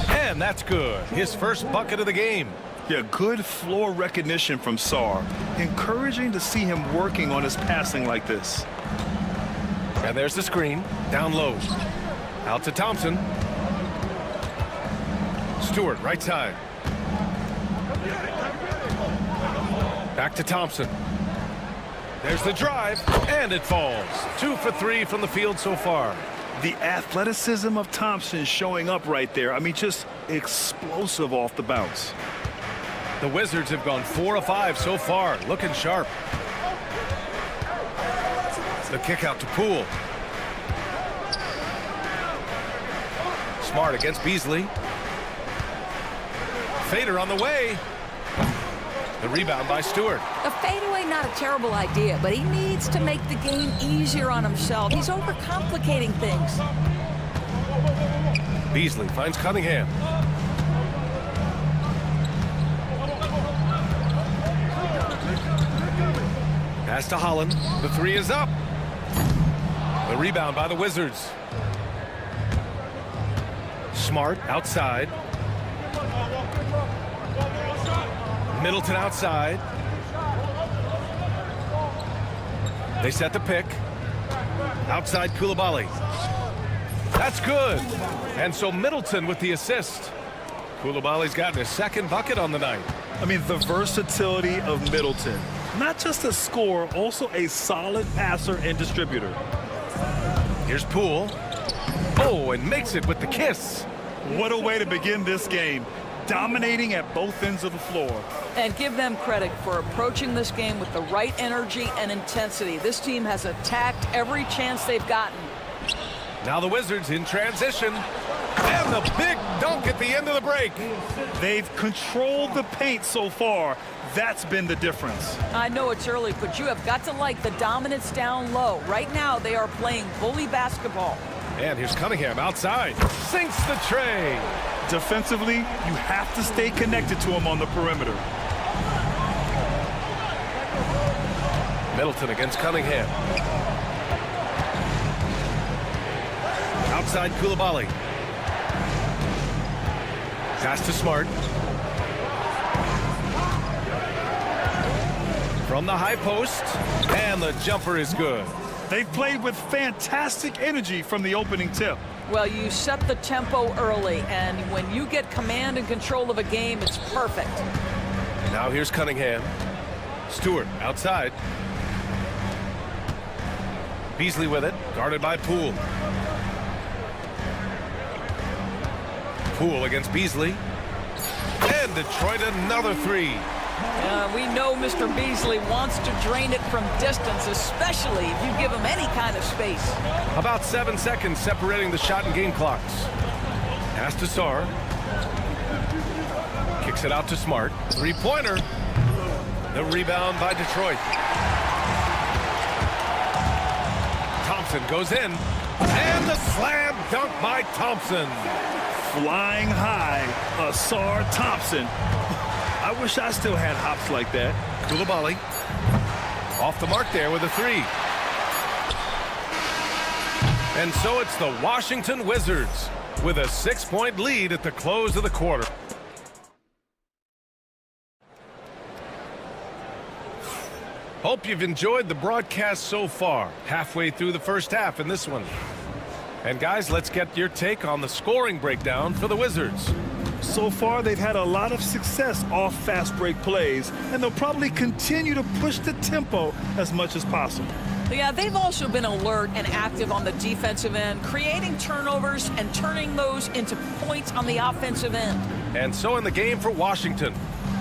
And that's good. His first bucket of the game. Yeah, good floor recognition from Sarr. Encouraging to see him working on his passing like this. And there's the screen. Down low. Out to Thompson. Stewart, right side. Back to Thompson. There's the drive, and it falls. 2 for 3 from the field so far. The athleticism of Thompson showing up right there. I mean, just explosive off the bounce. The Wizards have gone 4 of 5 so far, looking sharp. The kick out to Poole. Smart against Beasley. Fader on the way. The rebound by Stewart. A fadeaway, not a terrible idea, but he needs to make the game easier on himself. He's overcomplicating things. Beasley finds Cunningham. Pass to Holland. The 3 is up. The rebound by the Wizards. Smart outside. Middleton outside. They set the pick. Outside Coulibaly. That's good. And so Middleton with the assist. Coulibaly's gotten his second bucket on the night. I mean, the versatility of Middleton. Not just a scorer, also a solid passer and distributor. Here's Poole. Oh, and makes it with the kiss. What a way to begin this game. Dominating at both ends of the floor. And give them credit for approaching this game with the right energy and intensity. This team has attacked every chance they've gotten. Now the Wizards in transition. And the big dunk at the end of the break. They've controlled the paint so far. That's been the difference. I know it's early, but you have got to like the dominance down low. Right now, they are playing bully basketball. And here's Cunningham outside. Sinks the tray. Defensively, you have to stay connected to him on the perimeter. Middleton against Cunningham. Outside Coulibaly. Pass to Smart. From the high post. And the jumper is good. They've played with fantastic energy from the opening tip. Well, you set the tempo early, and when you get command and control of a game, it's perfect. Now here's Cunningham. Stewart outside. Beasley with it, guarded by Poole. Poole against Beasley. And Detroit another 3. We know Mr. Beasley wants to drain it from distance, especially if you give him any kind of space. About 7 seconds separating the shot and game clocks. Pass to Sarr. Kicks it out to Smart. 3-pointer. The rebound by Detroit. Thompson goes in. And the slam dunk by Thompson. Flying high, Asar Thompson. I wish I still had hops like that. Koulibaly off the mark there with a three. And so it's the Washington Wizards with a 6-point lead at the close of the quarter. Hope you've enjoyed the broadcast so far. Halfway through the first half in this one. And guys, let's get your take on the scoring breakdown for the Wizards. So far, they've had a lot of success off fast break plays, and they'll probably continue to push the tempo as much as possible. Yeah, they've also been alert and active on the defensive end, creating turnovers and turning those into points on the offensive end. And so in the game for Washington,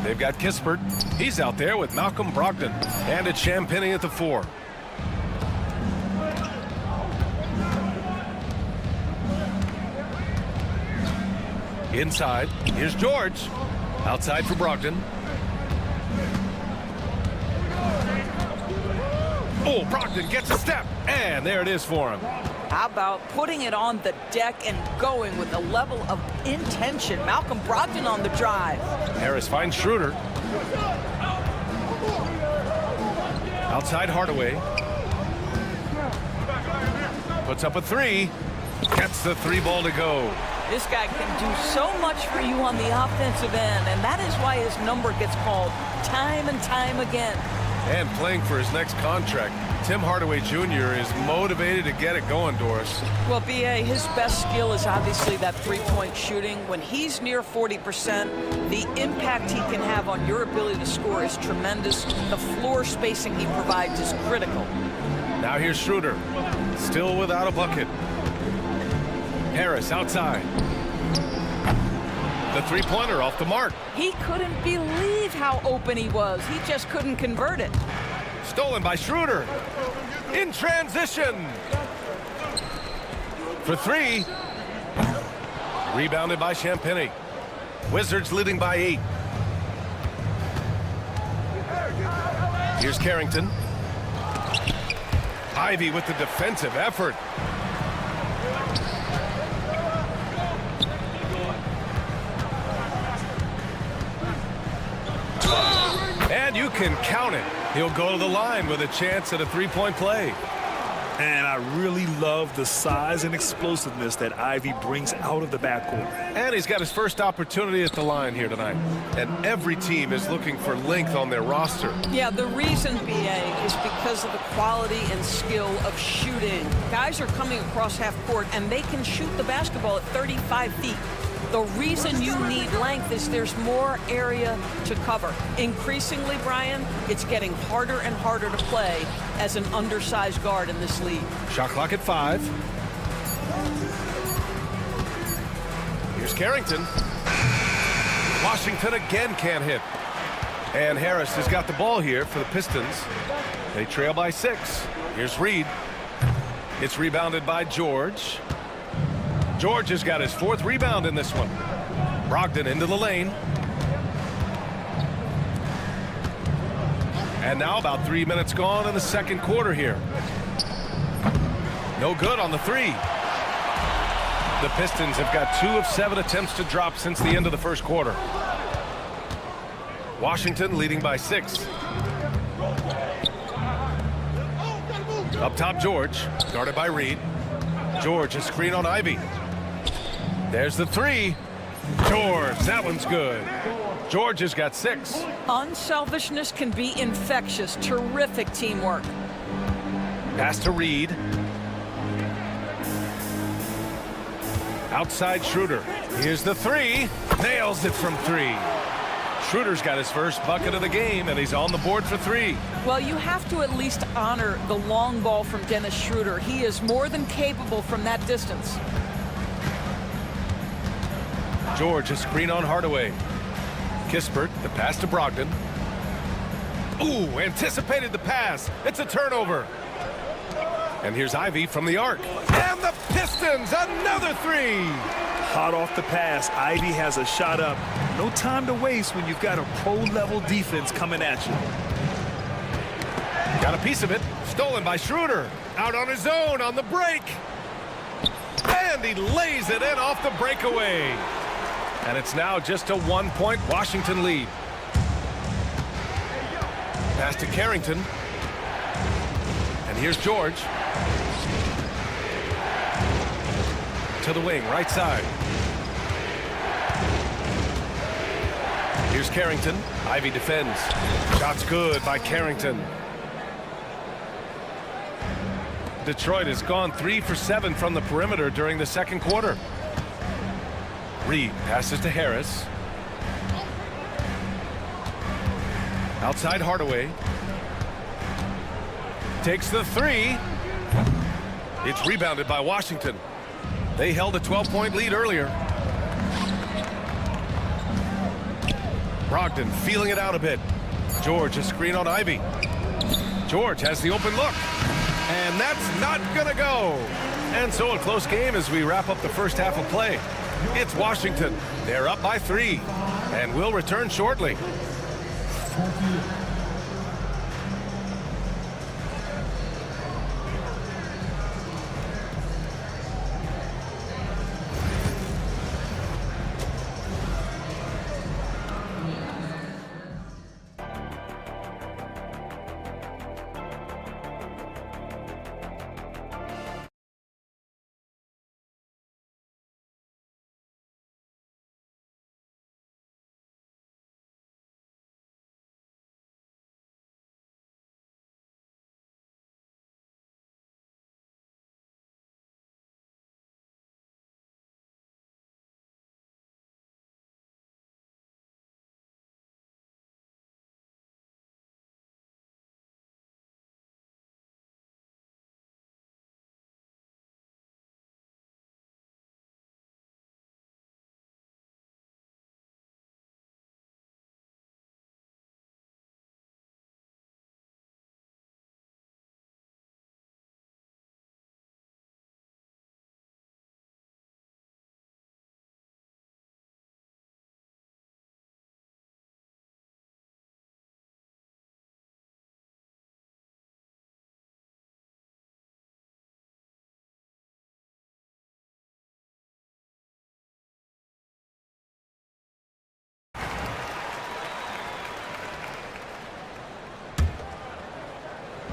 they've got Kispert. He's out there with Malcolm Brogdon. And it's Champagnie at the 4. Inside, here's George. Outside for Brogdon. Oh, Brogdon gets a step. And there it is for him. How about putting it on the deck and going with a level of intention? Malcolm Brogdon on the drive. Harris finds Schroeder. Outside Hardaway. Puts up a three. Gets the three ball to go. This guy can do so much for you on the offensive end, and that is why his number gets called time and time again. And playing for his next contract, Tim Hardaway Jr. is motivated to get it going, Doris. Well, B.A., his best skill is obviously that three-point shooting. When he's near 40%, the impact he can have on your ability to score is tremendous. The floor spacing he provides is critical. Now here's Schroeder, still without a bucket. Harris outside. The three-pointer off the mark. He couldn't believe how open he was. He just couldn't convert it. Stolen by Schroeder. In transition. For three. Rebounded by Champagnie. Wizards leading by 8. Here's Carrington. Ivy with the defensive effort. And you can count it. He'll go to the line with a chance at a three-point play. And I really love the size and explosiveness that Ivy brings out of the backcourt. And he's got his first opportunity at the line here tonight. And every team is looking for length on their roster. Yeah, the reason, B.A., is because of the quality and skill of shooting. Guys are coming across half court, and they can shoot the basketball at 35 feet. The reason you need length is there's more area to cover. Increasingly, Brian, it's getting harder and harder to play as an undersized guard in this league. Shot clock at 5. Here's Carrington. Washington again can't hit. And Harris has got the ball here for the Pistons. They trail by 6. Here's Reed. It's rebounded by George. George has got his 4th rebound in this one. Brogdon into the lane. And now about 3 minutes gone in the second quarter here. No good on the three. The Pistons have got 2 of 7 attempts to drop since the end of the first quarter. Washington leading by 6. Up top, George, guarded by Reed. George, a screen on Ivy. There's the three. George, that one's good. George has got 6. Unselfishness can be infectious. Terrific teamwork. Pass to Reed. Outside Schroeder. Here's the three. Nails it from 3. Schroeder's got his first bucket of the game, and he's on the board for 3. Well, you have to at least honor the long ball from Dennis Schroeder. He is more than capable from that distance. George, a screen on Hardaway. Kispert, the pass to Brogdon. Ooh, anticipated the pass. It's a turnover. And here's Ivy from the arc. And the Pistons, another 3. Hot off the pass, Ivy has a shot up. No time to waste when you've got a pro-level defense coming at you. Got a piece of it. Stolen by Schroeder. Out on his own on the break. And he lays it in off the breakaway. And it's now just a 1-point Washington lead. Pass to Carrington. And here's George. To the wing, right side. Here's Carrington. Ivy defends. Shot's good by Carrington. Detroit has gone 3 for 7 from the perimeter during the second quarter. Reed passes to Harris. Outside Hardaway. Takes the three. It's rebounded by Washington. They held a 12-point lead earlier. Brogdon feeling it out a bit. George a screen on Ivy. George has the open look. And that's not gonna go. And so a close game as we wrap up the first half of play. It's Washington. They're up by 3 and will return shortly.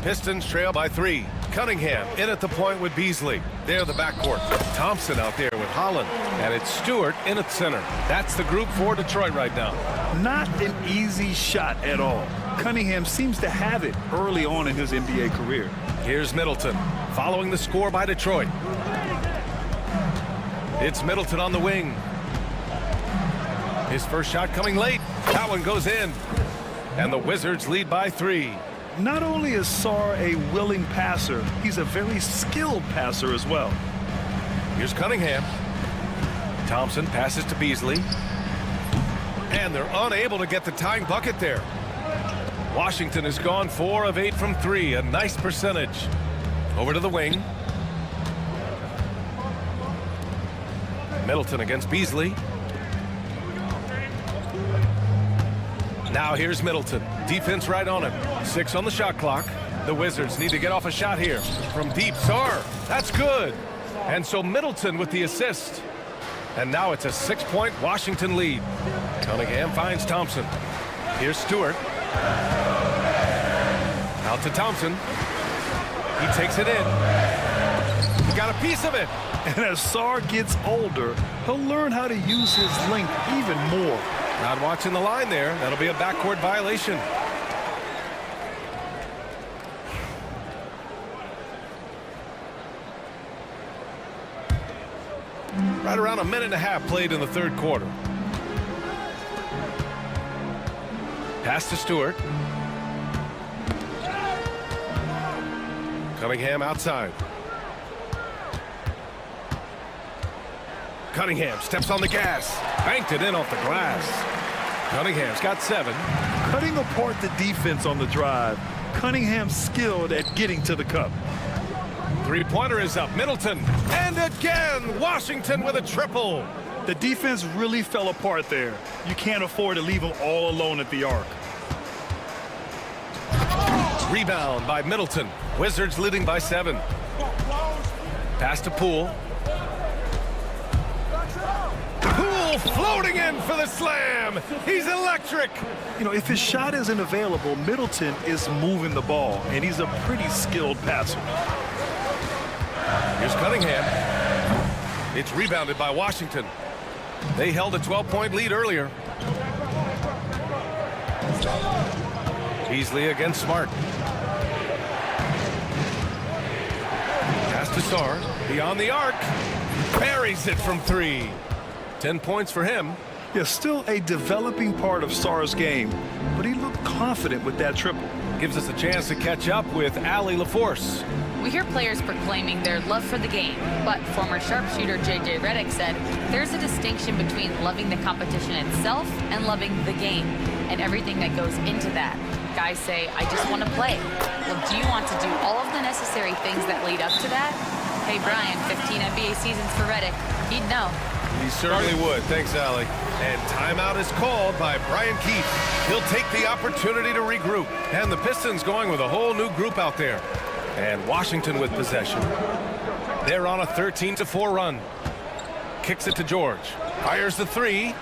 Pistons trail by 3. Cunningham in at the point with Beasley. They're the backcourt. Thompson out there with Holland. And it's Stewart in at center. That's the group for Detroit right now. Not an easy shot at all. Cunningham seems to have it early on in his NBA career. Here's Middleton following the score by Detroit. It's Middleton on the wing. His first shot coming late. That one goes in. And the Wizards lead by 3. Not only is Sarr a willing passer, he's a very skilled passer as well. Here's Cunningham. Thompson passes to Beasley. And they're unable to get the tying bucket there. Washington has gone 4 of 8 from 3, a nice percentage. Over to the wing. Middleton against Beasley. Now here's Middleton. Defense right on him. 6 on the shot clock. The Wizards need to get off a shot here. From deep, Sarr. That's good. And so Middleton with the assist. And now it's a 6-point Washington lead. Cunningham finds Thompson. Here's Stewart. Out to Thompson. He takes it in. He got a piece of it. And as Sarr gets older, he'll learn how to use his length even more. Not watching the line there. That'll be a backcourt violation. Right around a minute and a half played in the third quarter. Pass to Stewart. Cunningham outside. Cunningham steps on the gas. Banked it in off the glass. Cunningham's got 7. Cutting apart the defense on the drive. Cunningham skilled at getting to the cup. Three-pointer is up. Middleton. And again, Washington with a triple. The defense really fell apart there. You can't afford to leave them all alone at the arc. Rebound by Middleton. Wizards leading by 7. Pass to Poole. Poole floating in for the slam. He's electric. You know, if his shot isn't available, Middleton is moving the ball, and he's a pretty skilled passer. Here's Cunningham. It's rebounded by Washington. They held a 12-point lead earlier. Beasley against Smart. Pass to Sarr. Beyond the arc. Buries it from 3. 10 points for him. Yeah, still a developing part of Sarr's game, but he looked confident with that triple. Gives us a chance to catch up with Allie LaForce. We hear players proclaiming their love for the game, but former sharpshooter J.J. Redick said there's a distinction between loving the competition itself and loving the game and everything that goes into that. Guys say, I just want to play. Well, do you want to do all of the necessary things that lead up to that? Hey, Brian, 15 NBA seasons for Redick. He'd know. He certainly would. Thanks, Allie. And timeout is called by Brian Keefe. He'll take the opportunity to regroup. And the Pistons going with a whole new group out there. And Washington with possession. They're on a 13-4 run. Kicks it to George. Fires the 3.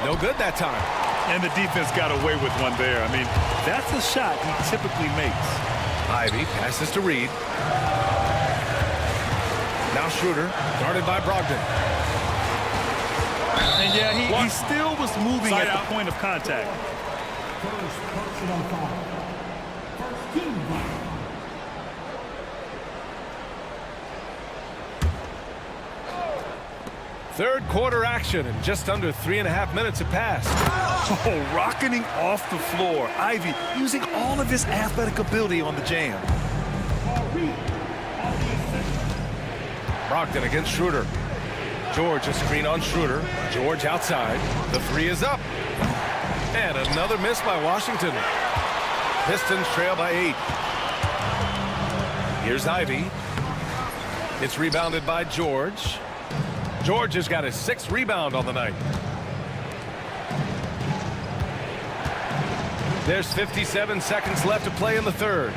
No good that time. And the defense got away with one there. I mean, that's a shot he typically makes. Ivy passes to Reed. Now Schroeder, guarded by Brogdon. And yeah, he still was moving at the point of contact. Third quarter action, and just under 3.5 minutes have passed. Oh, rocketing off the floor. Ivy using all of his athletic ability on the jam. Brogdon against Schroeder. George a screen on Schroeder. George outside. The 3 is up. And another miss by Washington. Pistons trail by 8. Here's Ivy. It's rebounded by George. George has got his 6th rebound on the night. There's 57 seconds left to play in the third.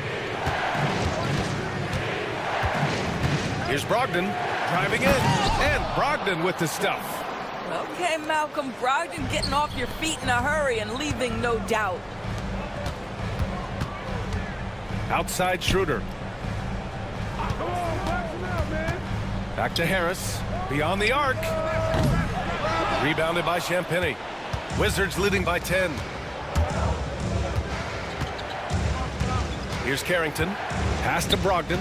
Here's Brogdon driving in, and Brogdon with the stuff. Okay, Malcolm, Brogdon getting off your feet in a hurry and leaving no doubt. Outside Schroeder. Back to Harris. Beyond the arc. Rebounded by Champagny. Wizards leading by 10. Here's Carrington. Pass to Brogdon.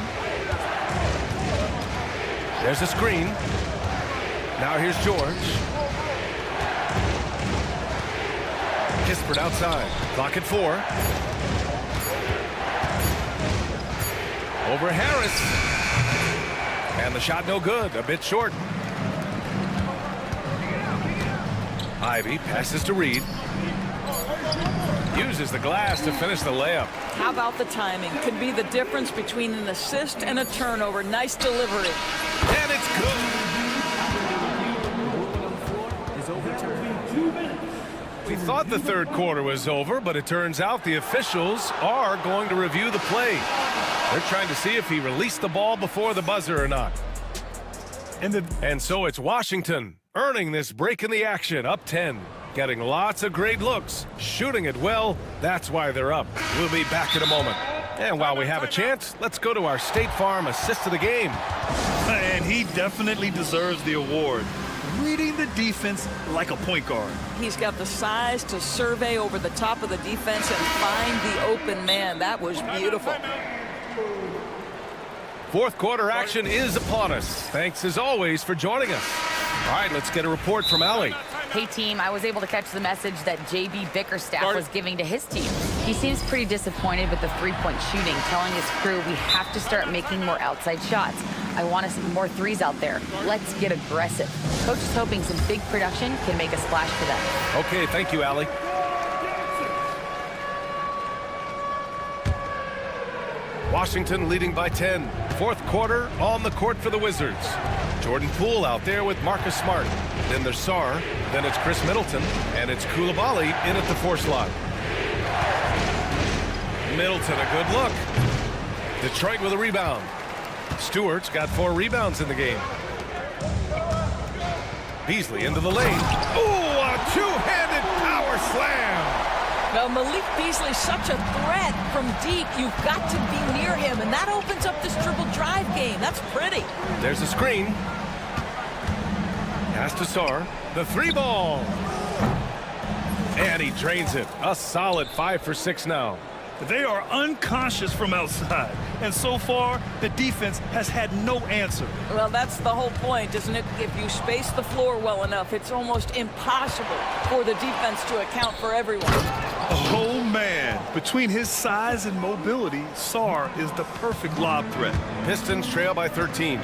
There's a screen. Now here's George. Kispert outside. Clock at 4. Over Harris. And the shot no good. A bit short. Ivy passes to Reed. Uses the glass to finish the layup. How about the timing? Could be the difference between an assist and a turnover. Nice delivery. And it's good. We thought the third quarter was over, but it turns out the officials are going to review the play. They're trying to see if he released the ball before the buzzer or not. And so it's Washington earning this break in the action, up 10. Getting lots of great looks, shooting it well. That's why they're up. We'll be back in a moment. And while we have a chance, let's go to our State Farm assist of the game. And he definitely deserves the award. Reading the defense like a point guard. He's got the size to survey over the top of the defense and find the open man. That was beautiful. Fourth quarter action is upon us. Thanks as always for joining us. All right, let's get a report from Allie. Hey team, I was able to catch the message that JB Bickerstaff was giving to his team. He seems pretty disappointed with the three-point shooting, telling his crew we have to start making more outside shots. I want to see more threes out there. Let's get aggressive. Coach is hoping some big production can make a splash for them. Okay, thank you, Allie. Washington leading by 10. Fourth quarter on the court for the Wizards. Jordan Poole out there with Marcus Smart. Then there's Sarr. Then it's Chris Middleton. And it's Koulibaly in at the 4 slot. Middleton, a good look. Detroit with a rebound. Stewart's got 4 rebounds in the game. Beasley into the lane. Ooh, a two-handed power slam. Now, Malik Beasley's such a threat from deep. You've got to be near him, and that opens up this dribble drive game. That's pretty. There's a screen. Pass to Sarr. The 3-ball. And he drains it. A solid 5 for 6 now. They are unconscious from outside, and so far the defense has had no answer. Well, that's the whole point, isn't it? If you space the floor well enough, it's almost impossible for the defense to account for everyone. Oh man, between his size and mobility, Sarr is the perfect lob threat. Pistons trail by 13.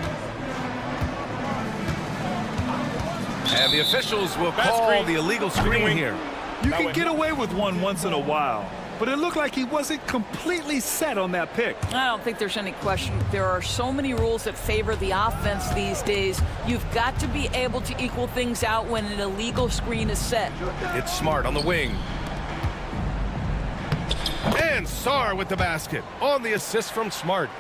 And the officials will call the illegal screen here. You can get away with one once in a while, but it looked like he wasn't completely set on that pick. I don't think there's any question. There are so many rules that favor the offense these days. You've got to be able to equal things out when an illegal screen is set. It's Smart on the wing. And Sarr with the basket on the assist from Smart.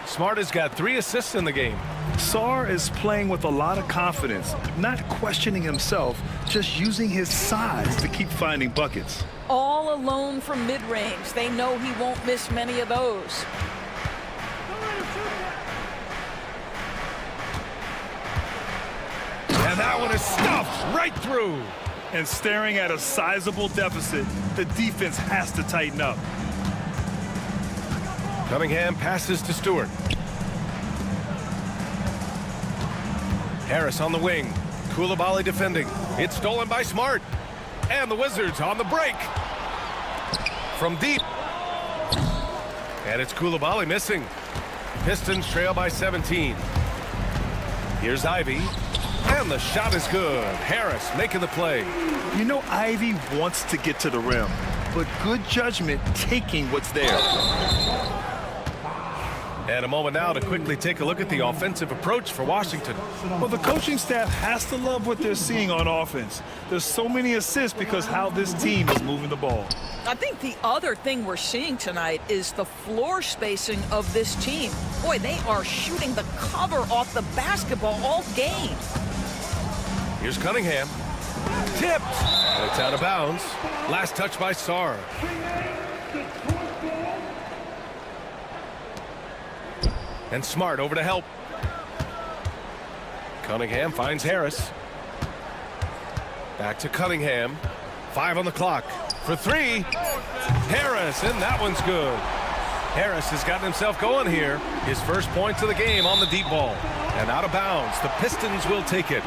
Smart has got 3 assists in the game. Sarr is playing with a lot of confidence, not questioning himself, just using his size to keep finding buckets. All alone from mid-range. They know he won't miss many of those. And that one is stuffed right through. And staring at a sizable deficit, the defense has to tighten up. Cunningham passes to Stewart. Harris on the wing. Koulibaly defending. It's stolen by Smart. And the Wizards on the break. From deep. And it's Koulibaly missing. Pistons trail by 17. Here's Ivy. And the shot is good. Harris making the play. You know, Ivy wants to get to the rim, but good judgment taking what's there. And a moment now to quickly take a look at the offensive approach for Washington. Well, the coaching staff has to love what they're seeing on offense. There's so many assists because how this team is moving the ball. I think the other thing we're seeing tonight is the floor spacing of this team. Boy, they are shooting the cover off the basketball all game. Here's Cunningham. Tipped. And it's out of bounds. Last touch by Sarr. And Smart over to help. Cunningham finds Harris. Back to Cunningham. 5 on the clock. For 3. Harris, and that one's good. Harris has gotten himself going here. His first points of the game on the deep ball. And out of bounds. The Pistons will take it.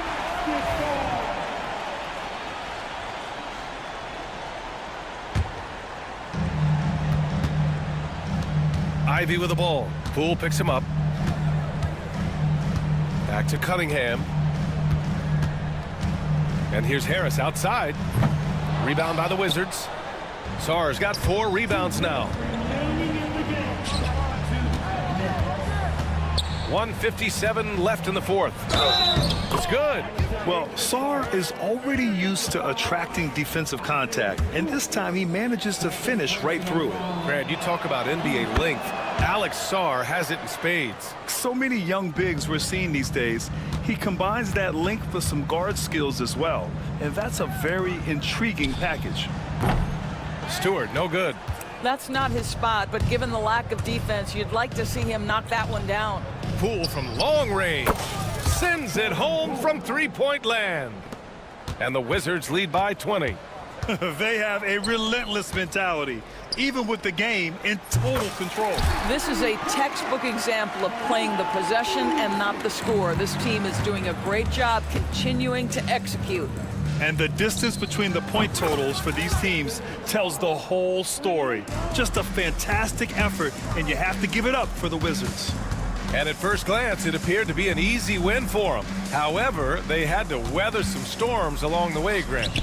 Ivy with the ball. Poole picks him up. Back to Cunningham. And here's Harris outside. Rebound by the Wizards. Sarr's got 4 rebounds now. 1:57 left in the 4th. It's good. Well, Sarr is already used to attracting defensive contact, and this time he manages to finish right through it. Brad, you talk about NBA length. Alex Sarr has it in spades. So many young bigs we're seeing these days. He combines that length with some guard skills as well, and that's a very intriguing package. Stewart, no good. That's not his spot, but given the lack of defense, you'd like to see him knock that one down. Poole from long range sends it home from 3-point land. And the Wizards lead by 20. They have a relentless mentality, even with the game in total control. This is a textbook example of playing the possession and not the score. This team is doing a great job continuing to execute. And the distance between the point totals for these teams tells the whole story. Just a fantastic effort, and you have to give it up for the Wizards. And at first glance, it appeared to be an easy win for them. However, they had to weather some storms along the way, Grant.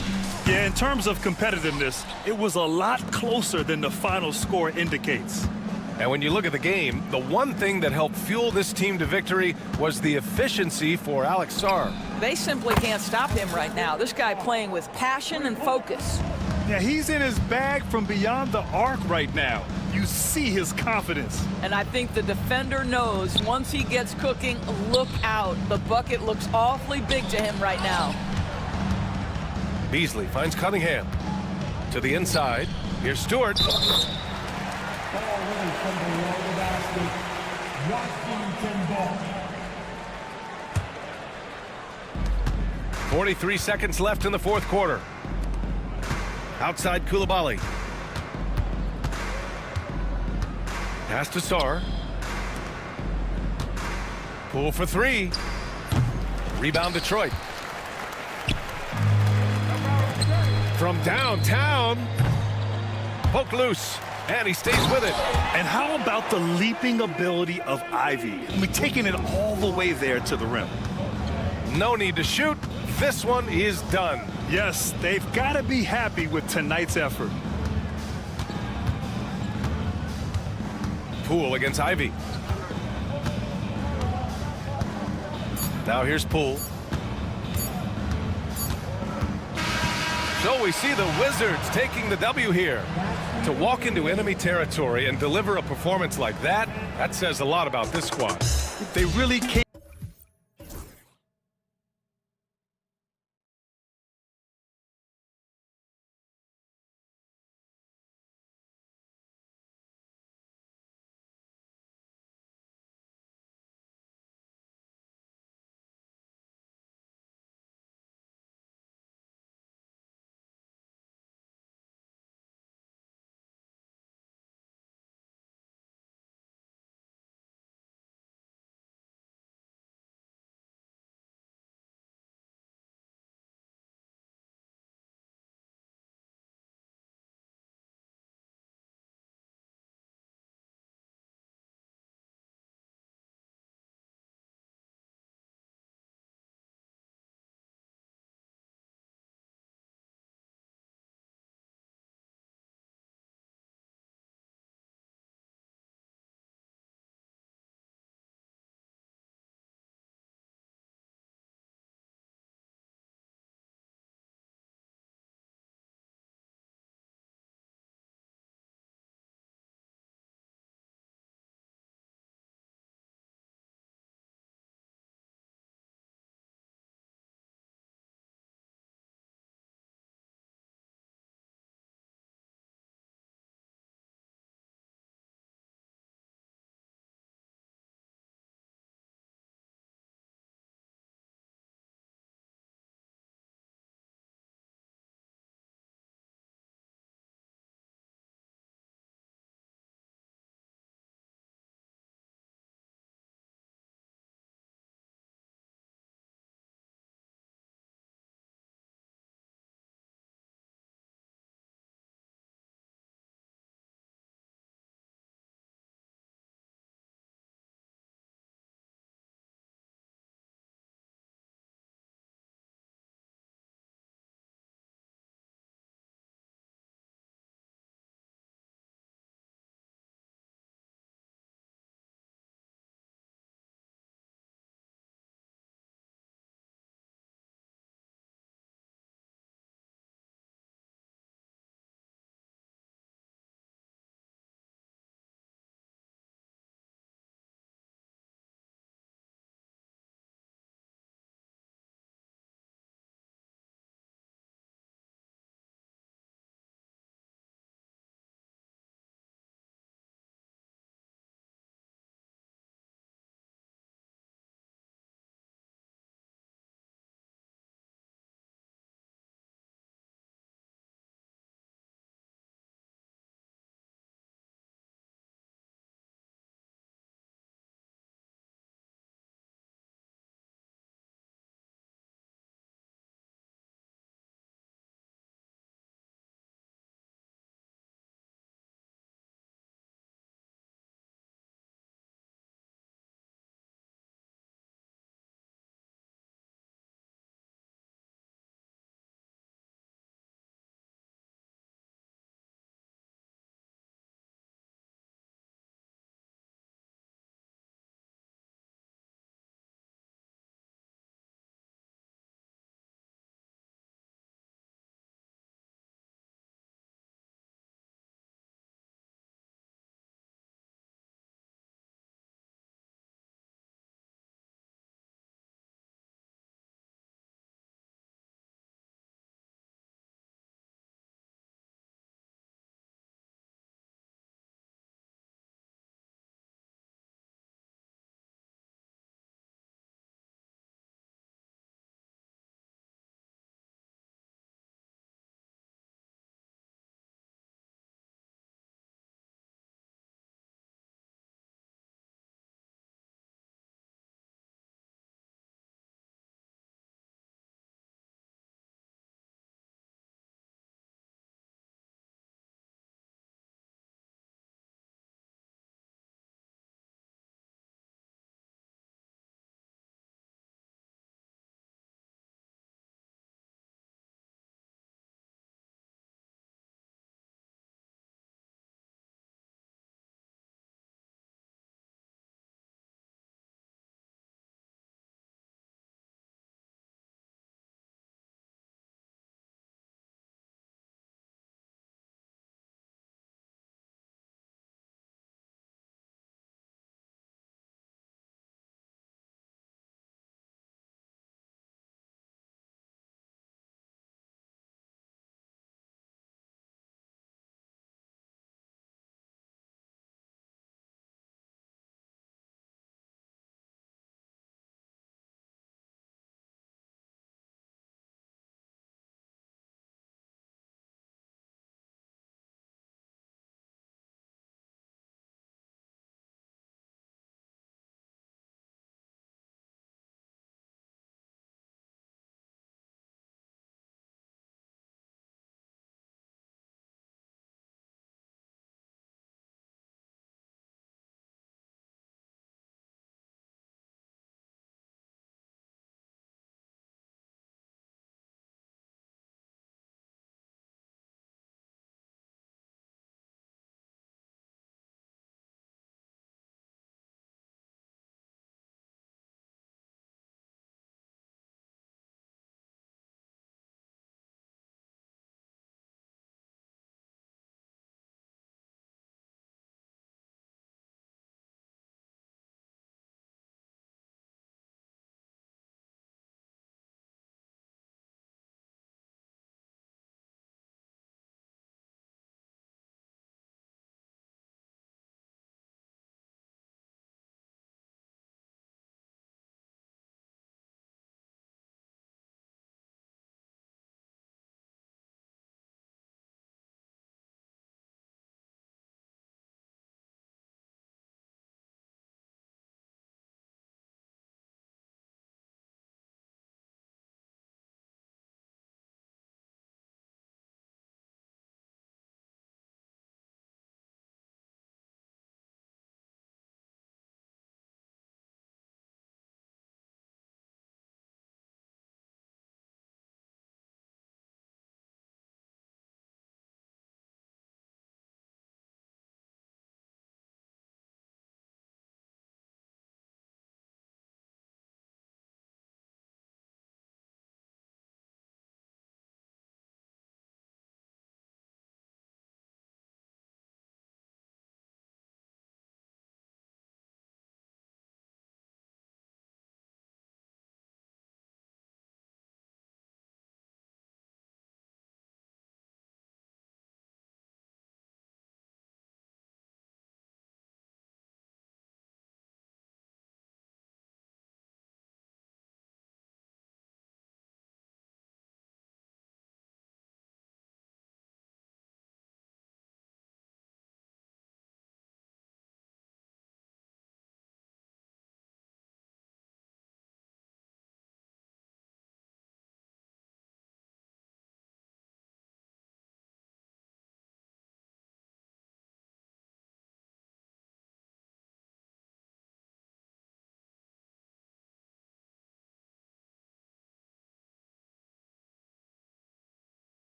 Yeah, in terms of competitiveness, it was a lot closer than the final score indicates. And when you look at the game, the one thing that helped fuel this team to victory was the efficiency for Alex Sarr. They simply can't stop him right now. This guy playing with passion and focus. Yeah, he's in his bag from beyond the arc right now. You see his confidence. And I think the defender knows once he gets cooking, look out. The bucket looks awfully big to him right now. Beasley finds Cunningham. To the inside. Here's Stewart. Ball away from below the basket. Washington ball. 43 seconds left in the fourth quarter. Outside Koulibaly. Pass to Sarr. Poole for three. Rebound Detroit. From downtown. Poke loose. And he stays with it. And how about the leaping ability of Ivy? I mean, taking it all the way there to the rim. No need to shoot. This one is done. Yes, they've got to be happy with tonight's effort. Poole against Ivy. Now here's Poole. So we see the Wizards taking the W here. To walk into enemy territory and deliver a performance like that, that says a lot about this squad. They really can't.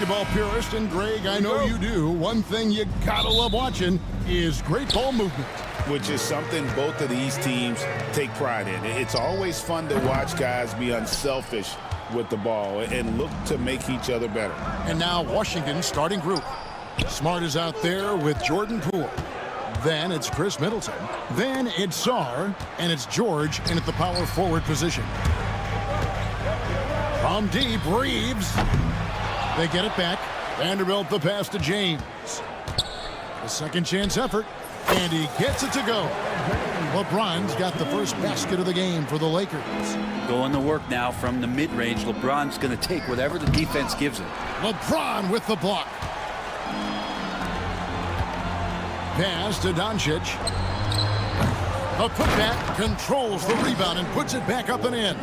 basketball purist, and Greg, I know you do, one thing you gotta love watching is great ball movement. Which is something both of these teams take pride in. It's always fun to watch guys be unselfish with the ball and look to make each other better. And now Washington's starting group. Smart is out there with Jordan Poole. Then it's Chris Middleton. Then it's Sarr, and it's George in at the power forward position. From deep, Reeves. They get it back. Vanderbilt the pass to James. A second chance effort, and he gets it to go. LeBron's got the first basket of the game for the Lakers. Going to work now from the mid-range. LeBron's going to take whatever the defense gives him. LeBron with the block. Pass to Doncic. A putback, controls the rebound and puts it back up and in.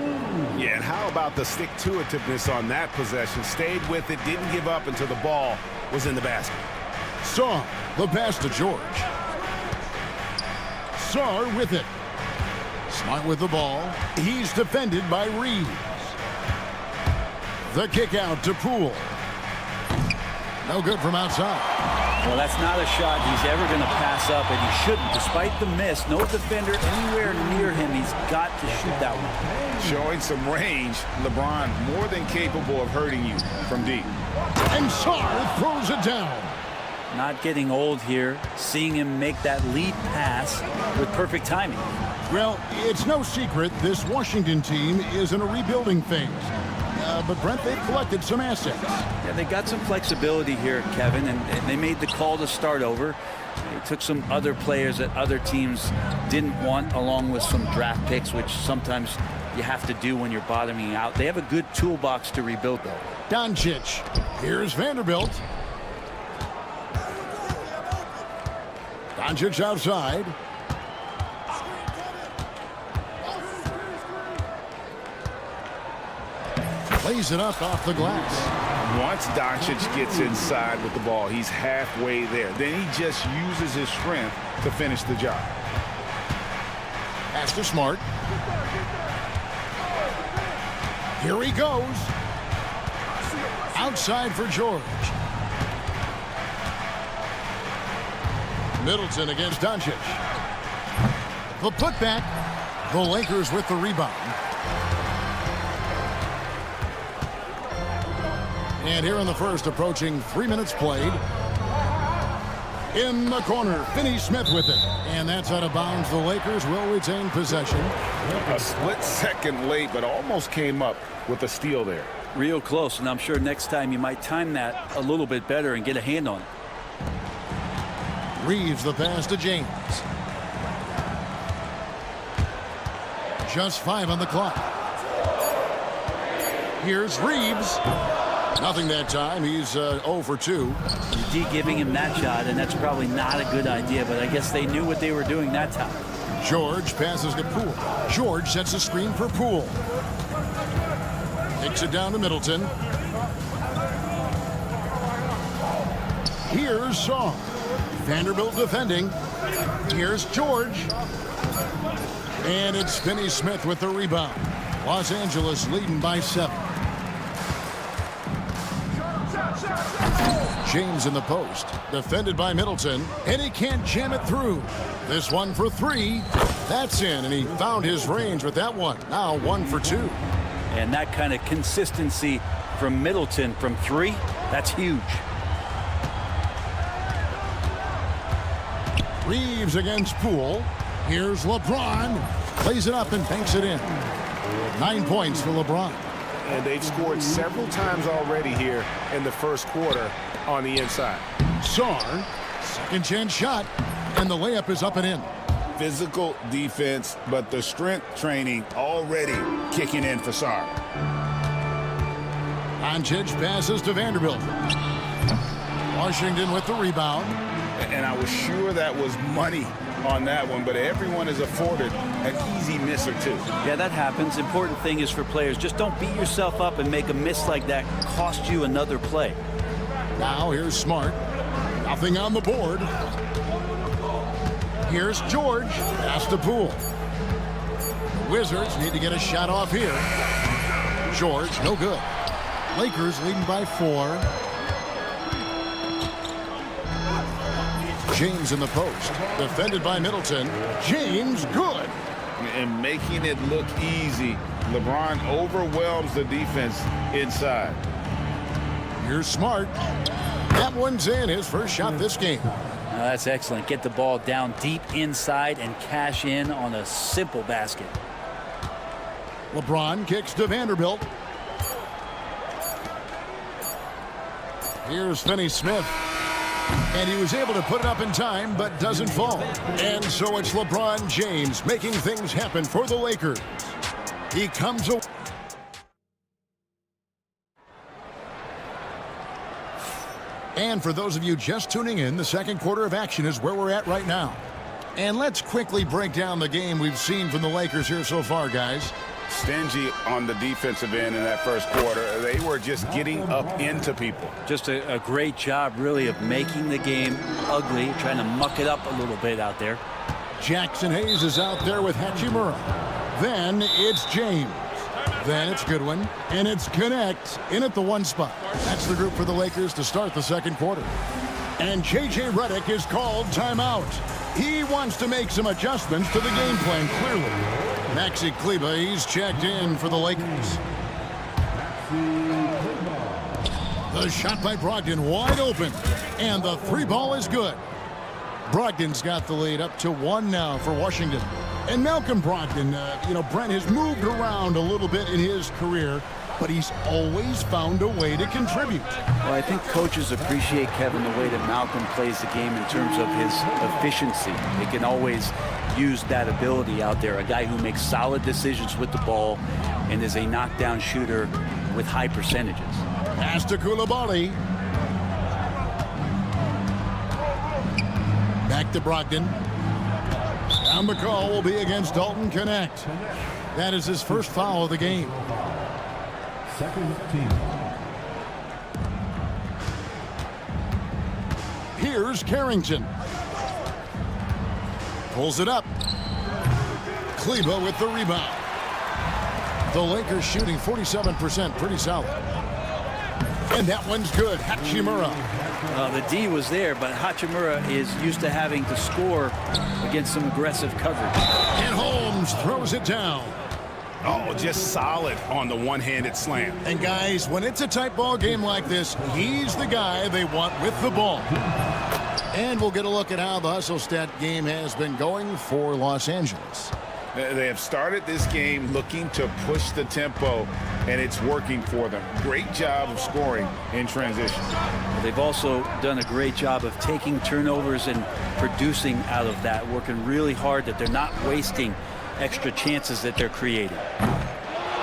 Yeah, and how about the stick-to-itiveness on that possession? Stayed with it, didn't give up until the ball was in the basket. Sarr, the pass to George. Sarr with it. Smart with the ball. He's defended by Reeves. The kick out to Poole. No good from outside. Well, that's not a shot he's ever going to pass up, and he shouldn't. Despite the miss, no defender anywhere near him. He's got to shoot that one. Showing some range, LeBron more than capable of hurting you from deep. And Sarr throws it down. Not getting old here, seeing him make that lead pass with perfect timing. Well, it's no secret this Washington team is in a rebuilding phase. But Brent, they've collected some assets. Yeah, they got some flexibility here, Kevin, and they made the call to start over. They took some other players that other teams didn't want, along with some draft picks, which sometimes you have to do when you're bottoming out. They have a good toolbox to rebuild, though. Doncic. Here's Vanderbilt. Doncic outside. Lays it up off the glass. Once Doncic gets inside with the ball, he's halfway there. Then he just uses his strength to finish the job. Pass to Smart. Here he goes. Outside for George. Middleton against Doncic. The putback. The Lakers with the rebound. And here in the first, approaching 3 minutes played. In the corner, Finney-Smith with it. And that's out of bounds. The Lakers will retain possession. A split second late, but almost came up with a steal there. Real close, and I'm sure next time you might time that a little bit better and get a hand on it. Reeves the pass to James. Just 5 on the clock. Here's Reeves. Nothing that time. He's 0 for 2. D giving him that shot, and that's probably not a good idea, but I guess they knew what they were doing that time. George passes to Poole. George sets a screen for Poole. Takes it down to Middleton. Here's Sarr. Vanderbilt defending. Here's George. And it's Finney-Smith with the rebound. Los Angeles leading by 7. James in the post, defended by Middleton, and he can't jam it through. This one for 3. That's in, and he found his range with that one. Now 1 for 2. And that kind of consistency from Middleton from 3, that's huge. Reeves against Poole. Here's LeBron. Plays it up and banks it in. 9 points for LeBron. And they've scored several times already here in the first quarter on the inside. Sarr, second chance shot, and the layup is up and in. Physical defense, but the strength training already kicking in for Sarr. Doncic passes to Vanderbilt. Washington with the rebound. And I was sure that was money on that one, but everyone is afforded an easy miss or 2. Yeah, that happens. Important thing is for players, just don't beat yourself up and make a miss like that cost you another play. Now here's Smart. Nothing on the board. Here's George. Pass to Poole. The Wizards need to get a shot off here. George, no good. Lakers leading by 4. James in the post. Defended by Middleton. James, good. And making it look easy. LeBron overwhelms the defense inside. You're smart. That one's in, his first shot this game. That's excellent. Get the ball down deep inside and cash in on a simple basket. LeBron kicks to Vanderbilt. Here's Finney-Smith. And he was able to put it up in time, but doesn't fall. And so it's LeBron James making things happen for the Lakers. He comes away. And for those of you just tuning in, the second quarter of action is where we're at right now. And let's quickly break down the game we've seen from the Lakers here so far, guys. Stingy on the defensive end in that first quarter. They were just getting up into people. Just a great job, really, of making the game ugly, trying to muck it up a little bit out there. Jackson Hayes is out there with Hachimura. Then it's James. Then it's Goodwin. And it's Connect in at the one spot. That's the group for the Lakers to start the second quarter. And J.J. Redick is called timeout. He wants to make some adjustments to the game plan, clearly. Maxi Kleber, he's checked in for the Lakers. The shot by Brogdon wide open. And the three ball is good. Brogdon's got the lead up to 1 now for Washington. And Malcolm Brogdon, Brent has moved around a little bit in his career, but he's always found a way to contribute. Well, I think coaches appreciate, Kevin, the way that Malcolm plays the game in terms of his efficiency. They can always use that ability out there. A guy who makes solid decisions with the ball and is a knockdown shooter with high percentages. Pass to Coulibaly. Back to Brogdon. And the call will be against Dalton Connect. That is his first foul of the game. Second team. Here's Carrington. Pulls it up. Kleber with the rebound. The Lakers shooting 47%, pretty solid. And that one's good. Hachimura. The D was there, but Hachimura is used to having to score against some aggressive coverage. And Holmes throws it down. Oh, just solid on the one-handed slam. And guys, when it's a tight ball game like this, he's the guy they want with the ball. And we'll get a look at how the hustle stat game has been going for Los Angeles. They have started this game looking to push the tempo, and it's working for them. Great job of scoring in transition. They've also done a great job of taking turnovers and producing out of that, working really hard that they're not wasting extra chances that they're creating.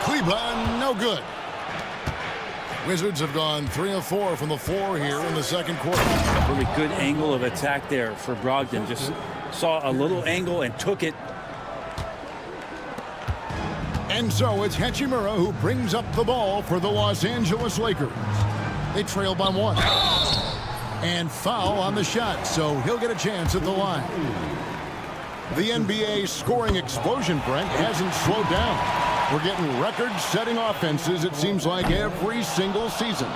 Kleber, no good. Wizards have gone 3 of 4 from the floor here in the second quarter. Really good angle of attack there for Brogdon. Just saw a little angle and took it. And so it's Hachimura who brings up the ball for the Los Angeles Lakers. They trail by 1. And foul on the shot, so he'll get a chance at the line. The NBA scoring explosion, Brent, hasn't slowed down. We're getting record-setting offenses, it seems like, every single season.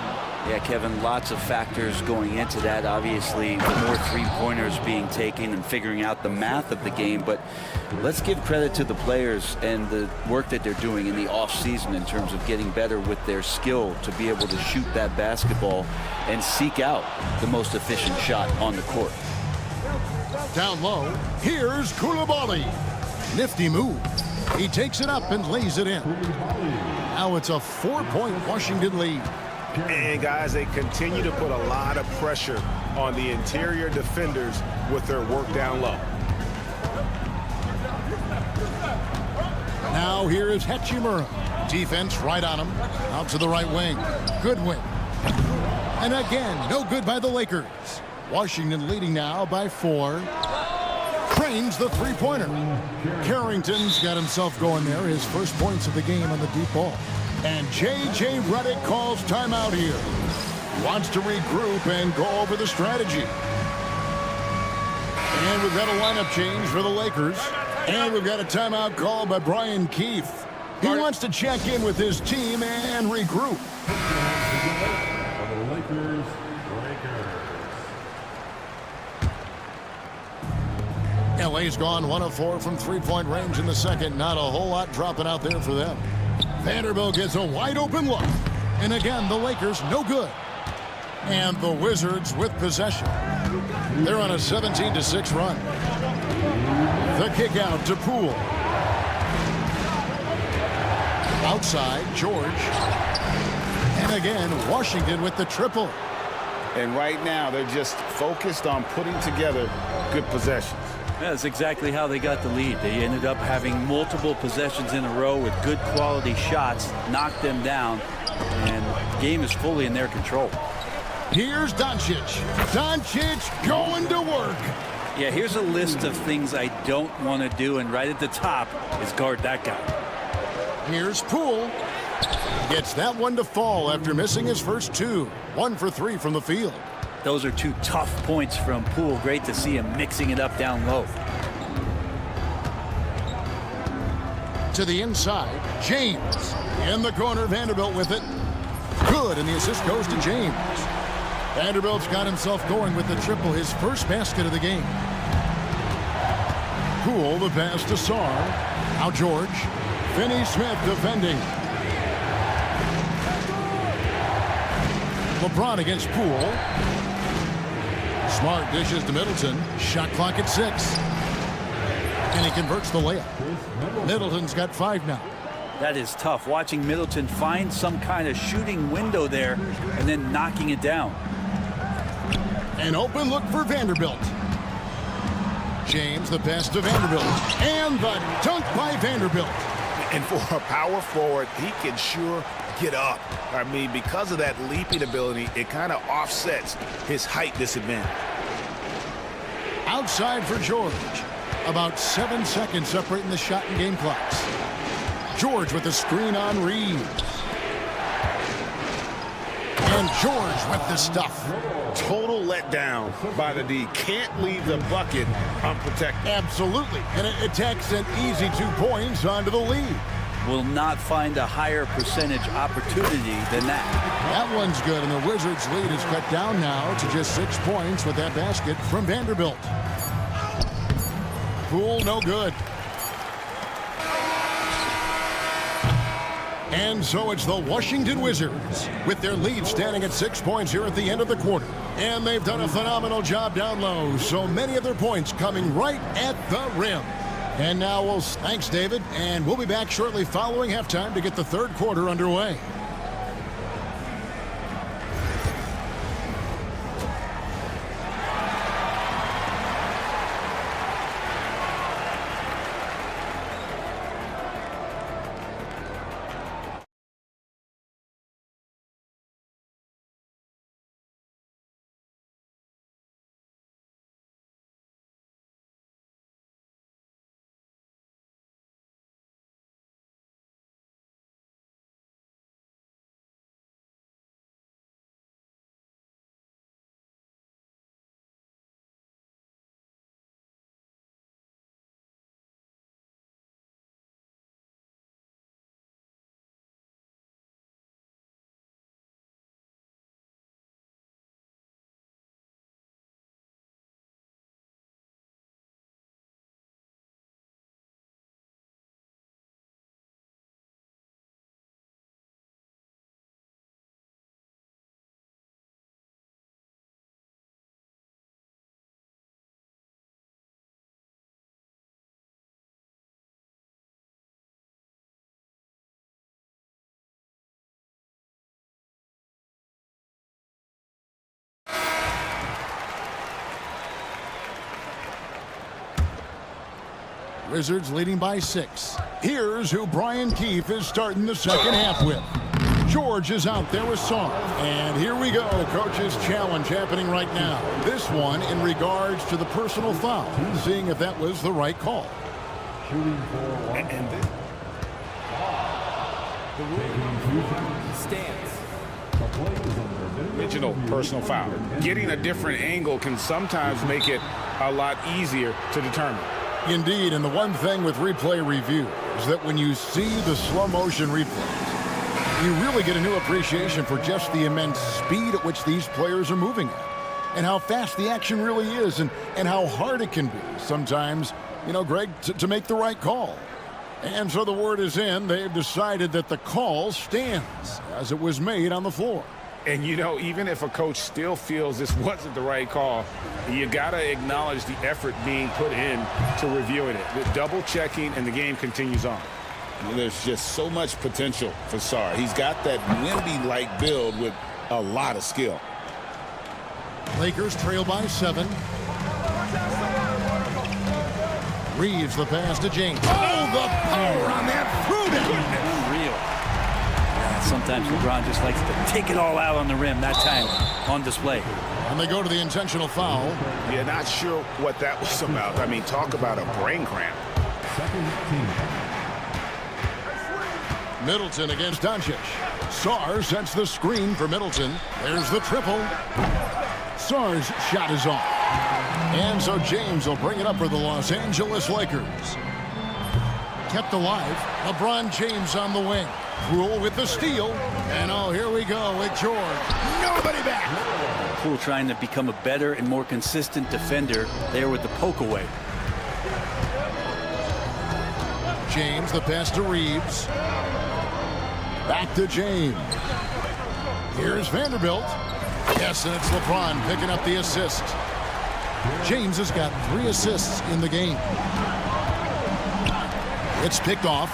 Yeah, Kevin, lots of factors going into that. Obviously, more three-pointers being taken and figuring out the math of the game. But let's give credit to the players and the work that they're doing in the off-season in terms of getting better with their skill to be able to shoot that basketball and seek out the most efficient shot on the court. Down low, here's Coulibaly. Nifty move. He takes it up and lays it in. Now it's a 4-point Washington lead. And guys, they continue to put a lot of pressure on the interior defenders with their work down low. Now here is Hachimura. Defense right on him. Out to the right wing. Good win. And again, no good by the Lakers. Washington leading now by 4. Trains the three-pointer. Carrington's got himself going there. His first points of the game on the deep ball. And J.J. Redick calls timeout here. Wants to regroup and go over the strategy. And we've got a lineup change for the Lakers. And we've got a timeout called by Brian Keefe. He wants to check in with his team and regroup. LA's gone 1 of 4 from three-point range in the second. Not a whole lot dropping out there for them. Vanderbilt gets a wide-open look. And again, the Lakers no good. And the Wizards with possession. They're on a 17-6 run. The kick out to Poole. Outside, George. And again, Washington with the triple. And right now, they're just focused on putting together good possessions. That's exactly how they got the lead. They ended up having multiple possessions in a row with good quality shots, knocked them down, and the game is fully in their control. Here's Doncic. Doncic going to work. Yeah, here's a list of things I don't want to do, and right at the top is guard that guy. Here's Poole. Gets that one to fall after missing his first two. 1 for 3 from the field. Those are two tough points from Poole. Great to see him mixing it up down low. To the inside, James. In the corner, Vanderbilt with it. Good, and the assist goes to James. Vanderbilt's got himself going with the triple, his first basket of the game. Poole, the pass to Sarr. Now George. Finney-Smith defending. LeBron against Poole. Smart dishes to Middleton. Shot clock at 6. And he converts the layup. Middleton's got 5 now. That is tough. Watching Middleton find some kind of shooting window there and then knocking it down. An open look for Vanderbilt. James, the pass to Vanderbilt. And the dunk by Vanderbilt. And for a power forward, he can sure get up. I mean, because of that leaping ability, it kind of offsets his height disadvantage. Outside for George. About 7 seconds separating the shot and game clocks. George with the screen on Reeves. And George with the stuff. Total letdown by the D. Can't leave the bucket unprotected. Absolutely. And it takes an easy 2 points onto the lead. Will not find a higher percentage opportunity than that. That one's good, and the Wizards' lead is cut down now to just 6 points with that basket from Vanderbilt. Poole, no good. And so it's the Washington Wizards with their lead standing at 6 points here at the end of the quarter. And they've done a phenomenal job down low. So many of their points coming right at the rim. And now thanks, David. And we'll be back shortly following halftime to get the third quarter underway. Wizards leading by 6. Here's who Brian Keefe is starting the second half with. George is out there with Sarr. And here we go. Coach's challenge happening right now. This one in regards to the personal foul. Seeing if that was the right call. Original personal foul. Getting a different angle can sometimes make it a lot easier to determine. Indeed, and the one thing with replay review is that when you see the slow motion replays, you really get a new appreciation for just the immense speed at which these players are moving at. and how fast the action really is and how hard it can be sometimes, you know, Greg, to make the right call. And so the word is in. They've decided that the call stands as it was made on the floor. And, you know, even if a coach still feels this wasn't the right call, you got to acknowledge the effort being put in to reviewing it. The double checking, and the game continues on. There's just so much potential for Sarr. He's got that Wemby-like build with a lot of skill. Lakers trail by 7. Reeves the pass to James. Oh, the power on that through down. Unreal. Yeah, sometimes LeBron just likes to take it all out on the rim. That time on display. And they go to the intentional foul. Yeah, not sure what that was about. I mean, talk about a brain cramp. Middleton against Doncic. Sarr sets the screen for Middleton. There's the triple. Sarr's shot is off. And so James will bring it up for the Los Angeles Lakers. Kept alive. LeBron James on the wing. Poole with the steal. And oh, here we go with George. Nobody back. Poole trying to become a better and more consistent defender there with the poke away. James, the pass to Reeves. Back to James. Here's Vanderbilt. Yes, and it's LeBron picking up the assist. James has got 3 assists in the game. It's picked off.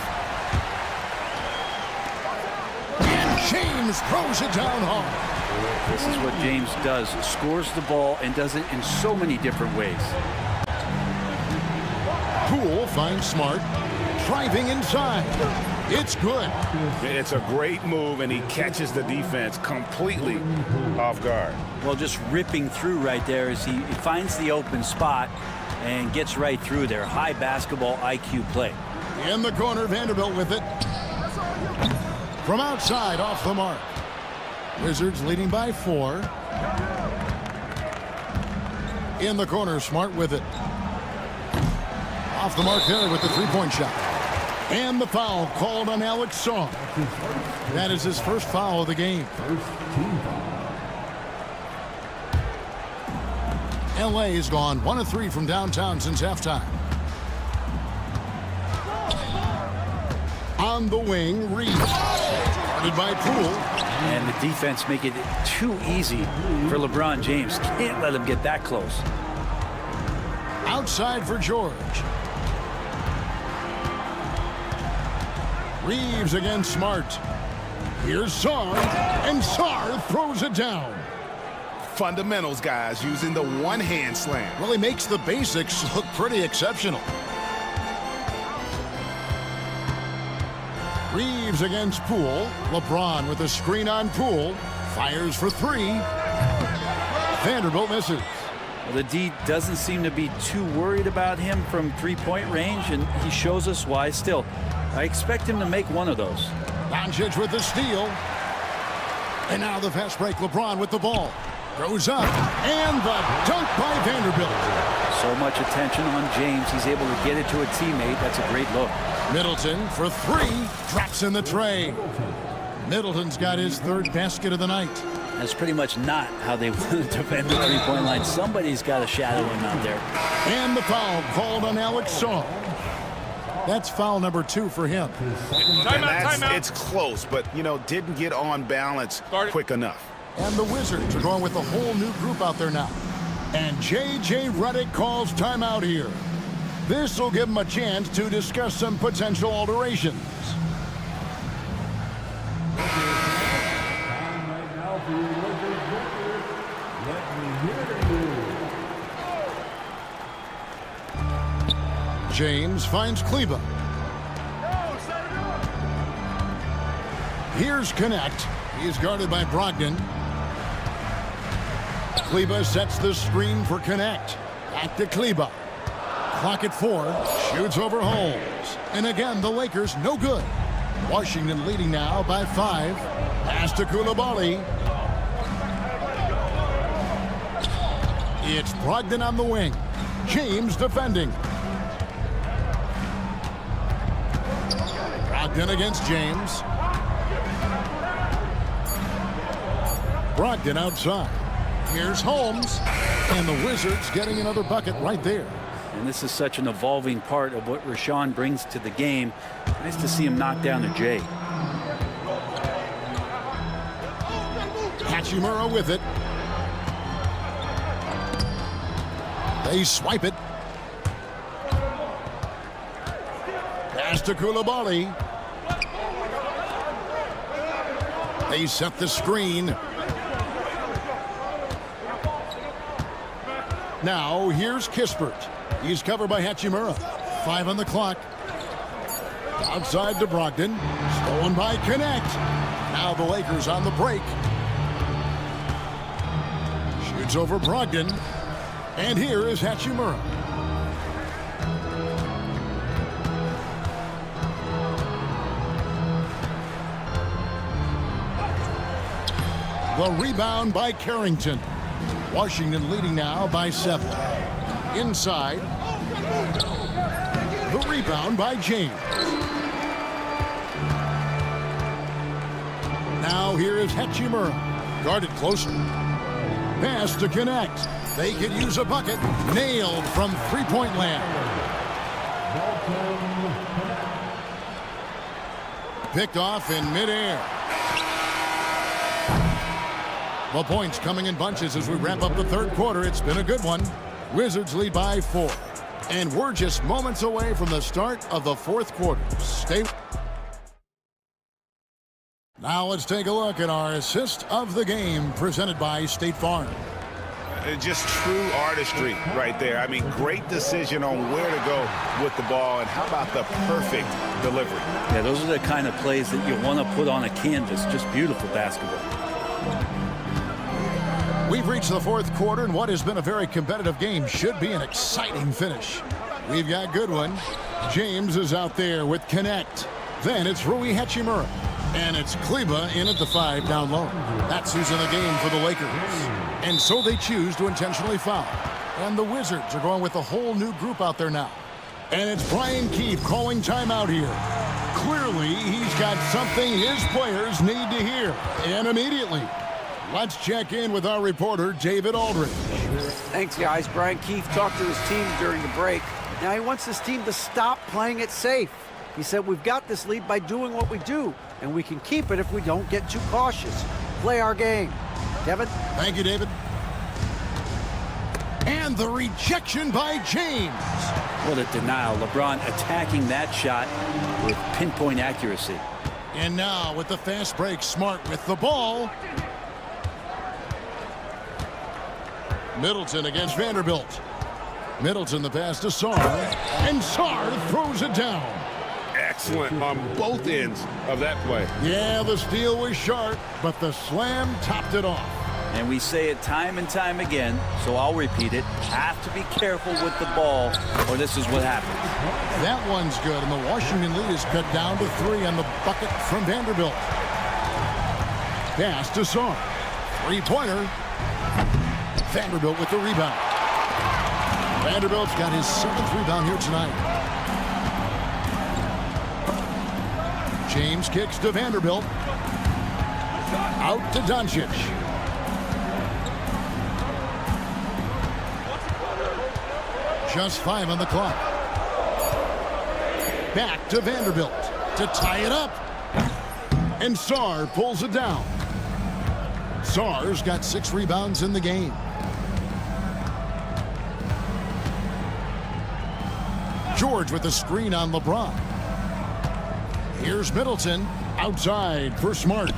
And James throws it down hard. This is what James does. Scores the ball and does it in so many different ways. Poole finds Smart. Driving inside. It's good. It's a great move, and he catches the defense completely off guard. Well, just ripping through right there as he finds the open spot and gets right through there. High basketball IQ play. In the corner, Vanderbilt with it. From outside, off the mark. Wizards leading by 4. In the corner, Smart with it. Off the mark there with the three-point shot. And the foul called on Alex Sarr. That is his first foul of the game. LA has gone 1 of 3 from downtown since halftime. On the wing, Reeves. Guarded by Poole. And the defense make it too easy for LeBron James. Can't let him get that close. Outside for George. Reeves against Smart. Here's Sarr, and Sarr throws it down. Fundamentals, guys, using the one-hand slam. Well, he makes the basics look pretty exceptional. Reeves against Poole. LeBron with a screen on Poole. Fires for 3. Vanderbilt misses. Well, the D doesn't seem to be too worried about him from three-point range, and he shows us why still. I expect him to make one of those. Doncic with the steal. And now the fast break. LeBron with the ball. Goes up. And the dunk by Vanderbilt. So much attention on James. He's able to get it to a teammate. That's a great look. Middleton for 3. Drops in the tray. Middleton's got his 3rd basket of the night. That's pretty much not how they want to defend the three-point line. Somebody's got to shadow him out there. And the foul called on Alex Sarr. That's foul number 2 for him. Timeout. It's close, but, you know, didn't get on balance quick enough. And the Wizards are going with a whole new group out there now. And J.J. Redick calls timeout here. This will give him a chance to discuss some potential alterations. James finds Kleba. Here's Connect. He's guarded by Brogdon. Kleba sets the screen for Connect. Back to Kleba. Clock at 4. Shoots over Holmes. And again, the Lakers no good. Washington leading now by 5. Pass to Coulibaly. It's Brogdon on the wing. James defending. Brogdon against James. Brogdon outside. Here's Holmes. And the Wizards getting another bucket right there. And this is such an evolving part of what Rashawn brings to the game. Nice to see him knock down a J. Hachimura with it. They swipe it. Pass to Koulibaly. They set the screen. Now here's Kispert. He's covered by Hachimura. 5 on the clock. Outside to Brogdon. Stolen by Connect. Now the Lakers on the break. Shoots over Brogdon. And here is Hachimura. The rebound by Carrington. Washington leading now by 7. Inside. The rebound by James. Now here is Hachimura. Guarded closer. Pass to Connect. They could use a bucket. Nailed from three-point land. Picked off in midair. The points coming in bunches as we wrap up the third quarter. It's been a good one. Wizards lead by 4. And we're just moments away from the start of the fourth quarter. Stay. Now let's take a look at our assist of the game presented by State Farm. Just true artistry right there. I mean, great decision on where to go with the ball, and how about the perfect delivery? Yeah, those are the kind of plays that you want to put on a canvas. Just beautiful basketball. We've reached the fourth quarter, and what has been a very competitive game should be an exciting finish. We've got Goodwin. James is out there with Connect. Then it's Rui Hachimura. And it's Kleba in at the 5 down low. That's who's in the game for the Lakers. And so they choose to intentionally foul. And the Wizards are going with a whole new group out there now. And it's Brian Keefe calling timeout here. Clearly, he's got something his players need to hear. And immediately. Let's check in with our reporter, David Aldridge. Thanks, guys. Brian Keefe talked to his team during the break. Now he wants his team to stop playing it safe. He said, we've got this lead by doing what we do, and we can keep it if we don't get too cautious. Play our game. Kevin? Thank you, David. And the rejection by James. What a denial. LeBron attacking that shot with pinpoint accuracy. And now with the fast break, Smart with the ball. Middleton against Vanderbilt. Middleton the pass to Sarr. And Sarr throws it down. Excellent on both ends of that play. Yeah, the steal was sharp, but the slam topped it off. And we say it time and time again, so I'll repeat it. Have to be careful with the ball, or this is what happens. That one's good, and the Washington lead is cut down to 3 on the bucket from Vanderbilt. Pass to Sarr. Three-pointer. Vanderbilt with the rebound. Vanderbilt's got his 7th rebound here tonight. James kicks to Vanderbilt. Out to Doncic. Just 5 on the clock. Back to Vanderbilt to tie it up. And Sarr pulls it down. Sarr's got 6 rebounds in the game. George with the screen on LeBron. Here's Middleton outside for Smart.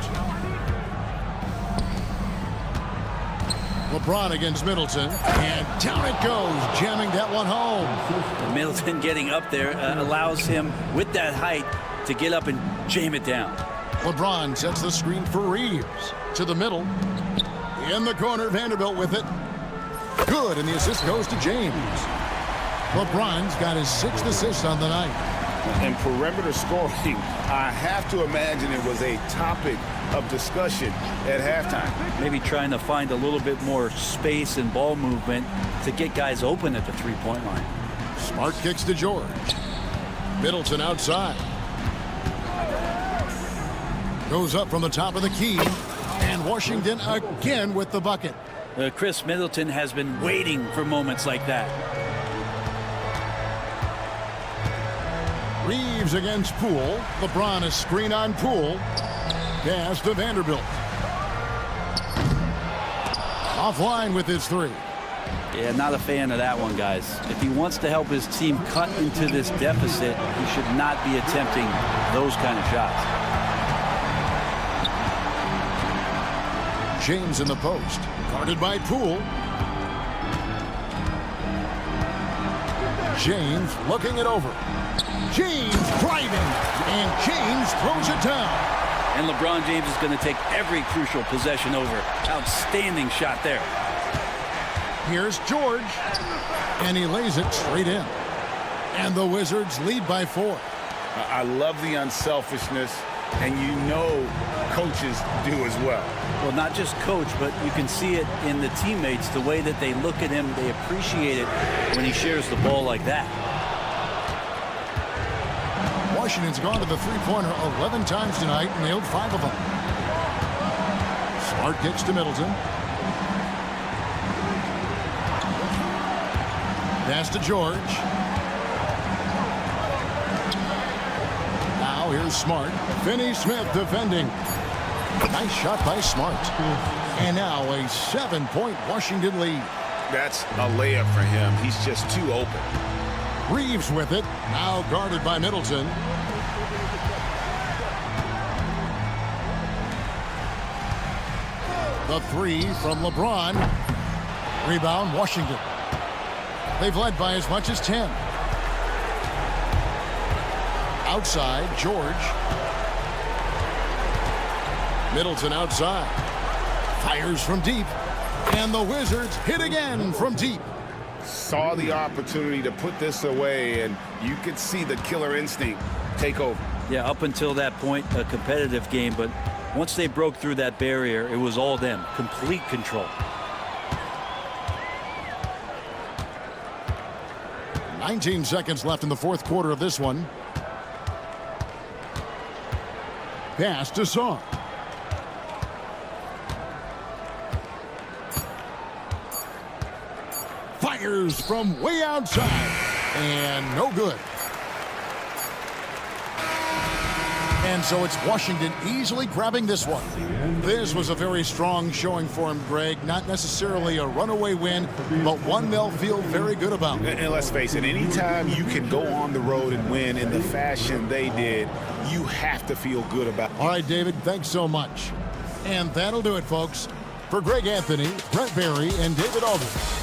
LeBron against Middleton, and down it goes, jamming that one home. Middleton getting up there allows him, with that height, to get up and jam it down. LeBron sets the screen for Reeves. To the middle. In the corner, Vanderbilt with it. Good, and the assist goes to James. LeBron's got his 6th assist on the night. And perimeter scoring, I have to imagine it was a topic of discussion at halftime. Maybe trying to find a little bit more space and ball movement to get guys open at the three-point line. Smart kicks to George. Middleton outside. Goes up from the top of the key. And Washington again with the bucket. Chris Middleton has been waiting for moments like that. Reeves against Poole. LeBron a screen on Poole. Pass to Vanderbilt. Offline with his three. Yeah, not a fan of that one, guys. If he wants to help his team cut into this deficit, he should not be attempting those kind of shots. James in the post. Guarded by Poole. James looking it over. James driving. And James throws it down. And LeBron James is going to take every crucial possession over. Outstanding shot there. Here's George. And he lays it straight in. And the Wizards lead by 4. I love the unselfishness, and you know coaches do as well. Well, not just coach, but you can see it in the teammates, the way that they look at him. They appreciate it when he shares the ball like that. Washington's gone to the three-pointer 11 times tonight and nailed 5 of them. Smart gets to Middleton. Pass to George. Now here's Smart. Finney Smith defending. Nice shot by Smart. And now a 7-point Washington lead. That's a layup for him. He's just too open. Reeves with it. Now guarded by Middleton. The three from LeBron. Rebound, Washington. They've led by as much as 10. Outside, George. Middleton outside. Fires from deep. And the Wizards hit again from deep. Saw the opportunity to put this away, and you could see the killer instinct take over. Yeah, up until that point, a competitive game, but once they broke through that barrier, it was all them. Complete control. 19 seconds left in the fourth quarter of this one. Pass to Song. Fires from way outside. And no good. And so it's Washington easily grabbing this one. This was a very strong showing for him, Greg. Not necessarily a runaway win, but one they'll feel very good about. And let's face it, anytime you can go on the road and win in the fashion they did, you have to feel good about it. All right, David, thanks so much. And that'll do it, folks. For Greg Anthony, Brett Barry, and David Aldridge.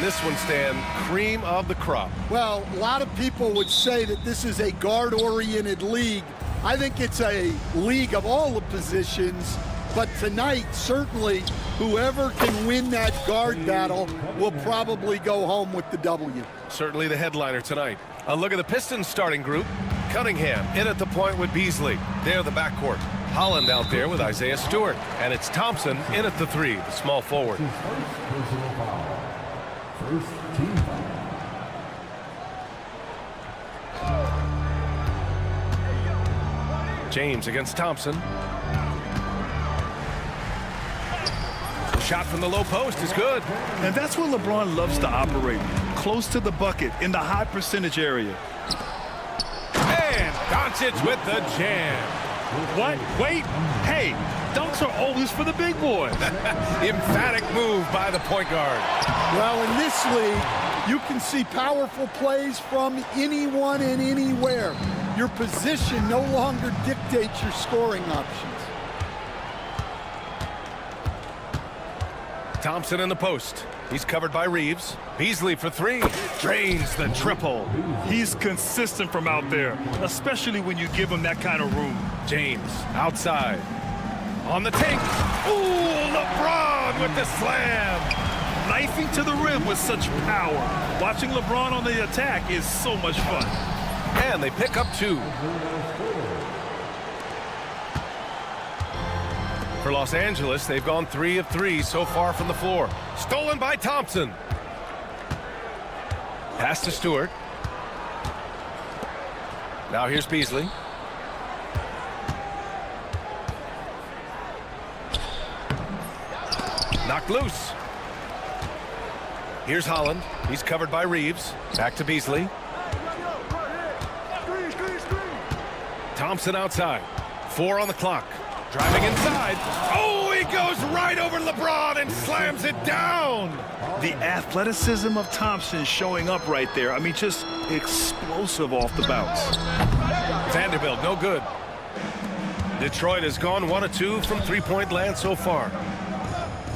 in this one, Stan, cream of the crop. Well, a lot of people would say that this is a guard-oriented league. I think it's a league of all the positions, but tonight, certainly, whoever can win that guard battle will probably go home with the W. Certainly the headliner tonight. A look at the Pistons starting group. Cunningham in at the point with Beasley. They're the backcourt. Holland out there with Isaiah Stewart. And it's Thompson in at the 3, the small forward. First team foul. James against Thompson. The shot from the low post is good. And that's where LeBron loves to operate. Close to the bucket, in the high percentage area. And Doncic with the jam. What? Wait. Hey, dunks are always for the big boys. Emphatic move by the point guard. Well, in this league, you can see powerful plays from anyone and anywhere. Your position no longer dictates your scoring options. Thompson in the post. He's covered by Reeves. Beasley for 3. Drains the triple. He's consistent from out there, especially when you give him that kind of room. James outside. On the take. Ooh, LeBron with the slam. Knifing to the rim with such power. Watching LeBron on the attack is so much fun. And they pick up 2. For Los Angeles, they've gone 3 of 3 so far from the floor. Stolen by Thompson. Pass to Stewart. Now here's Beasley. Knocked loose. Here's Holland. He's covered by Reeves. Back to Beasley. Thompson outside. 4 on the clock. Driving inside. Oh, he goes right over LeBron and slams it down. The athleticism of Thompson showing up right there. I mean, just explosive off the bounce. Vanderbilt, no good. Detroit has gone 1 of 2 from three-point land so far.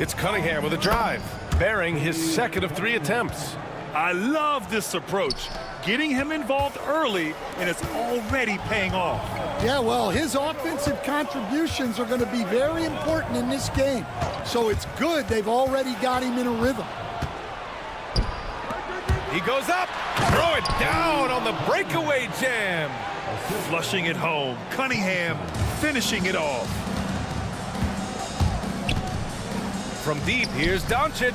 It's Cunningham with a drive, bearing his 2nd of 3 attempts. I love this approach. Getting him involved early, and it's already paying off. Yeah, well, his offensive contributions are going to be very important in this game. So it's good they've already got him in a rhythm. He goes up, throw it down on the breakaway jam. Flushing it home. Cunningham finishing it off. From deep, here's Doncic.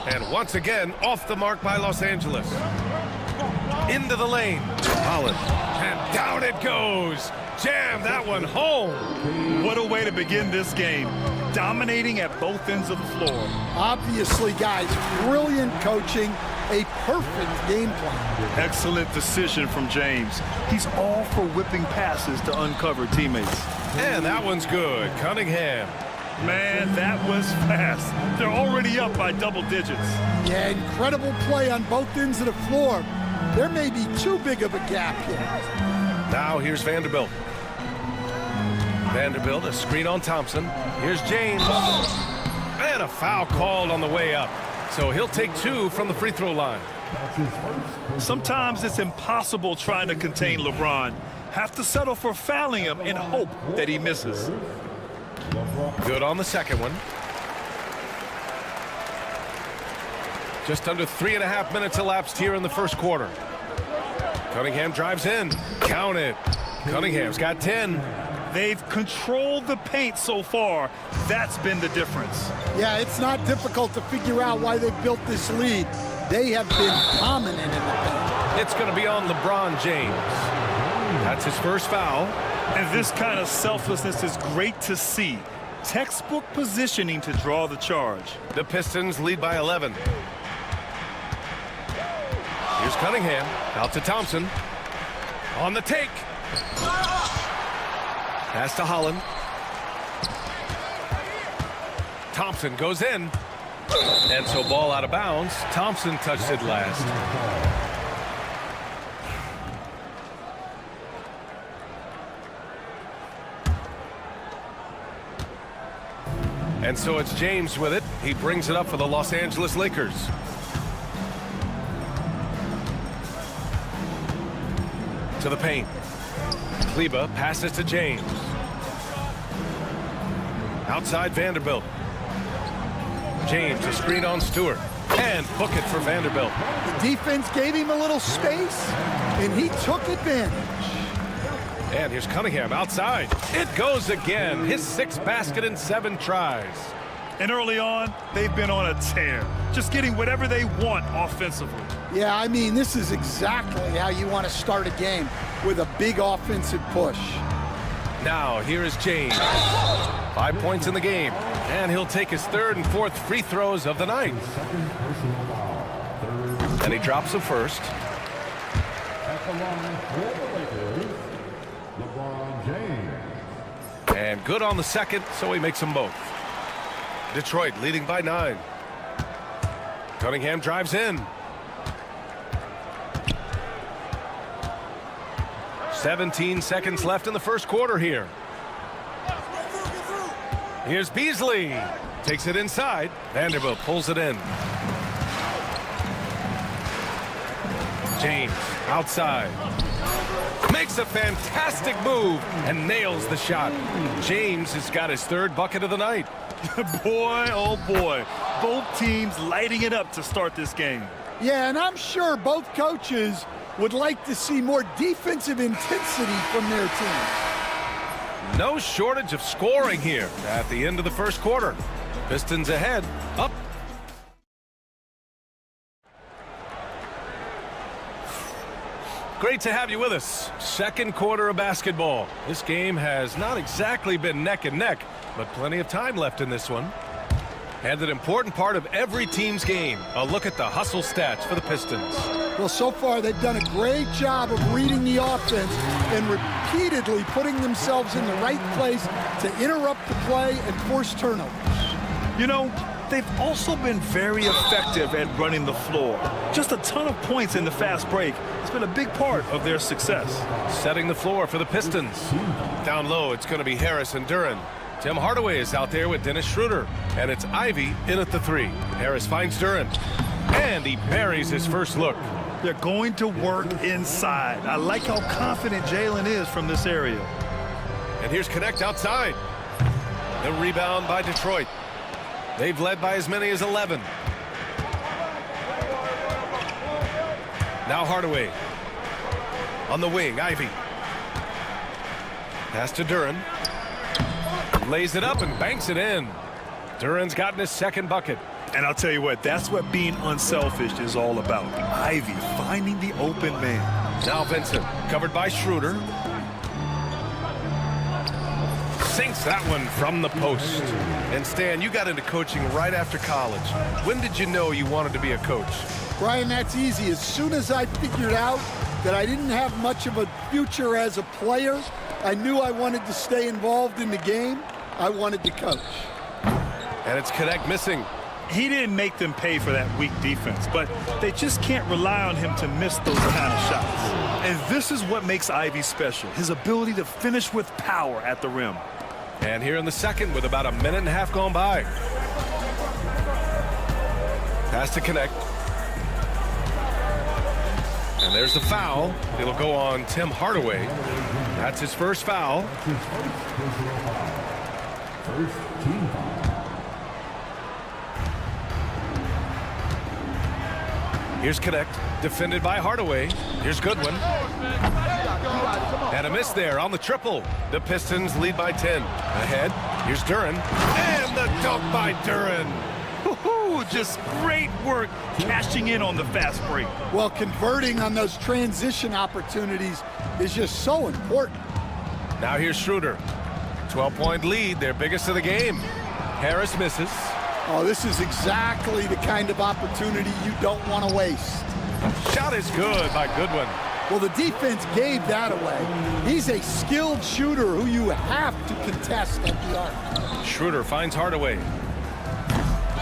And once again, off the mark by Los Angeles. Into the lane. Holland. And down it goes. Jam that one home. What a way to begin this game. Dominating at both ends of the floor. Obviously, guys, brilliant coaching. A perfect game plan. Excellent decision from James. He's all for whipping passes to uncover teammates. And that one's good. Cunningham. Man, that was fast. They're already up by double digits. Yeah, incredible play on both ends of the floor. There may be too big of a gap here. Now here's Vanderbilt. Vanderbilt, a screen on Thompson. Here's James. And a foul called on the way up. So he'll take 2 from the free throw line. Sometimes it's impossible trying to contain LeBron. Have to settle for fouling him and hope that he misses. Good on the second one. Just under 3.5 minutes elapsed here in the first quarter. Cunningham drives in. Count it. Cunningham's got 10. They've controlled the paint so far. That's been the difference. Yeah, it's not difficult to figure out why they've built this lead. They have been dominant in the paint. It's going to be on LeBron James. That's his first foul. And this kind of selflessness is great to see. Textbook positioning to draw the charge. The Pistons lead by 11. Here's Cunningham. Out to Thompson. On the take. Pass to Holland. Thompson goes in. And so ball out of bounds. Thompson touched it last. And so it's James with it. He brings it up for the Los Angeles Lakers. To the paint. Kleba passes to James. Outside Vanderbilt. James, a screen on Stewart. And book it for Vanderbilt. The defense gave him a little space, and he took advantage. And here's Cunningham outside. It goes again. His 6th basket in 7 tries. And early on, they've been on a tear, just getting whatever they want offensively. Yeah, I mean, this is exactly how you want to start a game, with a big offensive push. Now, here is James. 5 points in the game. And he'll take his 3rd and 4th free throws of the night. And he drops the first. And good on the second, so he makes them both. Detroit leading by 9. Cunningham drives in. 17 seconds left in the first quarter here. Here's Beasley. Takes it inside. Vanderbilt pulls it in. James outside. Makes a fantastic move and nails the shot. James has got his 3rd bucket of the night. Boy, oh boy. Both teams lighting it up to start this game. Yeah, and I'm sure both coaches would like to see more defensive intensity from their teams. No shortage of scoring here at the end of the first quarter. Pistons ahead, up. Great to have you with us. Second quarter of basketball. This game has not exactly been neck and neck, but plenty of time left in this one. And an important part of every team's game, a look at the hustle stats for the Pistons. Well, so far they've done a great job of reading the offense and repeatedly putting themselves in the right place to interrupt the play and force turnovers. You know, they've also been very effective at running the floor. Just a ton of points in the fast break. It's been a big part of their success. Setting the floor for the Pistons. Down low, it's going to be Harris and Duran. Tim Hardaway is out there with Dennis Schroeder. And it's Ivy in at the 3. Harris finds Duran. And he buries his first look. They're going to work inside. I like how confident Jalen is from this area. And here's Connect outside. The rebound by Detroit. They've led by as many as 11. Now Hardaway. On the wing, Ivy. Pass to Duran. Lays it up and banks it in. Duran's gotten his 2nd bucket. And I'll tell you what, that's what being unselfish is all about. Ivy finding the open man. Now Vincent, covered by Schroeder. Sinks that one from the post. And Stan, you got into coaching right after college. When did you know you wanted to be a coach? Brian, that's easy. As soon as I figured out that I didn't have much of a future as a player, I knew I wanted to stay involved in the game. I wanted to coach. And it's Connect missing. He didn't make them pay for that weak defense, but they just can't rely on him to miss those kind of shots. And this is what makes Ivy special, his ability to finish with power at the rim. And here in the second with about a minute and a half gone by. Pass to Connect. And there's the foul. It'll go on Tim Hardaway. That's his first foul. First team foul. Here's Connect, defended by Hardaway. Here's Goodwin. And a miss there on the triple. The Pistons lead by 10. Ahead, here's Duran. And the dunk by Duran. Just great work cashing in on the fast break. Well, converting on those transition opportunities is just so important. Now here's Schroeder. 12-point lead, their biggest of the game. Harris misses. Oh, this is exactly the kind of opportunity you don't want to waste. Shot is good by Goodwin. Well, the defense gave that away. He's a skilled shooter who you have to contest at the arc. Schroeder finds Hardaway.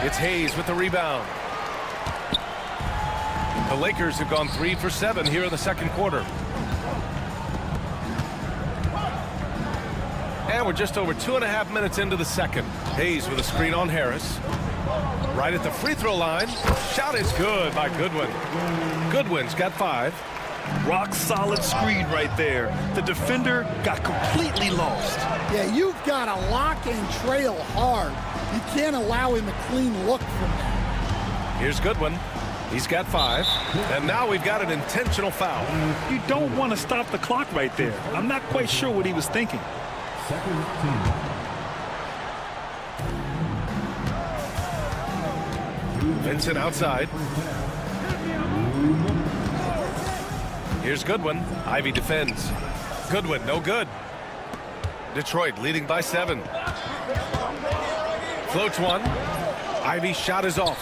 It's Hayes with the rebound. The Lakers have gone 3 for 7 here in the second quarter. And we're just over 2.5 minutes into the second. Hayes with a screen on Harris. Right at the free throw line. Shot is good by Goodwin. Goodwin's got 5. Rock solid screen right there. The defender got completely lost. Yeah, you've got to lock and trail hard. You can't allow him a clean look from that. Here's Goodwin. He's got 5. And now we've got an intentional foul. You don't want to stop the clock right there. I'm not quite sure what he was thinking. Second team. Vincent outside. Here's Goodwin. Ivy defends. Goodwin, no good. Detroit leading by 7. Floats one. Ivy's shot is off.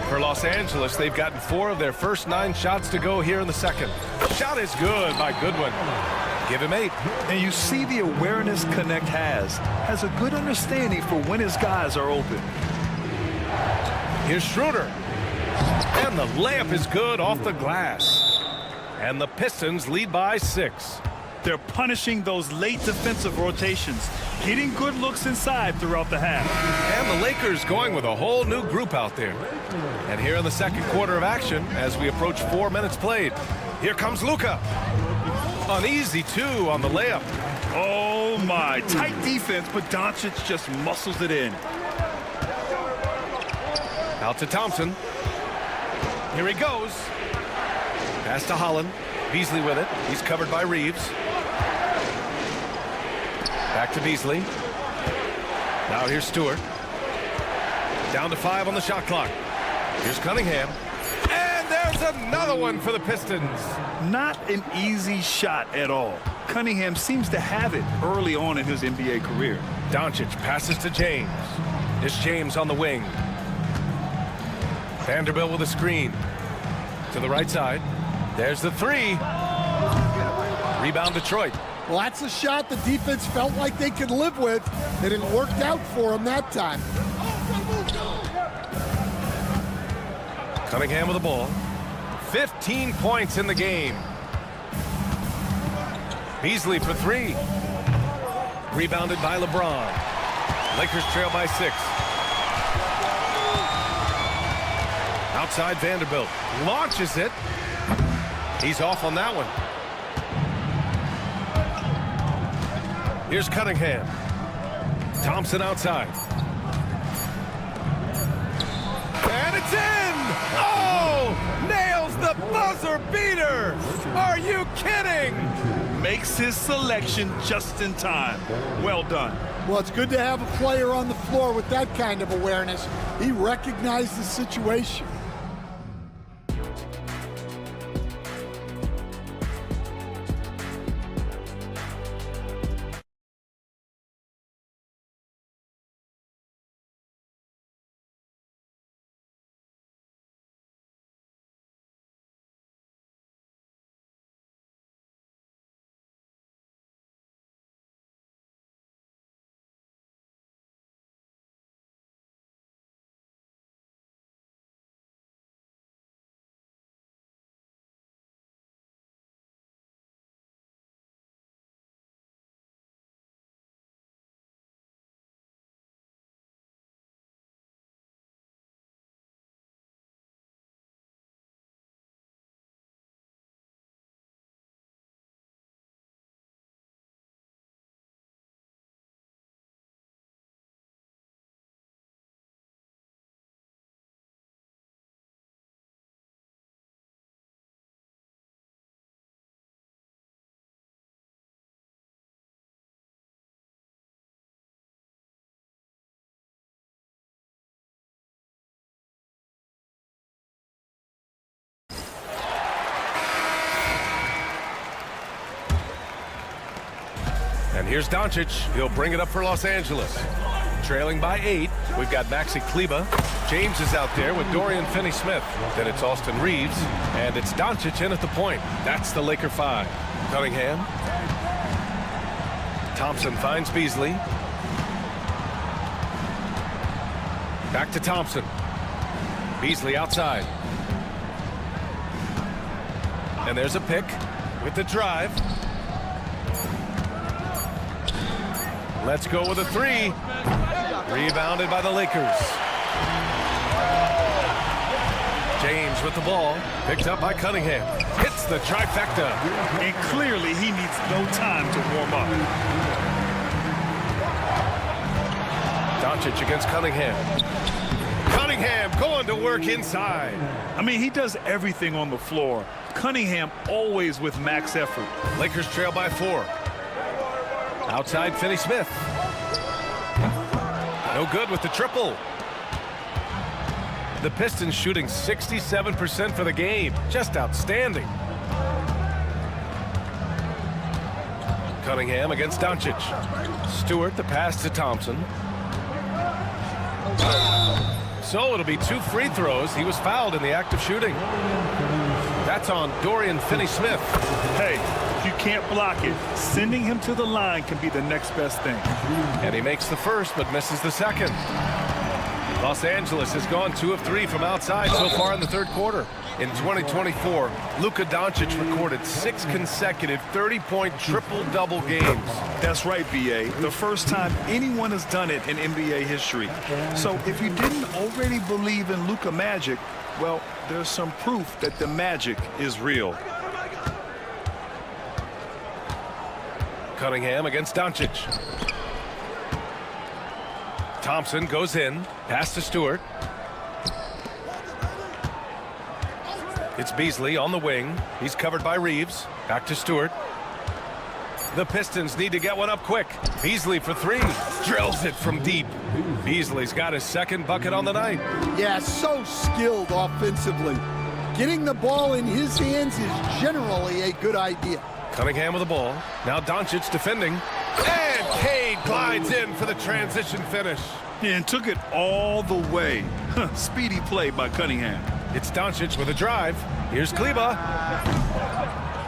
For Los Angeles, they've gotten 4 of their first 9 shots to go here in the second. Shot is good by Goodwin. Give him 8. And you see the awareness Connect has a good understanding for when his guys are open. Here's Schroeder. And the layup is good off the glass. And the Pistons lead by 6. They're punishing those late defensive rotations, getting good looks inside throughout the half. And the Lakers going with a whole new group out there. And here in the second quarter of action, as we approach 4 minutes played, here comes Luka. An easy 2 on the layup. Oh my, tight defense, but Doncic just muscles it in. Out to Thompson. Here he goes. Pass to Holland. Beasley with it. He's covered by Reeves. Back to Beasley. Now here's Stewart. Down to 5 on the shot clock. Here's Cunningham. And there's another one for the Pistons. Not an easy shot at all. Cunningham seems to have it early on in his NBA career. Doncic passes to James. Here's James on the wing. Vanderbilt with a screen. To the right side. There's the 3. Rebound Detroit. Well, that's a shot the defense felt like they could live with, and it worked out for them that time. Cunningham with the ball. 15 points in the game. Beasley for 3. Rebounded by LeBron. Lakers trail by 6. Outside Vanderbilt. Launches it. He's off on that one. Here's Cunningham. Thompson outside. And it's in! Oh! Nails the buzzer beater! Are you kidding? Makes his selection just in time. Well done. Well, it's good to have a player on the floor with that kind of awareness. He recognized the situation. And here's Doncic. He'll bring it up for Los Angeles. Trailing by 8. We've got Maxi Kleba. James is out there with Dorian Finney-Smith. Then it's Austin Reeves. And it's Doncic in at the point. That's the Laker 5. Cunningham. Thompson finds Beasley. Back to Thompson. Beasley outside. And there's a pick with the drive. Let's go with a 3. Rebounded by the Lakers. James with the ball. Picked up by Cunningham. Hits the trifecta. And clearly he needs no time to warm up. Doncic against Cunningham. Cunningham going to work inside. I mean, he does everything on the floor. Cunningham always with max effort. Lakers trail by 4. Outside Finney-Smith. No good with the triple. The Pistons shooting 67% for the game. Just outstanding. Cunningham against Doncic. Stewart, the pass to Thompson. So it'll be 2 free throws. He was fouled in the act of shooting. That's on Dorian Finney-Smith. Hey, you can't block it. Sending him to the line can be the next best thing. And he makes the first but misses the second. Los Angeles has gone 2 of 3 from outside so far in the third quarter. In 2024, Luka Doncic recorded 6 consecutive 30-point triple-double games. That's right, B.A. The first time anyone has done it in NBA history. So if you didn't already believe in Luka magic, well, there's some proof that the magic is real. Cunningham against Doncic. Thompson goes in. Pass to Stewart. It's Beasley on the wing. He's covered by Reeves. Back to Stewart. The Pistons need to get one up quick. Beasley for 3. Drills it from deep. Beasley's got his second bucket on the night. Yeah, so skilled offensively. Getting the ball in his hands is generally a good idea. Cunningham with the ball. Now Doncic defending. And Cade glides in for the transition finish. And took it all the way. Speedy play by Cunningham. It's Doncic with a drive. Here's Kleba.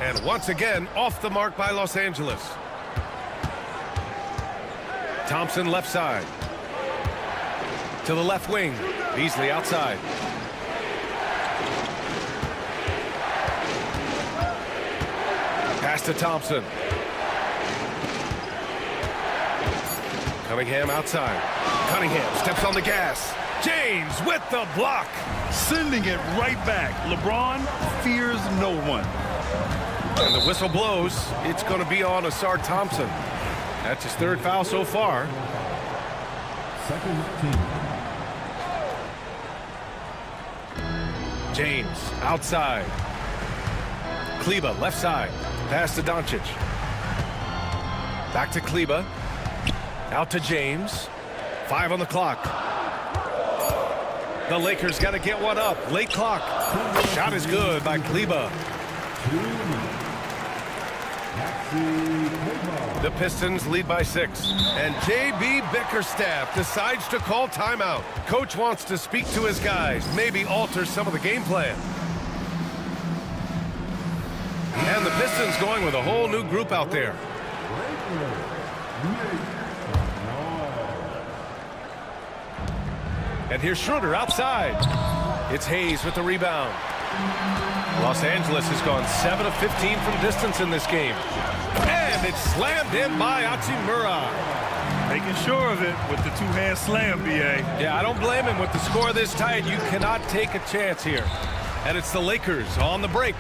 And once again, off the mark by Los Angeles. Thompson left side. To the left wing. Beasley outside. Pass to Thompson. Cunningham outside. Cunningham steps on the gas. James with the block. Sending it right back. LeBron fears no one. And the whistle blows. It's going to be on Asar Thompson. That's his 3rd foul so far. Second team. James outside. Kleba left side. Pass to Doncic. Back to Kleba. Out to James. 5 on the clock. The Lakers got to get one up. Late clock. Shot is good by Kleba. The Pistons lead by 6. And J.B. Bickerstaff decides to call timeout. Coach wants to speak to his guys, maybe alter some of the game plan. And the Pistons going with a whole new group out there. And here's Schroeder outside. It's Hayes with the rebound. Los Angeles has gone 7 of 15 from distance in this game. And it's slammed in by Hachimura. Making sure of it with the 2-hand slam, B.A. Yeah, I don't blame him. With the score this tight, you cannot take a chance here. And it's the Lakers on the break.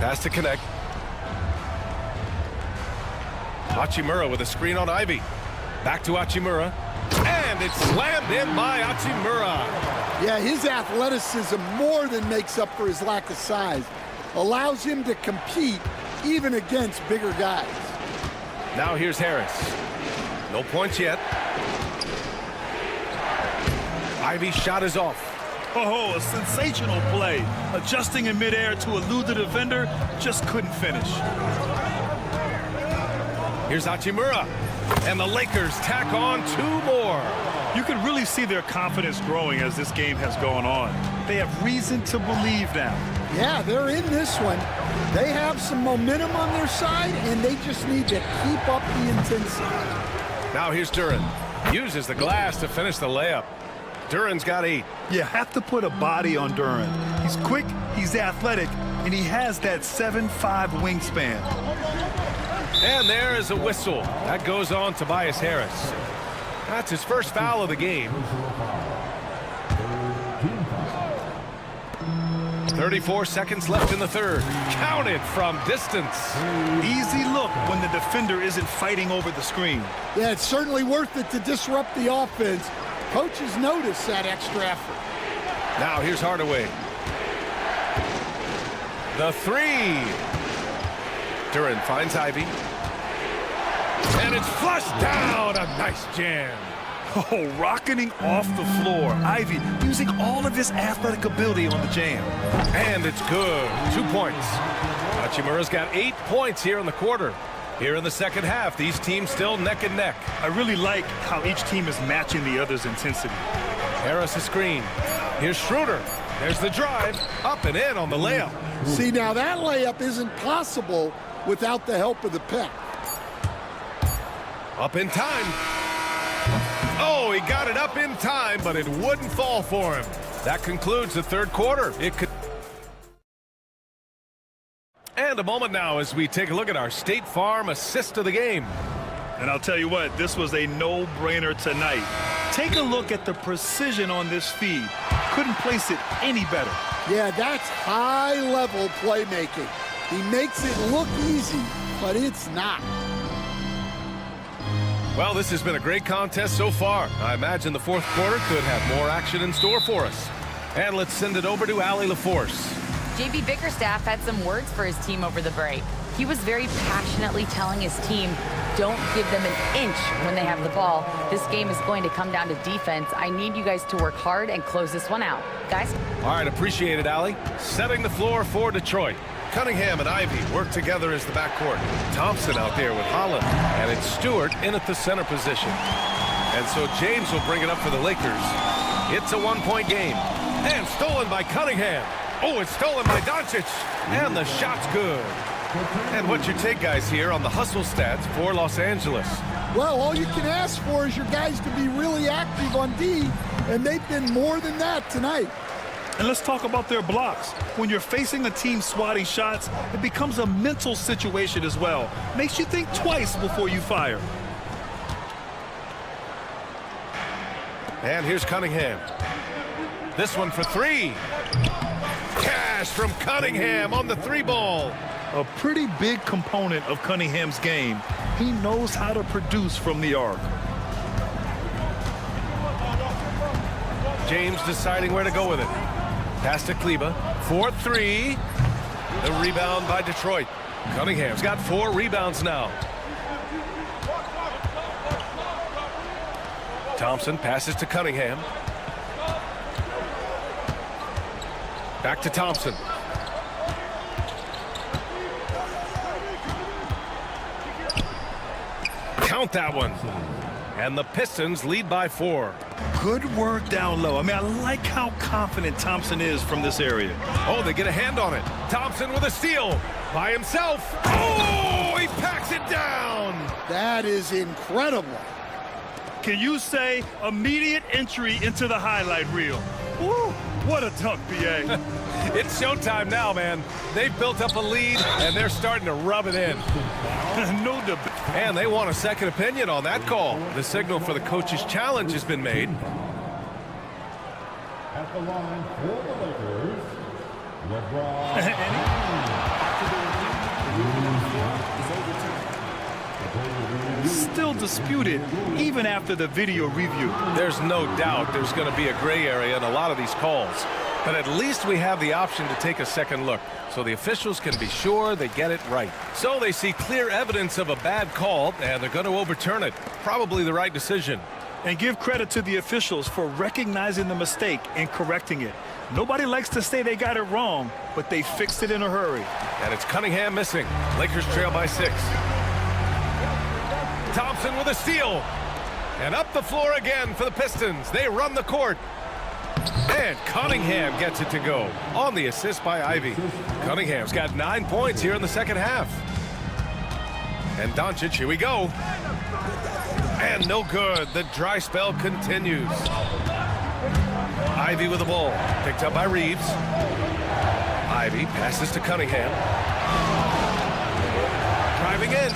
Pass to connect. Hachimura with a screen on Ivy. Back to Hachimura. And it's slammed in by Hachimura. Yeah, his athleticism more than makes up for his lack of size. Allows him to compete even against bigger guys. Now here's Harris. No points yet. Ivy's shot is off. Oh, a sensational play. Adjusting in midair to elude the defender, just couldn't finish. Here's Hachimura. And the Lakers tack on 2 more. You can really see their confidence growing as this game has gone on. They have reason to believe now. Yeah, they're in this one. They have some momentum on their side, and they just need to keep up the intensity. Now here's Duren. Uses the glass to finish the layup. Duren's got 8. You have to put a body on Duren. He's quick, he's athletic, and he has that 7'5" wingspan. And there is a whistle. That goes on Tobias Harris. That's his first foul of the game. 34 seconds left in the third. Counted from distance. Easy look when the defender isn't fighting over the screen. Yeah, it's certainly worth it to disrupt the offense. Coaches notice that extra effort. Now here's Hardaway. The three. Duran finds Ivy. And it's flushed down. A nice jam. Oh, rocketing off the floor. Ivy using all of his athletic ability on the jam. And it's good. 2 points. Hachimura's got 8 points here in the quarter. Here in the second half, these teams still neck and neck. I really like how each team is matching the other's intensity. Harris a screen. Here's Schroeder. There's the drive. Up and in on the layup. See, now that layup isn't possible without the help of the pick. Up in time. Oh, he got it up in time, but it wouldn't fall for him. That concludes the third quarter. It could. And a moment now as we take a look at our State Farm assist of the game. And I'll tell you what, this was a no-brainer tonight. Take a look at the precision on this feed. Couldn't place it any better. Yeah, that's high-level playmaking. He makes it look easy, but it's not. Well, this has been a great contest so far. I imagine the fourth quarter could have more action in store for us. And let's send it over to Allie LaForce. JB Bickerstaff had some words for his team over the break. He was very passionately telling his team, don't give them an inch when they have the ball. This game is going to come down to defense. I need you guys to work hard and close this one out. Guys? All right, appreciate it, Allie. Setting the floor for Detroit. Cunningham and Ivy work together as the backcourt. Thompson out there with Holland. And it's Stewart in at the center position. And so James will bring it up for the Lakers. It's a one-point game. And stolen by Cunningham. Oh, it's stolen by Doncic. And the shot's good. And what's your take, guys, here on the hustle stats for Los Angeles? Well, all you can ask for is your guys to be really active on D, and they've been more than that tonight. And let's talk about their blocks. When you're facing a team swatting shots, it becomes a mental situation as well. Makes you think twice before you fire. And here's Cunningham. This one for three. Cash from Cunningham on the three ball. A pretty big component of Cunningham's game. He knows how to produce from the arc. James deciding where to go with it. Pass to Kleba. 4-3. The rebound by Detroit. Cunningham's got 4 rebounds now. Thompson passes to Cunningham. Back to Thompson. Count that one. And the Pistons lead by 4. Good work down low. I mean, I like how confident Thompson is from this area. Oh, they get a hand on it. Thompson with a steal by himself. Oh, he packs it down. That is incredible. Can you say immediate entry into the highlight reel? Woo, what a dunk, BA. It's showtime now, man. They've built up a lead, and they're starting to rub it in. No debate. And they want a second opinion on that call. The signal for the coach's challenge has been made. At the line for the Lakers, LeBron. Still disputed, even after the video review. There's no doubt there's going to be a gray area in a lot of these calls. But at least we have the option to take a second look, so the officials can be sure they get it right. So they see clear evidence of a bad call, and they're going to overturn it. Probably the right decision. And give credit to the officials for recognizing the mistake and correcting it. Nobody likes to say they got it wrong, but they fixed it in a hurry. And it's Cunningham missing. Lakers trail by 6. Thompson with a steal. And up the floor again for the Pistons. They run the court. And Cunningham gets it to go on the assist by Ivy. Cunningham's got 9 points here in the second half. And Doncic, here we go. And no good. The dry spell continues. Ivy with the ball. Picked up by Reeves. Ivy passes to Cunningham. Driving in.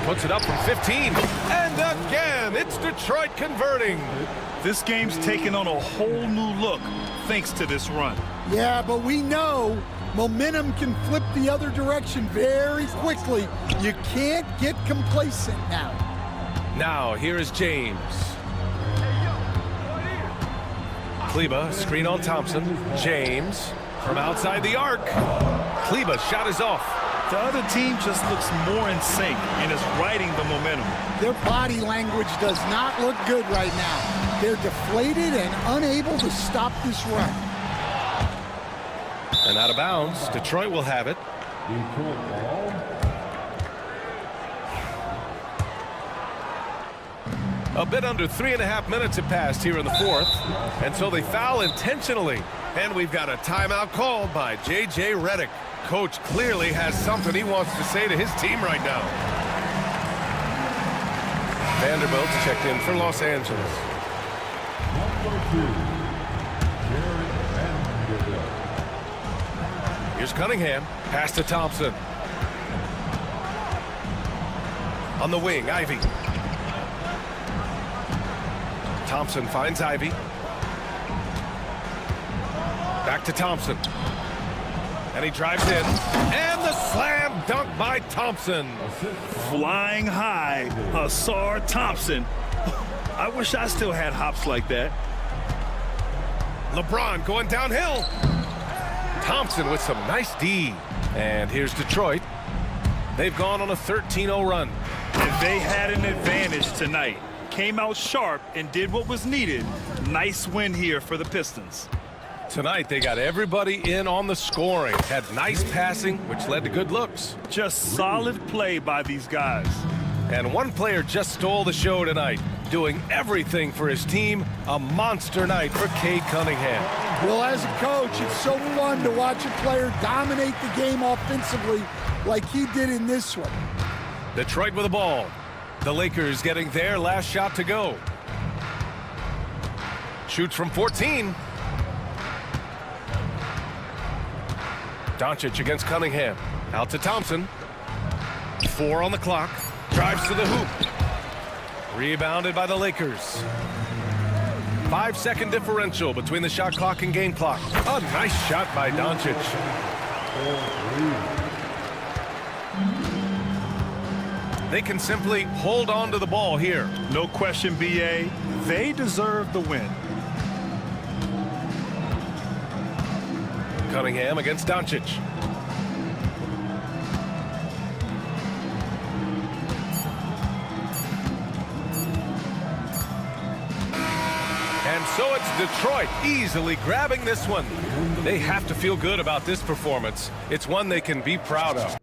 Puts it up from 15. And again, it's Detroit converting. This game's taken on a whole new look thanks to this run. Yeah, but we know momentum can flip the other direction very quickly. You can't get complacent now. Now, here is James. Kleba, screen on Thompson. James from outside the arc. Kleba's shot is off. The other team just looks more in sync and is riding the momentum. Their body language does not look good right now. They're deflated and unable to stop this run. And out of bounds, Detroit will have it. A bit under 3.5 minutes have passed here in the fourth, and so they foul intentionally. And we've got a timeout called by J.J. Redick. Coach clearly has something he wants to say to his team right now. Vanderbilt's checked in for Los Angeles. Here's Cunningham. Pass to Thompson. On the wing, Ivy. Thompson finds Ivy. Back to Thompson. And he drives in. And the slam dunk by Thompson. Flying high, Ausar Thompson. I wish I still had hops like that. LeBron going downhill. Thompson with some nice D. And here's Detroit. They've gone on a 13-0 run. And they had an advantage tonight. Came out sharp and did what was needed. Nice win here for the Pistons. Tonight, they got everybody in on the scoring. Had nice passing, which led to good looks. Just solid play by these guys. And one player just stole the show tonight, doing everything for his team. A monster night for Cade Cunningham. Well, as a coach, it's so fun to watch a player dominate the game offensively like he did in this one. Detroit with the ball. The Lakers getting their last shot to go. Shoots from 14. Doncic against Cunningham. Out to Thompson. 4 on the clock. Drives to the hoop. Rebounded by the Lakers. 5-second differential between the shot clock and game clock. A nice shot by Doncic. They can simply hold on to the ball here. No question, B.A. They deserve the win. Cunningham against Doncic. And so it's Detroit easily grabbing this one. They have to feel good about this performance. It's one they can be proud of.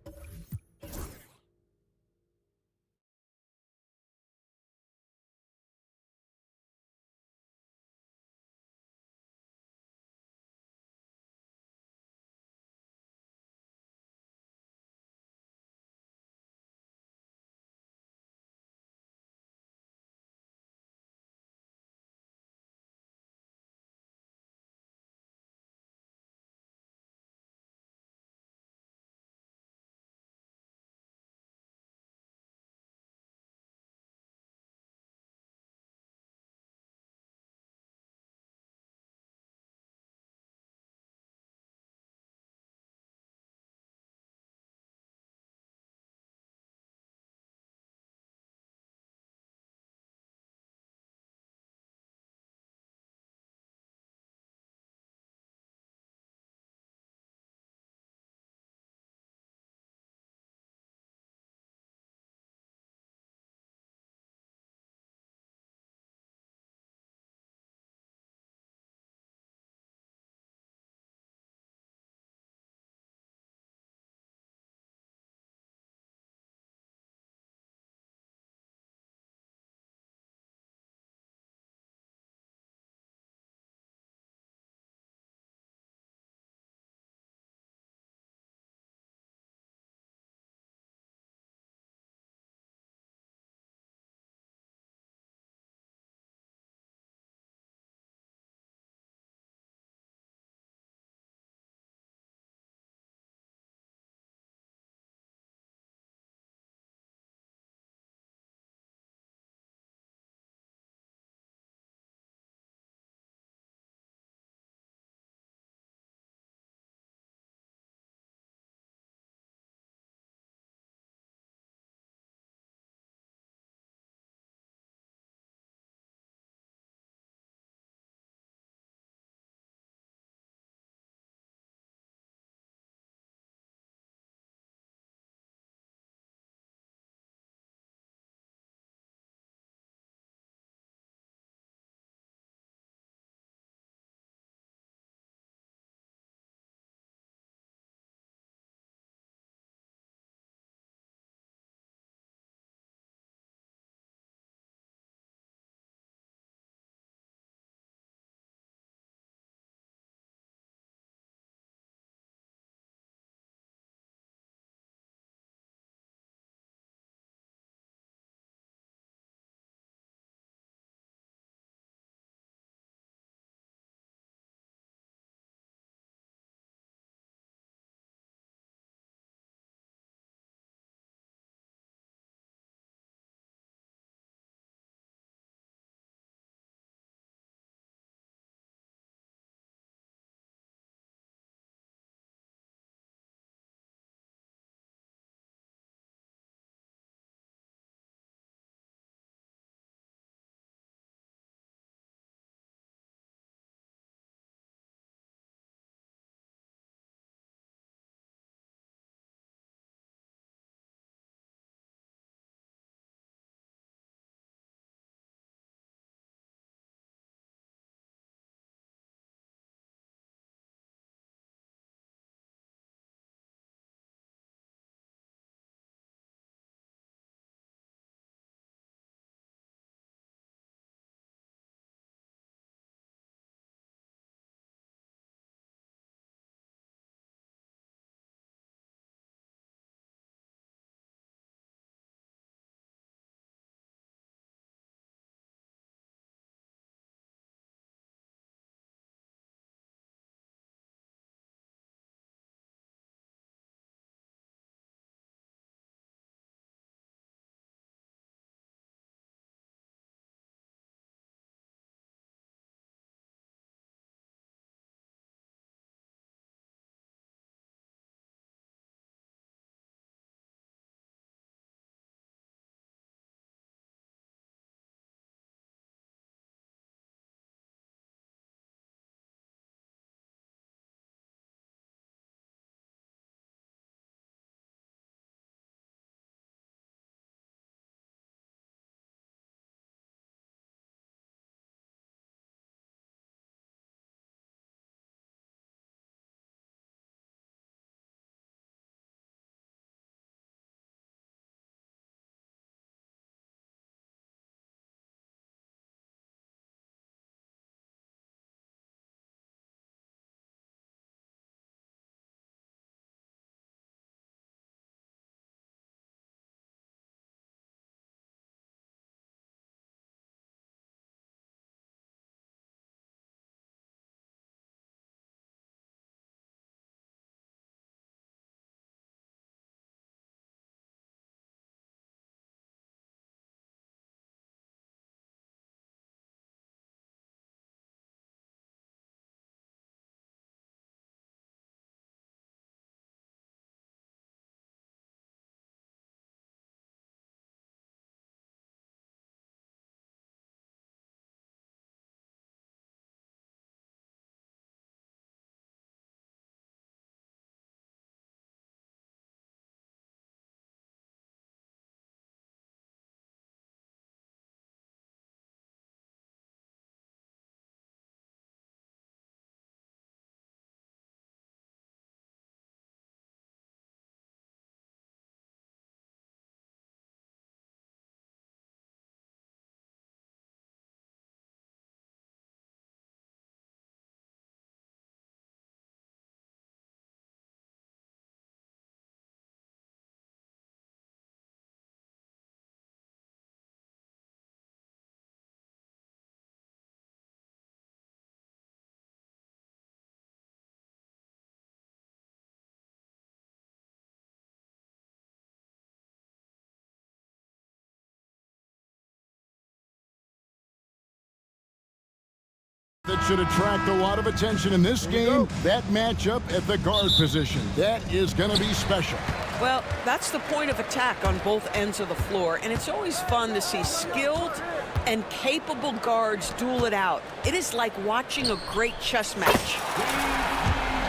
that should attract a lot of attention in this game, that matchup at the guard position. That is going to be special. Well, that's the point of attack on both ends of the floor, and it's always fun to see skilled and capable guards duel it out. It is like watching a great chess match.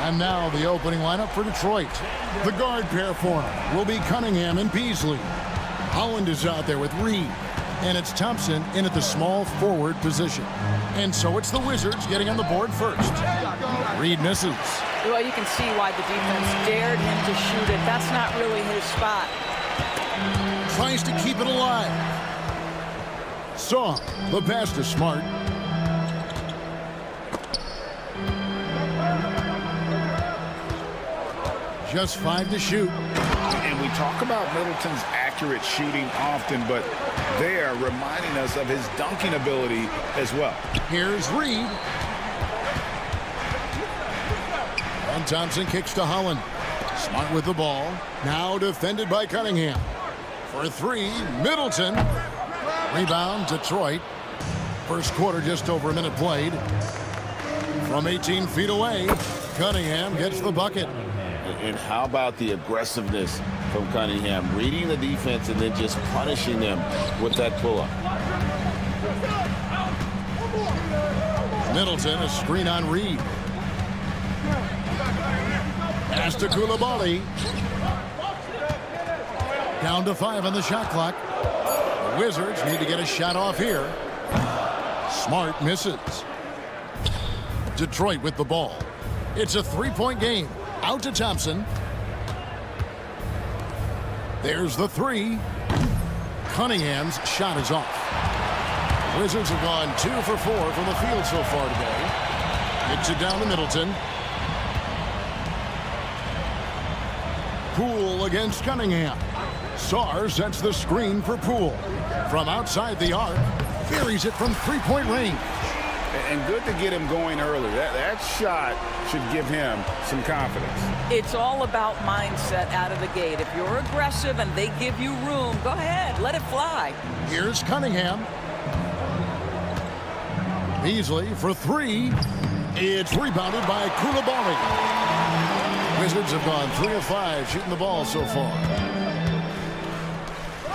And now the opening lineup for Detroit. The guard pair for him will be Cunningham and Beasley. Holland is out there with Reed. And it's Thompson in at the small forward position. And so it's the Wizards getting on the board first. Reed misses. Well, you can see why the defense dared him to shoot it. That's not really his spot. Tries to keep it alive. Saw the pass to Smart. Just 5 to shoot. And we talk about Middleton's accurate shooting often, but they are reminding us of his dunking ability as well. Here's Reed. And Thompson kicks to Holland. Smart with the ball. Now defended by Cunningham. For 3, Middleton. Rebound, Detroit. First quarter, just over a minute played. From 18 feet away, Cunningham gets the bucket. And how about the aggressiveness from Cunningham, reading the defense and then just punishing them with that pull-up. Middleton, a screen on Reed. Pass to Koulibaly. Down to 5 on the shot clock. The Wizards need to get a shot off here. Smart misses. Detroit with the ball. It's a 3-point game. Out to Thompson. There's the 3. Cunningham's shot is off. Wizards have gone 2 for 4 from the field so far today. Gets it down to Middleton. Poole against Cunningham. Sarr sets the screen for Poole. From outside the arc, carries it from 3-point range. And good to get him going early. That shot should give him some confidence. It's all about mindset out of the gate. If you're aggressive and they give you room, go ahead, let it fly. Here's Cunningham. Beasley for 3. It's rebounded by Koulibaly. Wizards have gone 3 of 5 shooting the ball so far.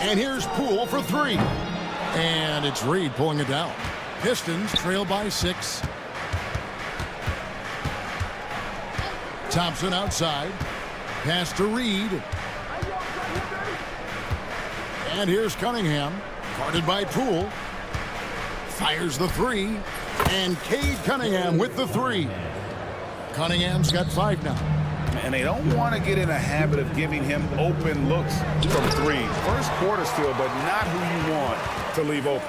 And here's Poole for 3. And it's Reed pulling it down. Pistons trail by 6. Thompson outside. Pass to Reed. And here's Cunningham. Guarded by Poole. Fires the 3. And Cade Cunningham with the 3. Cunningham's got 5 now. And they don't want to get in a habit of giving him open looks from 3. First quarter still, but not who you want to leave open.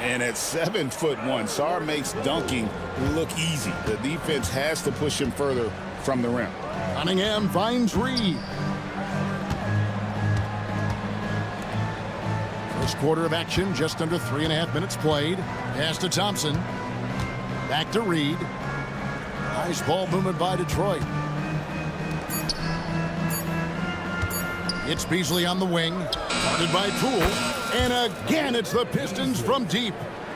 And at 7'1", Sarr makes dunking look easy. The defense has to push him further from the rim. Cunningham finds Reed. First quarter of action, just under 3.5 minutes played. Pass to Thompson. Back to Reed. Nice ball movement by Detroit. It's Beasley on the wing. Guarded by Poole. And again, it's the Pistons from deep.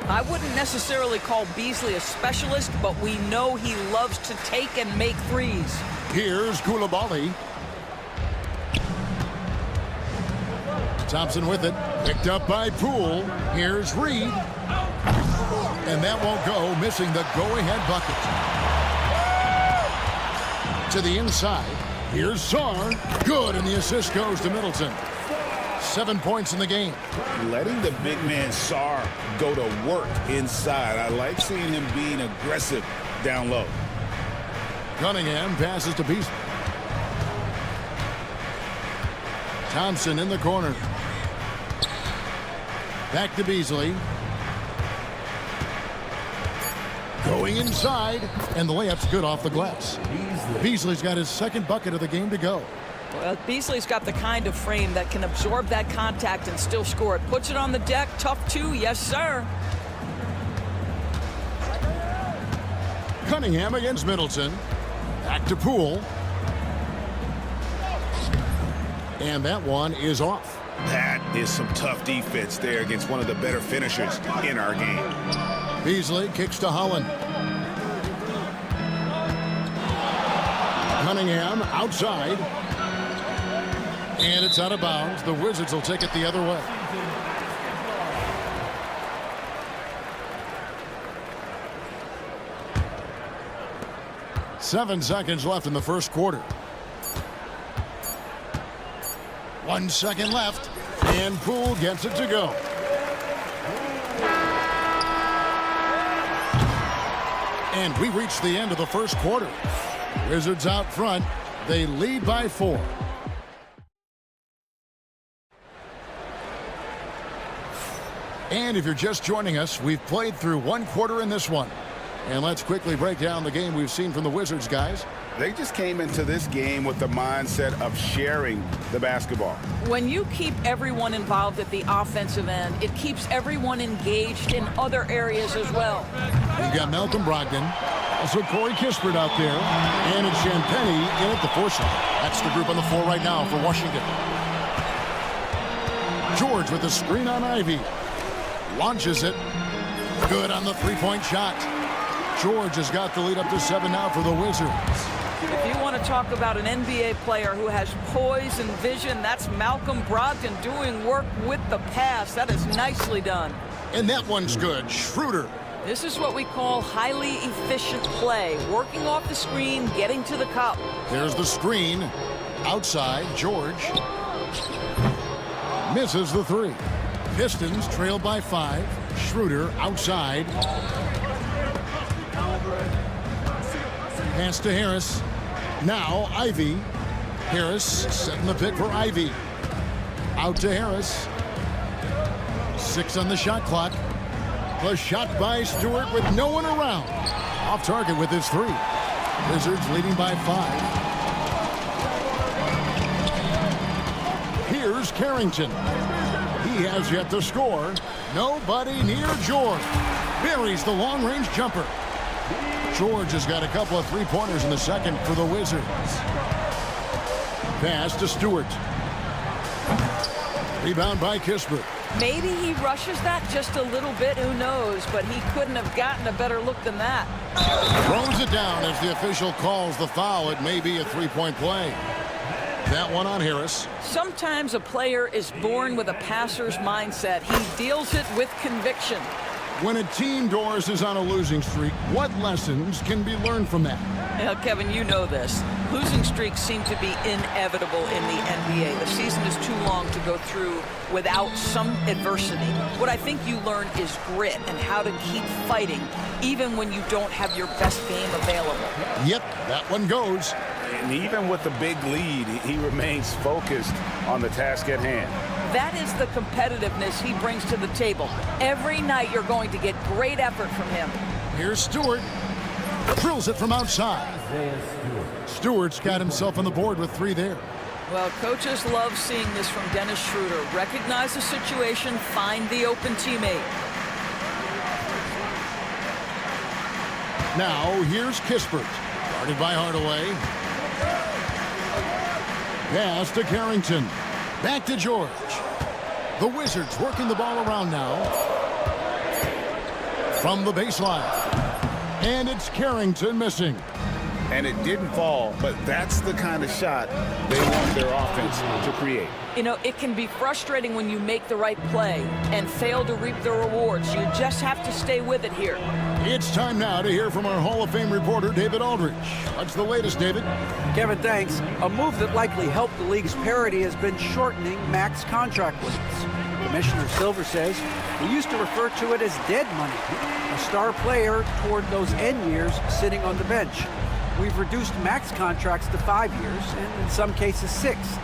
I wouldn't necessarily call Beasley a specialist, but we know he loves to take and make threes. Here's Koulibaly. Thompson with it. Picked up by Poole. Here's Reed. And that won't go, missing the go-ahead bucket. To the inside. Here's Sarr. Good, and the assist goes to Middleton. 7 points in the game. Letting the big man Sarr go to work inside. I like seeing him being aggressive down low. Cunningham passes to Beasley. Thompson in the corner. Back to Beasley. Going inside, and the layup's good off the glass. Beasley's got his second bucket of the game to go. Well, Beasley's got the kind of frame that can absorb that contact and still score it. Puts it on the deck, tough 2, yes sir. Cunningham against Middleton. Back to Poole. And that one is off. That is some tough defense there against one of the better finishers in our game. Beasley kicks to Holland. Cunningham outside. And it's out of bounds. The Wizards will take it the other way. Seven seconds left in the first quarter. 1 second left, and Poole gets it to go. And we reach the end of the first quarter. Wizards out front. They lead by 4. And if you're just joining us, we've played through 1 quarter in this one. And let's quickly break down the game we've seen from the Wizards, guys. They just came into this game with the mindset of sharing the basketball. When you keep everyone involved at the offensive end, it keeps everyone engaged in other areas as well. You've got Malcolm Brogdon, also Corey Kispert out there, and it's Champagny in at the foresight. That's the group on the floor right now for Washington. George with the screen on Ivy. Launches it. Good on the three-point shot. George has got the lead up to 7 now for the Wizards. If you want to talk about an NBA player who has poise and vision, that's Malcolm Brogdon doing work with the pass. That is nicely done. And that one's good. Schroeder. This is what we call highly efficient play. Working off the screen, getting to the cup. There's the screen. Outside, George. Misses the 3. Pistons trailed by 5. Schroeder outside. Pass to Harris. Now Ivy. Harris setting the pick for Ivy. Out to Harris. 6 on the shot clock. The shot by Stewart with no one around. Off target with his 3. Wizards leading by 5. Here's Carrington. He has yet to score. Nobody near George. Buries the long-range jumper. George has got a couple of three-pointers in the second for the Wizards. Pass to Stewart. Rebound by Kispert. Maybe he rushes that just a little bit, who knows, but he couldn't have gotten a better look than that. Throws it down as the official calls the foul. It may be a three-point play. That one on Harris. Sometimes a player is born with a passer's mindset. He deals it with conviction. When a team, Doris, is on a losing streak, what lessons can be learned from that? Now, Kevin, you know this. Losing streaks seem to be inevitable in the NBA. The season is too long to go through without some adversity. What I think you learn is grit and how to keep fighting, even when you don't have your best game available. Yep, that one goes. And even with the big lead, he remains focused on the task at hand. That is the competitiveness he brings to the table. Every night you're going to get great effort from him. Here's Stewart. Drills it from outside. Stewart's got himself on the board with 3 there. Well, coaches love seeing this from Dennis Schroeder. Recognize the situation, find the open teammate. Now, here's Kispert. Guarded by Hardaway. Pass to Carrington. Back to George. The Wizards working the ball around now. From the baseline. And it's Carrington missing. And it didn't fall, but that's the kind of shot they want their offense to create. You know, it can be frustrating when you make the right play and fail to reap the rewards. You just have to stay with it here. It's time now to hear from our Hall of Fame reporter, David Aldridge. What's the latest, David? Kevin, thanks. A move that likely helped the league's parity has been shortening max contract limits. Commissioner Silver says we used to refer to it as dead money, a star player toward those end years sitting on the bench. We've reduced max contracts to 5 years, and in some cases 6.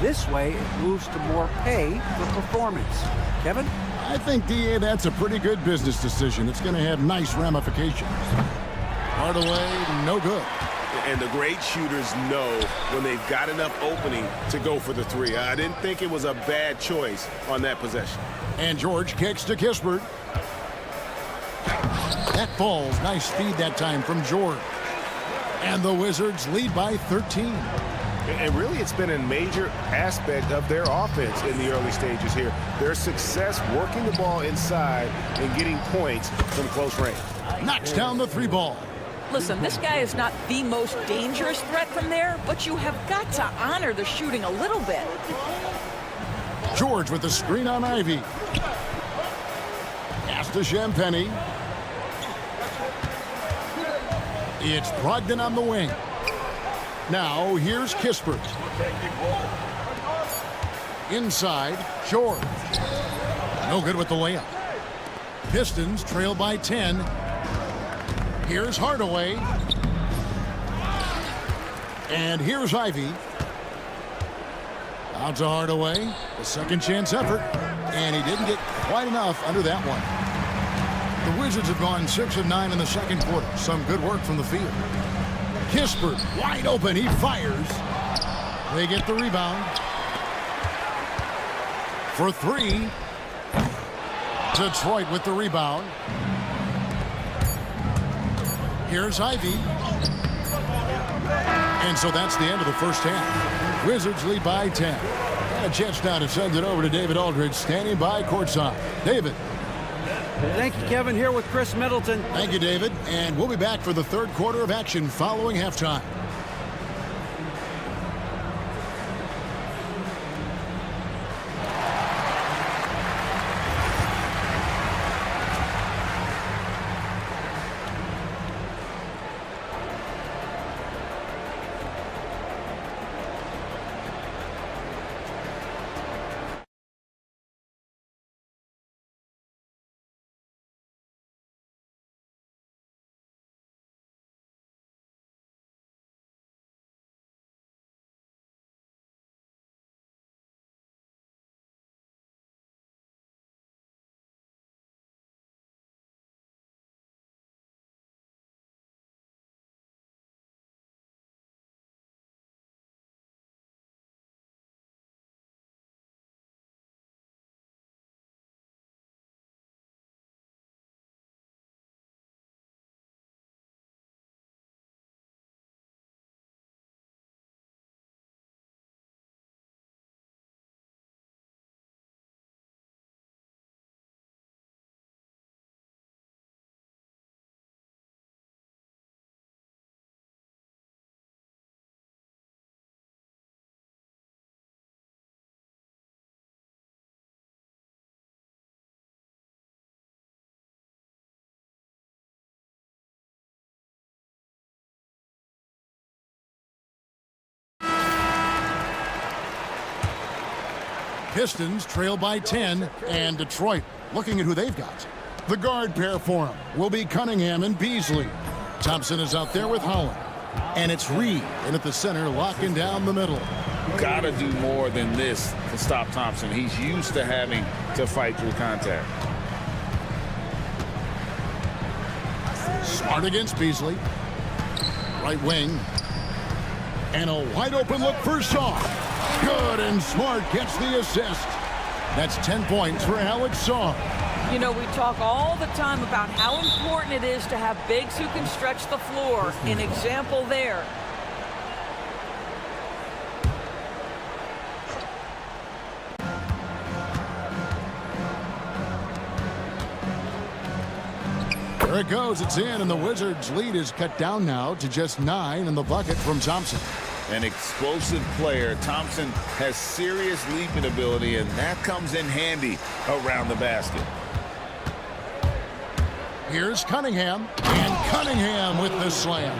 This way, it moves to more pay for performance. Kevin? I think, DA, that's a pretty good business decision. It's going to have nice ramifications. Hardaway, no good. And the great shooters know when they've got enough opening to go for the 3. I didn't think it was a bad choice on that possession. And George kicks to Kispert. That falls. Nice feed that time from George. And the Wizards lead by 13. And really, it's been a major aspect of their offense in the early stages here. Their success working the ball inside and getting points from close range. Knocks down the 3 ball. Listen, this guy is not the most dangerous threat from there, but you have got to honor the shooting a little bit. George with the screen on Ivy. Pass to Champagny. It's Brogdon on the wing. Now here's Kispert. Inside, George. No good with the layup. Pistons trail by 10. Here's Hardaway. And here's Ivy. Out to Hardaway. A second chance effort. And he didn't get quite enough under that one. The Wizards have gone 6 of 9 in the second quarter. Some good work from the field. Kispert wide open. He fires. They get the rebound. For 3. Detroit with the rebound. Here's Ivy. And so that's the end of the first half. Wizards lead by 10. And a chance now to send it over to David Aldridge, standing by courtside. David. Thank you, Kevin. Here with Chris Middleton. Thank you, David. And we'll be back for the third quarter of action following halftime. Pistons trail by 10, and Detroit looking at who they've got. The guard pair for him will be Cunningham and Beasley. Thompson is out there with Holland. And it's Reed in at the center, locking down the middle. Gotta do more than this to stop Thompson. He's used to having to fight through contact. Smart against Beasley. Right wing. And a wide open look for Shaw. Good, and Smart gets the assist. That's 10 points for Alex Shaw. You know, we talk all the time about how important it is to have bigs who can stretch the floor. An example there. There it goes. It's in, and the Wizards' lead is cut down now to just 9 in the bucket from Thompson. An explosive player. Thompson has serious leaping ability, and that comes in handy around the basket. Here's Cunningham, and Cunningham with the slam.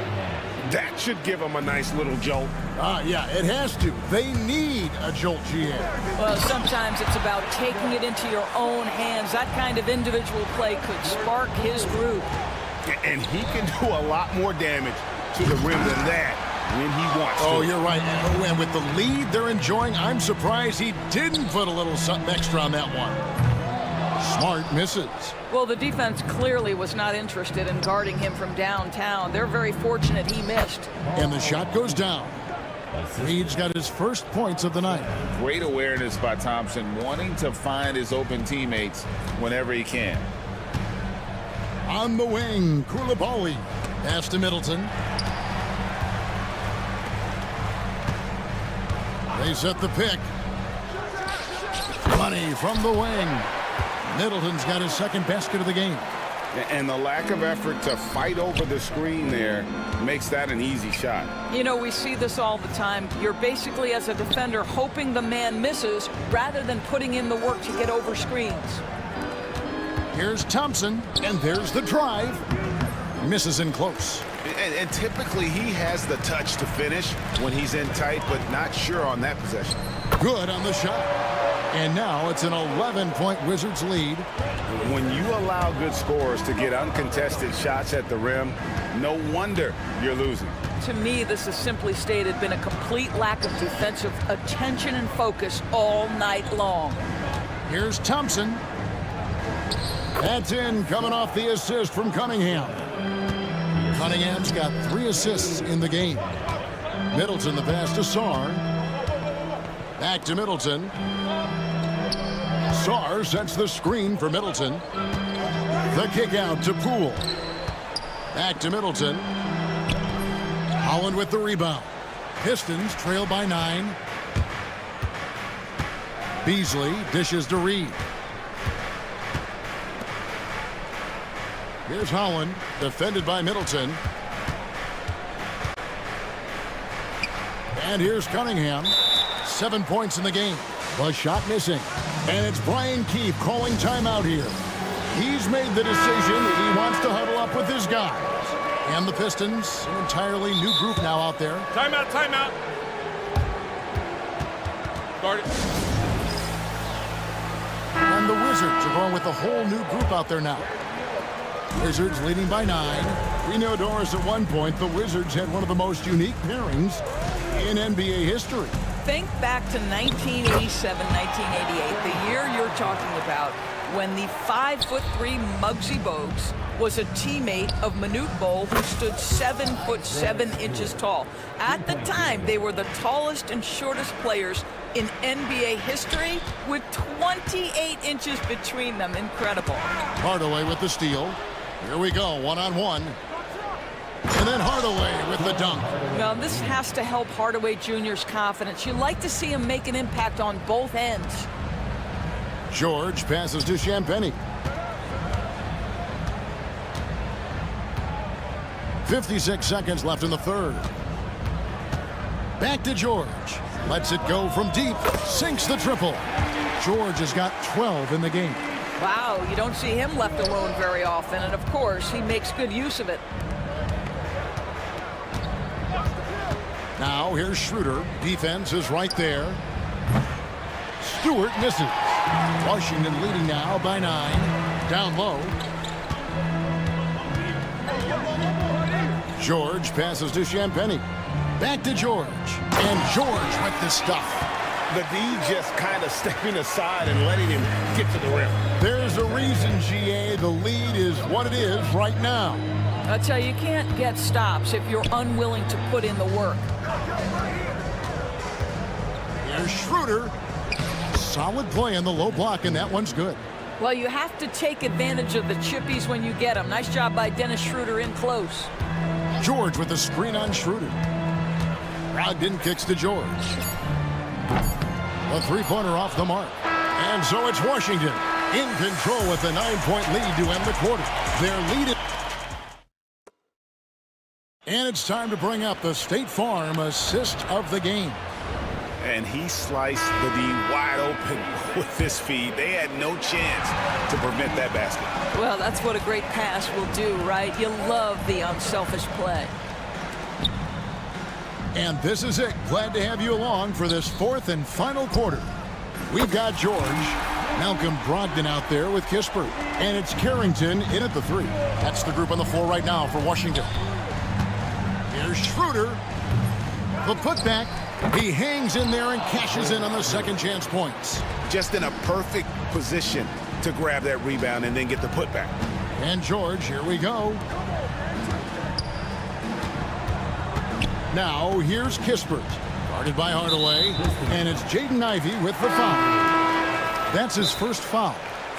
That should give him a nice little jolt. Yeah, it has to. They need a jolt, GM. Well, sometimes it's about taking it into your own hands. That kind of individual play could spark his group. And he can do a lot more damage to the rim than that when he wants to. Oh, you're right. And with the lead they're enjoying, I'm surprised he didn't put a little something extra on that one. Smart misses. Well, the defense clearly was not interested in guarding him from downtown. They're very fortunate he missed. And the shot goes down. Reed's got his first points of the night. Great awareness by Thompson, wanting to find his open teammates whenever he can. On the wing, Koulibaly. Pass to Middleton. They set the pick. Money from the wing. Middleton's got his second basket of the game. And the lack of effort to fight over the screen there makes that an easy shot. You know, we see this all the time. You're basically, as a defender, hoping the man misses rather than putting in the work to get over screens. Here's Thompson, and there's the drive. Misses in close. And typically he has the touch to finish when he's in tight, but not sure on that possession. Good on the shot. And now it's an 11-point Wizards lead. When you allow good scorers to get uncontested shots at the rim, no wonder you're losing. To me, this has simply stated been a complete lack of defensive attention and focus all night long. Here's Thompson. That's in, coming off the assist from Cunningham. Cunningham's got 3 assists in the game. Middleton the pass to Sarr. Back to Middleton. Sarr sets the screen for Middleton. The kick out to Poole. Back to Middleton. Holland with the rebound. Pistons trail by 9. Beasley dishes to Reed. Here's Holland, defended by Middleton. And here's Cunningham. 7 points in the game. The shot missing. And it's Brian Keefe calling timeout here. He's made the decision he wants to huddle up with his guys. And the Pistons, an entirely new group now out there. Timeout, timeout. Start it. And the Wizards are going with a whole new group out there now. Wizards leading by 9. We know, Doris, at one point the Wizards had one of the most unique pairings in NBA history. Think back to 1987, 1988, the year you're talking about, when the 5'3" Muggsy Bogues was a teammate of Manute Bol, who stood 7'7" tall. At the time, they were the tallest and shortest players in NBA history, with 28 inches between them. Incredible. Hardaway with the steal. Here we go, one-on-one. And then Hardaway with the dunk. Well, this has to help Hardaway Jr.'s confidence. You like to see him make an impact on both ends. George passes to Champagny. 56 seconds left in the third. Back to George. Lets it go from deep. Sinks the triple. George has got 12 in the game. Wow, you don't see him left alone very often, and of course, he makes good use of it. Now here's Schroeder. Defense is right there. Stewart misses. Washington leading now by 9. Down low. George passes to Champagny. Back to George. And George with the stuff. The D just kind of stepping aside and letting him get to the rim. There's a reason, GA. The lead is what it is right now. I tell you, you can't get stops if you're unwilling to put in the work. Here's Schroeder. Solid play in the low block, and that one's good. Well, you have to take advantage of the chippies when you get them. Nice job by Dennis Schroeder in close. George with the screen on Schroeder. Brogdon kicks to George. A three-pointer off the mark. And so it's Washington in control with a 9-point lead to end the quarter. Their lead. And it's time to bring up the State Farm assist of the game. And he sliced the D wide open with this feed. They had no chance to prevent that basket. Well, that's what a great pass will do, right? You love the unselfish play. And this is it. Glad to have you along for this fourth and final quarter. We've got George, Malcolm Brogdon out there with Kispert. And it's Carrington in at the 3. That's the group on the floor right now for Washington. Here's Schroeder. The putback. He hangs in there and cashes in on the second chance points. Just in a perfect position to grab that rebound and then get the putback. And George, here we go. Now, here's Kispert. Guarded by Hardaway. And it's Jaden Ivey with the foul. That's his first foul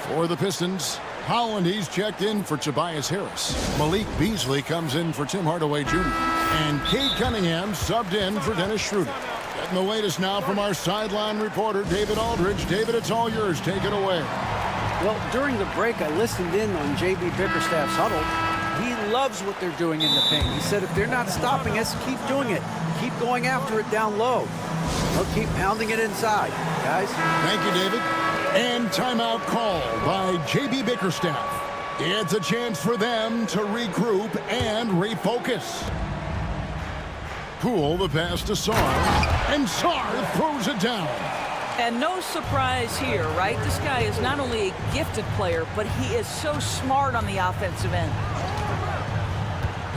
for the Pistons. Holland, he's checked in for Tobias Harris. Malik Beasley comes in for Tim Hardaway Jr. And Cade Cunningham subbed in for Dennis Schroeder. Getting the latest now from our sideline reporter, David Aldridge. David, it's all yours. Take it away. Well, during the break, I listened in on J.B. Bickerstaff's huddle. He loves what they're doing in the paint. He said if they're not stopping us, keep doing it. Keep going after it down low. They'll keep pounding it inside, guys. Thank you, David. And timeout called by J.B. Bickerstaff. It's a chance for them to regroup and refocus. Poole the pass to Sarr, and Sarr throws it down. And no surprise here, right? This guy is not only a gifted player, but he is so smart on the offensive end.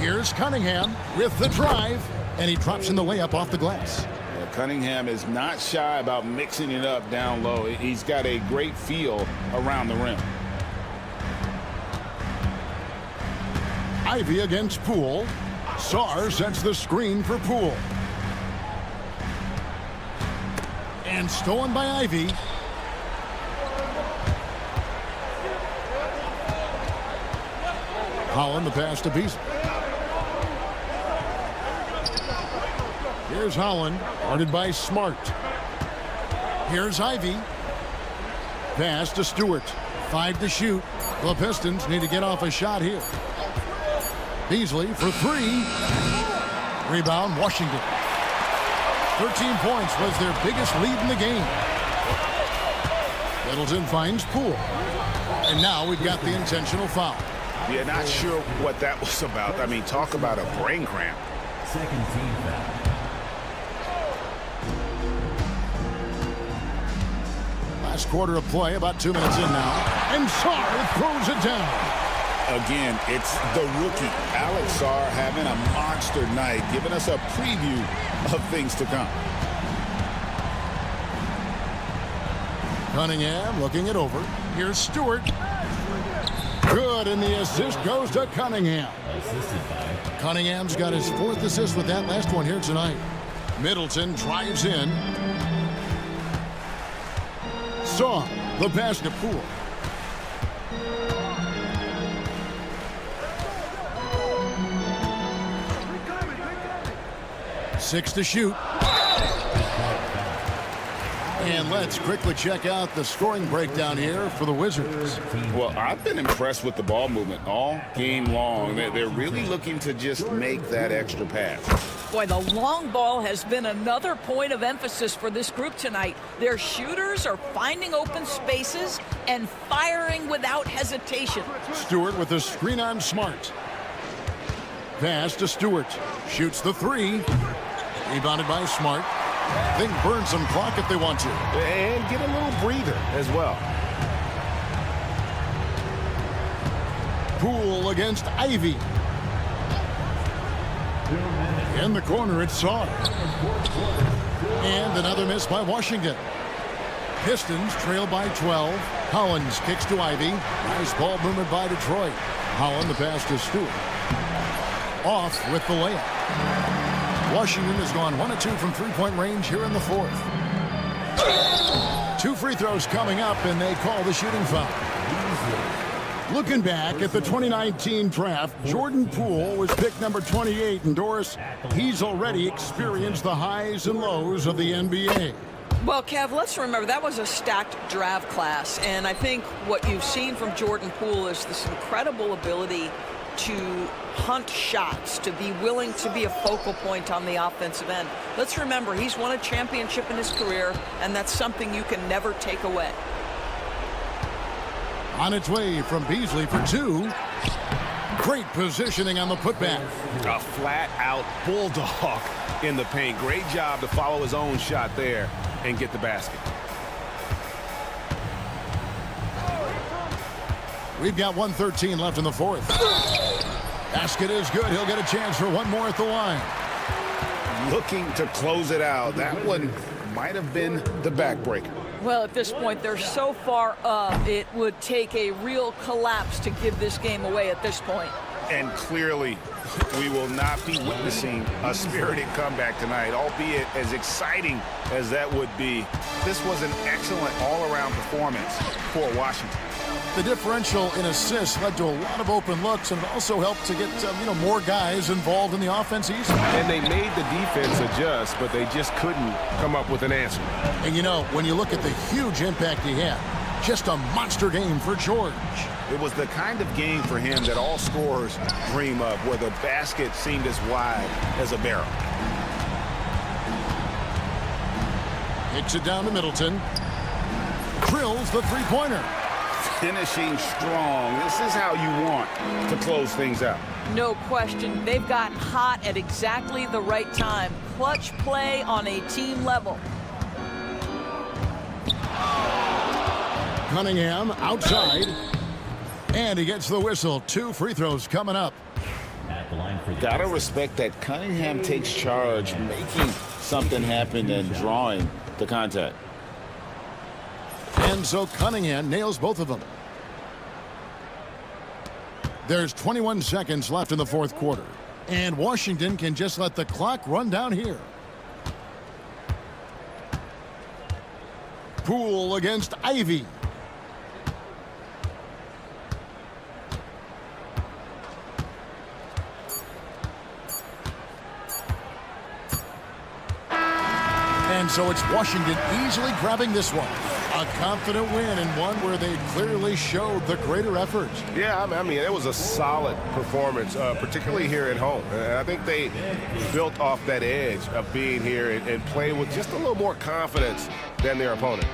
Here's Cunningham with the drive, and he drops in the layup off the glass. Yeah, Cunningham is not shy about mixing it up down low. He's got a great feel around the rim. Ivy against Poole. Sarr sets the screen for Poole. And stolen by Ivy. Holland the pass to Beasley. Here's Holland, guarded by Smart. Here's Ivy. Pass to Stewart. 5 to shoot. The Pistons need to get off a shot here. Beasley for 3. Rebound, Washington. 13 points was their biggest lead in the game. Middleton finds Poole. And now we've got the intentional foul. Yeah, not sure what that was about. I mean, talk about a brain cramp. Second team foul. Last quarter of play, about 2 minutes in now. And Sarr throws it down. Again, it's the rookie, Alex Sarr, having a monster night, giving us a preview of things to come. Cunningham looking it over. Here's Stewart. Good, and the assist goes to Cunningham. Cunningham's got his 4th assist with that last one here tonight. Middleton drives in. Sarr, the pass to Poole. Six to shoot. And let's quickly check out the scoring breakdown here for the Wizards. Well, I've been impressed with the ball movement all game long. They're really looking to just make that extra pass. Boy, the long ball has been another point of emphasis for this group tonight. Their shooters are finding open spaces and firing without hesitation. Stewart with a screen on Smart. Pass to Stewart. Shoots the 3. Rebounded by Smart. They can burn some clock if they want to. And get a little breather as well. Poole against Ivy. In the corner, it's Sarr. And another miss by Washington. Pistons trail by 12. Collins kicks to Ivy. Nice ball movement by Detroit. Holland the pass to Stewart. Off with the layup. Washington has gone 1 of 2 from three-point range here in the 4th. 2 free throws coming up, and they call the shooting foul. Looking back at the 2019 draft, Jordan Poole was picked number 28, and Doris, he's already experienced the highs and lows of the NBA. Well, Kev, let's remember that was a stacked draft class, and I think what you've seen from Jordan Poole is this incredible ability to hunt shots, to be willing to be a focal point on the offensive end. Let's remember, he's won a championship in his career, and that's something you can never take away. On its way from Beasley for 2. Great positioning on the putback. A flat-out bulldog in the paint. Great job to follow his own shot there and get the basket. We've got 1:13 left in the 4th. Basket is good. He'll get a chance for one more at the line. Looking to close it out. That one might have been the backbreaker. Well, at this point, they're so far up, it would take a real collapse to give this game away at this point. And clearly, we will not be witnessing a spirited comeback tonight, albeit as exciting as that would be. This was an excellent all-around performance for Washington. The differential in assists led to a lot of open looks, and it also helped to get more guys involved in the offense easily. And they made the defense adjust, but they just couldn't come up with an answer. And when you look at the huge impact he had, Just a monster game for George. It was the kind of game for him that all scorers dream of, where the basket seemed as wide as a barrel. Hits it down to Middleton. Drills the three-pointer. Finishing strong. This is how you want to close things out. No question. They've gotten hot at exactly the right time. Clutch play on a team level. Cunningham outside. And he gets the whistle. 2 free throws coming up. Gotta respect that Cunningham takes charge, making something happen and drawing the contact. And so Cunningham nails both of them. There's 21 seconds left in the fourth quarter. And Washington can just let the clock run down here. Poole against Ivy. And so it's Washington easily grabbing this one. A confident win, and one where they clearly showed the greater effort. Yeah, I mean, it was a solid performance, particularly here at home. And I think they built off that edge of being here and playing with just a little more confidence than their opponent.